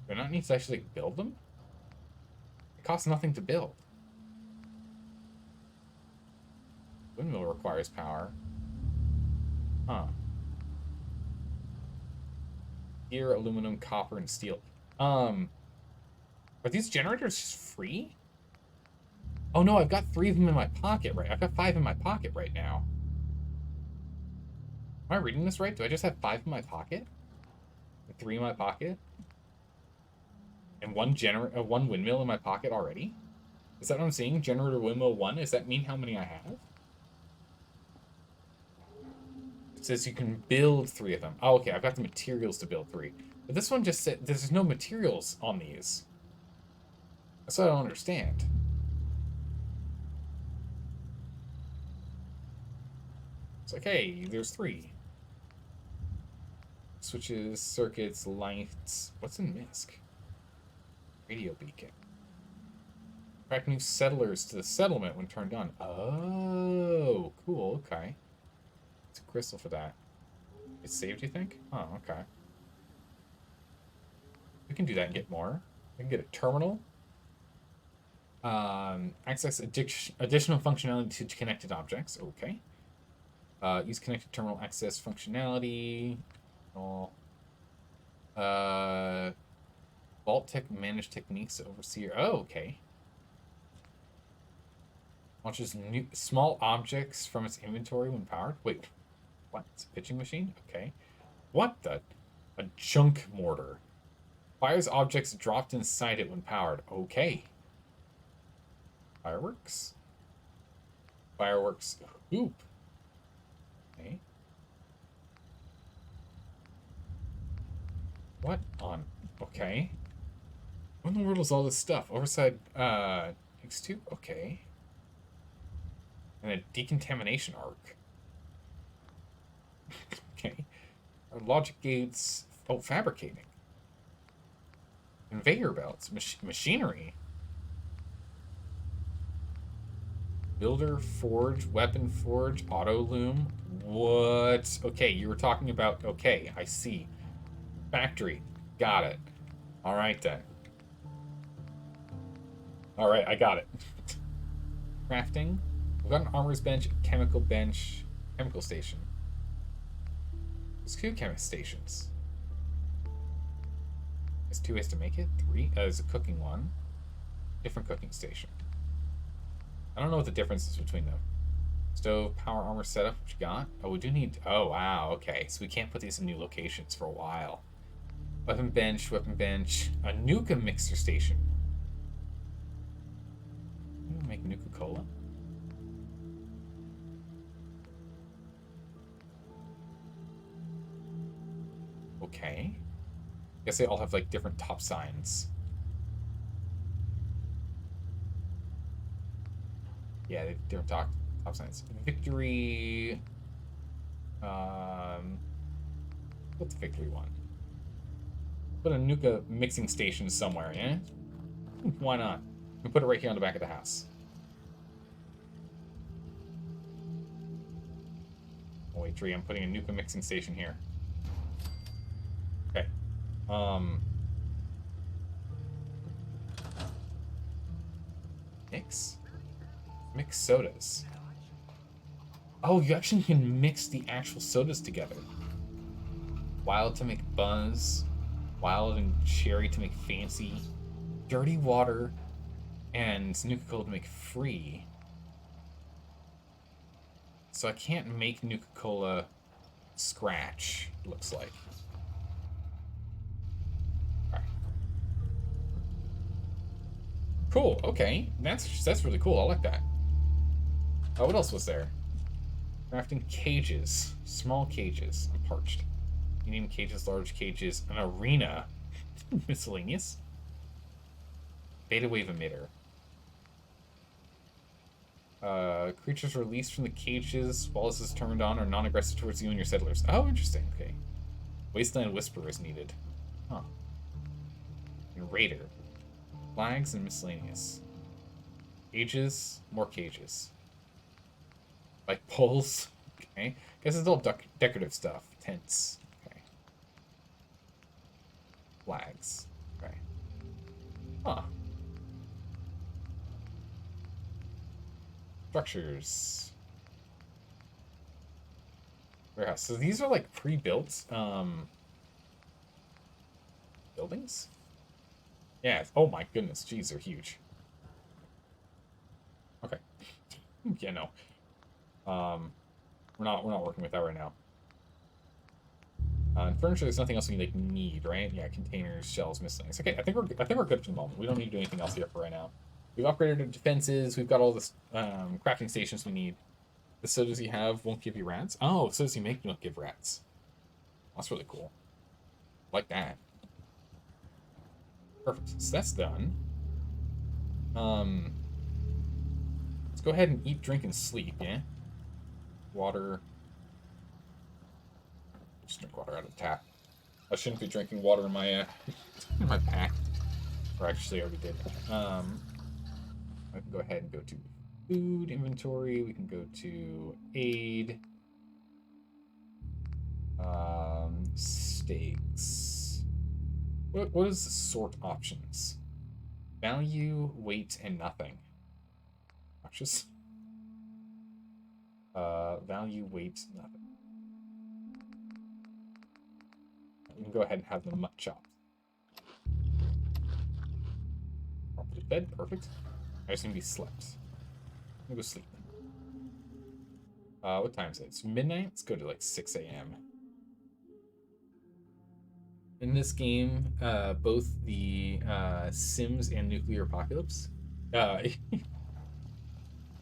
Do I not need to actually build them? It costs nothing to build. Windmill requires power. Huh. Gear, aluminum, copper, and steel. Are these generators just free? Oh no, I've got 3 of them in my pocket, right? I've got 5 in my pocket right now. Am I reading this right? Do I just have 5 in my pocket? 3 in my pocket? And one windmill in my pocket already? Is that what I'm seeing? Generator windmill 1? Does that mean how many I have? It says you can build 3 of them. Oh, okay, I've got the materials to build 3. But this one just said there's no materials on these. That's what I don't understand. It's like, hey, there's 3. Switches, circuits, lights. What's in MISC? Radio beacon. Attract new settlers to the settlement when turned on. Oh, cool, okay. It's a crystal for that. It's saved, you think? Oh, okay. We can do that and get more. We can get a terminal. Access additional functionality to connected objects. Okay. Use connected terminal access functionality. Vault-Tech manage techniques to overseer. Oh, okay. Launches new small objects from its inventory when powered. Wait, what? It's a pitching machine? Okay. What the? A junk mortar. Fires objects dropped inside it when powered. Okay. Fireworks? Fireworks hoop. Okay. What on? Okay. What in the world is all this stuff? Overside, X2? Okay. And a decontamination arc. Okay. Logic gates. Oh, fabricating. Conveyor belts. Machinery. Builder, forge, weapon forge, auto loom. What? Okay, you were talking about... Okay, I see. Factory. Got it. Alright then. Alright, I got it. Crafting. We've got an armorer's bench, chemical station. There's 2 chemist stations. There's 2 ways to make it? 3? There's a cooking one. Different cooking station. I don't know what the difference is between them. Stove, power armor setup, what you got? Oh, we do need... Oh, wow, okay. So we can't put these in new locations for a while. Weapon bench, weapon bench. A Nuka mixer station. Make Nuka-Cola. Okay. Guess they all have, like, different top signs. Yeah, they have different top signs. Victory... What's the victory one? Put a Nuka mixing station somewhere, yeah? Why not? We put it right here on the back of the house. Oh, wait, tree, I'm putting a Nuka mixing station here. Okay. Mix sodas. Oh, you actually can mix the actual sodas together. Wild to make buzz. Wild and cherry to make fancy. Dirty water. And Nuka-Cola to make free. So I can't make Nuka-Cola scratch, it looks like. Alright. Cool, okay. That's really cool. I like that. Oh, what else was there? Crafting cages. Small cages. I'm parched. Medium cages, large cages, an arena. Miscellaneous. Beta wave emitter. Creatures released from the cages while this is turned on are non-aggressive towards you and your settlers. Oh, interesting. Okay. Wasteland Whisper is needed. Huh. And Raider. Flags and miscellaneous. Cages. More cages. Like poles. Okay. Guess it's all decorative stuff. Tents. Okay. Flags. Okay. Huh. Structures. Warehouse. So these are like pre-built buildings? Yeah. Oh my goodness. Jeez, they're huge. Okay. Yeah, no. We're not working with that right now. And furniture, there's nothing else we like need, right? Yeah, containers, shelves, miscellaneous. Okay, I think we're good for the moment. We don't need to do anything else here for right now. We've upgraded our defenses. We've got all the crafting stations we need. The sodas you have won't give you rats. Oh, sodas you make don't give rats. That's really cool. Like that. Perfect. So that's done. Let's go ahead and eat, drink, and sleep, yeah? Water. Just drink water out of the tap. I shouldn't be drinking water in my in my pack. Or actually, I already did. I can go ahead and go to food inventory. We can go to aid. Steaks. What is the sort options? Value, weight, and nothing. Just value, weight, nothing. We can go ahead and have them chopped. Properly fed, perfect. I just need to be slept. I'm gonna go sleep. What time is it? It's midnight? Let's go to like 6 a.m. In this game, both the Sims and Nuclear Apocalypse,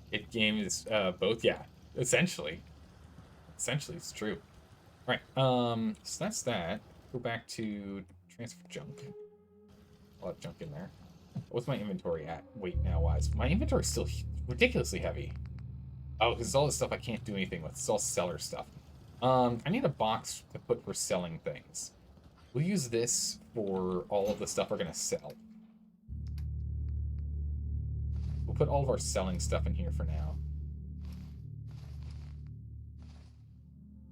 it game is both, yeah, essentially. Essentially, it's true. All right, so that's that. Go back to transfer junk. I'll have junk in there. What's my inventory at weight now wise? My inventory is still ridiculously heavy. Oh, because it's all this stuff I can't do anything with. It's all seller stuff. I need a box to put for selling things. We'll use this for all of the stuff we're going to sell. We'll put all of our selling stuff in here for now.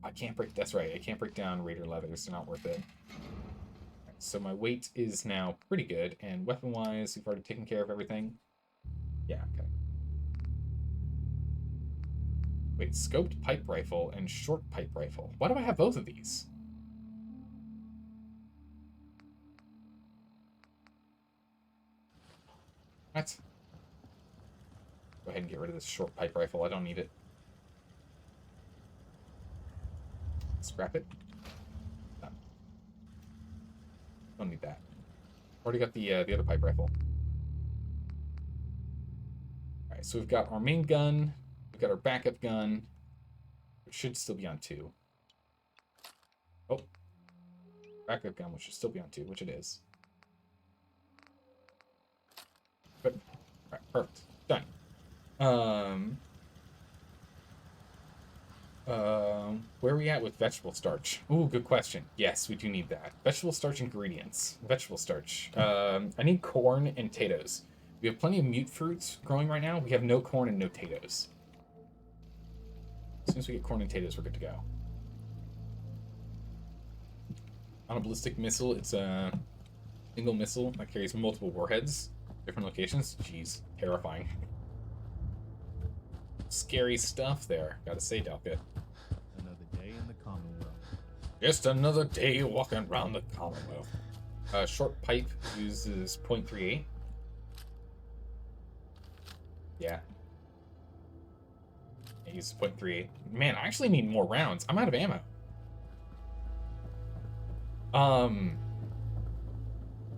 I can't break... That's right. I can't break down Raider leathers. They're not worth it. Right, so my weight is now pretty good. And weapon-wise, we've already taken care of everything. Yeah, okay. Wait, scoped pipe rifle and short pipe rifle. Why do I have both of these? What? Go ahead and get rid of this short pipe rifle. I don't need it. Scrap it. Done. Don't need that. Already got the other pipe rifle. All right, so we've got our main gun. We've got our backup gun, which should still be on 2. Oh, backup gun, which should still be on 2, which it is. Good. All right, perfect. Done. Where are we at with vegetable starch? Ooh, good question. Yes, we do need that. Vegetable starch ingredients. Vegetable starch. I need corn and potatoes. We have plenty of mute fruits growing right now. We have no corn and no potatoes. As soon as we get corn and potatoes, we're good to go. On a ballistic missile, it's a single missile that carries multiple warheads, different locations. Jeez, terrifying. Scary stuff there, gotta say, Delka. Another day in the Commonwealth. Just another day walking around the Commonwealth. Short pipe uses .38. Yeah. It uses .38. Man, I actually need more rounds. I'm out of ammo. Can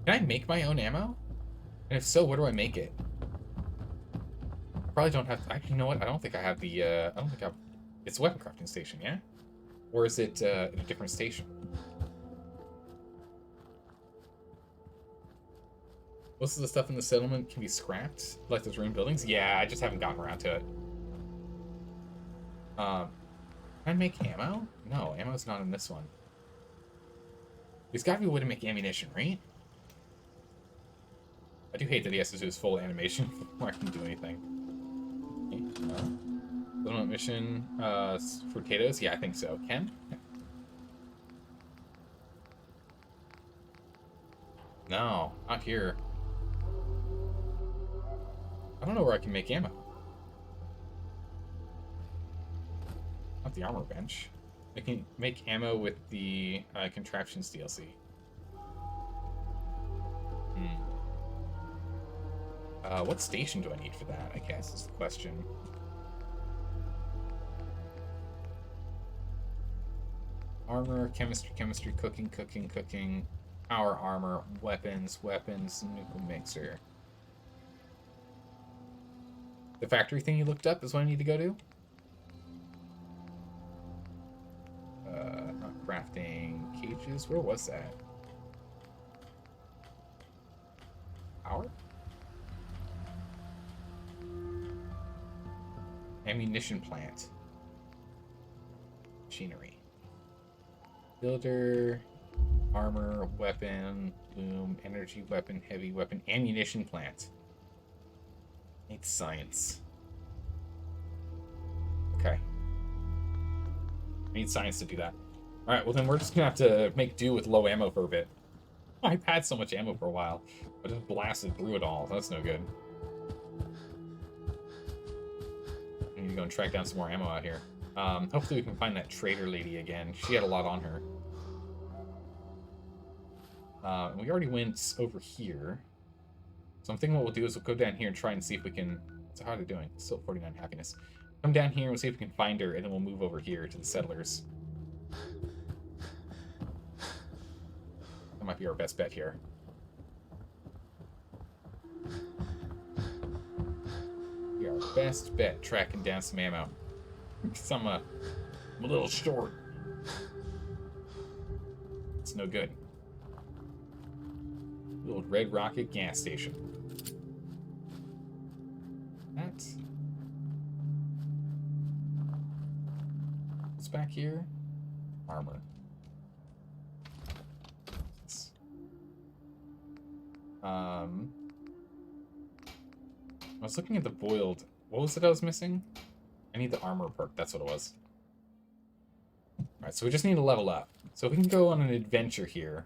I make my own ammo? And if so, where do I make it? I probably don't have... Actually, you know what? I don't think I have the... I don't think I have... It's a weapon crafting station, yeah? Or is it in a different station? Most of the stuff in the settlement can be scrapped, like those ruined buildings. Yeah, I just haven't gotten around to it. Can I make ammo? No, ammo's not in this one. There's got to be a way to make ammunition, right? I do hate that he has to do his full animation before I can do anything. Settlement mission, for potatoes? Yeah, I think so. Ken? No, not here. I don't know where I can make ammo. Not the armor bench. I can make ammo with the contraptions DLC. What station do I need for that, I guess, is the question. Armor, chemistry, cooking. Power armor, weapons, nuclear mixer. The factory thing you looked up is what I need to go to? Not crafting cages. Where was that? Power? Ammunition plant. Machinery. Builder. Armor, weapon, loom, energy weapon, heavy weapon, ammunition plant. It's science. Okay. I need science to do that. Alright, well then we're just gonna have to make do with low ammo for a bit. I've had so much ammo for a while. I just blasted through it all. That's no good. I need to go and track down some more ammo out here. Hopefully we can find that trader lady again. She had a lot on her. We already went over here. So I'm thinking what we'll do is we'll go down here and try and see if we can... So how are they doing? Still 49 happiness. Come down here and we'll see if we can find her, and then we'll move over here to the settlers. That might be our best bet here. Be our best bet, tracking down some ammo. Because I'm a little short. It's no good. Little Red Rocket gas station. That. What's back here? Armor. I was looking at the boiled. What was it I was missing? I need the armor perk. That's what it was. Alright, so we just need to level up. So if we can go on an adventure here.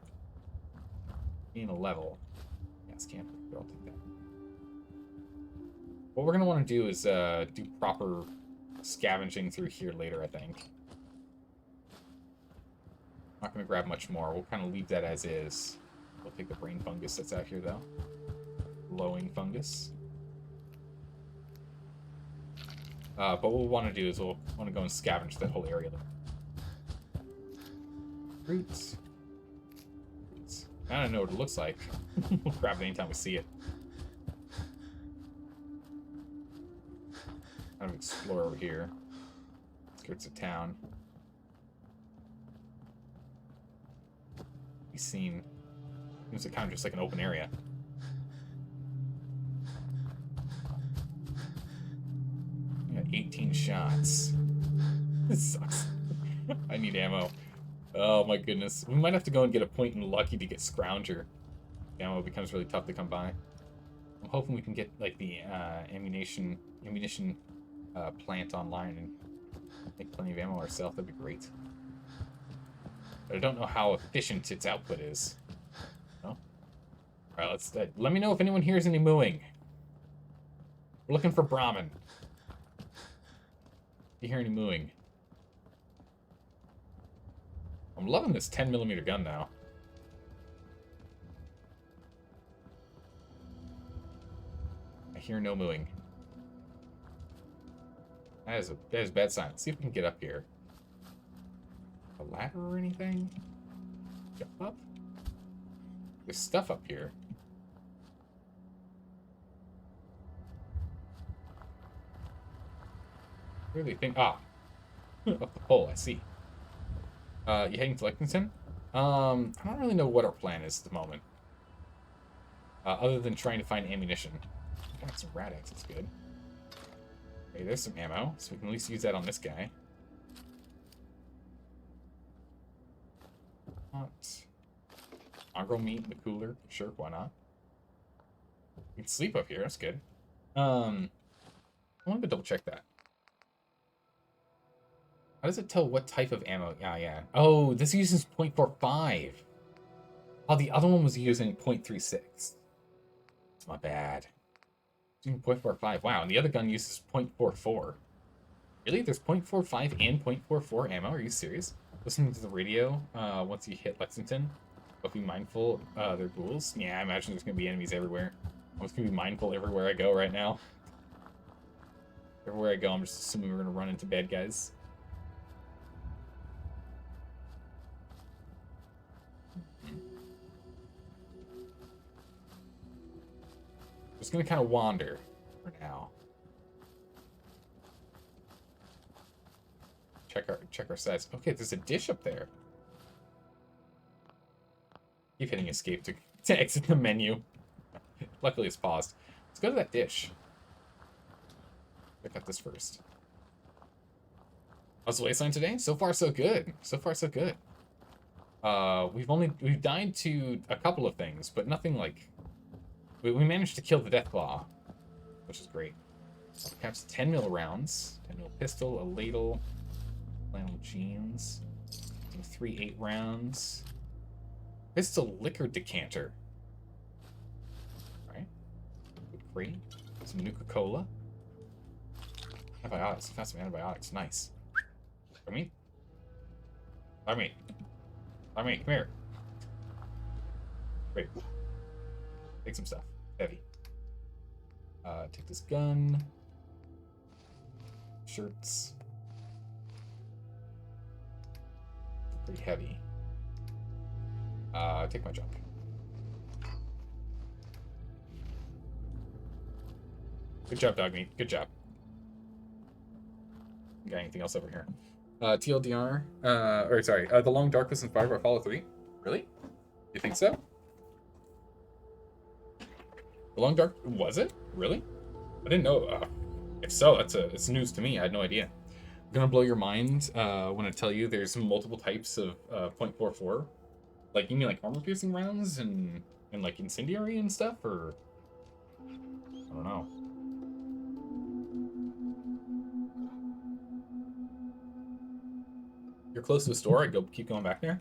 We need a level. Yes, camp. I'll take that. What we're going to want to do is do proper scavenging through here later, I think. Not going to grab much more. We'll kind of leave that as is. We'll take the brain fungus that's out here, though. Glowing fungus. But what we'll want to do is we'll want to go and scavenge that whole area. Roots. I don't know what it looks like. We'll grab it anytime we see it. Kind of explore over here. Skirts of town. Be seen. Seems like kind of just like an open area. I got 18 shots. This sucks. I need ammo. Oh my goodness. We might have to go and get a point in lucky to get Scrounger. Ammo becomes really tough to come by. I'm hoping we can get like the ammunition plant online and make plenty of ammo ourselves. That'd be great. But I don't know how efficient its output is. No? Alright, let's let me know if anyone hears any mooing. We're looking for Brahmin. If you hear any mooing. I'm loving this 10mm gun now. I hear no mooing. That is a bad sign. Let's see if we can get up here. A ladder or anything? Jump up? There's stuff up here. Really think up the pole, I see. You heading to Lexington? I don't really know what our plan is at the moment. Other than trying to find ammunition. Got some Rad-X, that's good. Okay, there's some ammo, so we can at least use that on this guy. What? Agro meat in the cooler. Sure, why not? We can sleep up here, that's good. I wanted to double check that. How does it tell what type of ammo? Yeah. Oh, this uses 0.45. Oh, the other one was using 0.36. It's my bad. It's using 0.45. Wow, and the other gun uses 0.44. Really? There's 0.45 and 0.44 ammo? Are you serious? Listening to the radio once you hit Lexington. But be mindful they're ghouls. Yeah, I imagine there's going to be enemies everywhere. I'm just going to be mindful everywhere I go right now. Everywhere I go, I'm just assuming we're going to run into bad guys. Just gonna kind of wander for now. Check our sides. Okay, there's a dish up there. Keep hitting escape to exit the menu. Luckily it's paused. Let's go to that dish. Pick up this first. How's the wasteland today? So far so good. So far so good. We've died to a couple of things, but nothing like. We managed to kill the Deathclaw, which is great. Perhaps 10mm rounds, 10mm pistol, a ladle, flannel jeans, 3 8 rounds, pistol liquor decanter. All right, good crate, some Nuka-Cola, antibiotics. I found some antibiotics. Nice. Let me, come here. Great. Take some stuff. Heavy. Take this gun. Shirts. Pretty heavy. Take my junk. Good job, dog meat. Good job. Got anything else over here? TLDR. The Long Dark was inspired by Fallout 3. Really? You think so? The Long Dark, was it? Really? I didn't know. If so, it's news to me. I had no idea. I'm gonna blow your mind when I tell you there's multiple types of .44. Like, you mean like armor-piercing rounds and like incendiary and stuff, or I don't know. You're close to a store. I'd keep going back there.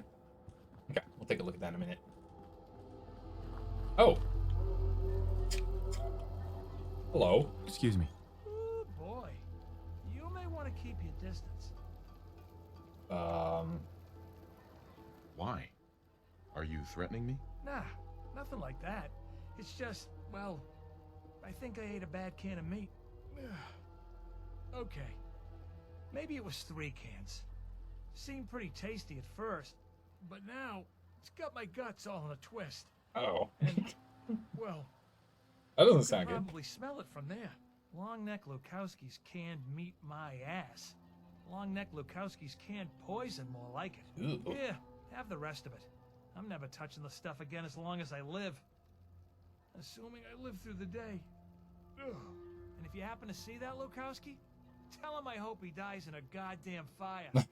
Okay, we'll take a look at that in a minute. Oh. Hello. Excuse me. Oh boy, you may want to keep your distance. Why? Are you threatening me? Nah, nothing like that. It's just, well, I think I ate a bad can of meat. Okay. Maybe it was 3 cans. Seemed pretty tasty at first, but now it's got my guts all in a twist. Oh. And, well, That doesn't you can sound good. probably smell it from there. Longneck Lukowski's canned meat my ass. Longneck Lukowski's canned poison, more like it. Ooh. Yeah, have the rest of it. I'm never touching the stuff again as long as I live. Assuming I live through the day. Ugh. And if you happen to see that Lukowski, tell him I hope he dies in a goddamn fire. Ugh.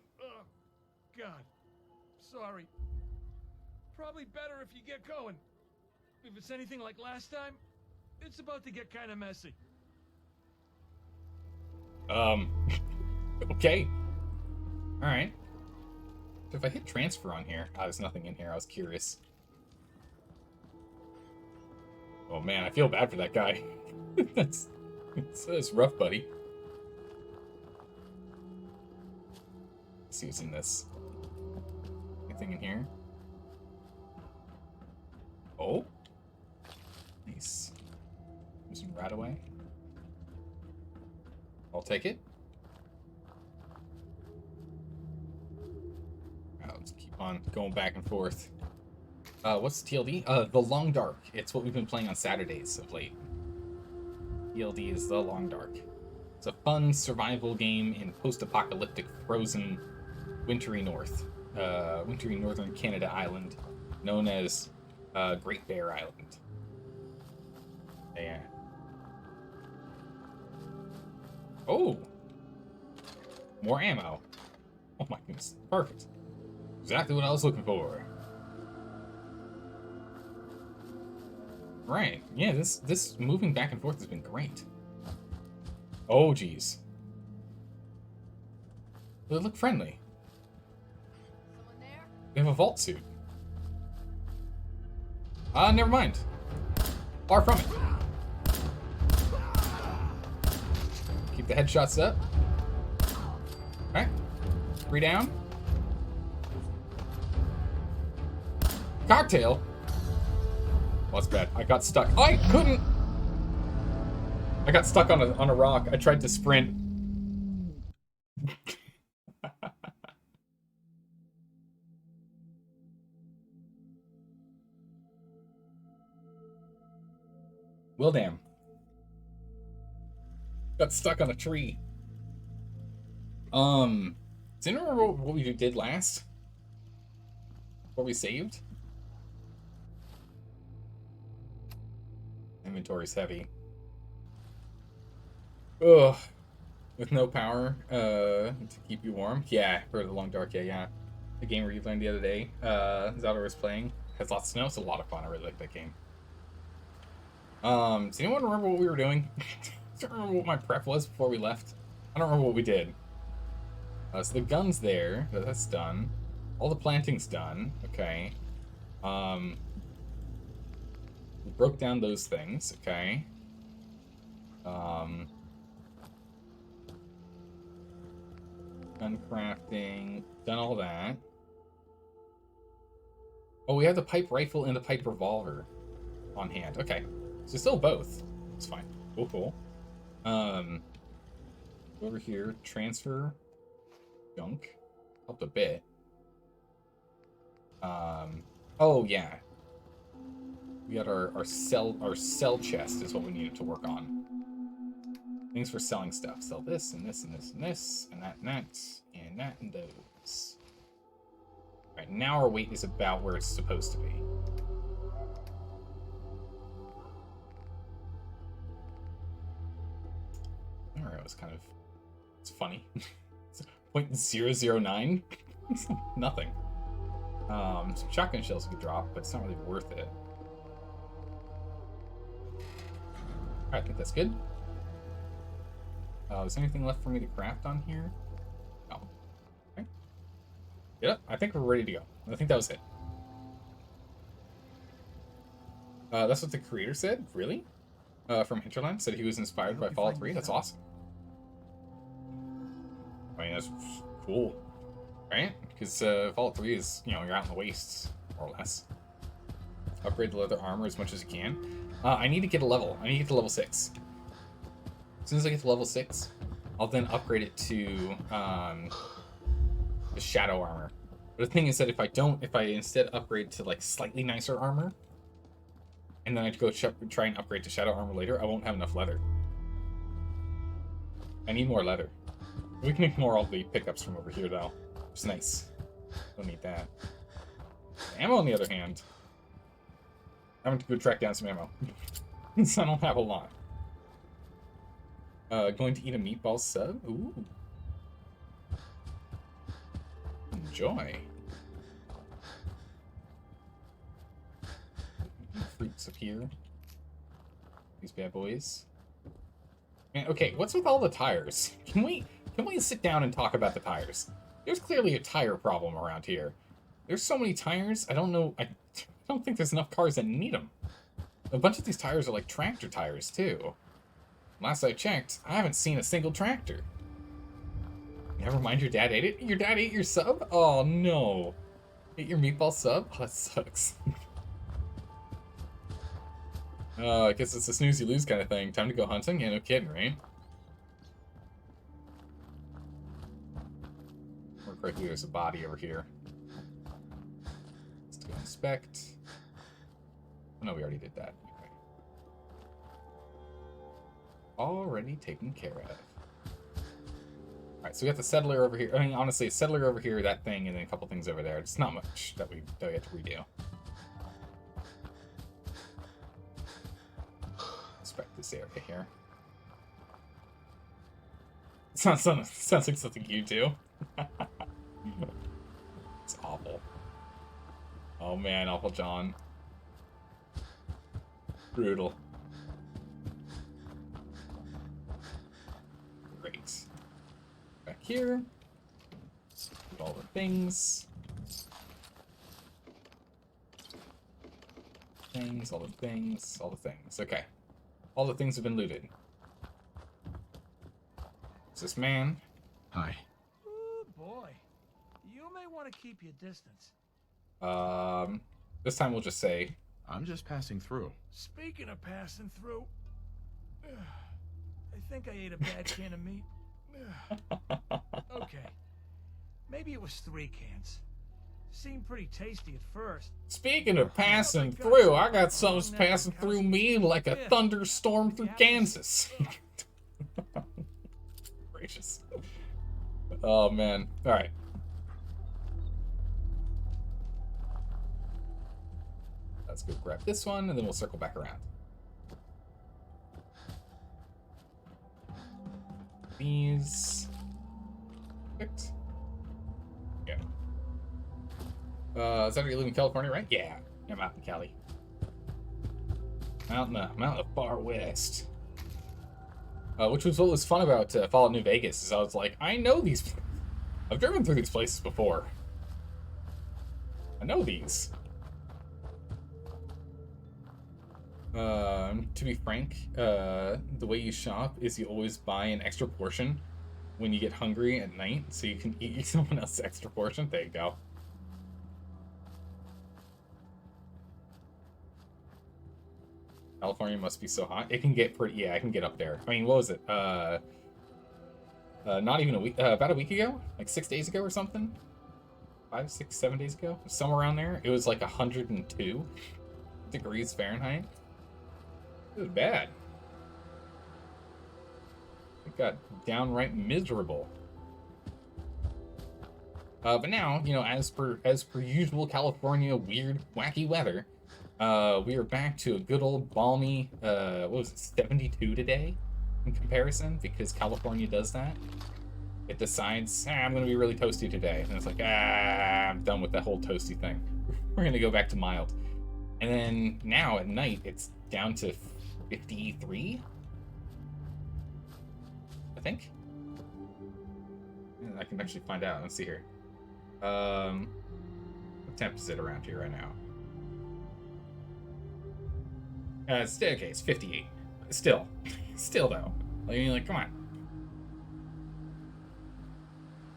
God. Sorry. Probably better if you get going. If it's anything like last time, it's about to get kind of messy. Okay. Alright. So if I hit transfer on here... Oh, there's nothing in here. I was curious. Oh man, I feel bad for that guy. That's rough, buddy. Let's see what's in this. Anything in here? Oh. Nice. Some right away. I'll take it. Let's keep on going back and forth. What's TLD? The Long Dark. It's what we've been playing on Saturdays of late. TLD is The Long Dark. It's a fun survival game in post-apocalyptic, frozen, wintry northern Canada island, known as Great Bear Island. Yeah. Oh! More ammo. Oh my goodness. Perfect. Exactly what I was looking for. Right. Yeah, this moving back and forth has been great. Oh, geez. They look friendly. Someone there? They have a vault suit. Never mind. Far from it. Keep the headshots up. Alright. 3 down. Cocktail? Well, that's bad. I got stuck. I couldn't! I got stuck on a rock. I tried to sprint. Well, damn. Got stuck on a tree. Does anyone remember what we did last? What we saved? Inventory's heavy. Ugh. With no power, to keep you warm. Yeah, for the Long Dark, yeah. The game we learned the other day, Zelda was playing. Has lots of snow, it's a lot of fun. I really like that game. Does anyone remember what we were doing? I don't remember what my prep was before we left. I don't remember what we did. So the gun's there. That's done. All the planting's done. Okay. We broke down those things. Okay. Gun crafting. Done all that. Oh, we have the pipe rifle and the pipe revolver on hand. Okay. So still both. It's fine. Cool. Over here, transfer junk. Helped a bit. Oh yeah. We got our cell chest is what we needed to work on. Things for selling stuff. Sell this and this and this and this and that and that and that and those. Alright, now our weight is about where it's supposed to be. Alright, it was kind of... It's funny. It's 0.009? Nothing. Some shotgun shells we could drop, but it's not really worth it. Alright, I think that's good. Is there anything left for me to craft on here? No. Okay. Yep, I think we're ready to go. I think that was it. That's what the creator said? Really? From Hinterland? Said he was inspired by Fallout 3? That's awesome. I mean, that's cool. Right? Because Fallout 3 is, you know, you're out in the wastes, more or less. Upgrade the leather armor as much as you can. I need to get a level. I need to get to level 6. As soon as I get to level 6, I'll then upgrade it to the shadow armor. But the thing is that if I instead upgrade to like slightly nicer armor, and then I go try and upgrade to shadow armor later, I won't have enough leather. I need more leather. We can ignore all the pickups from over here though. It's nice. Don't need that. Ammo on the other hand. I'm going to go track down some ammo. So I don't have a lot. Going to eat a meatball sub? Ooh. Enjoy. Fruits up here. These bad boys. Man, okay, what's with all the tires? Can we sit down and talk about the tires? There's clearly a tire problem around here. There's so many tires, I don't know, I don't think there's enough cars that need them. A bunch of these tires are like tractor tires, too. Last I checked, I haven't seen a single tractor. Never mind, your dad ate it? Your dad ate your sub? Oh, no. Ate your meatball sub? Oh, that sucks. I guess it's a snooze you lose kind of thing. Time to go hunting? Yeah, no kidding, right? Work right here. There's a body over here. Let's go inspect. Oh, no, we already did that. Okay. Already taken care of. Alright, so we got the settler over here. I mean, honestly, a settler over here, that thing, and then a couple things over there. It's not much that we have to redo. Inspect this area here. Sounds like something you do. It's awful. Oh man, awful John. Brutal. Great. Back here. Get all the things. All the things. Okay. All the things have been looted. Is this man? Hi. Oh boy. You may want to keep your distance. This time we'll just say... I'm just passing through. Speaking of passing through... I think I ate a bad can of meat. Okay. Maybe it was 3 cans. Seemed pretty tasty at first. Speaking of passing through, I got something passing through me like a thunderstorm through Kansas. Gracious. Oh, man. All right. Let's go grab this one, and then we'll circle back around. These. Perfect. Yeah. Is that where you live in California, right? Yeah. I'm out in Cali. Out in the far west. Which was what was fun about Fallout New Vegas, is I was like, I know these. I've driven through these places before. I know these. To be frank, the way you shop is you always buy an extra portion when you get hungry at night, so you can eat someone else's extra portion. There you go. California must be so hot. It can get pretty, yeah, I can get up there. I mean, what was it? Not even a week, about a week ago? Like 6 days ago or something? 5, 6, 7 days ago? Somewhere around there. It was like 102 degrees Fahrenheit. It was bad. It got downright miserable. But now, you know, as per usual California weird, wacky weather, we are back to a good old balmy, what was it, 72 today in comparison, because California does that. It decides, I'm going to be really toasty today. And it's like, I'm done with that whole toasty thing. We're going to go back to mild. And then now at night, it's down to 53, I think. And I can actually find out. Let's see here. What temp is it around here right now? It's okay. It's 58. Still though. I mean, like, come on.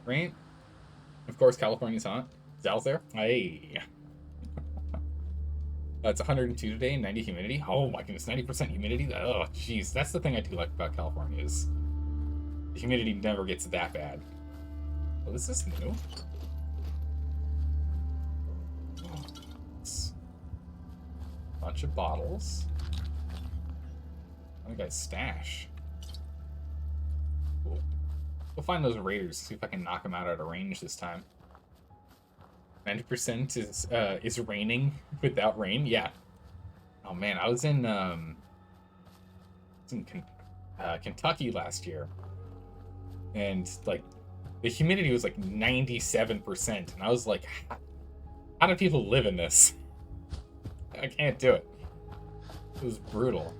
Right? Of course, California's hot. Zal's there. Hey. It's 102 today and 90 humidity. Oh my goodness, 90% humidity. Oh, jeez. That's the thing I do like about California is The humidity never gets that bad. Oh, this is new. Oh, bunch of bottles. I got a stash. Cool. We'll find those raiders, see if I can knock them out of range this time. 90% is raining without rain. Yeah. Oh man, I was in Kentucky last year, and like the humidity was like 97%, and I was like, how do people live in this? I can't do it. It was brutal.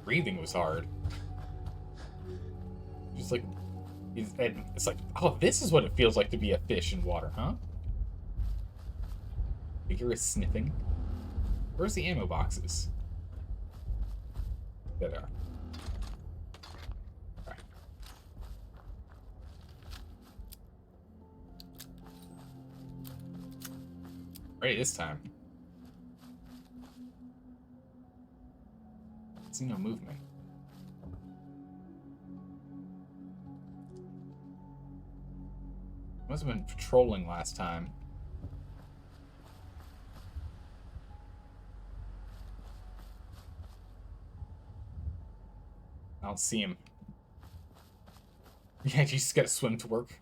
Breathing was hard. Just like it's like, oh, this is what it feels like to be a fish in water, huh? Vigorous sniffing. Where's the ammo boxes? There they are. All right. Ready this time. See no movement. Must have been patrolling last time. I don't see him. Yeah, you just gotta swim to work.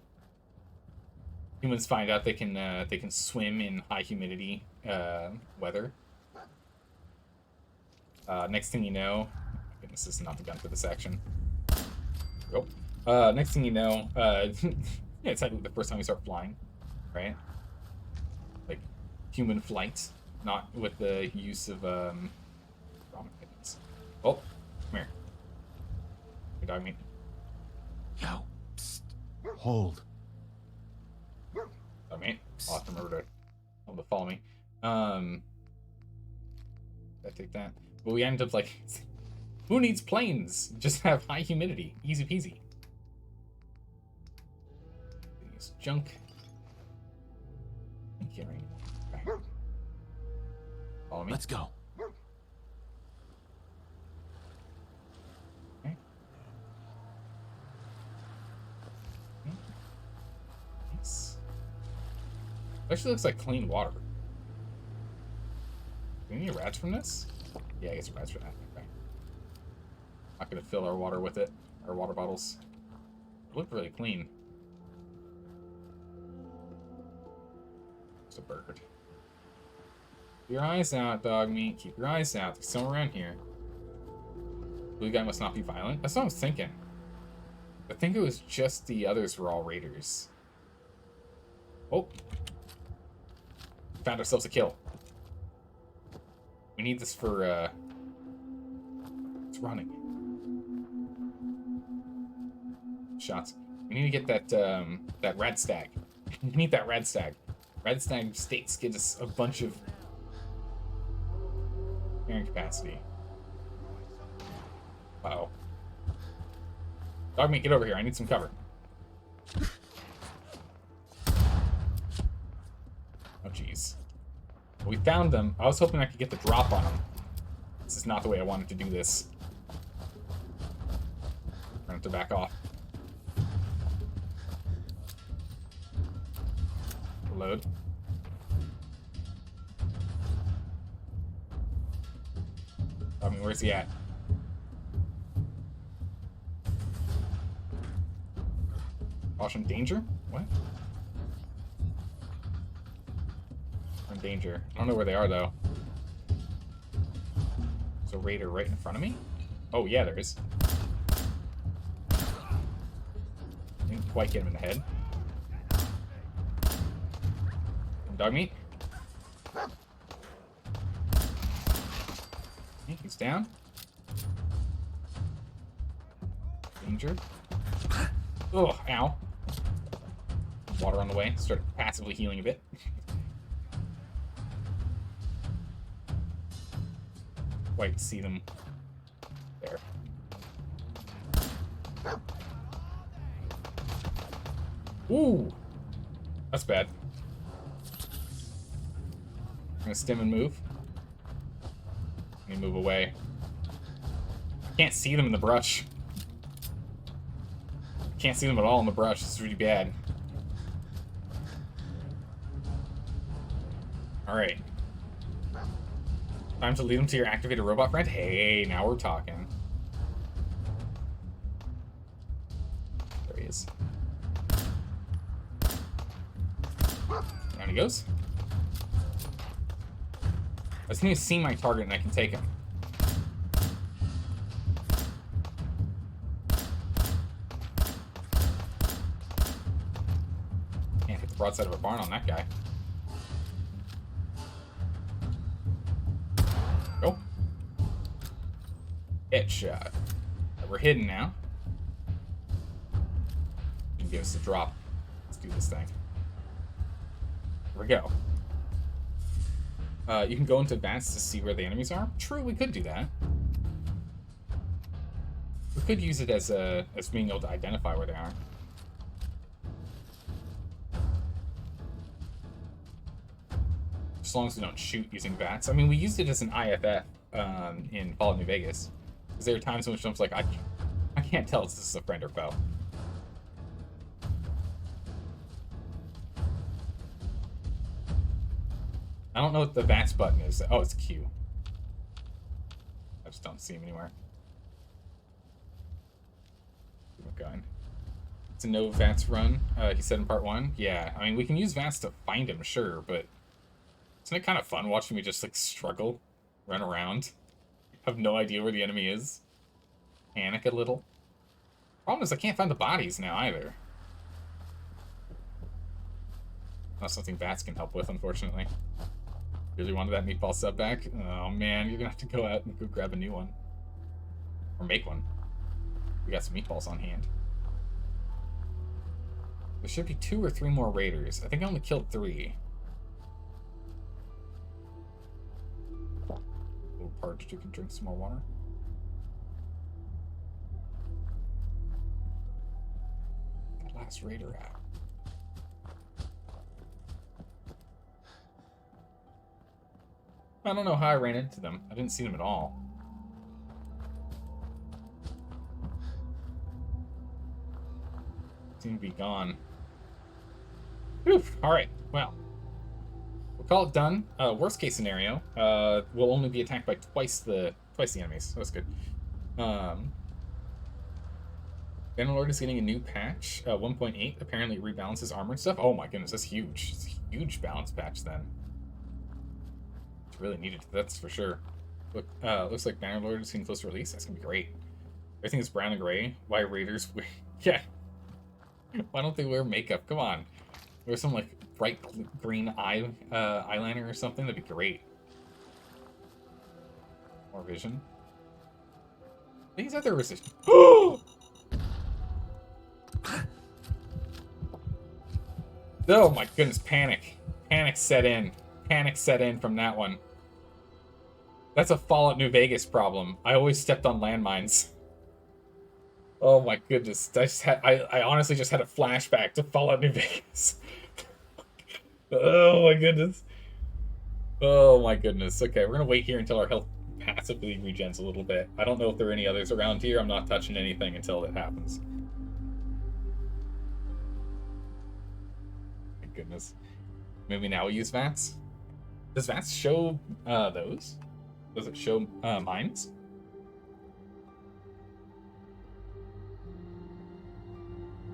Humans find out they can swim in high humidity weather. Next thing you know, goodness, this is not the gun for this action. Oh, next thing you know, yeah, it's like the first time we start flying, right? Like human flight, not with the use of oh, come here. Hey, dog meat. Yo, psst. Hold. Dog meat. I'll have to remember to follow me. I take that. But we end up like, who needs planes? Just have high humidity, easy peasy. It's junk. Carrying. Okay. Follow me. Let's go. Okay. Nice. Actually looks like clean water. Do we need rats from this? Yeah, I guess rats for that. Okay. Not gonna fill our water with it. Our water bottles. They look really clean. A bird. Keep your eyes out, dog meat. Keep your eyes out. There's someone around here. Blue guy must not be violent. That's what I was thinking. I think it was just the others were all raiders. Oh. Found ourselves a kill. We need this for, it's running. Shots. We need to get that, that red stag. We need that red stag. Red Stag States gives us a bunch of carrying capacity. Uh-oh. Dogmeat, get over here. I need some cover. Oh, jeez. We found them. I was hoping I could get the drop on them. This is not the way I wanted to do this. I'm going to have to back off. Load. I mean, where's he at? Caution danger? What? We're in danger. I don't know where they are, though. There's a raider right in front of me? Oh, yeah, there is. Didn't quite get him in the head. Dog meat. Okay, he's down. Injured. Oh, ow. Water on the way. Start passively healing a bit. Quite see them there. Ooh, that's bad. I'm gonna stim and move. Let me move away. I can't see them in the brush. Can't see them at all in the brush. It's really bad. Alright. Time to lead them to your activated robot friend? Hey, now we're talking. There he is. Down he goes. I just need to see my target and I can take him. Can't hit the broadside of a barn on that guy. Go. Headshot. We're hidden now. And give us a drop. Let's do this thing. Here we go. You can go into advanced to see where the enemies are. True, we could do that. We could use it as being able to identify where they are. As long as we don't shoot using VATS. I mean, we used it as an IFF in Fallout New Vegas. Because there are times in which I was like, I can't tell if this is a friend or foe. I don't know what the VATS button is. Oh, it's Q. I just don't see him anywhere. Oh, God. It's a no VATS run, he said in part 1. Yeah, I mean, we can use VATS to find him, sure, but isn't it kind of fun watching me just, like, struggle, run around, have no idea where the enemy is, panic a little? Problem is I can't find the bodies now, either. Not something VATS can help with, unfortunately. Really wanted that meatball sub back? Oh man, you're gonna have to go out and go grab a new one. Or make one. We got some meatballs on hand. There should be 2 or 3 more raiders. I think I only killed 3. Little parched, you can drink some more water. That last raider at. I don't know how I ran into them. I didn't see them at all. Seem to be gone. Oof. Alright, well. We'll call it done. Worst case scenario, we'll only be attacked by twice the enemies. That's good. Bannerlord is getting a new patch, 1.8. Apparently it rebalances armor and stuff. Oh my goodness, that's huge. It's a huge balance patch then. Really needed, that's for sure. Look, looks like Bannerlord is getting close to release. That's gonna be great. Everything is brown and gray. Why Raiders wear... Yeah. Why don't they wear makeup? Come on. Wear some, like, bright green eyeliner or something. That'd be great. More vision. These other resistance. Oh my goodness, panic. Panic set in. Panic set in from that one. That's a Fallout New Vegas problem. I always stepped on landmines. Oh my goodness. I honestly just had a flashback to Fallout New Vegas. Oh my goodness. Oh my goodness. Okay, we're gonna wait here until our health passively regens a little bit. I don't know if there are any others around here. I'm not touching anything until it happens. My goodness. Maybe now we use VATS? Does VATS show those? Does it show mines?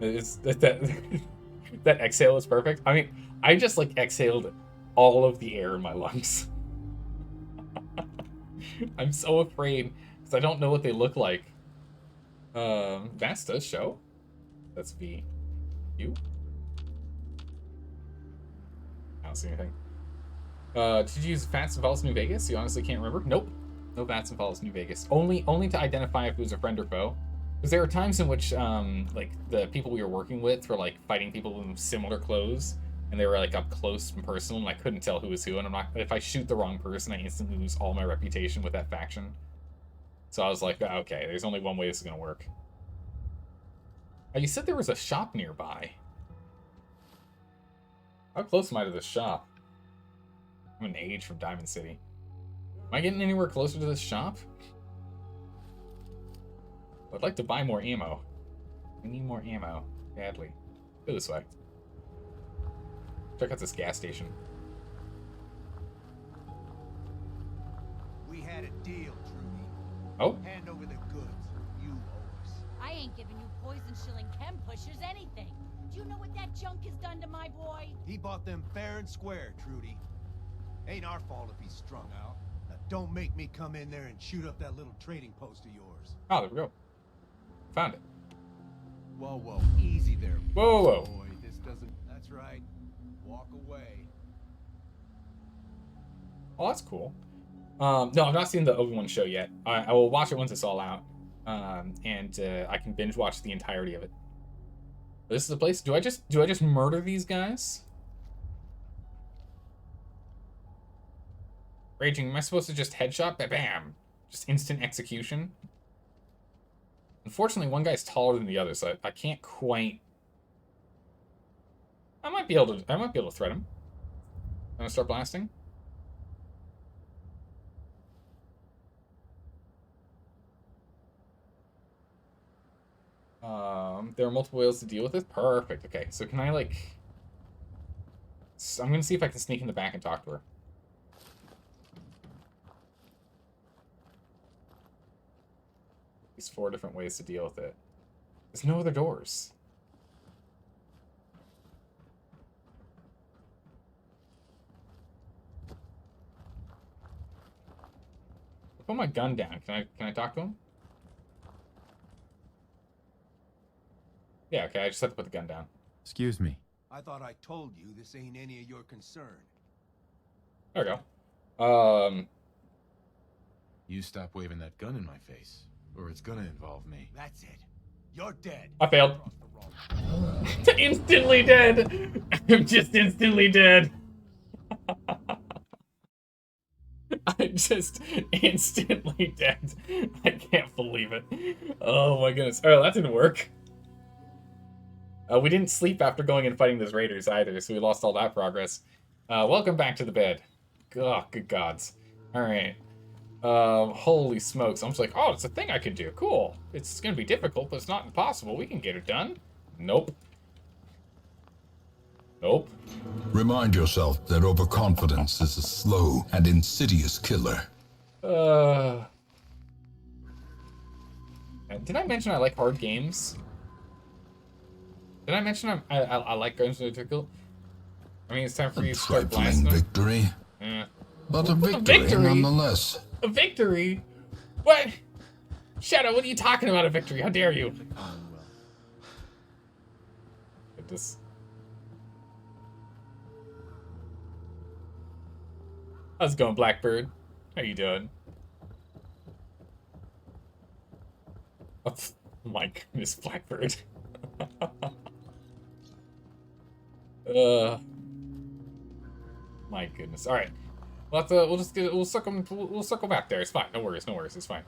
That exhale is perfect. I mean, I just like exhaled all of the air in my lungs. I'm so afraid because I don't know what they look like. VATS does show. That's V. U. I don't see anything. Did you use VATS in Fallout New Vegas? You honestly can't remember? Nope. No VATS in Fallout New Vegas. Only to identify if it was a friend or foe. Because there are times in which, like, the people we were working with were, like, fighting people in similar clothes. And they were, like, up close and personal, and I couldn't tell who was who. And if I shoot the wrong person, I instantly lose all my reputation with that faction. So I was like, okay, there's only one way this is going to work. You said there was a shop nearby. How close am I to this shop? I'm an age from Diamond City. Am I getting anywhere closer to this shop? I'd like to buy more ammo. We need more ammo. Badly. Go this way. Check out this gas station. We had a deal, Trudy. Oh? Hand over the goods. You owe us. I ain't giving you poison-shilling chem pushers anything. Do you know what that junk has done to my boy? He bought them fair and square, Trudy. Ain't our fault if he's strung out. Now don't make me come in there and shoot up that little trading post of yours. Oh, there we go. Found it. Whoa, whoa, easy there. Whoa, whoa. Boy, this doesn't... That's right. Walk away. Oh, that's cool. No, I've not seen the Obi-Wan show yet. I will watch it once it's all out. And I can binge watch the entirety of it. This is the place. Do I just murder these guys? Raging, am I supposed to just headshot? Bam! Just instant execution? Unfortunately, one guy's taller than the other, so I can't quite... I might be able to threat him. I'm gonna start blasting. There are multiple ways to deal with this. Perfect. Okay, so can I, like... So I'm gonna see if I can sneak in the back and talk to her. These 4 different ways to deal with it. There's no other doors. I put my gun down. Can I talk to him? Yeah, okay, I just have to put the gun down. Excuse me. I thought I told you this ain't any of your concern. There we go. You stop waving that gun in my face, or it's gonna involve me. That's it. You're dead. I failed. Instantly dead! I'm just instantly dead. I'm just instantly dead. I can't believe it. Oh my goodness. Oh, that didn't work. We didn't sleep after going and fighting those raiders either, so we lost all that progress. Welcome back to the bed. Oh, good gods. Alright. Holy smokes. I'm just like, oh, it's a thing I can do. Cool. It's gonna be difficult, but it's not impossible. We can get it done. Nope. Nope. Remind yourself that overconfidence is a slow and insidious killer. Did I mention I like hard games? Did I mention I like games that are difficult? I mean, it's time for you to start blasting them. Victory. Yeah. But a victory nonetheless. A victory? What? Shadow, what are you talking about, a victory? How dare you? Get this. How's it going, Blackbird? How you doing? Oh, my goodness, Blackbird. My goodness. All right, we'll circle back there. It's fine. No worries. No worries. It's fine.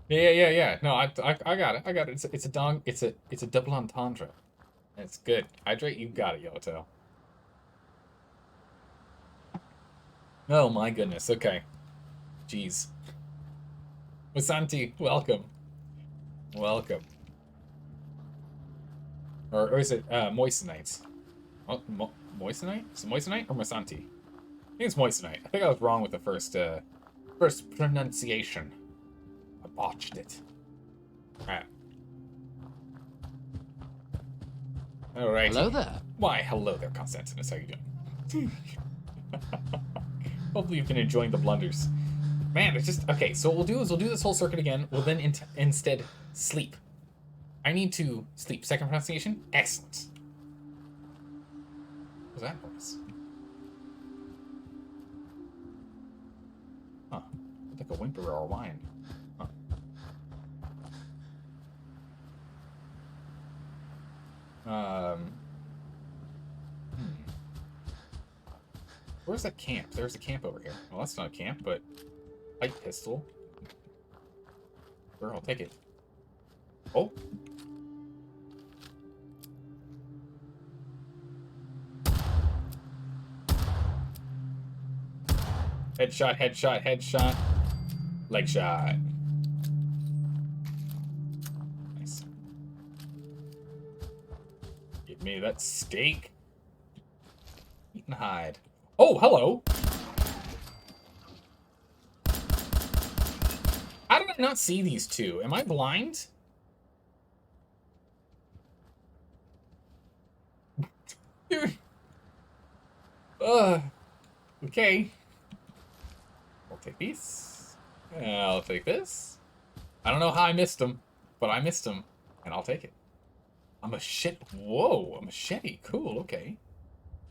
Yeah. No, I got it. I got it. It's a double entendre. It's good. Hydrate. You got it, Yellowtail. Oh my goodness. Okay. Jeez. Wasanti, welcome. Welcome. Or is it Moissanite? Oh, Moissanite? Is it Moissanite or Masanti? I think it's Moissanite. I think I was wrong with the first pronunciation. I botched it. Alright. Hello there. Why, hello there, Constantinus. How you doing? Hopefully you've been enjoying the blunders. Man, it's just... Okay, so what we'll do is we'll do this whole circuit again. We'll then instead sleep. I need to sleep. Second pronunciation? Excellent. What was that noise? Huh. Like a whimper or a whine. Huh. Where's that camp? There's a camp over here. Well, that's not a camp, but... Light pistol. Sure, I'll take it. Oh. Headshot, headshot, headshot. Leg shot. Give me that steak. Eat and hide. Oh, hello. How did I not see these two? Am I blind? Dude. Okay. I'll take these. I'll take this. I don't know how I missed them, but I missed them, and I'll take it. A machete. Whoa, a machete. Cool, okay.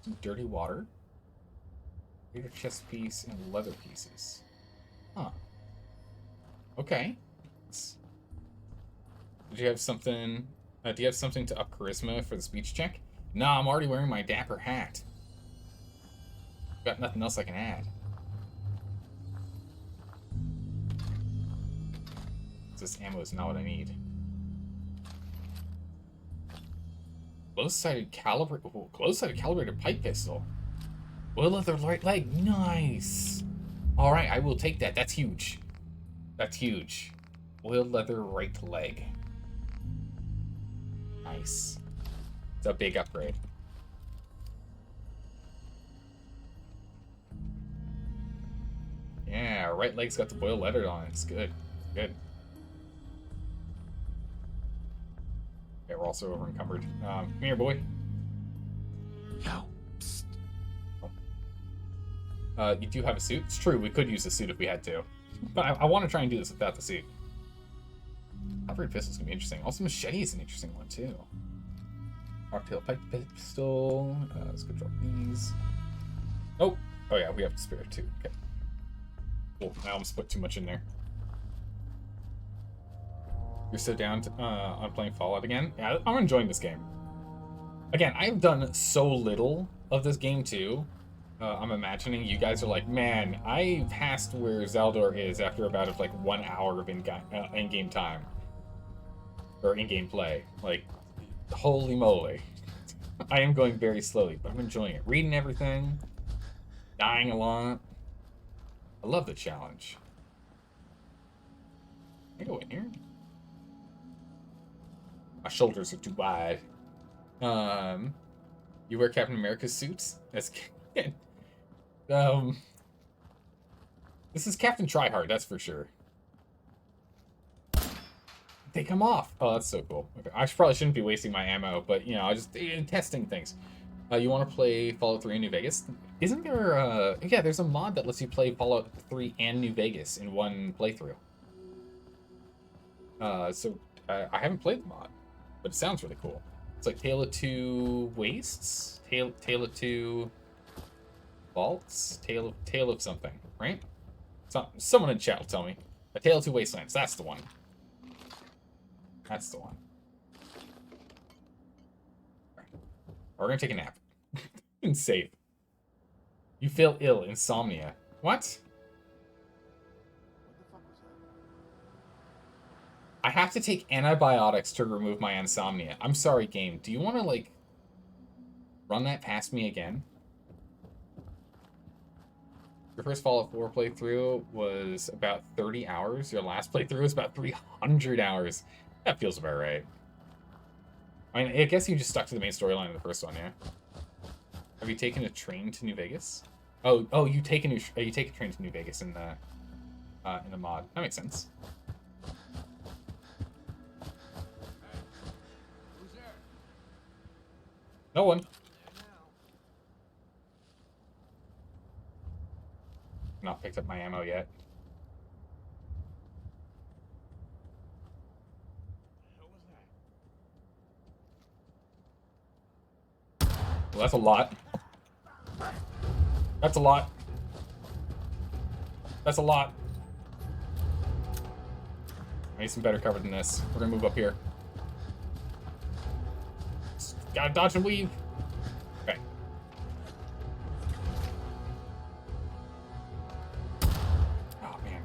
Some dirty water. Greater chest piece and leather pieces. Huh. Okay. Did you have something... do you have something to up charisma for the speech check? Nah, I'm already wearing my dapper hat. Got nothing else I can add. This ammo is not what I need. Close-sighted calibrated pipe pistol. Well, leather right leg. Nice. All right, I will take that. That's huge. That's huge. Oiled leather right leg. Nice. It's a big upgrade. Yeah, right leg's got the boiled leather on it. It's good. Good. Okay, we're also over encumbered. Come here, boy. Yo. You do have a suit. It's true, we could use the suit if we had to. But I want to try and do this without the suit. Operated pistol's gonna be interesting. Also, machete is an interesting one, too. Rocktail pipe pistol. Let's go drop these. Oh! Oh yeah, we have the spirit, too. Okay. Cool. I almost put too much in there. You're so down to, on playing Fallout again? Yeah, I'm enjoying this game. Again, I've done so little of this game, too. I'm imagining you guys are like, man, I passed where Zaldor is after about like 1 hour of in-game time. Or in-game play. Like, holy moly. I am going very slowly, but I'm enjoying it. Reading everything. Dying a lot. I love the challenge. Can I go in here? My shoulders are too wide. You wear Captain America's suits? That's good. This is Captain Tryhard, that's for sure. They come off. Oh, that's so cool. Okay. I probably shouldn't be wasting my ammo, but, you know, I just testing things. You want to play Fallout 3 in New Vegas? Isn't there, yeah, there's a mod that lets you play Fallout 3 and New Vegas in one playthrough. So, I haven't played the mod, but it sounds really cool. It's like Tale of Two Wastes? Tale of Two Vaults? Tale of something, right? Someone in chat will tell me. A Tale of Two Wastelands, that's the one. That's the one. Right. We're gonna take a nap. And save. You feel ill, insomnia. What? I have to take antibiotics to remove my insomnia. I'm sorry, game. Do you want to, like, run that past me again? Your first Fallout 4 playthrough was about 30 hours. Your last playthrough was about 300 hours. That feels about right. I mean, I guess you just stuck to the main storyline of the first one, yeah? Have you taken a train to New Vegas? Oh, you take a train to New Vegas in the mod. That makes sense. No one. Not picked up my ammo yet. Well, that's a lot. That's a lot. That's a lot. I need some better cover than this. We're gonna move up here. Gotta dodge and weave. Okay. Oh man,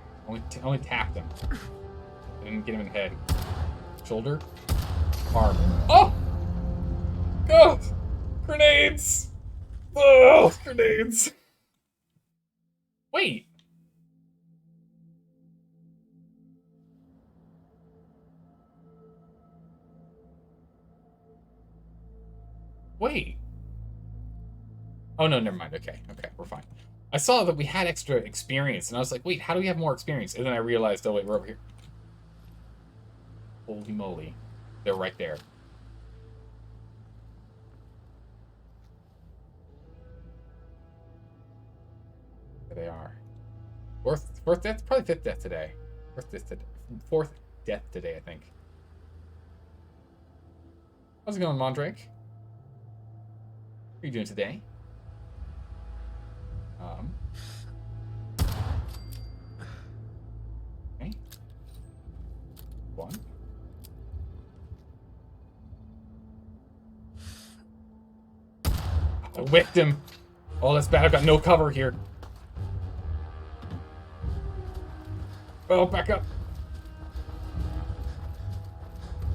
only tapped him. I didn't get him in the head. Shoulder. Arm. Oh! God! Grenades! Oh, grenades! Wait. Wait. Oh, no, never mind. Okay, we're fine. I saw that we had extra experience, and I was like, wait, how do we have more experience? And then I realized, oh, wait, we're over here. Holy moly. They're right there. There they are. Fourth death? Probably fifth death today. Fourth death today, I think. How's it going, Mondrake? What are you doing today? Okay. One. I whipped him. Oh, that's bad. I've got no cover here. Oh, back up.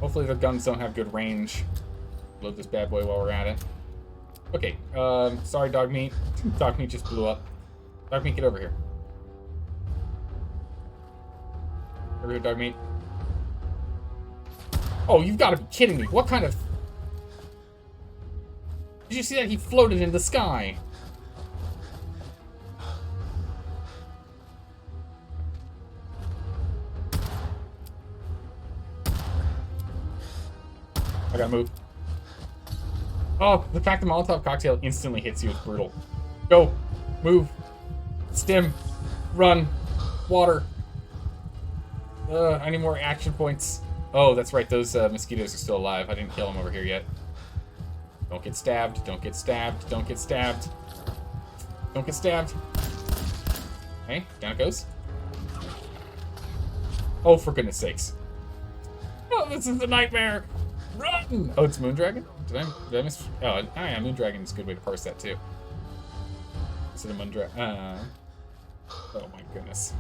Hopefully the guns don't have good range. Load this bad boy while we're at it. Okay, sorry, dog meat. Dog meat just blew up. Dog meat, get over here. Over here, dog meat. Oh, you've got to be kidding me. What kind of... Did you see that? He floated in the sky. I gotta move. Oh, the fact the Molotov cocktail instantly hits you is brutal. Go. Move. Stim. Run. Water. I need more action points. Oh, that's right. Those mosquitoes are still alive. I didn't kill them over here yet. Don't get stabbed. Don't get stabbed. Don't get stabbed. Don't get stabbed. Okay, down it goes. Oh, for goodness sakes. Oh, this is a nightmare. Run! Oh, it's Moondragon? Did I miss? Oh, yeah, Moondragon is a good way to parse that, too. Instead of Moondragon. Oh, my goodness.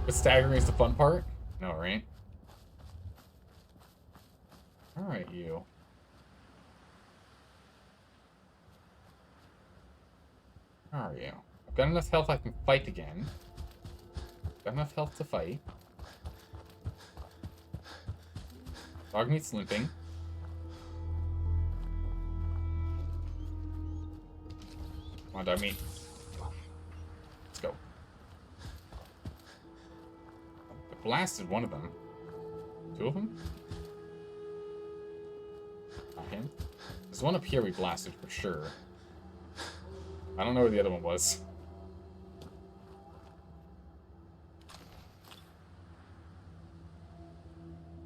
But staggering is the fun part? No, right? Alright, you. How are you? I've got enough health I can fight again. Got enough health to fight. Dog meat's limping. Come on, dog meat. Let's go. I blasted one of them. Two of them? Not him. There's one up here we blasted for sure. I don't know where the other one was.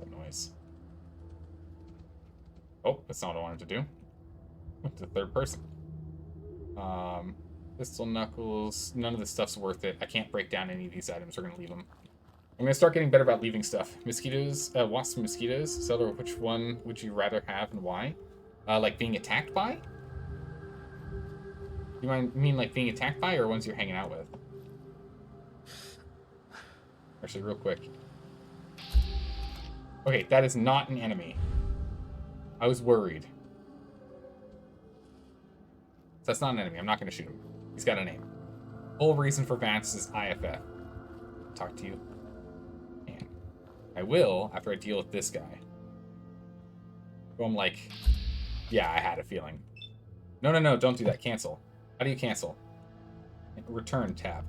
That noise. Oh, that's not what I wanted to do. It's a third person. Pistol knuckles. None of this stuff's worth it. I can't break down any of these items. We're gonna leave them. I'm gonna start getting better about leaving stuff. Mosquitoes, wasps and mosquitoes. Seller, which one would you rather have and why? Like being attacked by? You mean like being attacked by, or ones you're hanging out with? Actually, real quick. Okay, that is not an enemy. I was worried. That's not an enemy. I'm not going to shoot him. He's got a name. Whole reason for Vance is IFF. Talk to you. And I will after I deal with this guy. So I'm like, yeah, I had a feeling. No, don't do that. Cancel. How do you cancel? Return tab.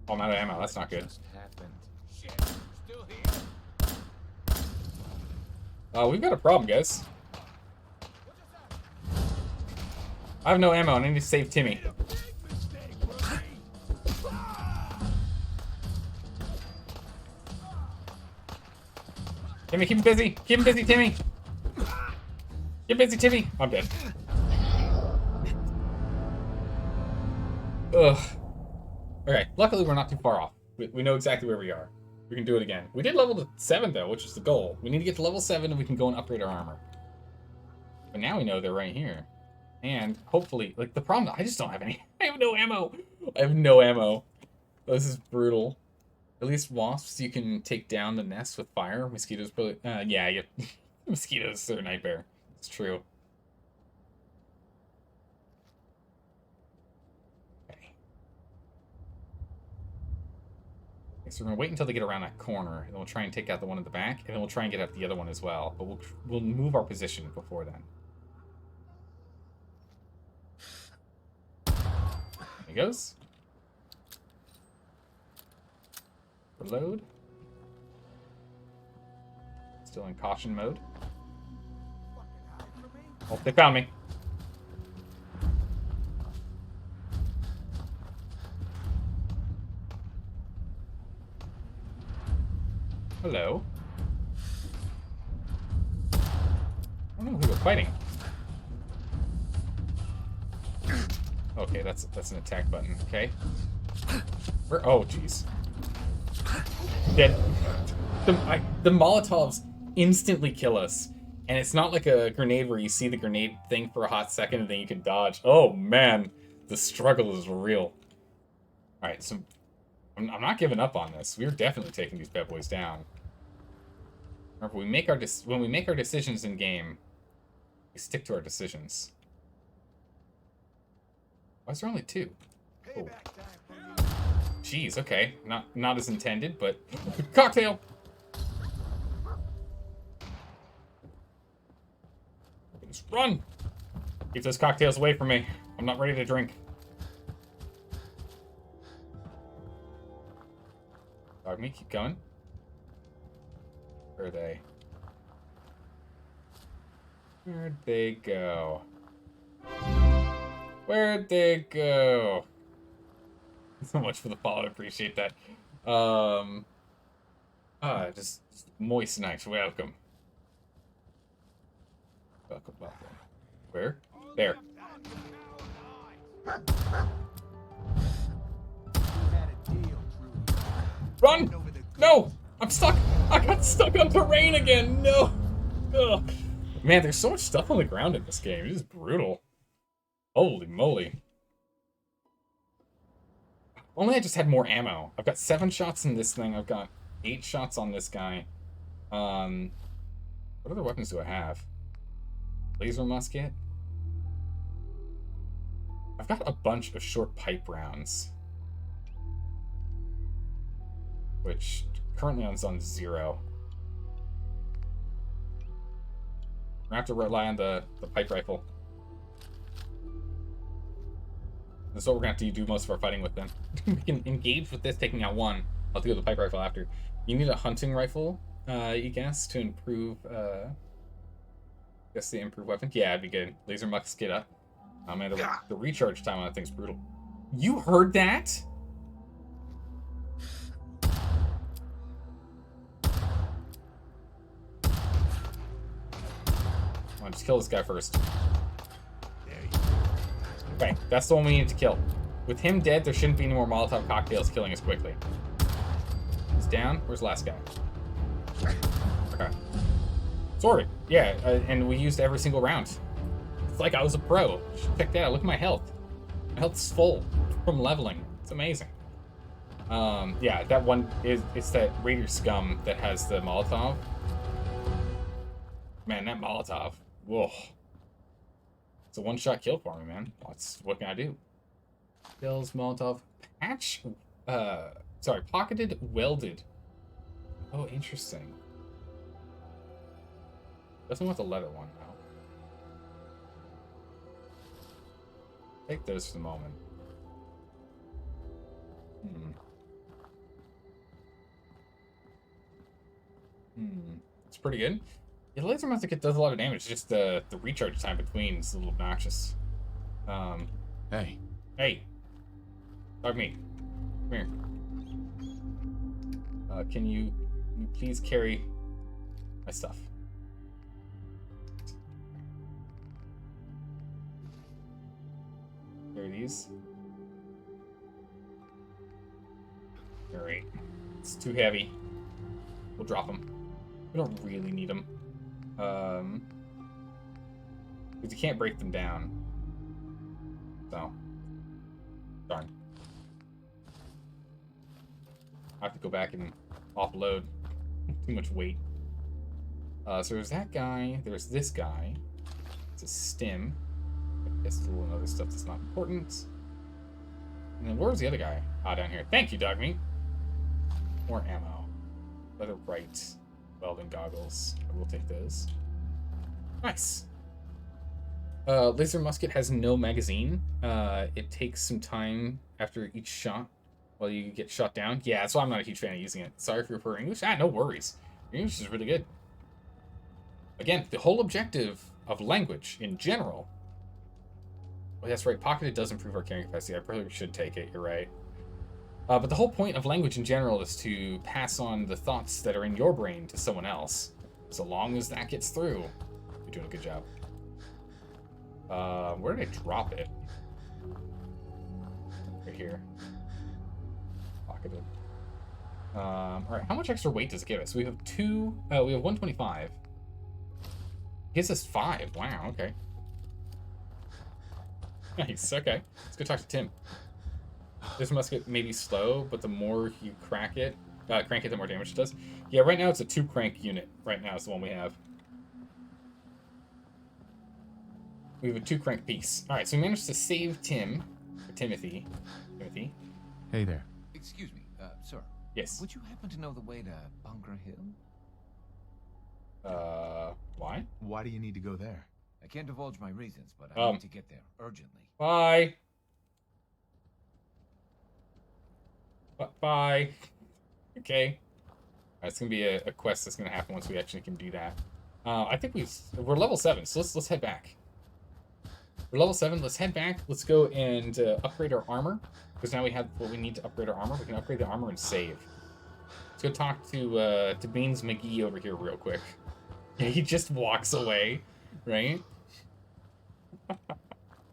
Oh, I'm out of ammo. That's not good. We've got a problem, guys. I have no ammo, and I need to save Timmy. Timmy, keep him busy. Keep him busy, Timmy. Get busy, Timmy. I'm dead. Ugh. Okay, luckily we're not too far off. We know exactly where we are. We can do it again. We did level 7, though, which is the goal. We need to get to level 7, and we can go and upgrade our armor. But now we know they're right here. And hopefully, like, the problem, I just don't have any. I have no ammo. I have no ammo. This is brutal. At least wasps, you can take down the nest with fire. Mosquitoes, probably. Yeah. Mosquitoes are a nightmare. It's true. Okay. Okay, so we're gonna wait until they get around that corner, and then we'll try and take out the one at the back, and then we'll try and get out the other one as well. But we'll move our position before then. There he goes. Reload. Still in caution mode. Oh, they found me. Hello. I don't know who we're fighting. Okay, that's an attack button. Okay. Where? Oh, jeez. Dead. The Molotovs instantly kill us, and it's not like a grenade where you see the grenade thing for a hot second and then you can dodge. Oh man, the struggle is real. All right, so I'm not giving up on this. We're definitely taking these bad boys down. Remember, when we make our decisions in game, we stick to our decisions. Why is there only 2? Oh. Jeez, okay. Not as intended, but cocktail. Just run. Keep those cocktails away from me. I'm not ready to drink. Dog me, keep going. Where are they? Where'd they go? Where'd they go? So much for the follow. I appreciate that. Just moist night. Welcome. Welcome. Where? There. Run! No! I'm stuck! I got stuck on terrain again! No! Ugh. Man, there's so much stuff on the ground in this game. It is brutal. Holy moly. Only I just had more ammo. I've got 7 shots in this thing. I've got 8 shots on this guy. What other weapons do I have? Laser musket. I've got a bunch of short pipe rounds, which currently on zone 0. We're gonna have to rely on the pipe rifle. That's what we're gonna have to do most of our fighting with then. We can engage with this, taking out one. I'll do the pipe rifle after. You need a hunting rifle, you guess, to improve, the improved weapon. Yeah, it'd be good. Laser musket up. Oh man, the recharge time on that thing's brutal. You heard that? Come on, just kill this guy first. Okay, that's the one we need to kill. With him dead, there shouldn't be any more Molotov cocktails killing us quickly. He's down. Where's the last guy? Okay. Sorry. Yeah, and we used every single round. It's like I was a pro. Check that out. Look at my health. My health's full from leveling. It's amazing. Yeah, that one it's that Raider scum that has the Molotov. Man, that Molotov. Whoa. It's a one-shot kill for me, man. What can I do? Kills, Molotov. Patch? Sorry, pocketed, welded. Oh, interesting. Doesn't want the leather one, though. Take those for the moment. It's pretty good. Yeah, the laser musket does a lot of damage. It's just the recharge time between is a little obnoxious. Hey. Hey. Dog me. Come here. Can you please carry my stuff? Carry these. Alright. It's too heavy. We'll drop them. We don't really need them. Because you can't break them down. So. Darn. I have to go back and offload. Too much weight. So there's that guy. There's this guy. It's a stim. A pistol and other stuff that's not important. And then where's the other guy? Ah, down here. Thank you, dog meat. More ammo. Leather bright. Welding goggles. We'll take those. Nice. Laser musket has no magazine. It takes some time after each shot while you get shot down. Yeah, that's why I'm not a huge fan of using it. Sorry for your poor English. No worries. Your English is really good. Again, the whole objective of language in general. Well, that's right. Pocketed does improve our carrying capacity. I probably should take it. You're right. But the whole point of language in general is to pass on the thoughts that are in your brain to someone else. So long as that gets through, you're doing a good job. Where did I drop it? Right here. Pocketed. Alright, how much extra weight does it give us? We have we have 125. Gives us 5. Wow, okay. Nice, okay. Let's go talk to Tim. This musket may be slow, but the more you crank it, the more damage it does. Yeah, right now it's a 2-crank unit. Right now is the one we have. We have a 2-crank piece. Alright, so we managed to save Timothy. Hey there. Excuse me, sir. Yes. Would you happen to know the way to Bunker Hill? Why? Why do you need to go there? I can't divulge my reasons, but I need to get there urgently. Bye. Bye. Okay. It's gonna be a quest that's gonna happen once we actually can do that. I think we're level 7, so let's head back. We're level 7. Let's head back. Let's go and upgrade our armor, because now we have what we need to upgrade our armor. We can upgrade the armor and save. Let's go talk to Beans McGee over here real quick. Yeah, he just walks away, right?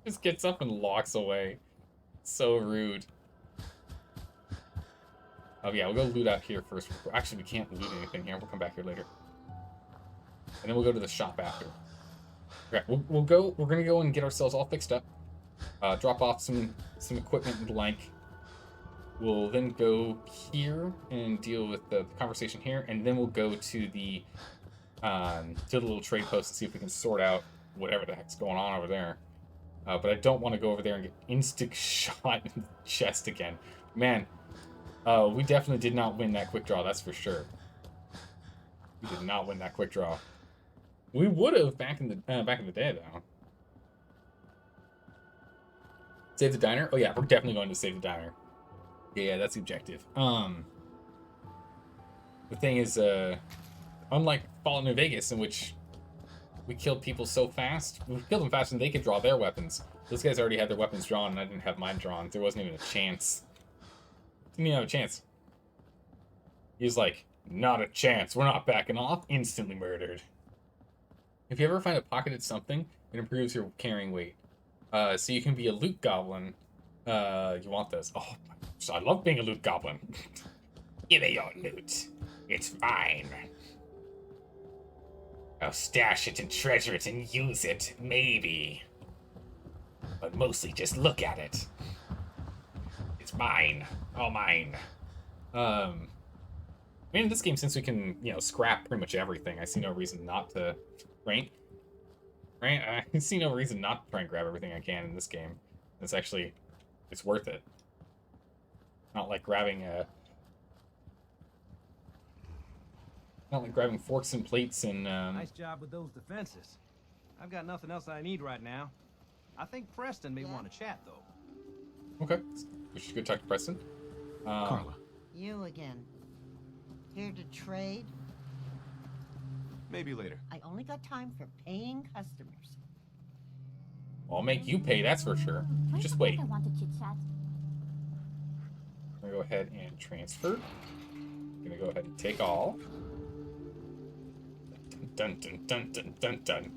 Just gets up and walks away. So rude. Oh yeah, we'll go loot out here first. Actually, we can't loot anything here. We'll come back here later. And then we'll go to the shop after. Okay, we're gonna go and get ourselves all fixed up. Drop off some equipment and the like. We'll then go here and deal with the conversation here, and then we'll go to the little trade post and see if we can sort out whatever the heck's going on over there. But I don't want to go over there and get instant shot in the chest again. Man, we definitely did not win that quick draw, that's for sure. We did not win that quick draw. We would have back in the day, though. Save the diner? Oh yeah, we're definitely going to save the diner. Yeah, that's the objective. The thing is, unlike Fallout New Vegas, in which we killed people so fast, we killed them faster than they could draw their weapons. Those guys already had their weapons drawn, and I didn't have mine drawn. There wasn't even a chance. Didn't even have a chance. He was like, not a chance. We're not backing off. Instantly murdered. If you ever find a pocketed something, it improves your carrying weight. So you can be a loot goblin. You want this. Oh, so I love being a loot goblin. Give me your loot. It's mine. I'll stash it and treasure it and use it, maybe. But mostly just look at it. It's mine. All mine. I mean, in this game, since we can, scrap pretty much everything, I see no reason not to, right? I see no reason not to try and grab everything I can in this game. It's worth it. Not like grabbing forks and plates and. Nice job with those defenses. I've got nothing else I need right now. I think Preston may want to chat though. Okay, we should go talk to Preston. Carla. You again. Here to trade? Maybe later. I only got time for paying customers. I'll make you pay, that's for sure. Just wait. I want to chit chat. I'm gonna go ahead and transfer. I'm gonna go ahead and take all. Dun dun dun dun dun dun.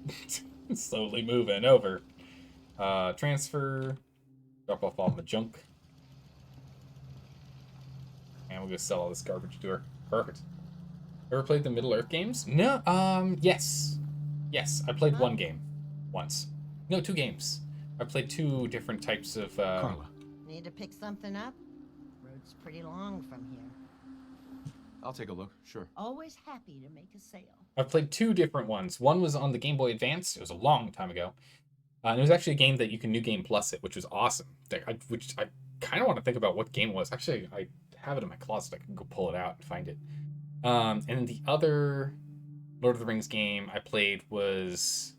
Slowly moving over. Transfer. Drop off all the junk. And we'll go sell all this garbage to her. Perfect. Ever played the Middle-earth games? No, yes. Yes, I played one game. Once. No, 2 games. I played 2 different types of, Carla. Need to pick something up? Road's pretty long from here. I'll take a look, sure. Always happy to make a sale. I've played 2 different ones. One was on the Game Boy Advance. It was a long time ago. And it was actually a game that you can New Game Plus it, which was awesome. Which I kind of want to think about what game it was. Actually, I have it in my closet. I can go pull it out and find it. And then the other Lord of the Rings game I played was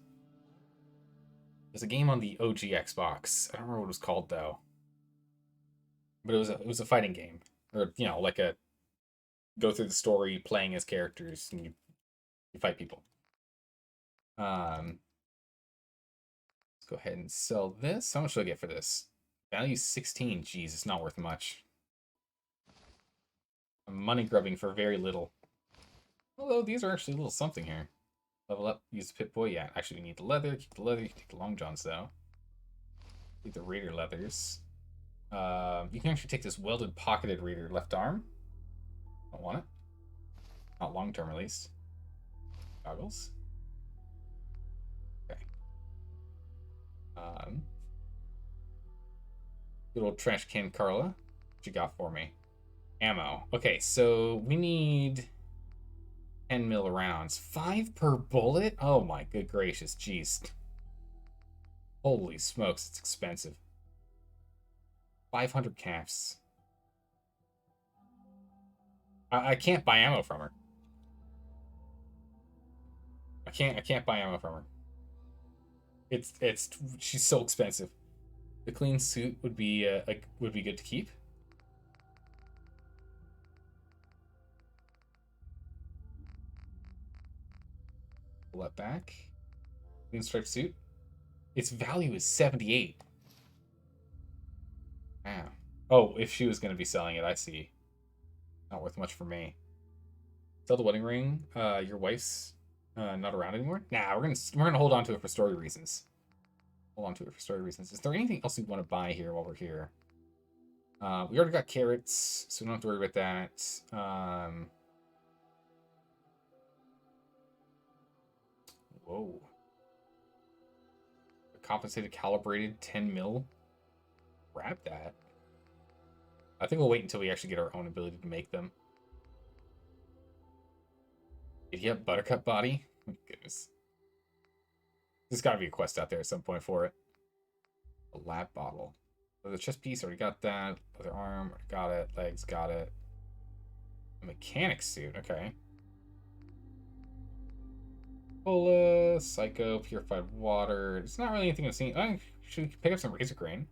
a game on the OG Xbox. I don't remember what it was called though, but it was a fighting game, or like a go through the story playing as characters and you fight people. Let's go ahead and sell this. How much do I get for this? Value 16. Jeez, it's not worth much. I'm money grubbing for very little. Although these are actually a little something here. Level up, use the Pip-Boy. Yeah, actually we need the leather. Keep the leather. You can take the Long Johns though. Keep the Raider leathers. You can actually take this welded pocketed Raider left arm. Don't want it. Not long term at least. Goggles. Okay. Good old trash can Carla. What you got for me? Ammo. Okay, so we need 10 mil rounds. 5 per bullet? Oh my good gracious, jeez. Holy smokes, it's expensive. 500 caps. I can't buy ammo from her. I can't buy ammo from her. She's so expensive. The clean suit would be good to keep. Pull that back. Clean striped suit. Its value is 78. Wow. Oh, if she was going to be selling it, I see. Not worth much for me. Sell the wedding ring. Your wife's not around anymore. Nah, we're gonna hold on to it for story reasons. Hold on to it for story reasons. Is there anything else we want to buy here while we're here? We already got carrots, so we don't have to worry about that. Whoa. A compensated calibrated 10 mil. Grab that. I think we'll wait until we actually get our own ability to make them. Did he have Buttercup body? Oh, goodness. There's got to be a quest out there at some point for it. A lab bottle. So the chest piece, already got that. Other arm, already got it. Legs, got it. A mechanic suit, okay. Ebola, Psycho, Purified Water. It's not really anything I've seen. I should pick up some Razor Grain.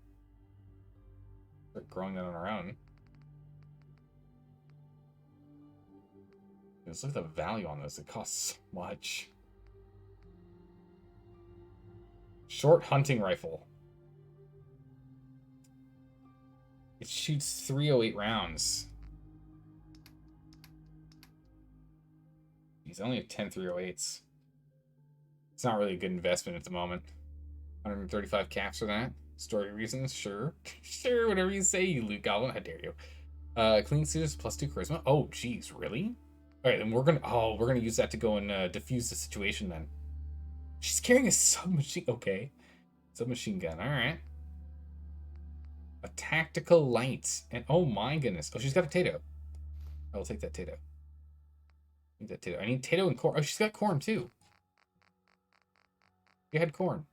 Start growing that on our own. Let's look at the value on this. It costs so much. Short hunting rifle. It shoots 308 rounds. He's only at 10 308s. It's not really a good investment at the moment. 135 caps for that. Story reasons, sure. Sure, whatever you say, you loot goblin. How dare you. Clean suit is +2 charisma. Oh, geez, really? Alright, then we're gonna use that to go and defuse the situation then. She's carrying a submachine. Okay. Submachine gun, alright. A tactical light. And oh my goodness. Oh, she's got a Tato. I will take that Tato. I need that Tato. I need Tato and corn. Oh, she's got corn too. You had corn.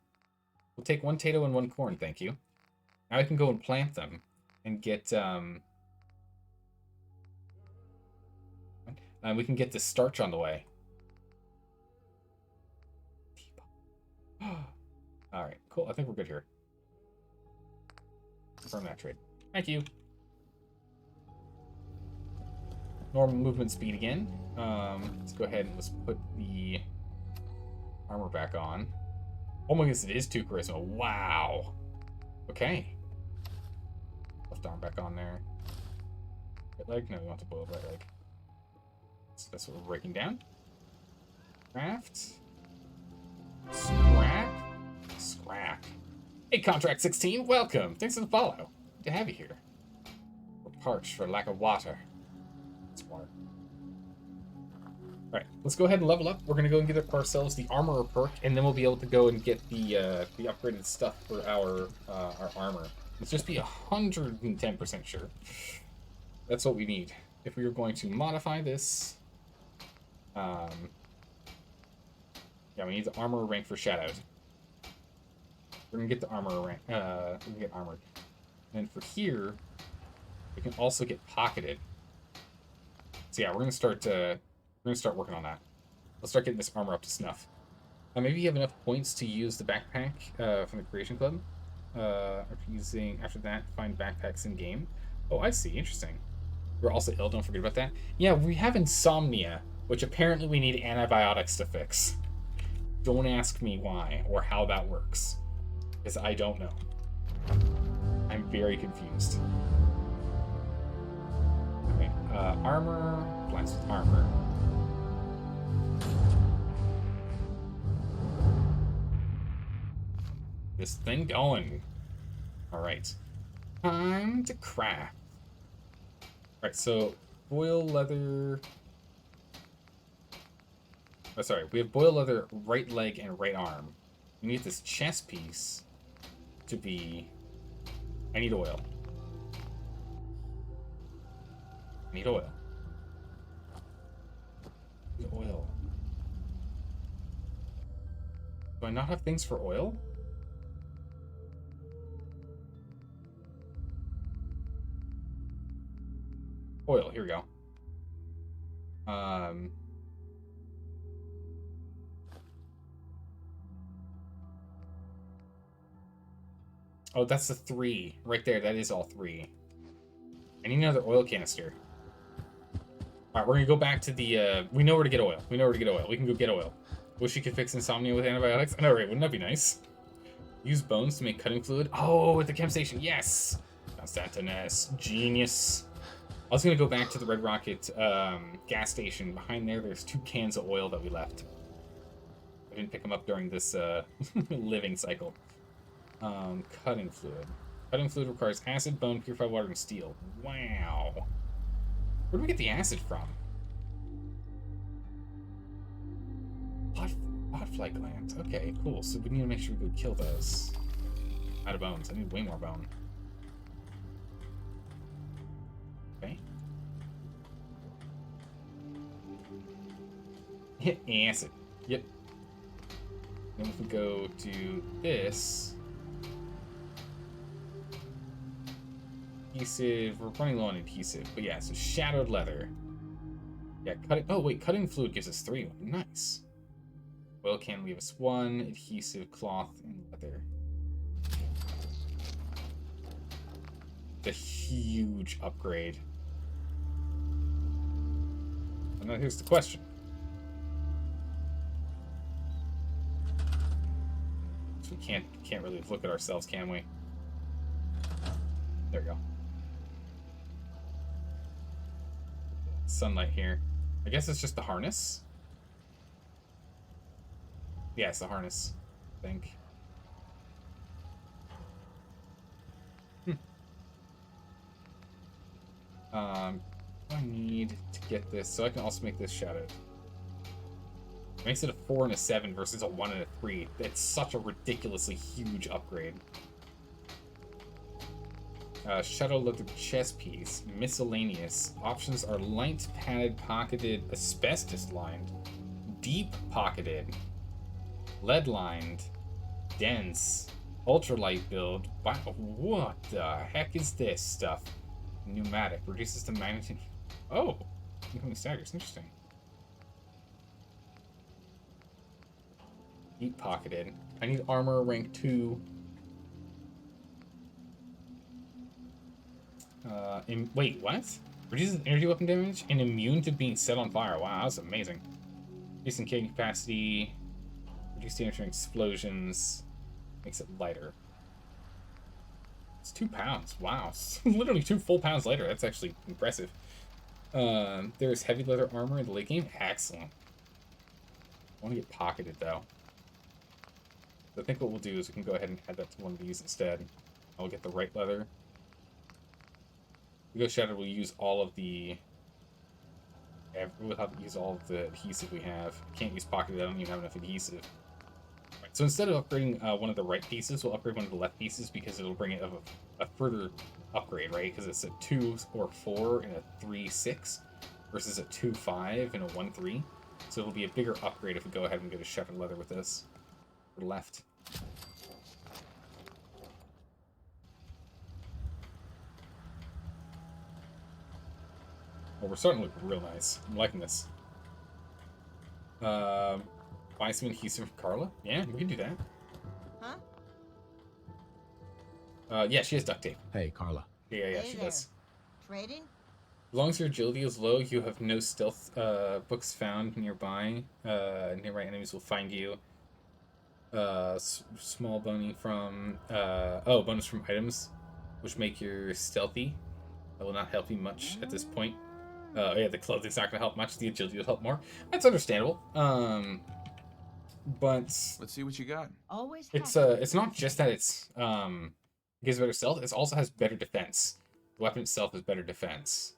We'll take 1 Tato and 1 corn, thank you. Now I can go and plant them and get and we can get the starch on the way. Alright, cool. I think we're good here. Confirm that trade. Thank you. Normal movement speed again. Let's go ahead and let's put the armor back on. Oh my goodness, it is 2 charisma. Wow. Okay. Left arm back on there. Right leg? No, we want to boil right leg. So that's what we're breaking down. Craft. Scrap. Scrap. Hey, Contract 16, welcome. Thanks for the follow. Good to have you here. We're parched for lack of water. It's water. Alright, let's go ahead and level up. We're going to go and get ourselves the Armorer perk, and then we'll be able to go and get the upgraded stuff for our armor. Let's just be 110% sure. That's what we need. If we were going to modify this... yeah, we need the Armorer rank for Shadowed. We're going to get the Armorer rank. We're going to get Armored. And for here, we can also get Pocketed. So yeah, we're gonna start working on that. Let's start getting this armor up to snuff. Maybe you have enough points to use the backpack from the Creation Club. After that, find backpacks in game. Oh, I see. Interesting. We're also ill. Don't forget about that. Yeah, we have insomnia, which apparently we need antibiotics to fix. Don't ask me why or how that works, because I don't know. I'm very confused. Okay, armor. Blast with armor. This thing going. Alright. Time to craft. Alright, so boil leather. Oh, sorry, we have boil leather right leg and right arm. We need this chest piece to be. I need oil. I need oil. I need oil. Do I not have things for oil? Oil, here we go. Oh, that's the 3. Right there, that is all 3. I need another oil canister. Alright, we're gonna go back to the, we know where to get oil. We know where to get oil. We can go get oil. Wish you could fix insomnia with antibiotics. I know, right? Wouldn't that be nice? Use bones to make cutting fluid. Oh, at the chem station. Yes! Constantinus. Genius. I was gonna go back to the Red Rocket gas station. Behind there, there's 2 cans of oil that we left. I didn't pick them up during this living cycle. Cutting fluid. Cutting fluid requires acid, bone, purified water, and steel. Wow. Where do we get the acid from? Botfly glands. Okay, cool. So we need to make sure we go kill those. Out of bones. I need way more bone. Okay. Hit acid. Yep. Then if we go to this. Adhesive. We're running low on adhesive. But yeah, so shadowed leather. Yeah, cutting. Oh, wait. Cutting fluid gives us 3. Nice. Oil can leave us 1. Adhesive, cloth, and leather. It's a huge upgrade. And now here's the question. So we can't really look at ourselves, can we? There we go. Sunlight here. I guess it's just the harness. Yeah, it's the harness, I think. I need to get this, so I can also make this shadowed. It makes it a 4 and a 7 versus a 1 and a 3. It's such a ridiculously huge upgrade. Shadow leather chest piece, miscellaneous. Options are light, padded, pocketed, asbestos lined, deep pocketed, lead lined, dense, ultralight build. Wow, what the heck is this stuff? Pneumatic, reduces the magnitude. Oh, incoming staggers, interesting. Deep pocketed. I need armor rank 2. Wait, what? Reduces energy weapon damage and immune to being set on fire. Wow, that's amazing. Decent killing capacity. Reduce damage from explosions. Makes it lighter. It's 2 pounds. Wow. Literally 2 full pounds lighter. That's actually impressive. There's heavy leather armor in the late game. Excellent. I want to get pocketed, though. So I think what we'll do is we can go ahead and add that to one of these instead. I'll get the right leather. We go shadowed, we'll use all of the... We'll have to use all of the adhesive we have. I can't use pocketed, I don't even have enough adhesive. Right, so instead of upgrading one of the right pieces, we'll upgrade one of the left pieces because it'll bring it a further upgrade, right? Because it's a 2 or 4 and a 3-6 versus a 2-5 and a 1-3. So it'll be a bigger upgrade if we go ahead and go to shadowed leather with this. For left. Well, we're starting to look real nice. I'm liking this. Buy some adhesive from Carla? Yeah, we can do that. Huh? Yeah, she has duct tape. Hey, Carla. Yeah, Hey she there. does. Trading? As long as your agility is low, you have no stealth books found nearby. Nearby enemies will find you. Small bonus from bonus from items, which make you stealthy. That will not help you much at this point. Yeah, the clothing's not gonna help much. The agility will help more. That's understandable. But let's see what you got. Always. It's not just that it gives better stealth. It also has better defense. The weapon itself has better defense,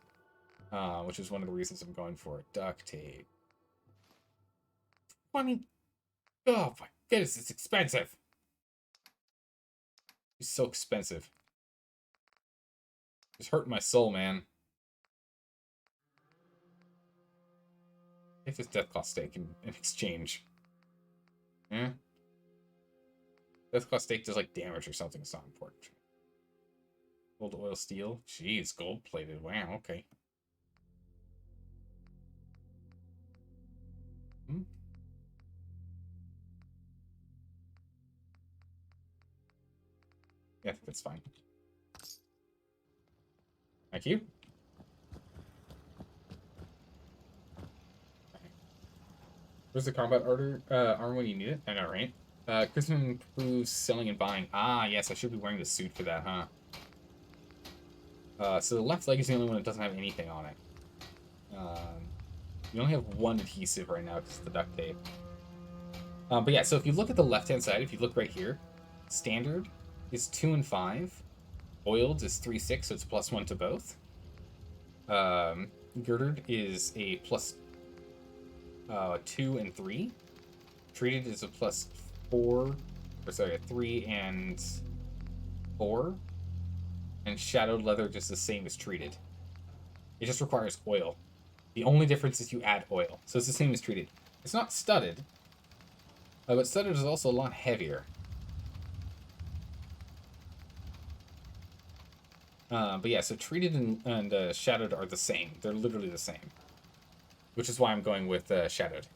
which is one of the reasons I'm going for it. Duct tape. Oh my goodness, it's expensive. It's so expensive. It's hurting my soul, man. Take this Deathclaw steak in exchange. Yeah? Deathclaw steak does like damage or something. It's not important. Gold oil steel. Jeez, gold plated. Wow, okay. Yeah, I think that's fine. Thank you. Where's the combat armor when you need it? I know, right? Christmas improves selling and buying. Ah, yes, I should be wearing the suit for that, huh? So the left leg is the only one that doesn't have anything on it. You only have one adhesive right now because it's the duct tape. But yeah, so if you look at the left-hand side, if you look right here, standard is 2 and 5. Oiled is 3, 6, so it's +1 to both. Girdered is a +2 and 3. Treated is a +3 and 4. And shadowed leather just the same as treated. It just requires oil. The only difference is you add oil. So it's the same as treated. It's not studded. But studded is also a lot heavier. But yeah, so treated and shadowed are the same. They're literally the same. Which is why I'm going with shadowed.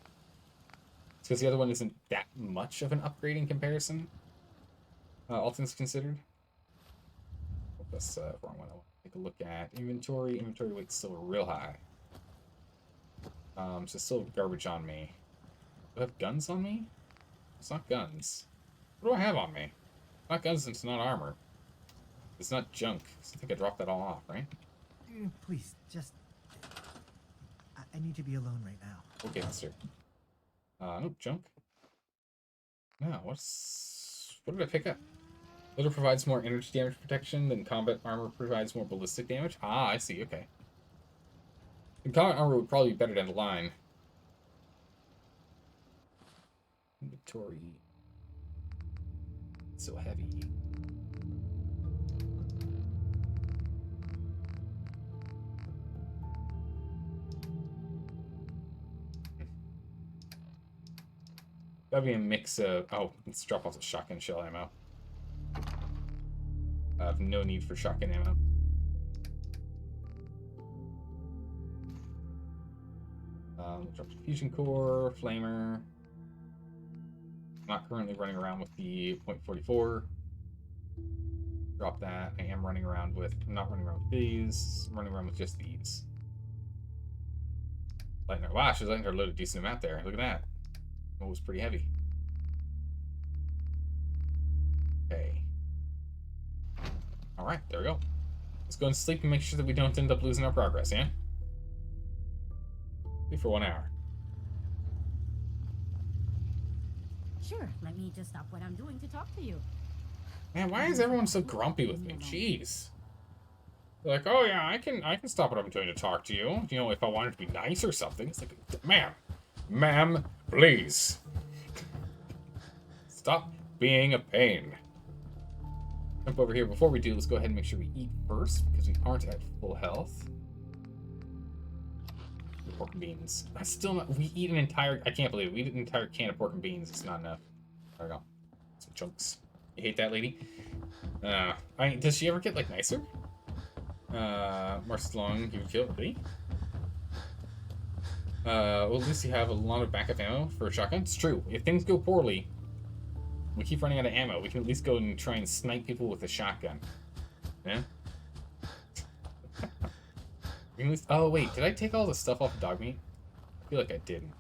It's because the other one isn't that much of an upgrade in comparison. All things considered. That's the wrong one. I want to take a look at inventory. Inventory weight's still real high. So still garbage on me. Do I have guns on me? It's not guns. What do I have on me? Not guns, it's not armor. It's not junk. I think I dropped that all off, right? Please, just... I need to be alone right now. Okay, sir. Nope, junk. No, what did I pick up? Leather provides more energy damage protection than combat armor provides more ballistic damage. Ah, I see, okay. And combat armor would probably be better down the line. Inventory. It's so heavy. That'd be a mix of... Oh, let's drop off the shotgun shell ammo. I have no need for shotgun ammo. Drop the fusion core, flamer. Not currently running around with the .44. Drop that. I am running around with... I'm not running around with these. I'm running around with just these. Lightning. Wow, she's letting her load a decent amount there. Look at that. It was pretty heavy. Okay. Alright, there we go. Let's go and sleep and make sure that we don't end up losing our progress, yeah? Sleep for 1 hour. Sure, let me just stop what I'm doing to talk to you. Man, why is everyone so grumpy with me? Jeez. They're like, oh yeah, I can stop what I'm doing to talk to you. You know, if I wanted to be nice or something. It's like, ma'am, please. Stop being a pain. Jump over here. Before we do, let's go ahead and make sure we eat first, because we aren't at full health. Pork and beans. That's still not... We eat an entire... I can't believe it. We eat an entire can of pork and beans. It's not enough. There we go. Some chunks. You hate that lady? Does she ever get, like, nicer? Marcelon, you would kill me? Well, at least you have a lot of backup ammo for a shotgun. It's true. If things go poorly, we keep running out of ammo. We can at least go and try and snipe people with a shotgun. Yeah? We can at least... Oh, wait. Did I take all the stuff off of dog meat? I feel like I didn't.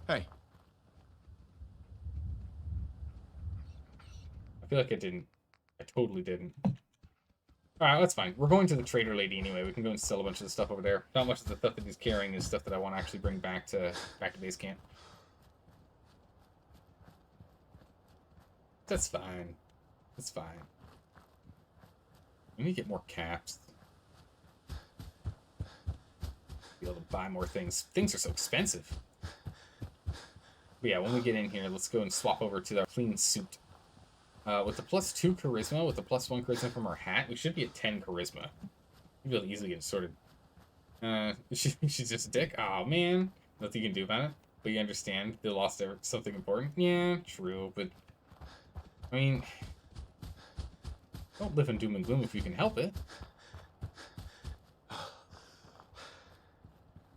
Hey. I feel like I didn't. I totally didn't. Alright, that's fine. We're going to the trader lady anyway. We can go and sell a bunch of the stuff over there. Not much of the stuff that he's carrying is stuff that I want to actually bring back to base camp. That's fine. That's fine. We need to get more caps. Be able to buy more things. Things are so expensive. But yeah, when we get in here, let's go and swap over to our clean suit. With the +2 charisma, with the +1 charisma from our hat, we should be at 10 charisma. We'll be able to easily get sorted. She's just a dick? Oh, man. Nothing you can do about it. But you understand they lost something important? Yeah, true, but... I mean... Don't live in doom and gloom if you can help it.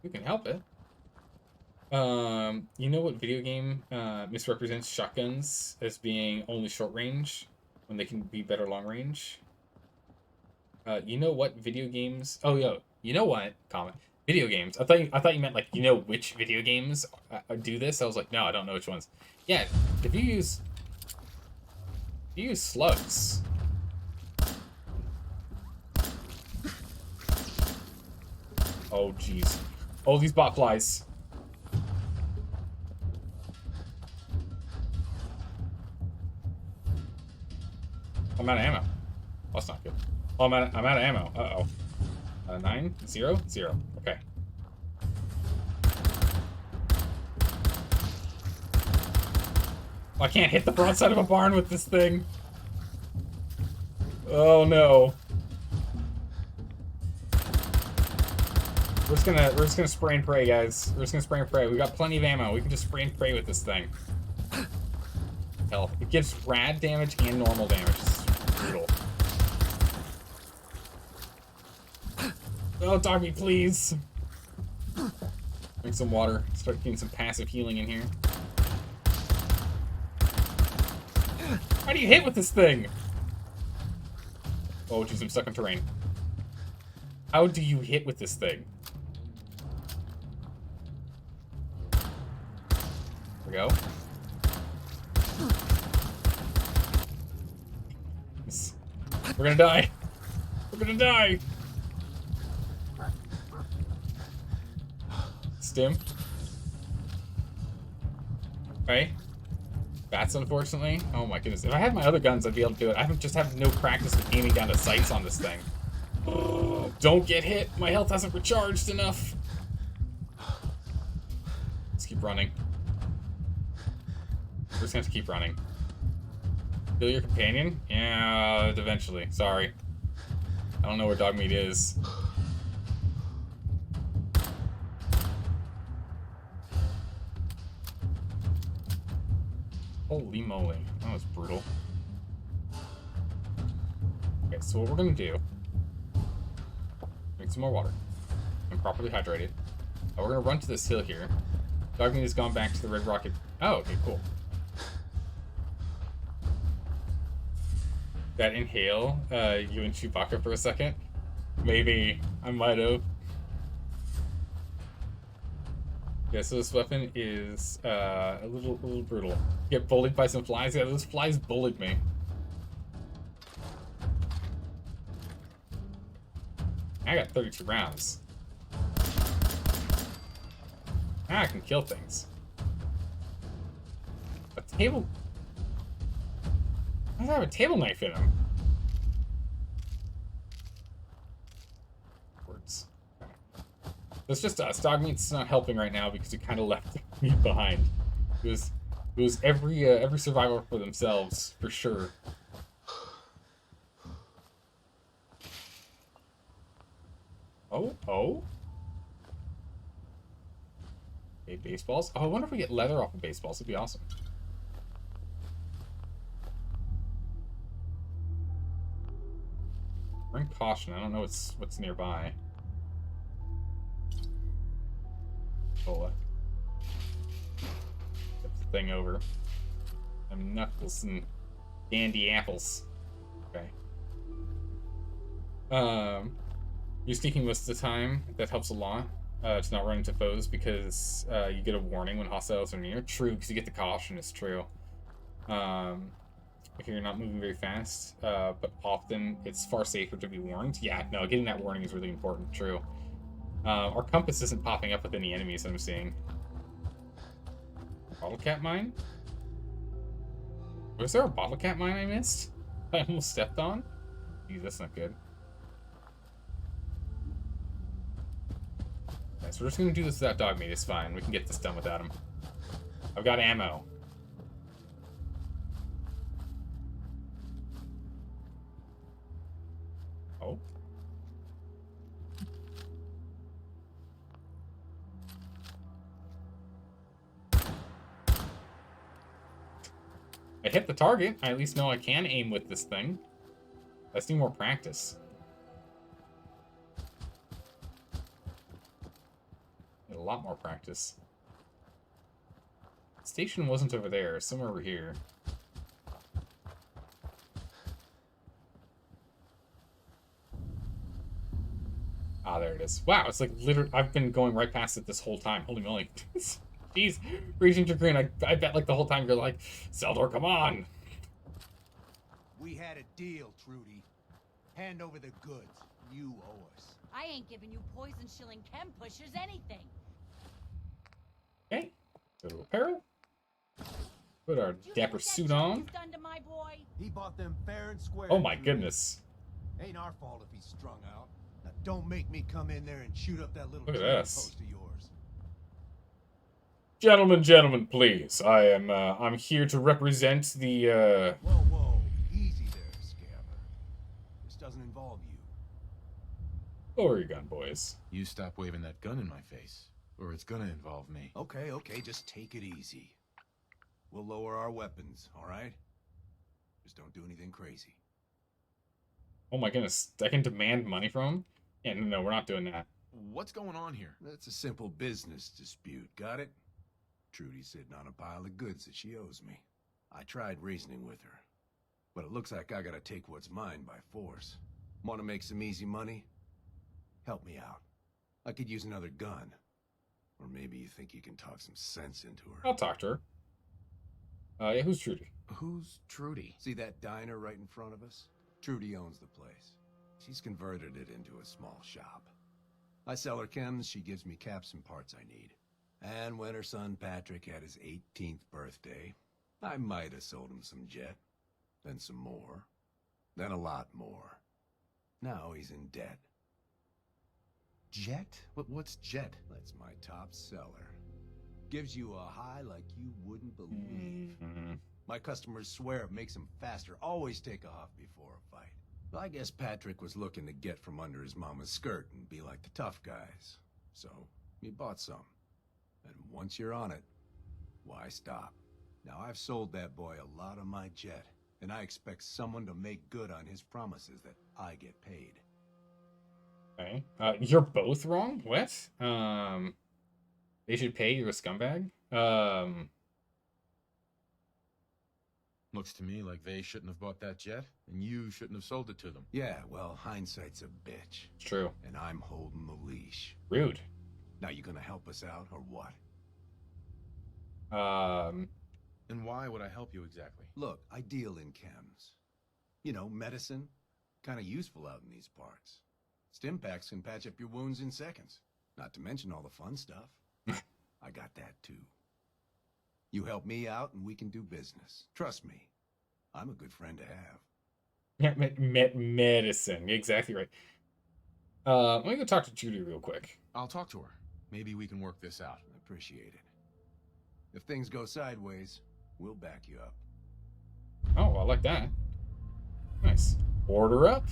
You can help it. You know what video game misrepresents shotguns as being only short range when they can be better long range? You know what video games? Oh, yo, you know what? Comment. Video games. I thought you meant like you know which video games do this. I was like, no, I don't know which ones. Yeah, if you use slugs. Oh, jeez. Oh, these bot flies. I'm out of ammo. Oh, that's not good. Oh, I'm out of ammo. Uh-oh. 9, 0, 0. Okay. I can't hit the broadside of a barn with this thing. Oh, no. We're just gonna spray and pray, guys. We're just gonna spray and pray. We got plenty of ammo. We can just spray and pray with this thing. Hell, it gives rad damage and normal damage. It's brutal. Oh, doggy, please. Drink some water. Start getting some passive healing in here. How do you hit with this thing? Oh, jeez, I'm stuck in terrain. How do you hit with this thing? There we go. We're gonna die. We're gonna die. Stim. Okay. Bats, unfortunately. Oh my goodness. If I had my other guns, I'd be able to do it. I just have no practice with aiming down the sights on this thing. Oh, don't get hit. My health hasn't recharged enough. Let's keep running. We're just gonna have to keep running. Kill your companion? Yeah, eventually. Sorry. I don't know where dog meat is. Holy moly. That was brutal. Okay, so what we're gonna do... Drink some more water. I'm properly hydrated. We're gonna run to this hill here. Dog meat has gone back to the Red Rocket... Oh, okay, cool. That inhale, you and Chewbacca for a second. Maybe I might have. Yeah, so this weapon is a little brutal. Get bullied by some flies. Yeah, those flies bullied me. I got 32 rounds. Now I can kill things. A table... Why does I have a table knife in him? Words. It's just us. Dog meat's not helping right now because it kind of left me behind. It was every survivor for themselves, for sure. Oh. Okay, baseballs. Oh, I wonder if we get leather off of baseballs. It'd be awesome. Bring caution. I don't know what's nearby. Cola. thing over. Them knuckles and dandy apples. Okay. You're sneaking most of the time. That helps a lot. To not run into foes because you get a warning when hostiles are near. True, because you get the caution. It's true. If you're not moving very fast, but often it's far safer to be warned. Yeah, no, getting that warning is really important. True. Our compass isn't popping up with any enemies I'm seeing. Bottle cap mine? Was there a bottle cap mine I missed? I almost stepped on? Geez, that's not good. Okay, so we're just gonna do this without dog meat. It's fine. We can get this done without him. I've got ammo. Oh. I hit the target. I at least know I can aim with this thing. I just need more practice. Need a lot more practice. Station wasn't over there. Somewhere over here. Ah, there it is. Wow, it's like literally... I've been going right past it this whole time. Holy moly. Jeez, reaching to green. I bet like the whole time you're like, Zeldor, come on. We had a deal, Trudy. Hand over the goods. You owe us. I ain't giving you poison shilling chem pushers anything. Okay, go to apparel. Put our dapper suit on. Done to my boy? He bought them fair and square. Oh my Trudy. goodness. Ain't our fault if he's strung out. Now don't make me come in there and shoot up that little Look at trading this. post of yours. Gentlemen, please. I'm here to represent the, Whoa, easy there, Scabber. This doesn't involve you. Lower your gun, boys. You stop waving that gun in my face, or it's gonna involve me. Okay, just take it easy. We'll lower our weapons, all right? Just don't do anything crazy. Oh my goodness, I can demand money from him? Yeah, no, we're not doing that. What's going on here? That's a simple business dispute, got it? Trudy's sitting on a pile of goods that she owes me. I tried reasoning with her, but it looks like I gotta take what's mine by force. Want to make some easy money? Help me out. I could use another gun. Or maybe you think you can talk some sense into her. I'll talk to her. Yeah, who's Trudy? Who's Trudy? See that diner right in front of us? Trudy owns the place. She's converted it into a small shop. I sell her chems, she gives me caps and parts I need. And when her son Patrick had his 18th birthday, I might have sold him some jet. Then some more. Then a lot more. Now he's in debt. Jet? What's Jet? That's my top seller. Gives you a high like you wouldn't believe. My customers swear it makes them faster. Always take off before a fight. Well, I guess Patrick was looking to get from under his mama's skirt and be like the tough guys. So, he bought some. And once you're on it, why stop? Now, I've sold that boy a lot of my jet, and I expect someone to make good on his promises that I get paid. Okay. You're both wrong? What? They should pay you, a scumbag? Looks to me like they shouldn't have bought that jet, and you shouldn't have sold it to them. Yeah, well, hindsight's a bitch. It's true. And I'm holding the leash. Rude. Now, you gonna help us out, or what? And why would I help you exactly? Look, I deal in chems. You know, medicine. Kinda useful out in these parts. Stim packs can patch up your wounds in seconds. Not to mention all the fun stuff. I got that too. You help me out and we can do business. Trust me, I'm a good friend to have. Yeah, medicine. Exactly right. Let me go talk to Judy real quick. I'll talk to her. Maybe we can work this out. Appreciate it. If things go sideways, we'll back you up. Oh, I like that. Nice. Order up.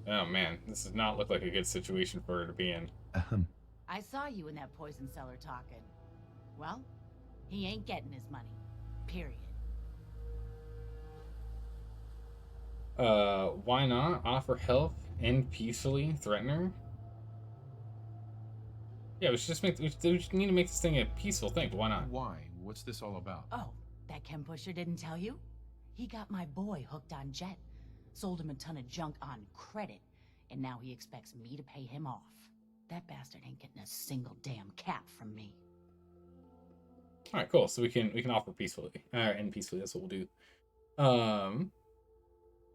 Oh man, this does not look like a good situation for her to be in. I saw you in that poison cellar talking. Well, he ain't getting his money. Period. Why not? Offer help, end peacefully, threaten her? Yeah, we should just we just need to make this thing a peaceful thing, but why not? Why? What's this all about? Oh, that chem pusher didn't tell you? He got my boy hooked on Jet. Sold him a ton of junk on credit, and now he expects me to pay him off. That bastard ain't getting a single damn cap from me. All right, cool. So we can offer peacefully, and peacefully. That's what we'll do.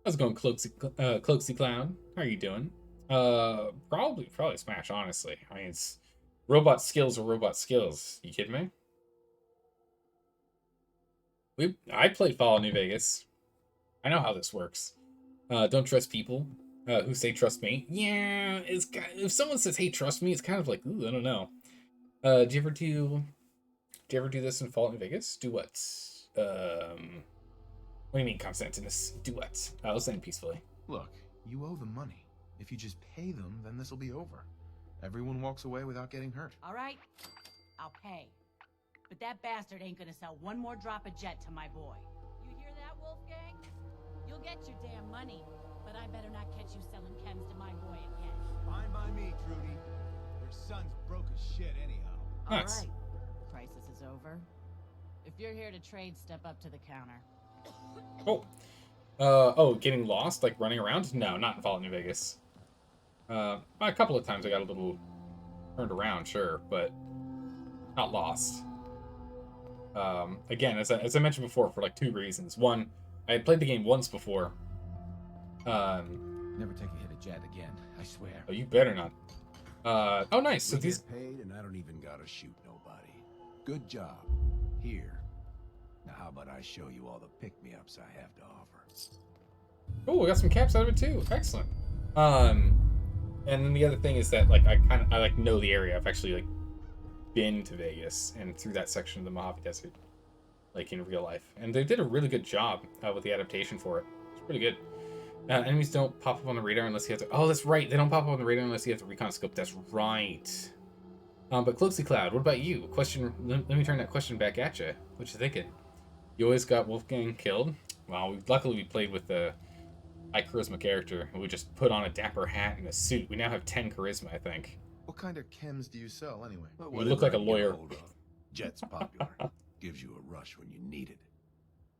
How's it going, Cloaksy Clown? How are you doing? Probably Smash. Honestly, I mean, it's robot skills are robot skills. You kidding me? I played Fallout New Vegas. I know how this works. Don't trust people who say trust me. Yeah, if someone says hey trust me, it's kind of like ooh, I don't know. Do you ever do this in Fallout New Vegas? Do what? What do you mean, Constantinus? Do what? Let's end peacefully. Look, you owe them money. If you just pay them, then this'll be over. Everyone walks away without getting hurt. All right, I'll pay. But that bastard ain't gonna sell one more drop of Jet to my boy. You hear that, Wolfgang? You'll get your damn money, but I better not catch you selling chems to my boy again. Fine by me, Trudy. Your son's broke as shit anyhow. Nice. All right, crisis is over. If you're here to trade, step up to the counter. Oh, getting lost, like running around? No, not in Fallout New Vegas. A couple of times I got a little turned around, sure, but not lost. Again, as I mentioned before, for like 2 reasons. One, I had played the game once before. Never take a hit of Jet again, I swear. Oh, you better not. Oh, nice. So We these. get paid, and I don't even gotta shoot nobody. Good job. Here. Now, how about I show you all the pick-me-ups I have to offer? Oh, we got some caps out of it too. Excellent. And then the other thing is that like I like know the area. I've actually like been to Vegas and through that section of the Mojave Desert, like in real life, and they did a really good job with the adaptation for it. It's pretty good. Enemies don't pop up on the radar unless you have to. Oh, that's right. They don't pop up on the radar unless you have the recon scope. That's right. But Cloaksy Cloud, what about you? Question. Let me turn that question back at you. What you thinking? You always got Wolfgang killed. Well, luckily we played with the high charisma character, and we just put on a dapper hat and a suit. We now have 10 charisma, I think. What kind of chems do you sell, anyway? You look like a lawyer. Jet's popular. Gives you a rush when you need it.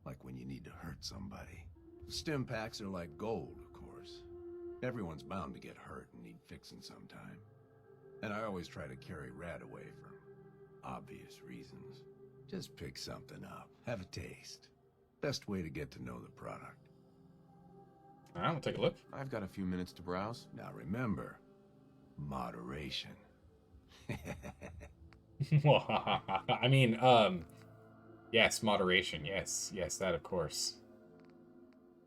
Like when you need to hurt somebody. Stim packs are like gold, of course. Everyone's bound to get hurt and need fixing sometime. And I always try to carry Rad away for obvious reasons. Just pick something up. Have a taste. Best way to get to know the product. All right, we'll take a look. I've got a few minutes to browse. Now remember, moderation. I mean, yes, moderation. Yes, that of course.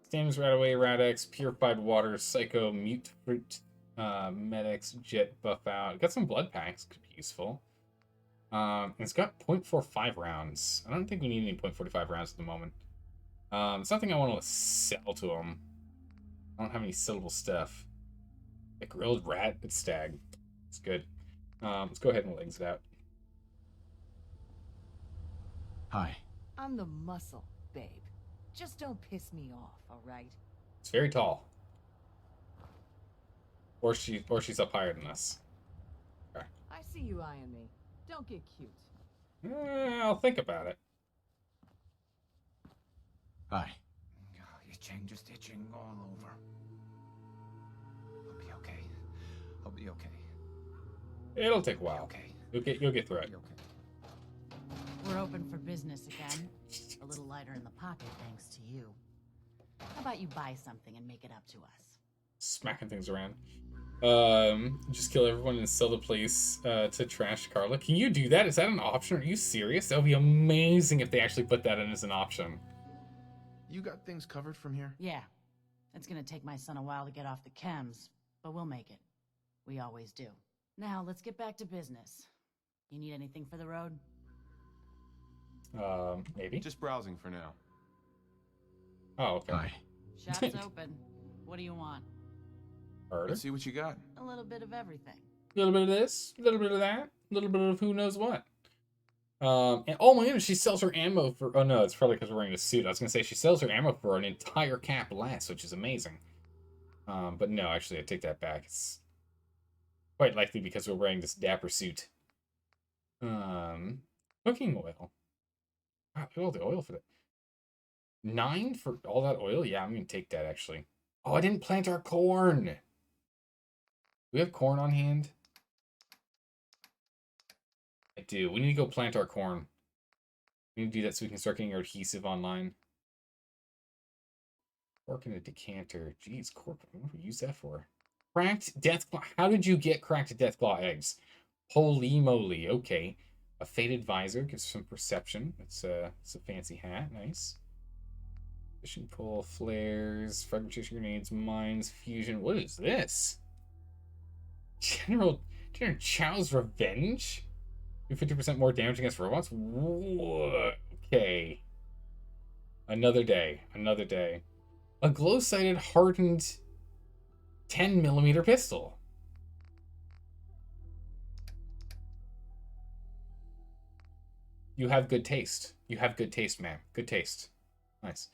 Stams, Radaway, Radex, Purified Water, Psycho, Mute Fruit, Medics, Jet Buff Out. Got some blood packs, could be useful. It's got 0.45 rounds. I don't think we need any 0.45 rounds at the moment. It's nothing I want to sell to them. I don't have any sellable stuff. A grilled rat at Stag. It's good. Let's go ahead and we'll exit out. Hi. I'm the muscle, babe. Just don't piss me off, all right? It's very tall. Or she's up higher than us. Okay. I see you eyeing me. Don't get cute. I'll think about it. Hi. Itching, just itching all over. I'll be okay. I'll be okay. It'll take a while. Okay. You'll get through it. We're open for business again. A little lighter in the pocket thanks to you. How about you buy something and make it up to us? Smacking things around. Just kill everyone and sell the place to Trash Carla. Can you do that? Is that an option? Are you serious? That would be amazing if they actually put that in as an option. You got things covered from here? Yeah. It's gonna take my son a while to get off the chems, but we'll make it. We always do. Now, let's get back to business. You need anything for the road? Maybe. Just browsing for now. Oh, okay. Hi. Shop's open. What do you want? Let's see what you got. A little bit of everything. A little bit of this, a little bit of that, a little bit of who knows what. And oh my goodness, she sells her ammo for. Oh no, it's probably because we're wearing a suit. I was gonna say she sells her ammo for an entire cap less, which is amazing. But no, actually, I take that back. It's quite likely because we're wearing this dapper suit. Cooking oil. Wow, look at all the oil for that. 9 for all that oil? Yeah, I'm gonna take that actually. Oh, I didn't plant our corn. Do we have corn on hand? I do. We need to go plant our corn. We need to do that so we can start getting our adhesive online. Cork in a decanter. Jeez, cork. What do we use that for? Cracked Deathclaw. How did you get cracked Deathclaw eggs? Holy moly. Okay. A faded visor gives some perception. It's a fancy hat. Nice. Fishing pole, flares, fragmentation grenades, mines, fusion. What is this? General Chow's Revenge? Do 50% more damage against robots? Whoa. Okay. Another day. Another day. A glow-sighted, hardened 10mm pistol. You have good taste. You have good taste, ma'am. Good taste. Nice.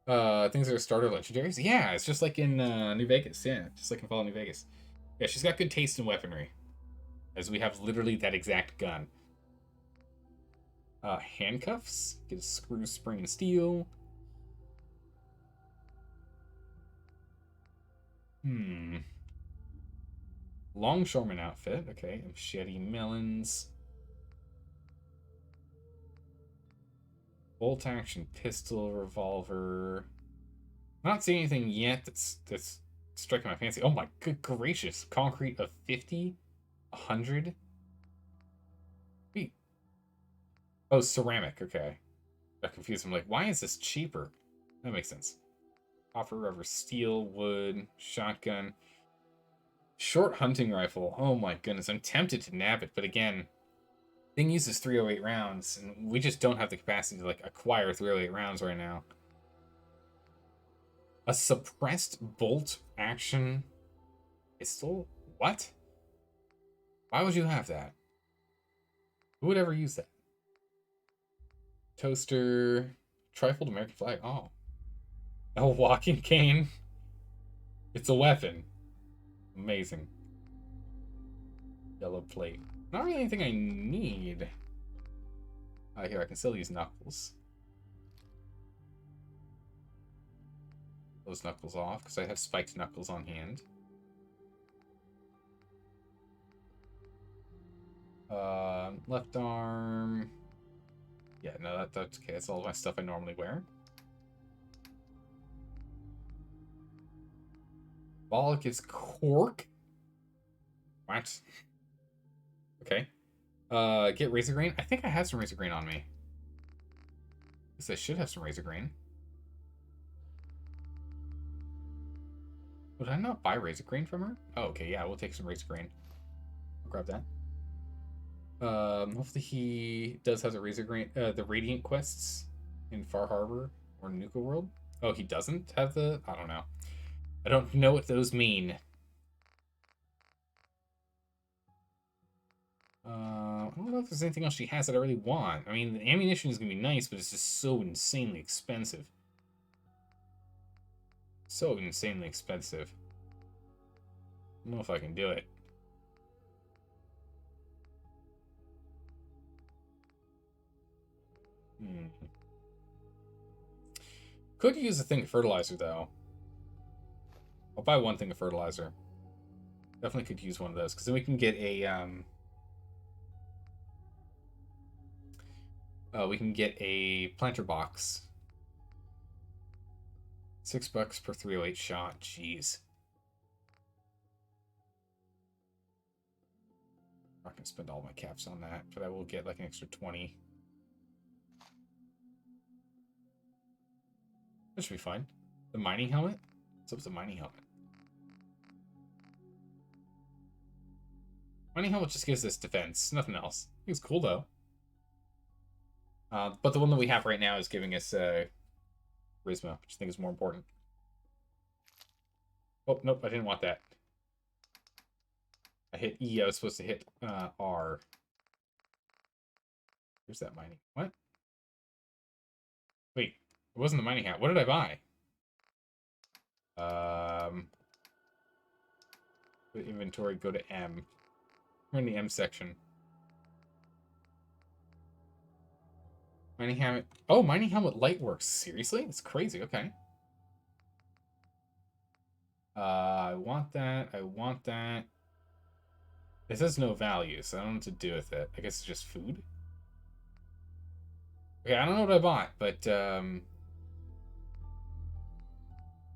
Things that are starter legendaries? Yeah, it's just like in New Vegas. Yeah, just like in Fallout New Vegas. Yeah, she's got good taste in weaponry. As we have literally that exact gun. Handcuffs. Get a screw, spring, and steel. Longshoreman outfit. Okay, machete, melons. Bolt action, pistol, revolver. I'm not seeing anything yet that's striking my fancy. Oh my good gracious. Concrete of 50? 100? Wait. Oh, ceramic. Okay. That confused. I'm like, why is this cheaper? That makes sense. Copper, rubber, steel, wood, shotgun. Short hunting rifle. Oh my goodness. I'm tempted to nab it, but again, thing uses 308 rounds, and we just don't have the capacity to like acquire 308 rounds right now. A suppressed bolt action pistol? What? Why would you have that? Who would ever use that? Toaster, trifold American flag. Oh. A walking cane. It's a weapon. Amazing. Yellow plate. Not really anything I need. Here, I can still use knuckles. Those knuckles off, because I have spiked knuckles on hand. Left arm. Yeah, no, that's okay. That's all my stuff I normally wear. Bollock is cork. What? Okay. Get razor grain. I think I have some razor grain on me. Guess I should have some razor grain. Would I not buy razor grain from her? Oh, okay, yeah, we'll take some razor grain. I'll grab that. Hopefully he does have the razor grain, the Radiant quests in Far Harbor or Nuka World. Oh, he doesn't have the. I don't know. I don't know what those mean. I don't know if there's anything else she has that I really want. I mean, the ammunition is gonna be nice, but it's just so insanely expensive. So insanely expensive. I don't know if I can do it. Could use a thing of fertilizer, though. I'll buy one thing of fertilizer. Definitely could use one of those, because then we can get a, we can get a planter box. $6 per 308 shot. Jeez. I'm not gonna spend all my caps on that, but I will get like an extra 20. That should be fine. The mining helmet? What's up with the mining helmet? Mining helmet just gives us defense, nothing else. I think it's cool though. But the one that we have right now is giving us charisma, which I think is more important. Oh, nope, I didn't want that. I hit E, I was supposed to hit R. Here's that mining. What? Wait, it wasn't the mining hat. What did I buy? Inventory, go to M. We're in the M section. Mining helmet. Oh, mining helmet light works. Seriously? It's crazy. Okay. I want that. I want that. This has no value, so I don't know what to do with it. I guess it's just food. Okay, I don't know what I bought, but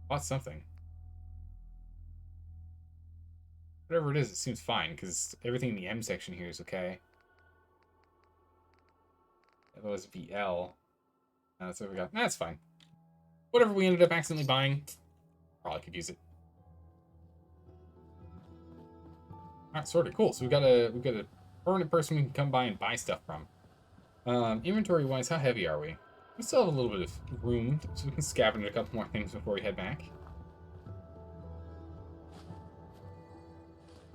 bought something. Whatever it is, it seems fine, because everything in the M section here is okay. That was VL. That's what we got. That's fine. Whatever we ended up accidentally buying, probably could use it. Alright, sorted. Cool. So we've got a permanent person we can come by and buy stuff from. Inventory wise, how heavy are we? We still have a little bit of room, so we can scavenge a couple more things before we head back.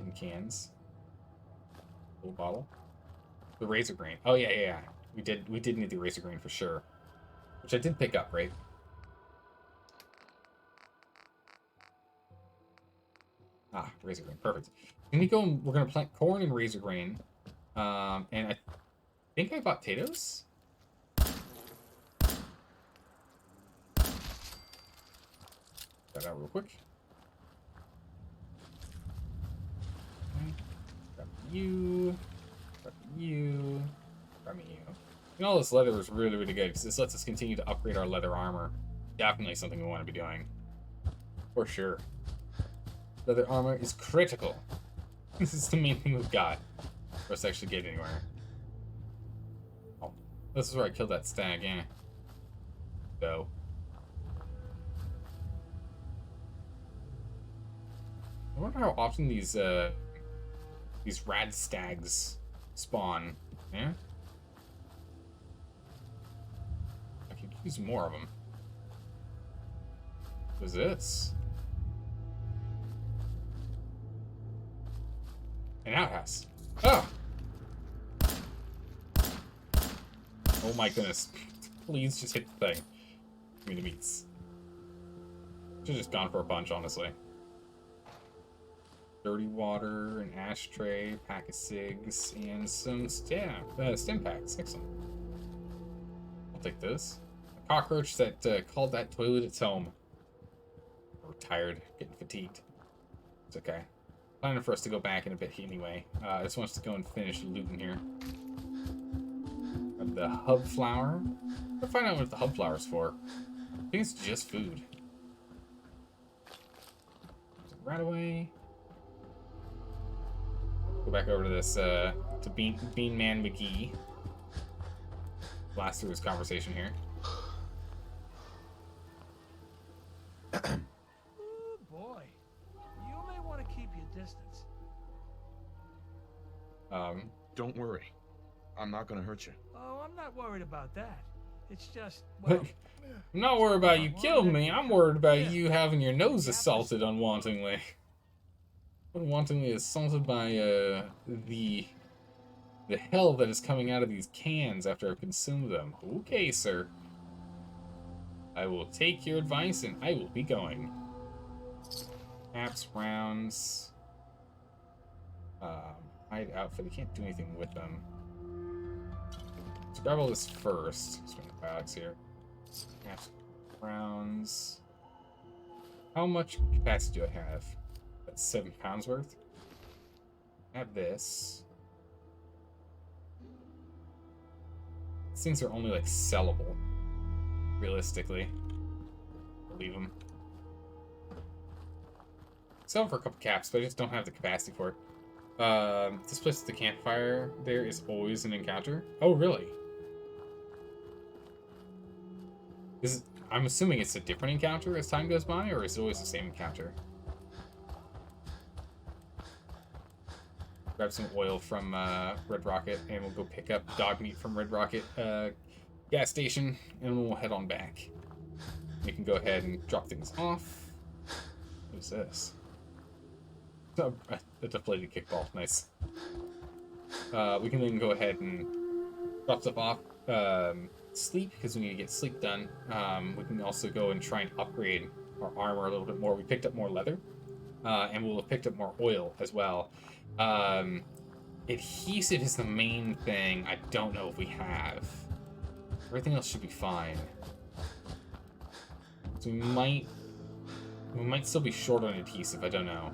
In cans. Little bottle. The razor grain. Oh yeah. We did need the razor grain for sure. Which I did pick up, right? Ah, razor grain. Perfect. We're gonna plant corn and razor grain. And I think I bought potatoes. That out real quick. Okay. Grab you. Grab you. Grab you. And all this leather is really, really good because this lets us continue to upgrade our leather armor. Definitely something we want to be doing. For sure. Leather armor is critical. This is the main thing we've got for us to actually get anywhere. Oh, this is where I killed that stag, yeah. So. I wonder how often these rad stags spawn. Yeah? I could use more of them. What is this? An outhouse. Oh! Oh my goodness. Please just hit the thing. Give me the meats. Should've just gone for a bunch, honestly. Dirty water, an ashtray, pack of cigs, and some stem packs. Excellent. I'll take this. A cockroach that called that toilet its home. We're tired, getting fatigued. It's okay. Planning for us to go back in a bit anyway. I just want us to go and finish looting here. Grab the hub flower. I'll find out what the hub flower is for. I think it's just food. Right away. Go back over to this, to Bean Man McGee. Blast through his conversation here. Oh boy, you may want to keep your distance. Don't worry. I'm not gonna hurt you. Oh, I'm not worried about that. It's just, well... I'm not worried about you killing me. I'm worried about you having your nose assaulted unwantingly. Unwantingly assaulted by the hell that is coming out of these cans after I've consumed them. Okay, sir. I will take your advice and I will be going. Caps, rounds. Hide outfit. I can't do anything with them. Let's grab all this first. Let's make bags here. Caps, rounds. How much capacity do I have? That's 7 pounds worth. I have this. These things are only like sellable. Realistically. I'll leave them. Sell them for a couple caps, but I just don't have the capacity for it. This place at the campfire, there is always an encounter. Oh, really? I'm assuming it's a different encounter as time goes by, or is it always the same encounter? Grab some oil from Red Rocket, and we'll go pick up dog meat from Red Rocket gas station, and we'll head on back. We can go ahead and drop things off. What is this? Oh, a deflated kickball. Nice. We can then go ahead and drop stuff off. Sleep, because we need to get sleep done. We can also go and try and upgrade our armor a little bit more. We picked up more leather, and we'll have picked up more oil as well. Adhesive is the main thing I don't know if we have. Everything else should be fine. So we might still be short on adhesive. I don't know.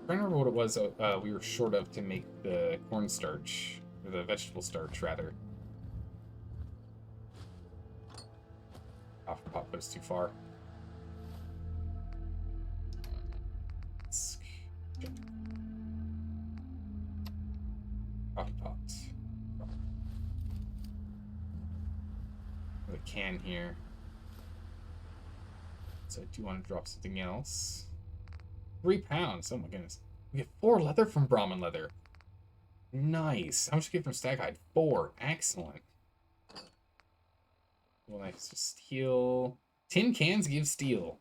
I'm trying to remember what it was we were short of to make the cornstarch, or the vegetable starch rather. Off pot put us too far. Coffee pot. The can here. So I do want to drop something else. 3 pounds. Oh my goodness. We get 4 leather from Brahmin leather. Nice. How much do we get from stag hide? 4. Excellent. Well, nice to steel. Tin cans give steel.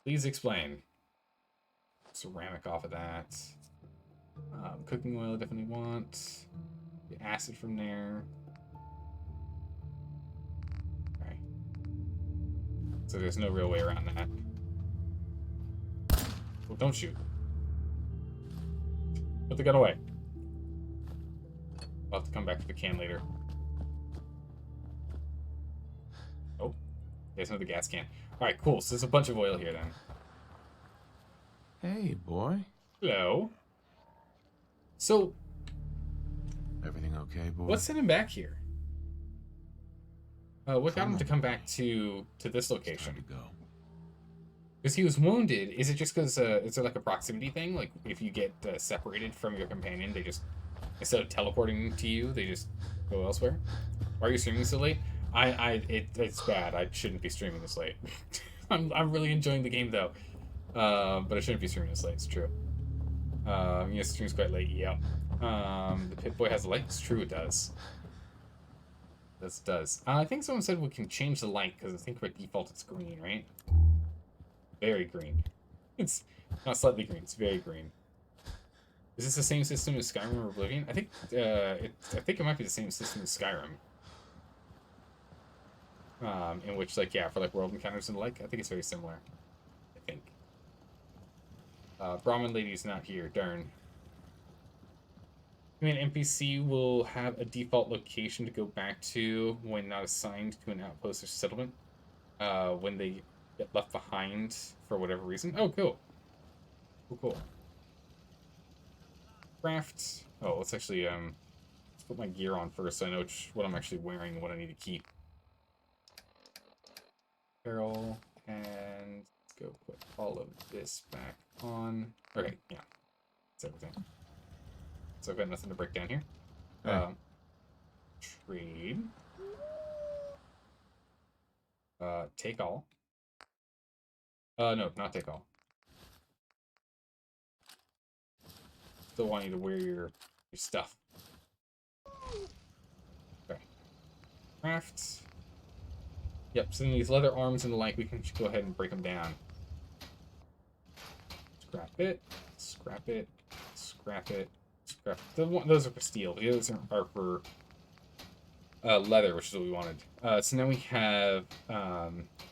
Please explain. Ceramic off of that. Cooking oil I definitely want. The acid from there. Okay. So there's no real way around that. Well, don't shoot. Put the gun away. I'll have to come back to the can later. Oh, there's another gas can. Alright, cool. So there's a bunch of oil here then. Hey, boy. Hello. So, everything okay, boy? what sent him back here? What got him to come back to this location? Because he was wounded. Is it just because is there like a proximity thing? Like if you get separated from your companion, they just instead of teleporting to you, they just go elsewhere. Why are you streaming so late? It's bad. I shouldn't be streaming this late. I'm really enjoying the game though, but I shouldn't be streaming this late. It's true. Yes, stream's quite late. Yep. The Pip-Boy has a light. It's true. It does. This does. I think someone said we can change the light because I think by default it's green, right? Very green. It's not slightly green. It's very green. Is this the same system as Skyrim or Oblivion? I think it might be the same system as Skyrim. In which, like, yeah, for like world encounters and the like, I think it's very similar. I think. Brahmin lady's not here. Darn. I mean, NPC will have a default location to go back to when not assigned to an outpost or settlement. When they get left behind for whatever reason. Oh, cool. Cool. Craft. Oh, let's actually let's put my gear on first so I know what I'm actually wearing and what I need to keep. Barrel, and let's go put all of this back on. Okay, yeah. That's everything. So I've got nothing to break down here. Hey. Trade. Take all. No, not take all. Still want you to wear your stuff. Okay. Craft. Yep, so then these leather arms and the like, we can just go ahead and break them down. Scrap it. Scrap it. Scrap it. Scrap it. Those are for steel. The others are for leather, which is what we wanted. So now we have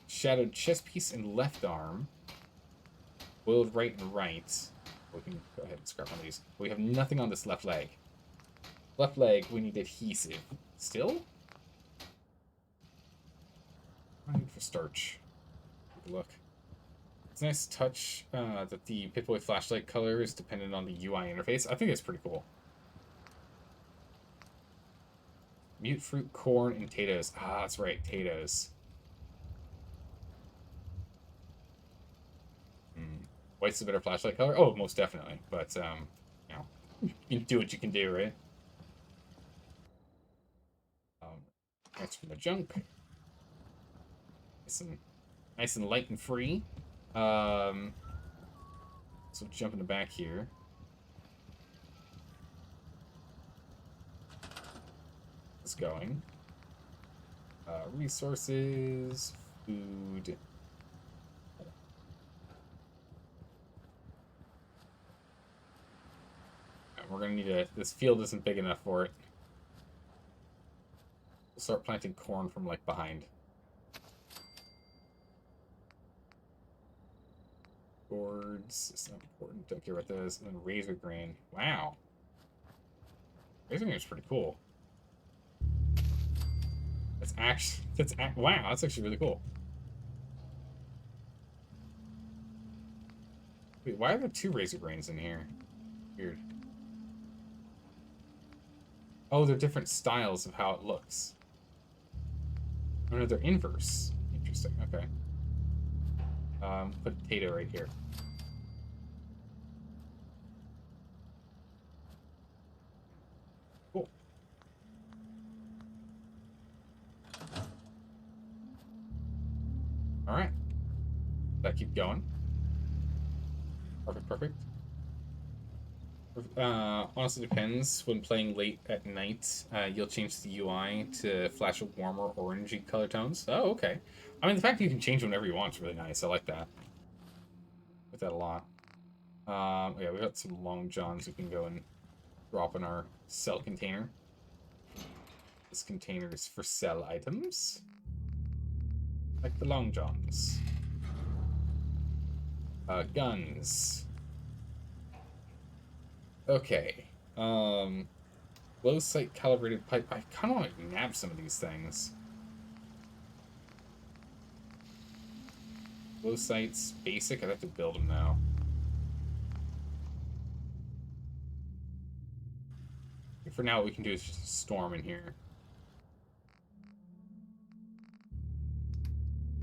shadowed chest piece and left arm. Boiled right and right. We can go ahead and scrap one of these. We have nothing on this left leg. Left leg, we need adhesive. Still? I need for starch. Take a look. It's a nice touch that the Pip-Boy flashlight color is dependent on the UI interface. I think it's pretty cool. Mute fruit, corn, and potatoes. Ah, that's right, potatoes. White's a better flashlight color? Oh, most definitely. But, you know, you can do what you can do, right? That's from the junk. Nice and light and free. So jump in the back here. It's going. Resources, food. We're gonna need this field isn't big enough for it. We'll start planting corn from like behind. Gourds, it's not important, don't care about those. And then razor grain. Wow. Razor grain is pretty cool. Wow, that's actually really cool. Wait, why are there 2 razor grains in here? Weird. Oh, they're different styles of how it looks. Oh no, they're inverse. Interesting, okay. Put a potato right here. Cool. Alright. That keep going. Perfect. Honestly depends. When playing late at night, you'll change the UI to flash a warmer orangey color tones. Oh, okay. I mean, the fact that you can change whenever you want is really nice. I like that. I like that a lot. Yeah, we got some long johns we can go and drop in our sell container. This container is for sell items. Like the long johns. Guns. Okay. Low sight calibrated pipe. I kind of want to nab some of these things. Low sights, basic. I'd have to build them now. For now, what we can do is just storm in here.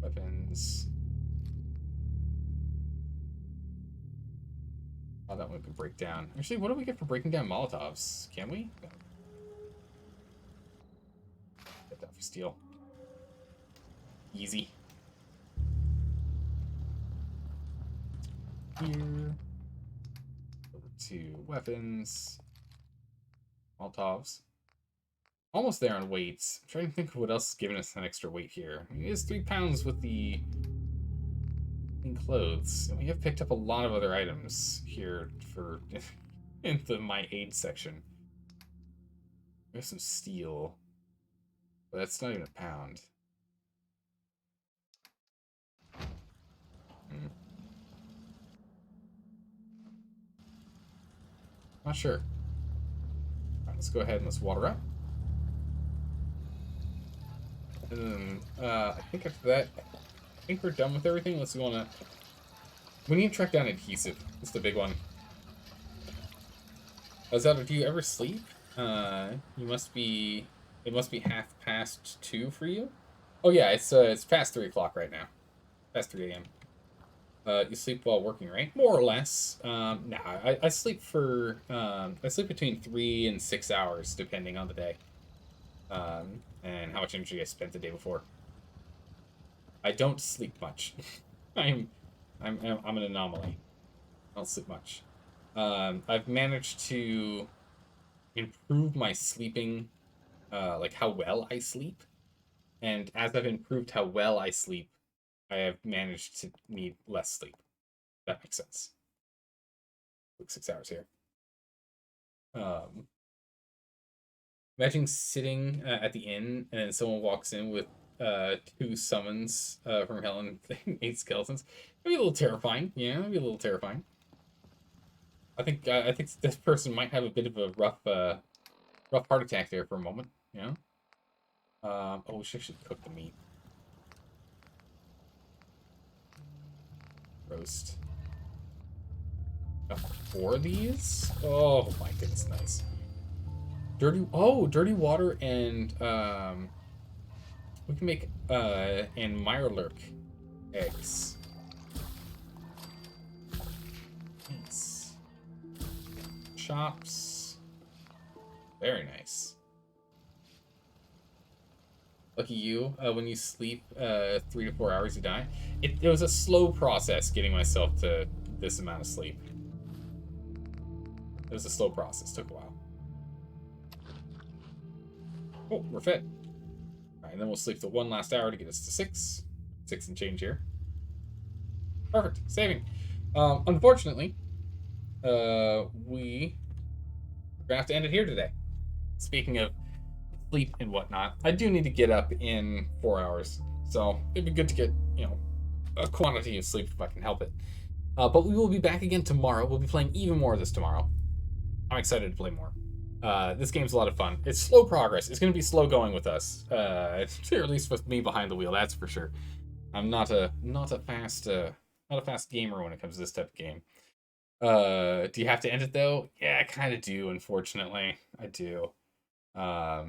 Weapons. Oh, that one we can break down. Actually, what do we get for breaking down Molotovs? Can we? No. Get that for steel. Easy. Here. Over to weapons. Molotovs. Almost there on weights. I'm trying to think of what else is giving us an extra weight here. I mean, it is 3 pounds with the in clothes, and we have picked up a lot of other items here for in the my aid section. We have some steel, but that's not even a pound. Not sure. All right, let's go ahead and let's water up. And then I think after that, I think we're done with everything. Let's go on a... We need to track down adhesive. That's the big one. Zelda, do you ever sleep? You must be... It must be 2:30 for you? Oh yeah, it's past 3 o'clock right now. Past 3 a.m. You sleep while working, right? More or less. Nah, I sleep for... I sleep between 3 and 6 hours, depending on the day. And how much energy I spent the day before. I don't sleep much. I'm an anomaly. I don't sleep much. I've managed to improve my sleeping, like how well I sleep. And as I've improved how well I sleep, I have managed to need less sleep. That makes sense. Like 6 hours here. Imagine sitting at the inn and then someone walks in with 2 summons from hell and 8 skeletons. It'd be a little terrifying. Yeah, it'd be a little terrifying. I think this person might have a bit of a rough heart attack there for a moment. You know. Oh, we should cook the meat. Roast. Got 4 of these. Oh my goodness, nice. Dirty water and we can make and Mirelurk eggs. Nice. Chops. Very nice. Lucky you. When you sleep 3 to 4 hours, you die. It was a slow process getting myself to this amount of sleep. It was a slow process. Took a while. Oh, we're fit. Alright, and then we'll sleep the 1 last hour to get us to 6. 6 and change here. Perfect. Saving. Unfortunately, we're gonna have to end it here today. Speaking of sleep and whatnot, I do need to get up in 4 hours. So it'd be good to get, a quantity of sleep if I can help it. But we will be back again tomorrow. We'll be playing even more of this tomorrow. I'm excited to play more. This game's a lot of fun. It's slow progress. It's going to be slow going with us, or at least with me behind the wheel. That's for sure. I'm not a fast gamer when it comes to this type of game. Do you have to end it though? Yeah, I kind of do. Unfortunately, I do. I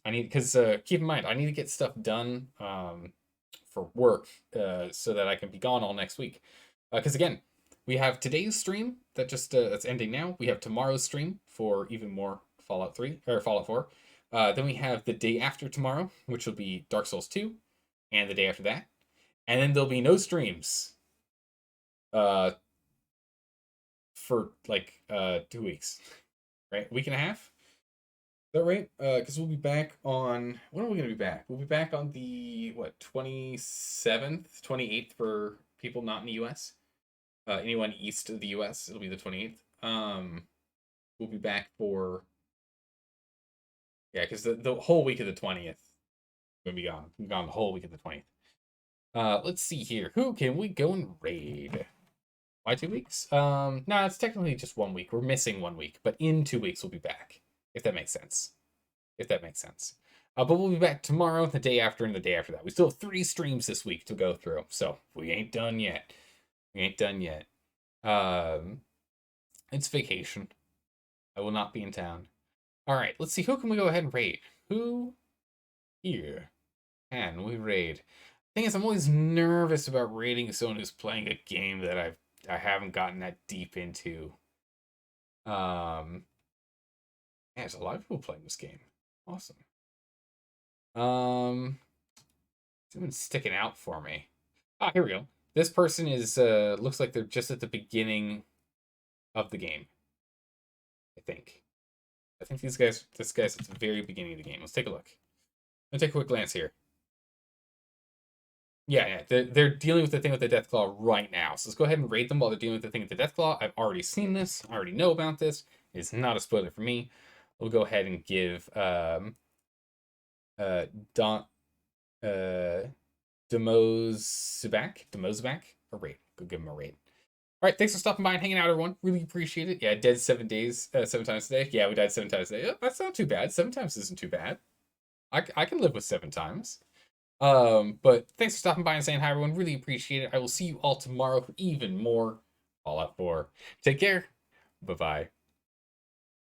need, because keep in mind, I need to get stuff done for work so that I can be gone all next week. Because again, we have today's stream that just that's ending now. We have tomorrow's stream for even more Fallout 3 or Fallout 4. Then we have the day after tomorrow, which will be Dark Souls 2, and the day after that. And then there'll be no streams for like 2 weeks, right? Week and a half. Is that right? Because we'll be back on, when are we going to be back? We'll be back on the, what, 27th, 28th for people not in the US. Anyone east of the US, it'll be the 28th. We'll be back for, yeah, because the whole week of the 20th, we're going to be gone. We're gone the whole week of the 20th. Let's see here. Who can we go and raid? Why 2 weeks? No, it's technically just 1 week. We're missing 1 week, but in 2 weeks we'll be back. If that makes sense. If that makes sense. But we'll be back tomorrow, the day after, and the day after that. We still have 3 streams this week to go through. So we ain't done yet. We ain't done yet. It's vacation. I will not be in town. Alright, let's see. Who can we go ahead and raid? Who here can we raid? Thing is, I'm always nervous about raiding someone who's playing a game that I haven't gotten that deep into. Yeah, there's a lot of people playing this game. Awesome. Someone's sticking out for me. Ah, here we go. This person is looks like they're just at the beginning of the game. I think this guy's at the very beginning of the game. Let's take a look. Let's take a quick glance here. Yeah, they're dealing with the thing with the Deathclaw right now. So let's go ahead and raid them while they're dealing with the thing with the Deathclaw. I've already seen this. I already know about this. It's not a spoiler for me. We'll go ahead and give Demozback a raid. Go give him a raid. All right, thanks for stopping by and hanging out, everyone. Really appreciate it. Yeah, dead 7 days, 7 times a day. Yeah, we died 7 times a day. Oh, that's not too bad. 7 times isn't too bad. I can live with 7 times. But thanks for stopping by and saying hi, everyone. Really appreciate it. I will see you all tomorrow for even more Fallout 4. Take care. Bye-bye.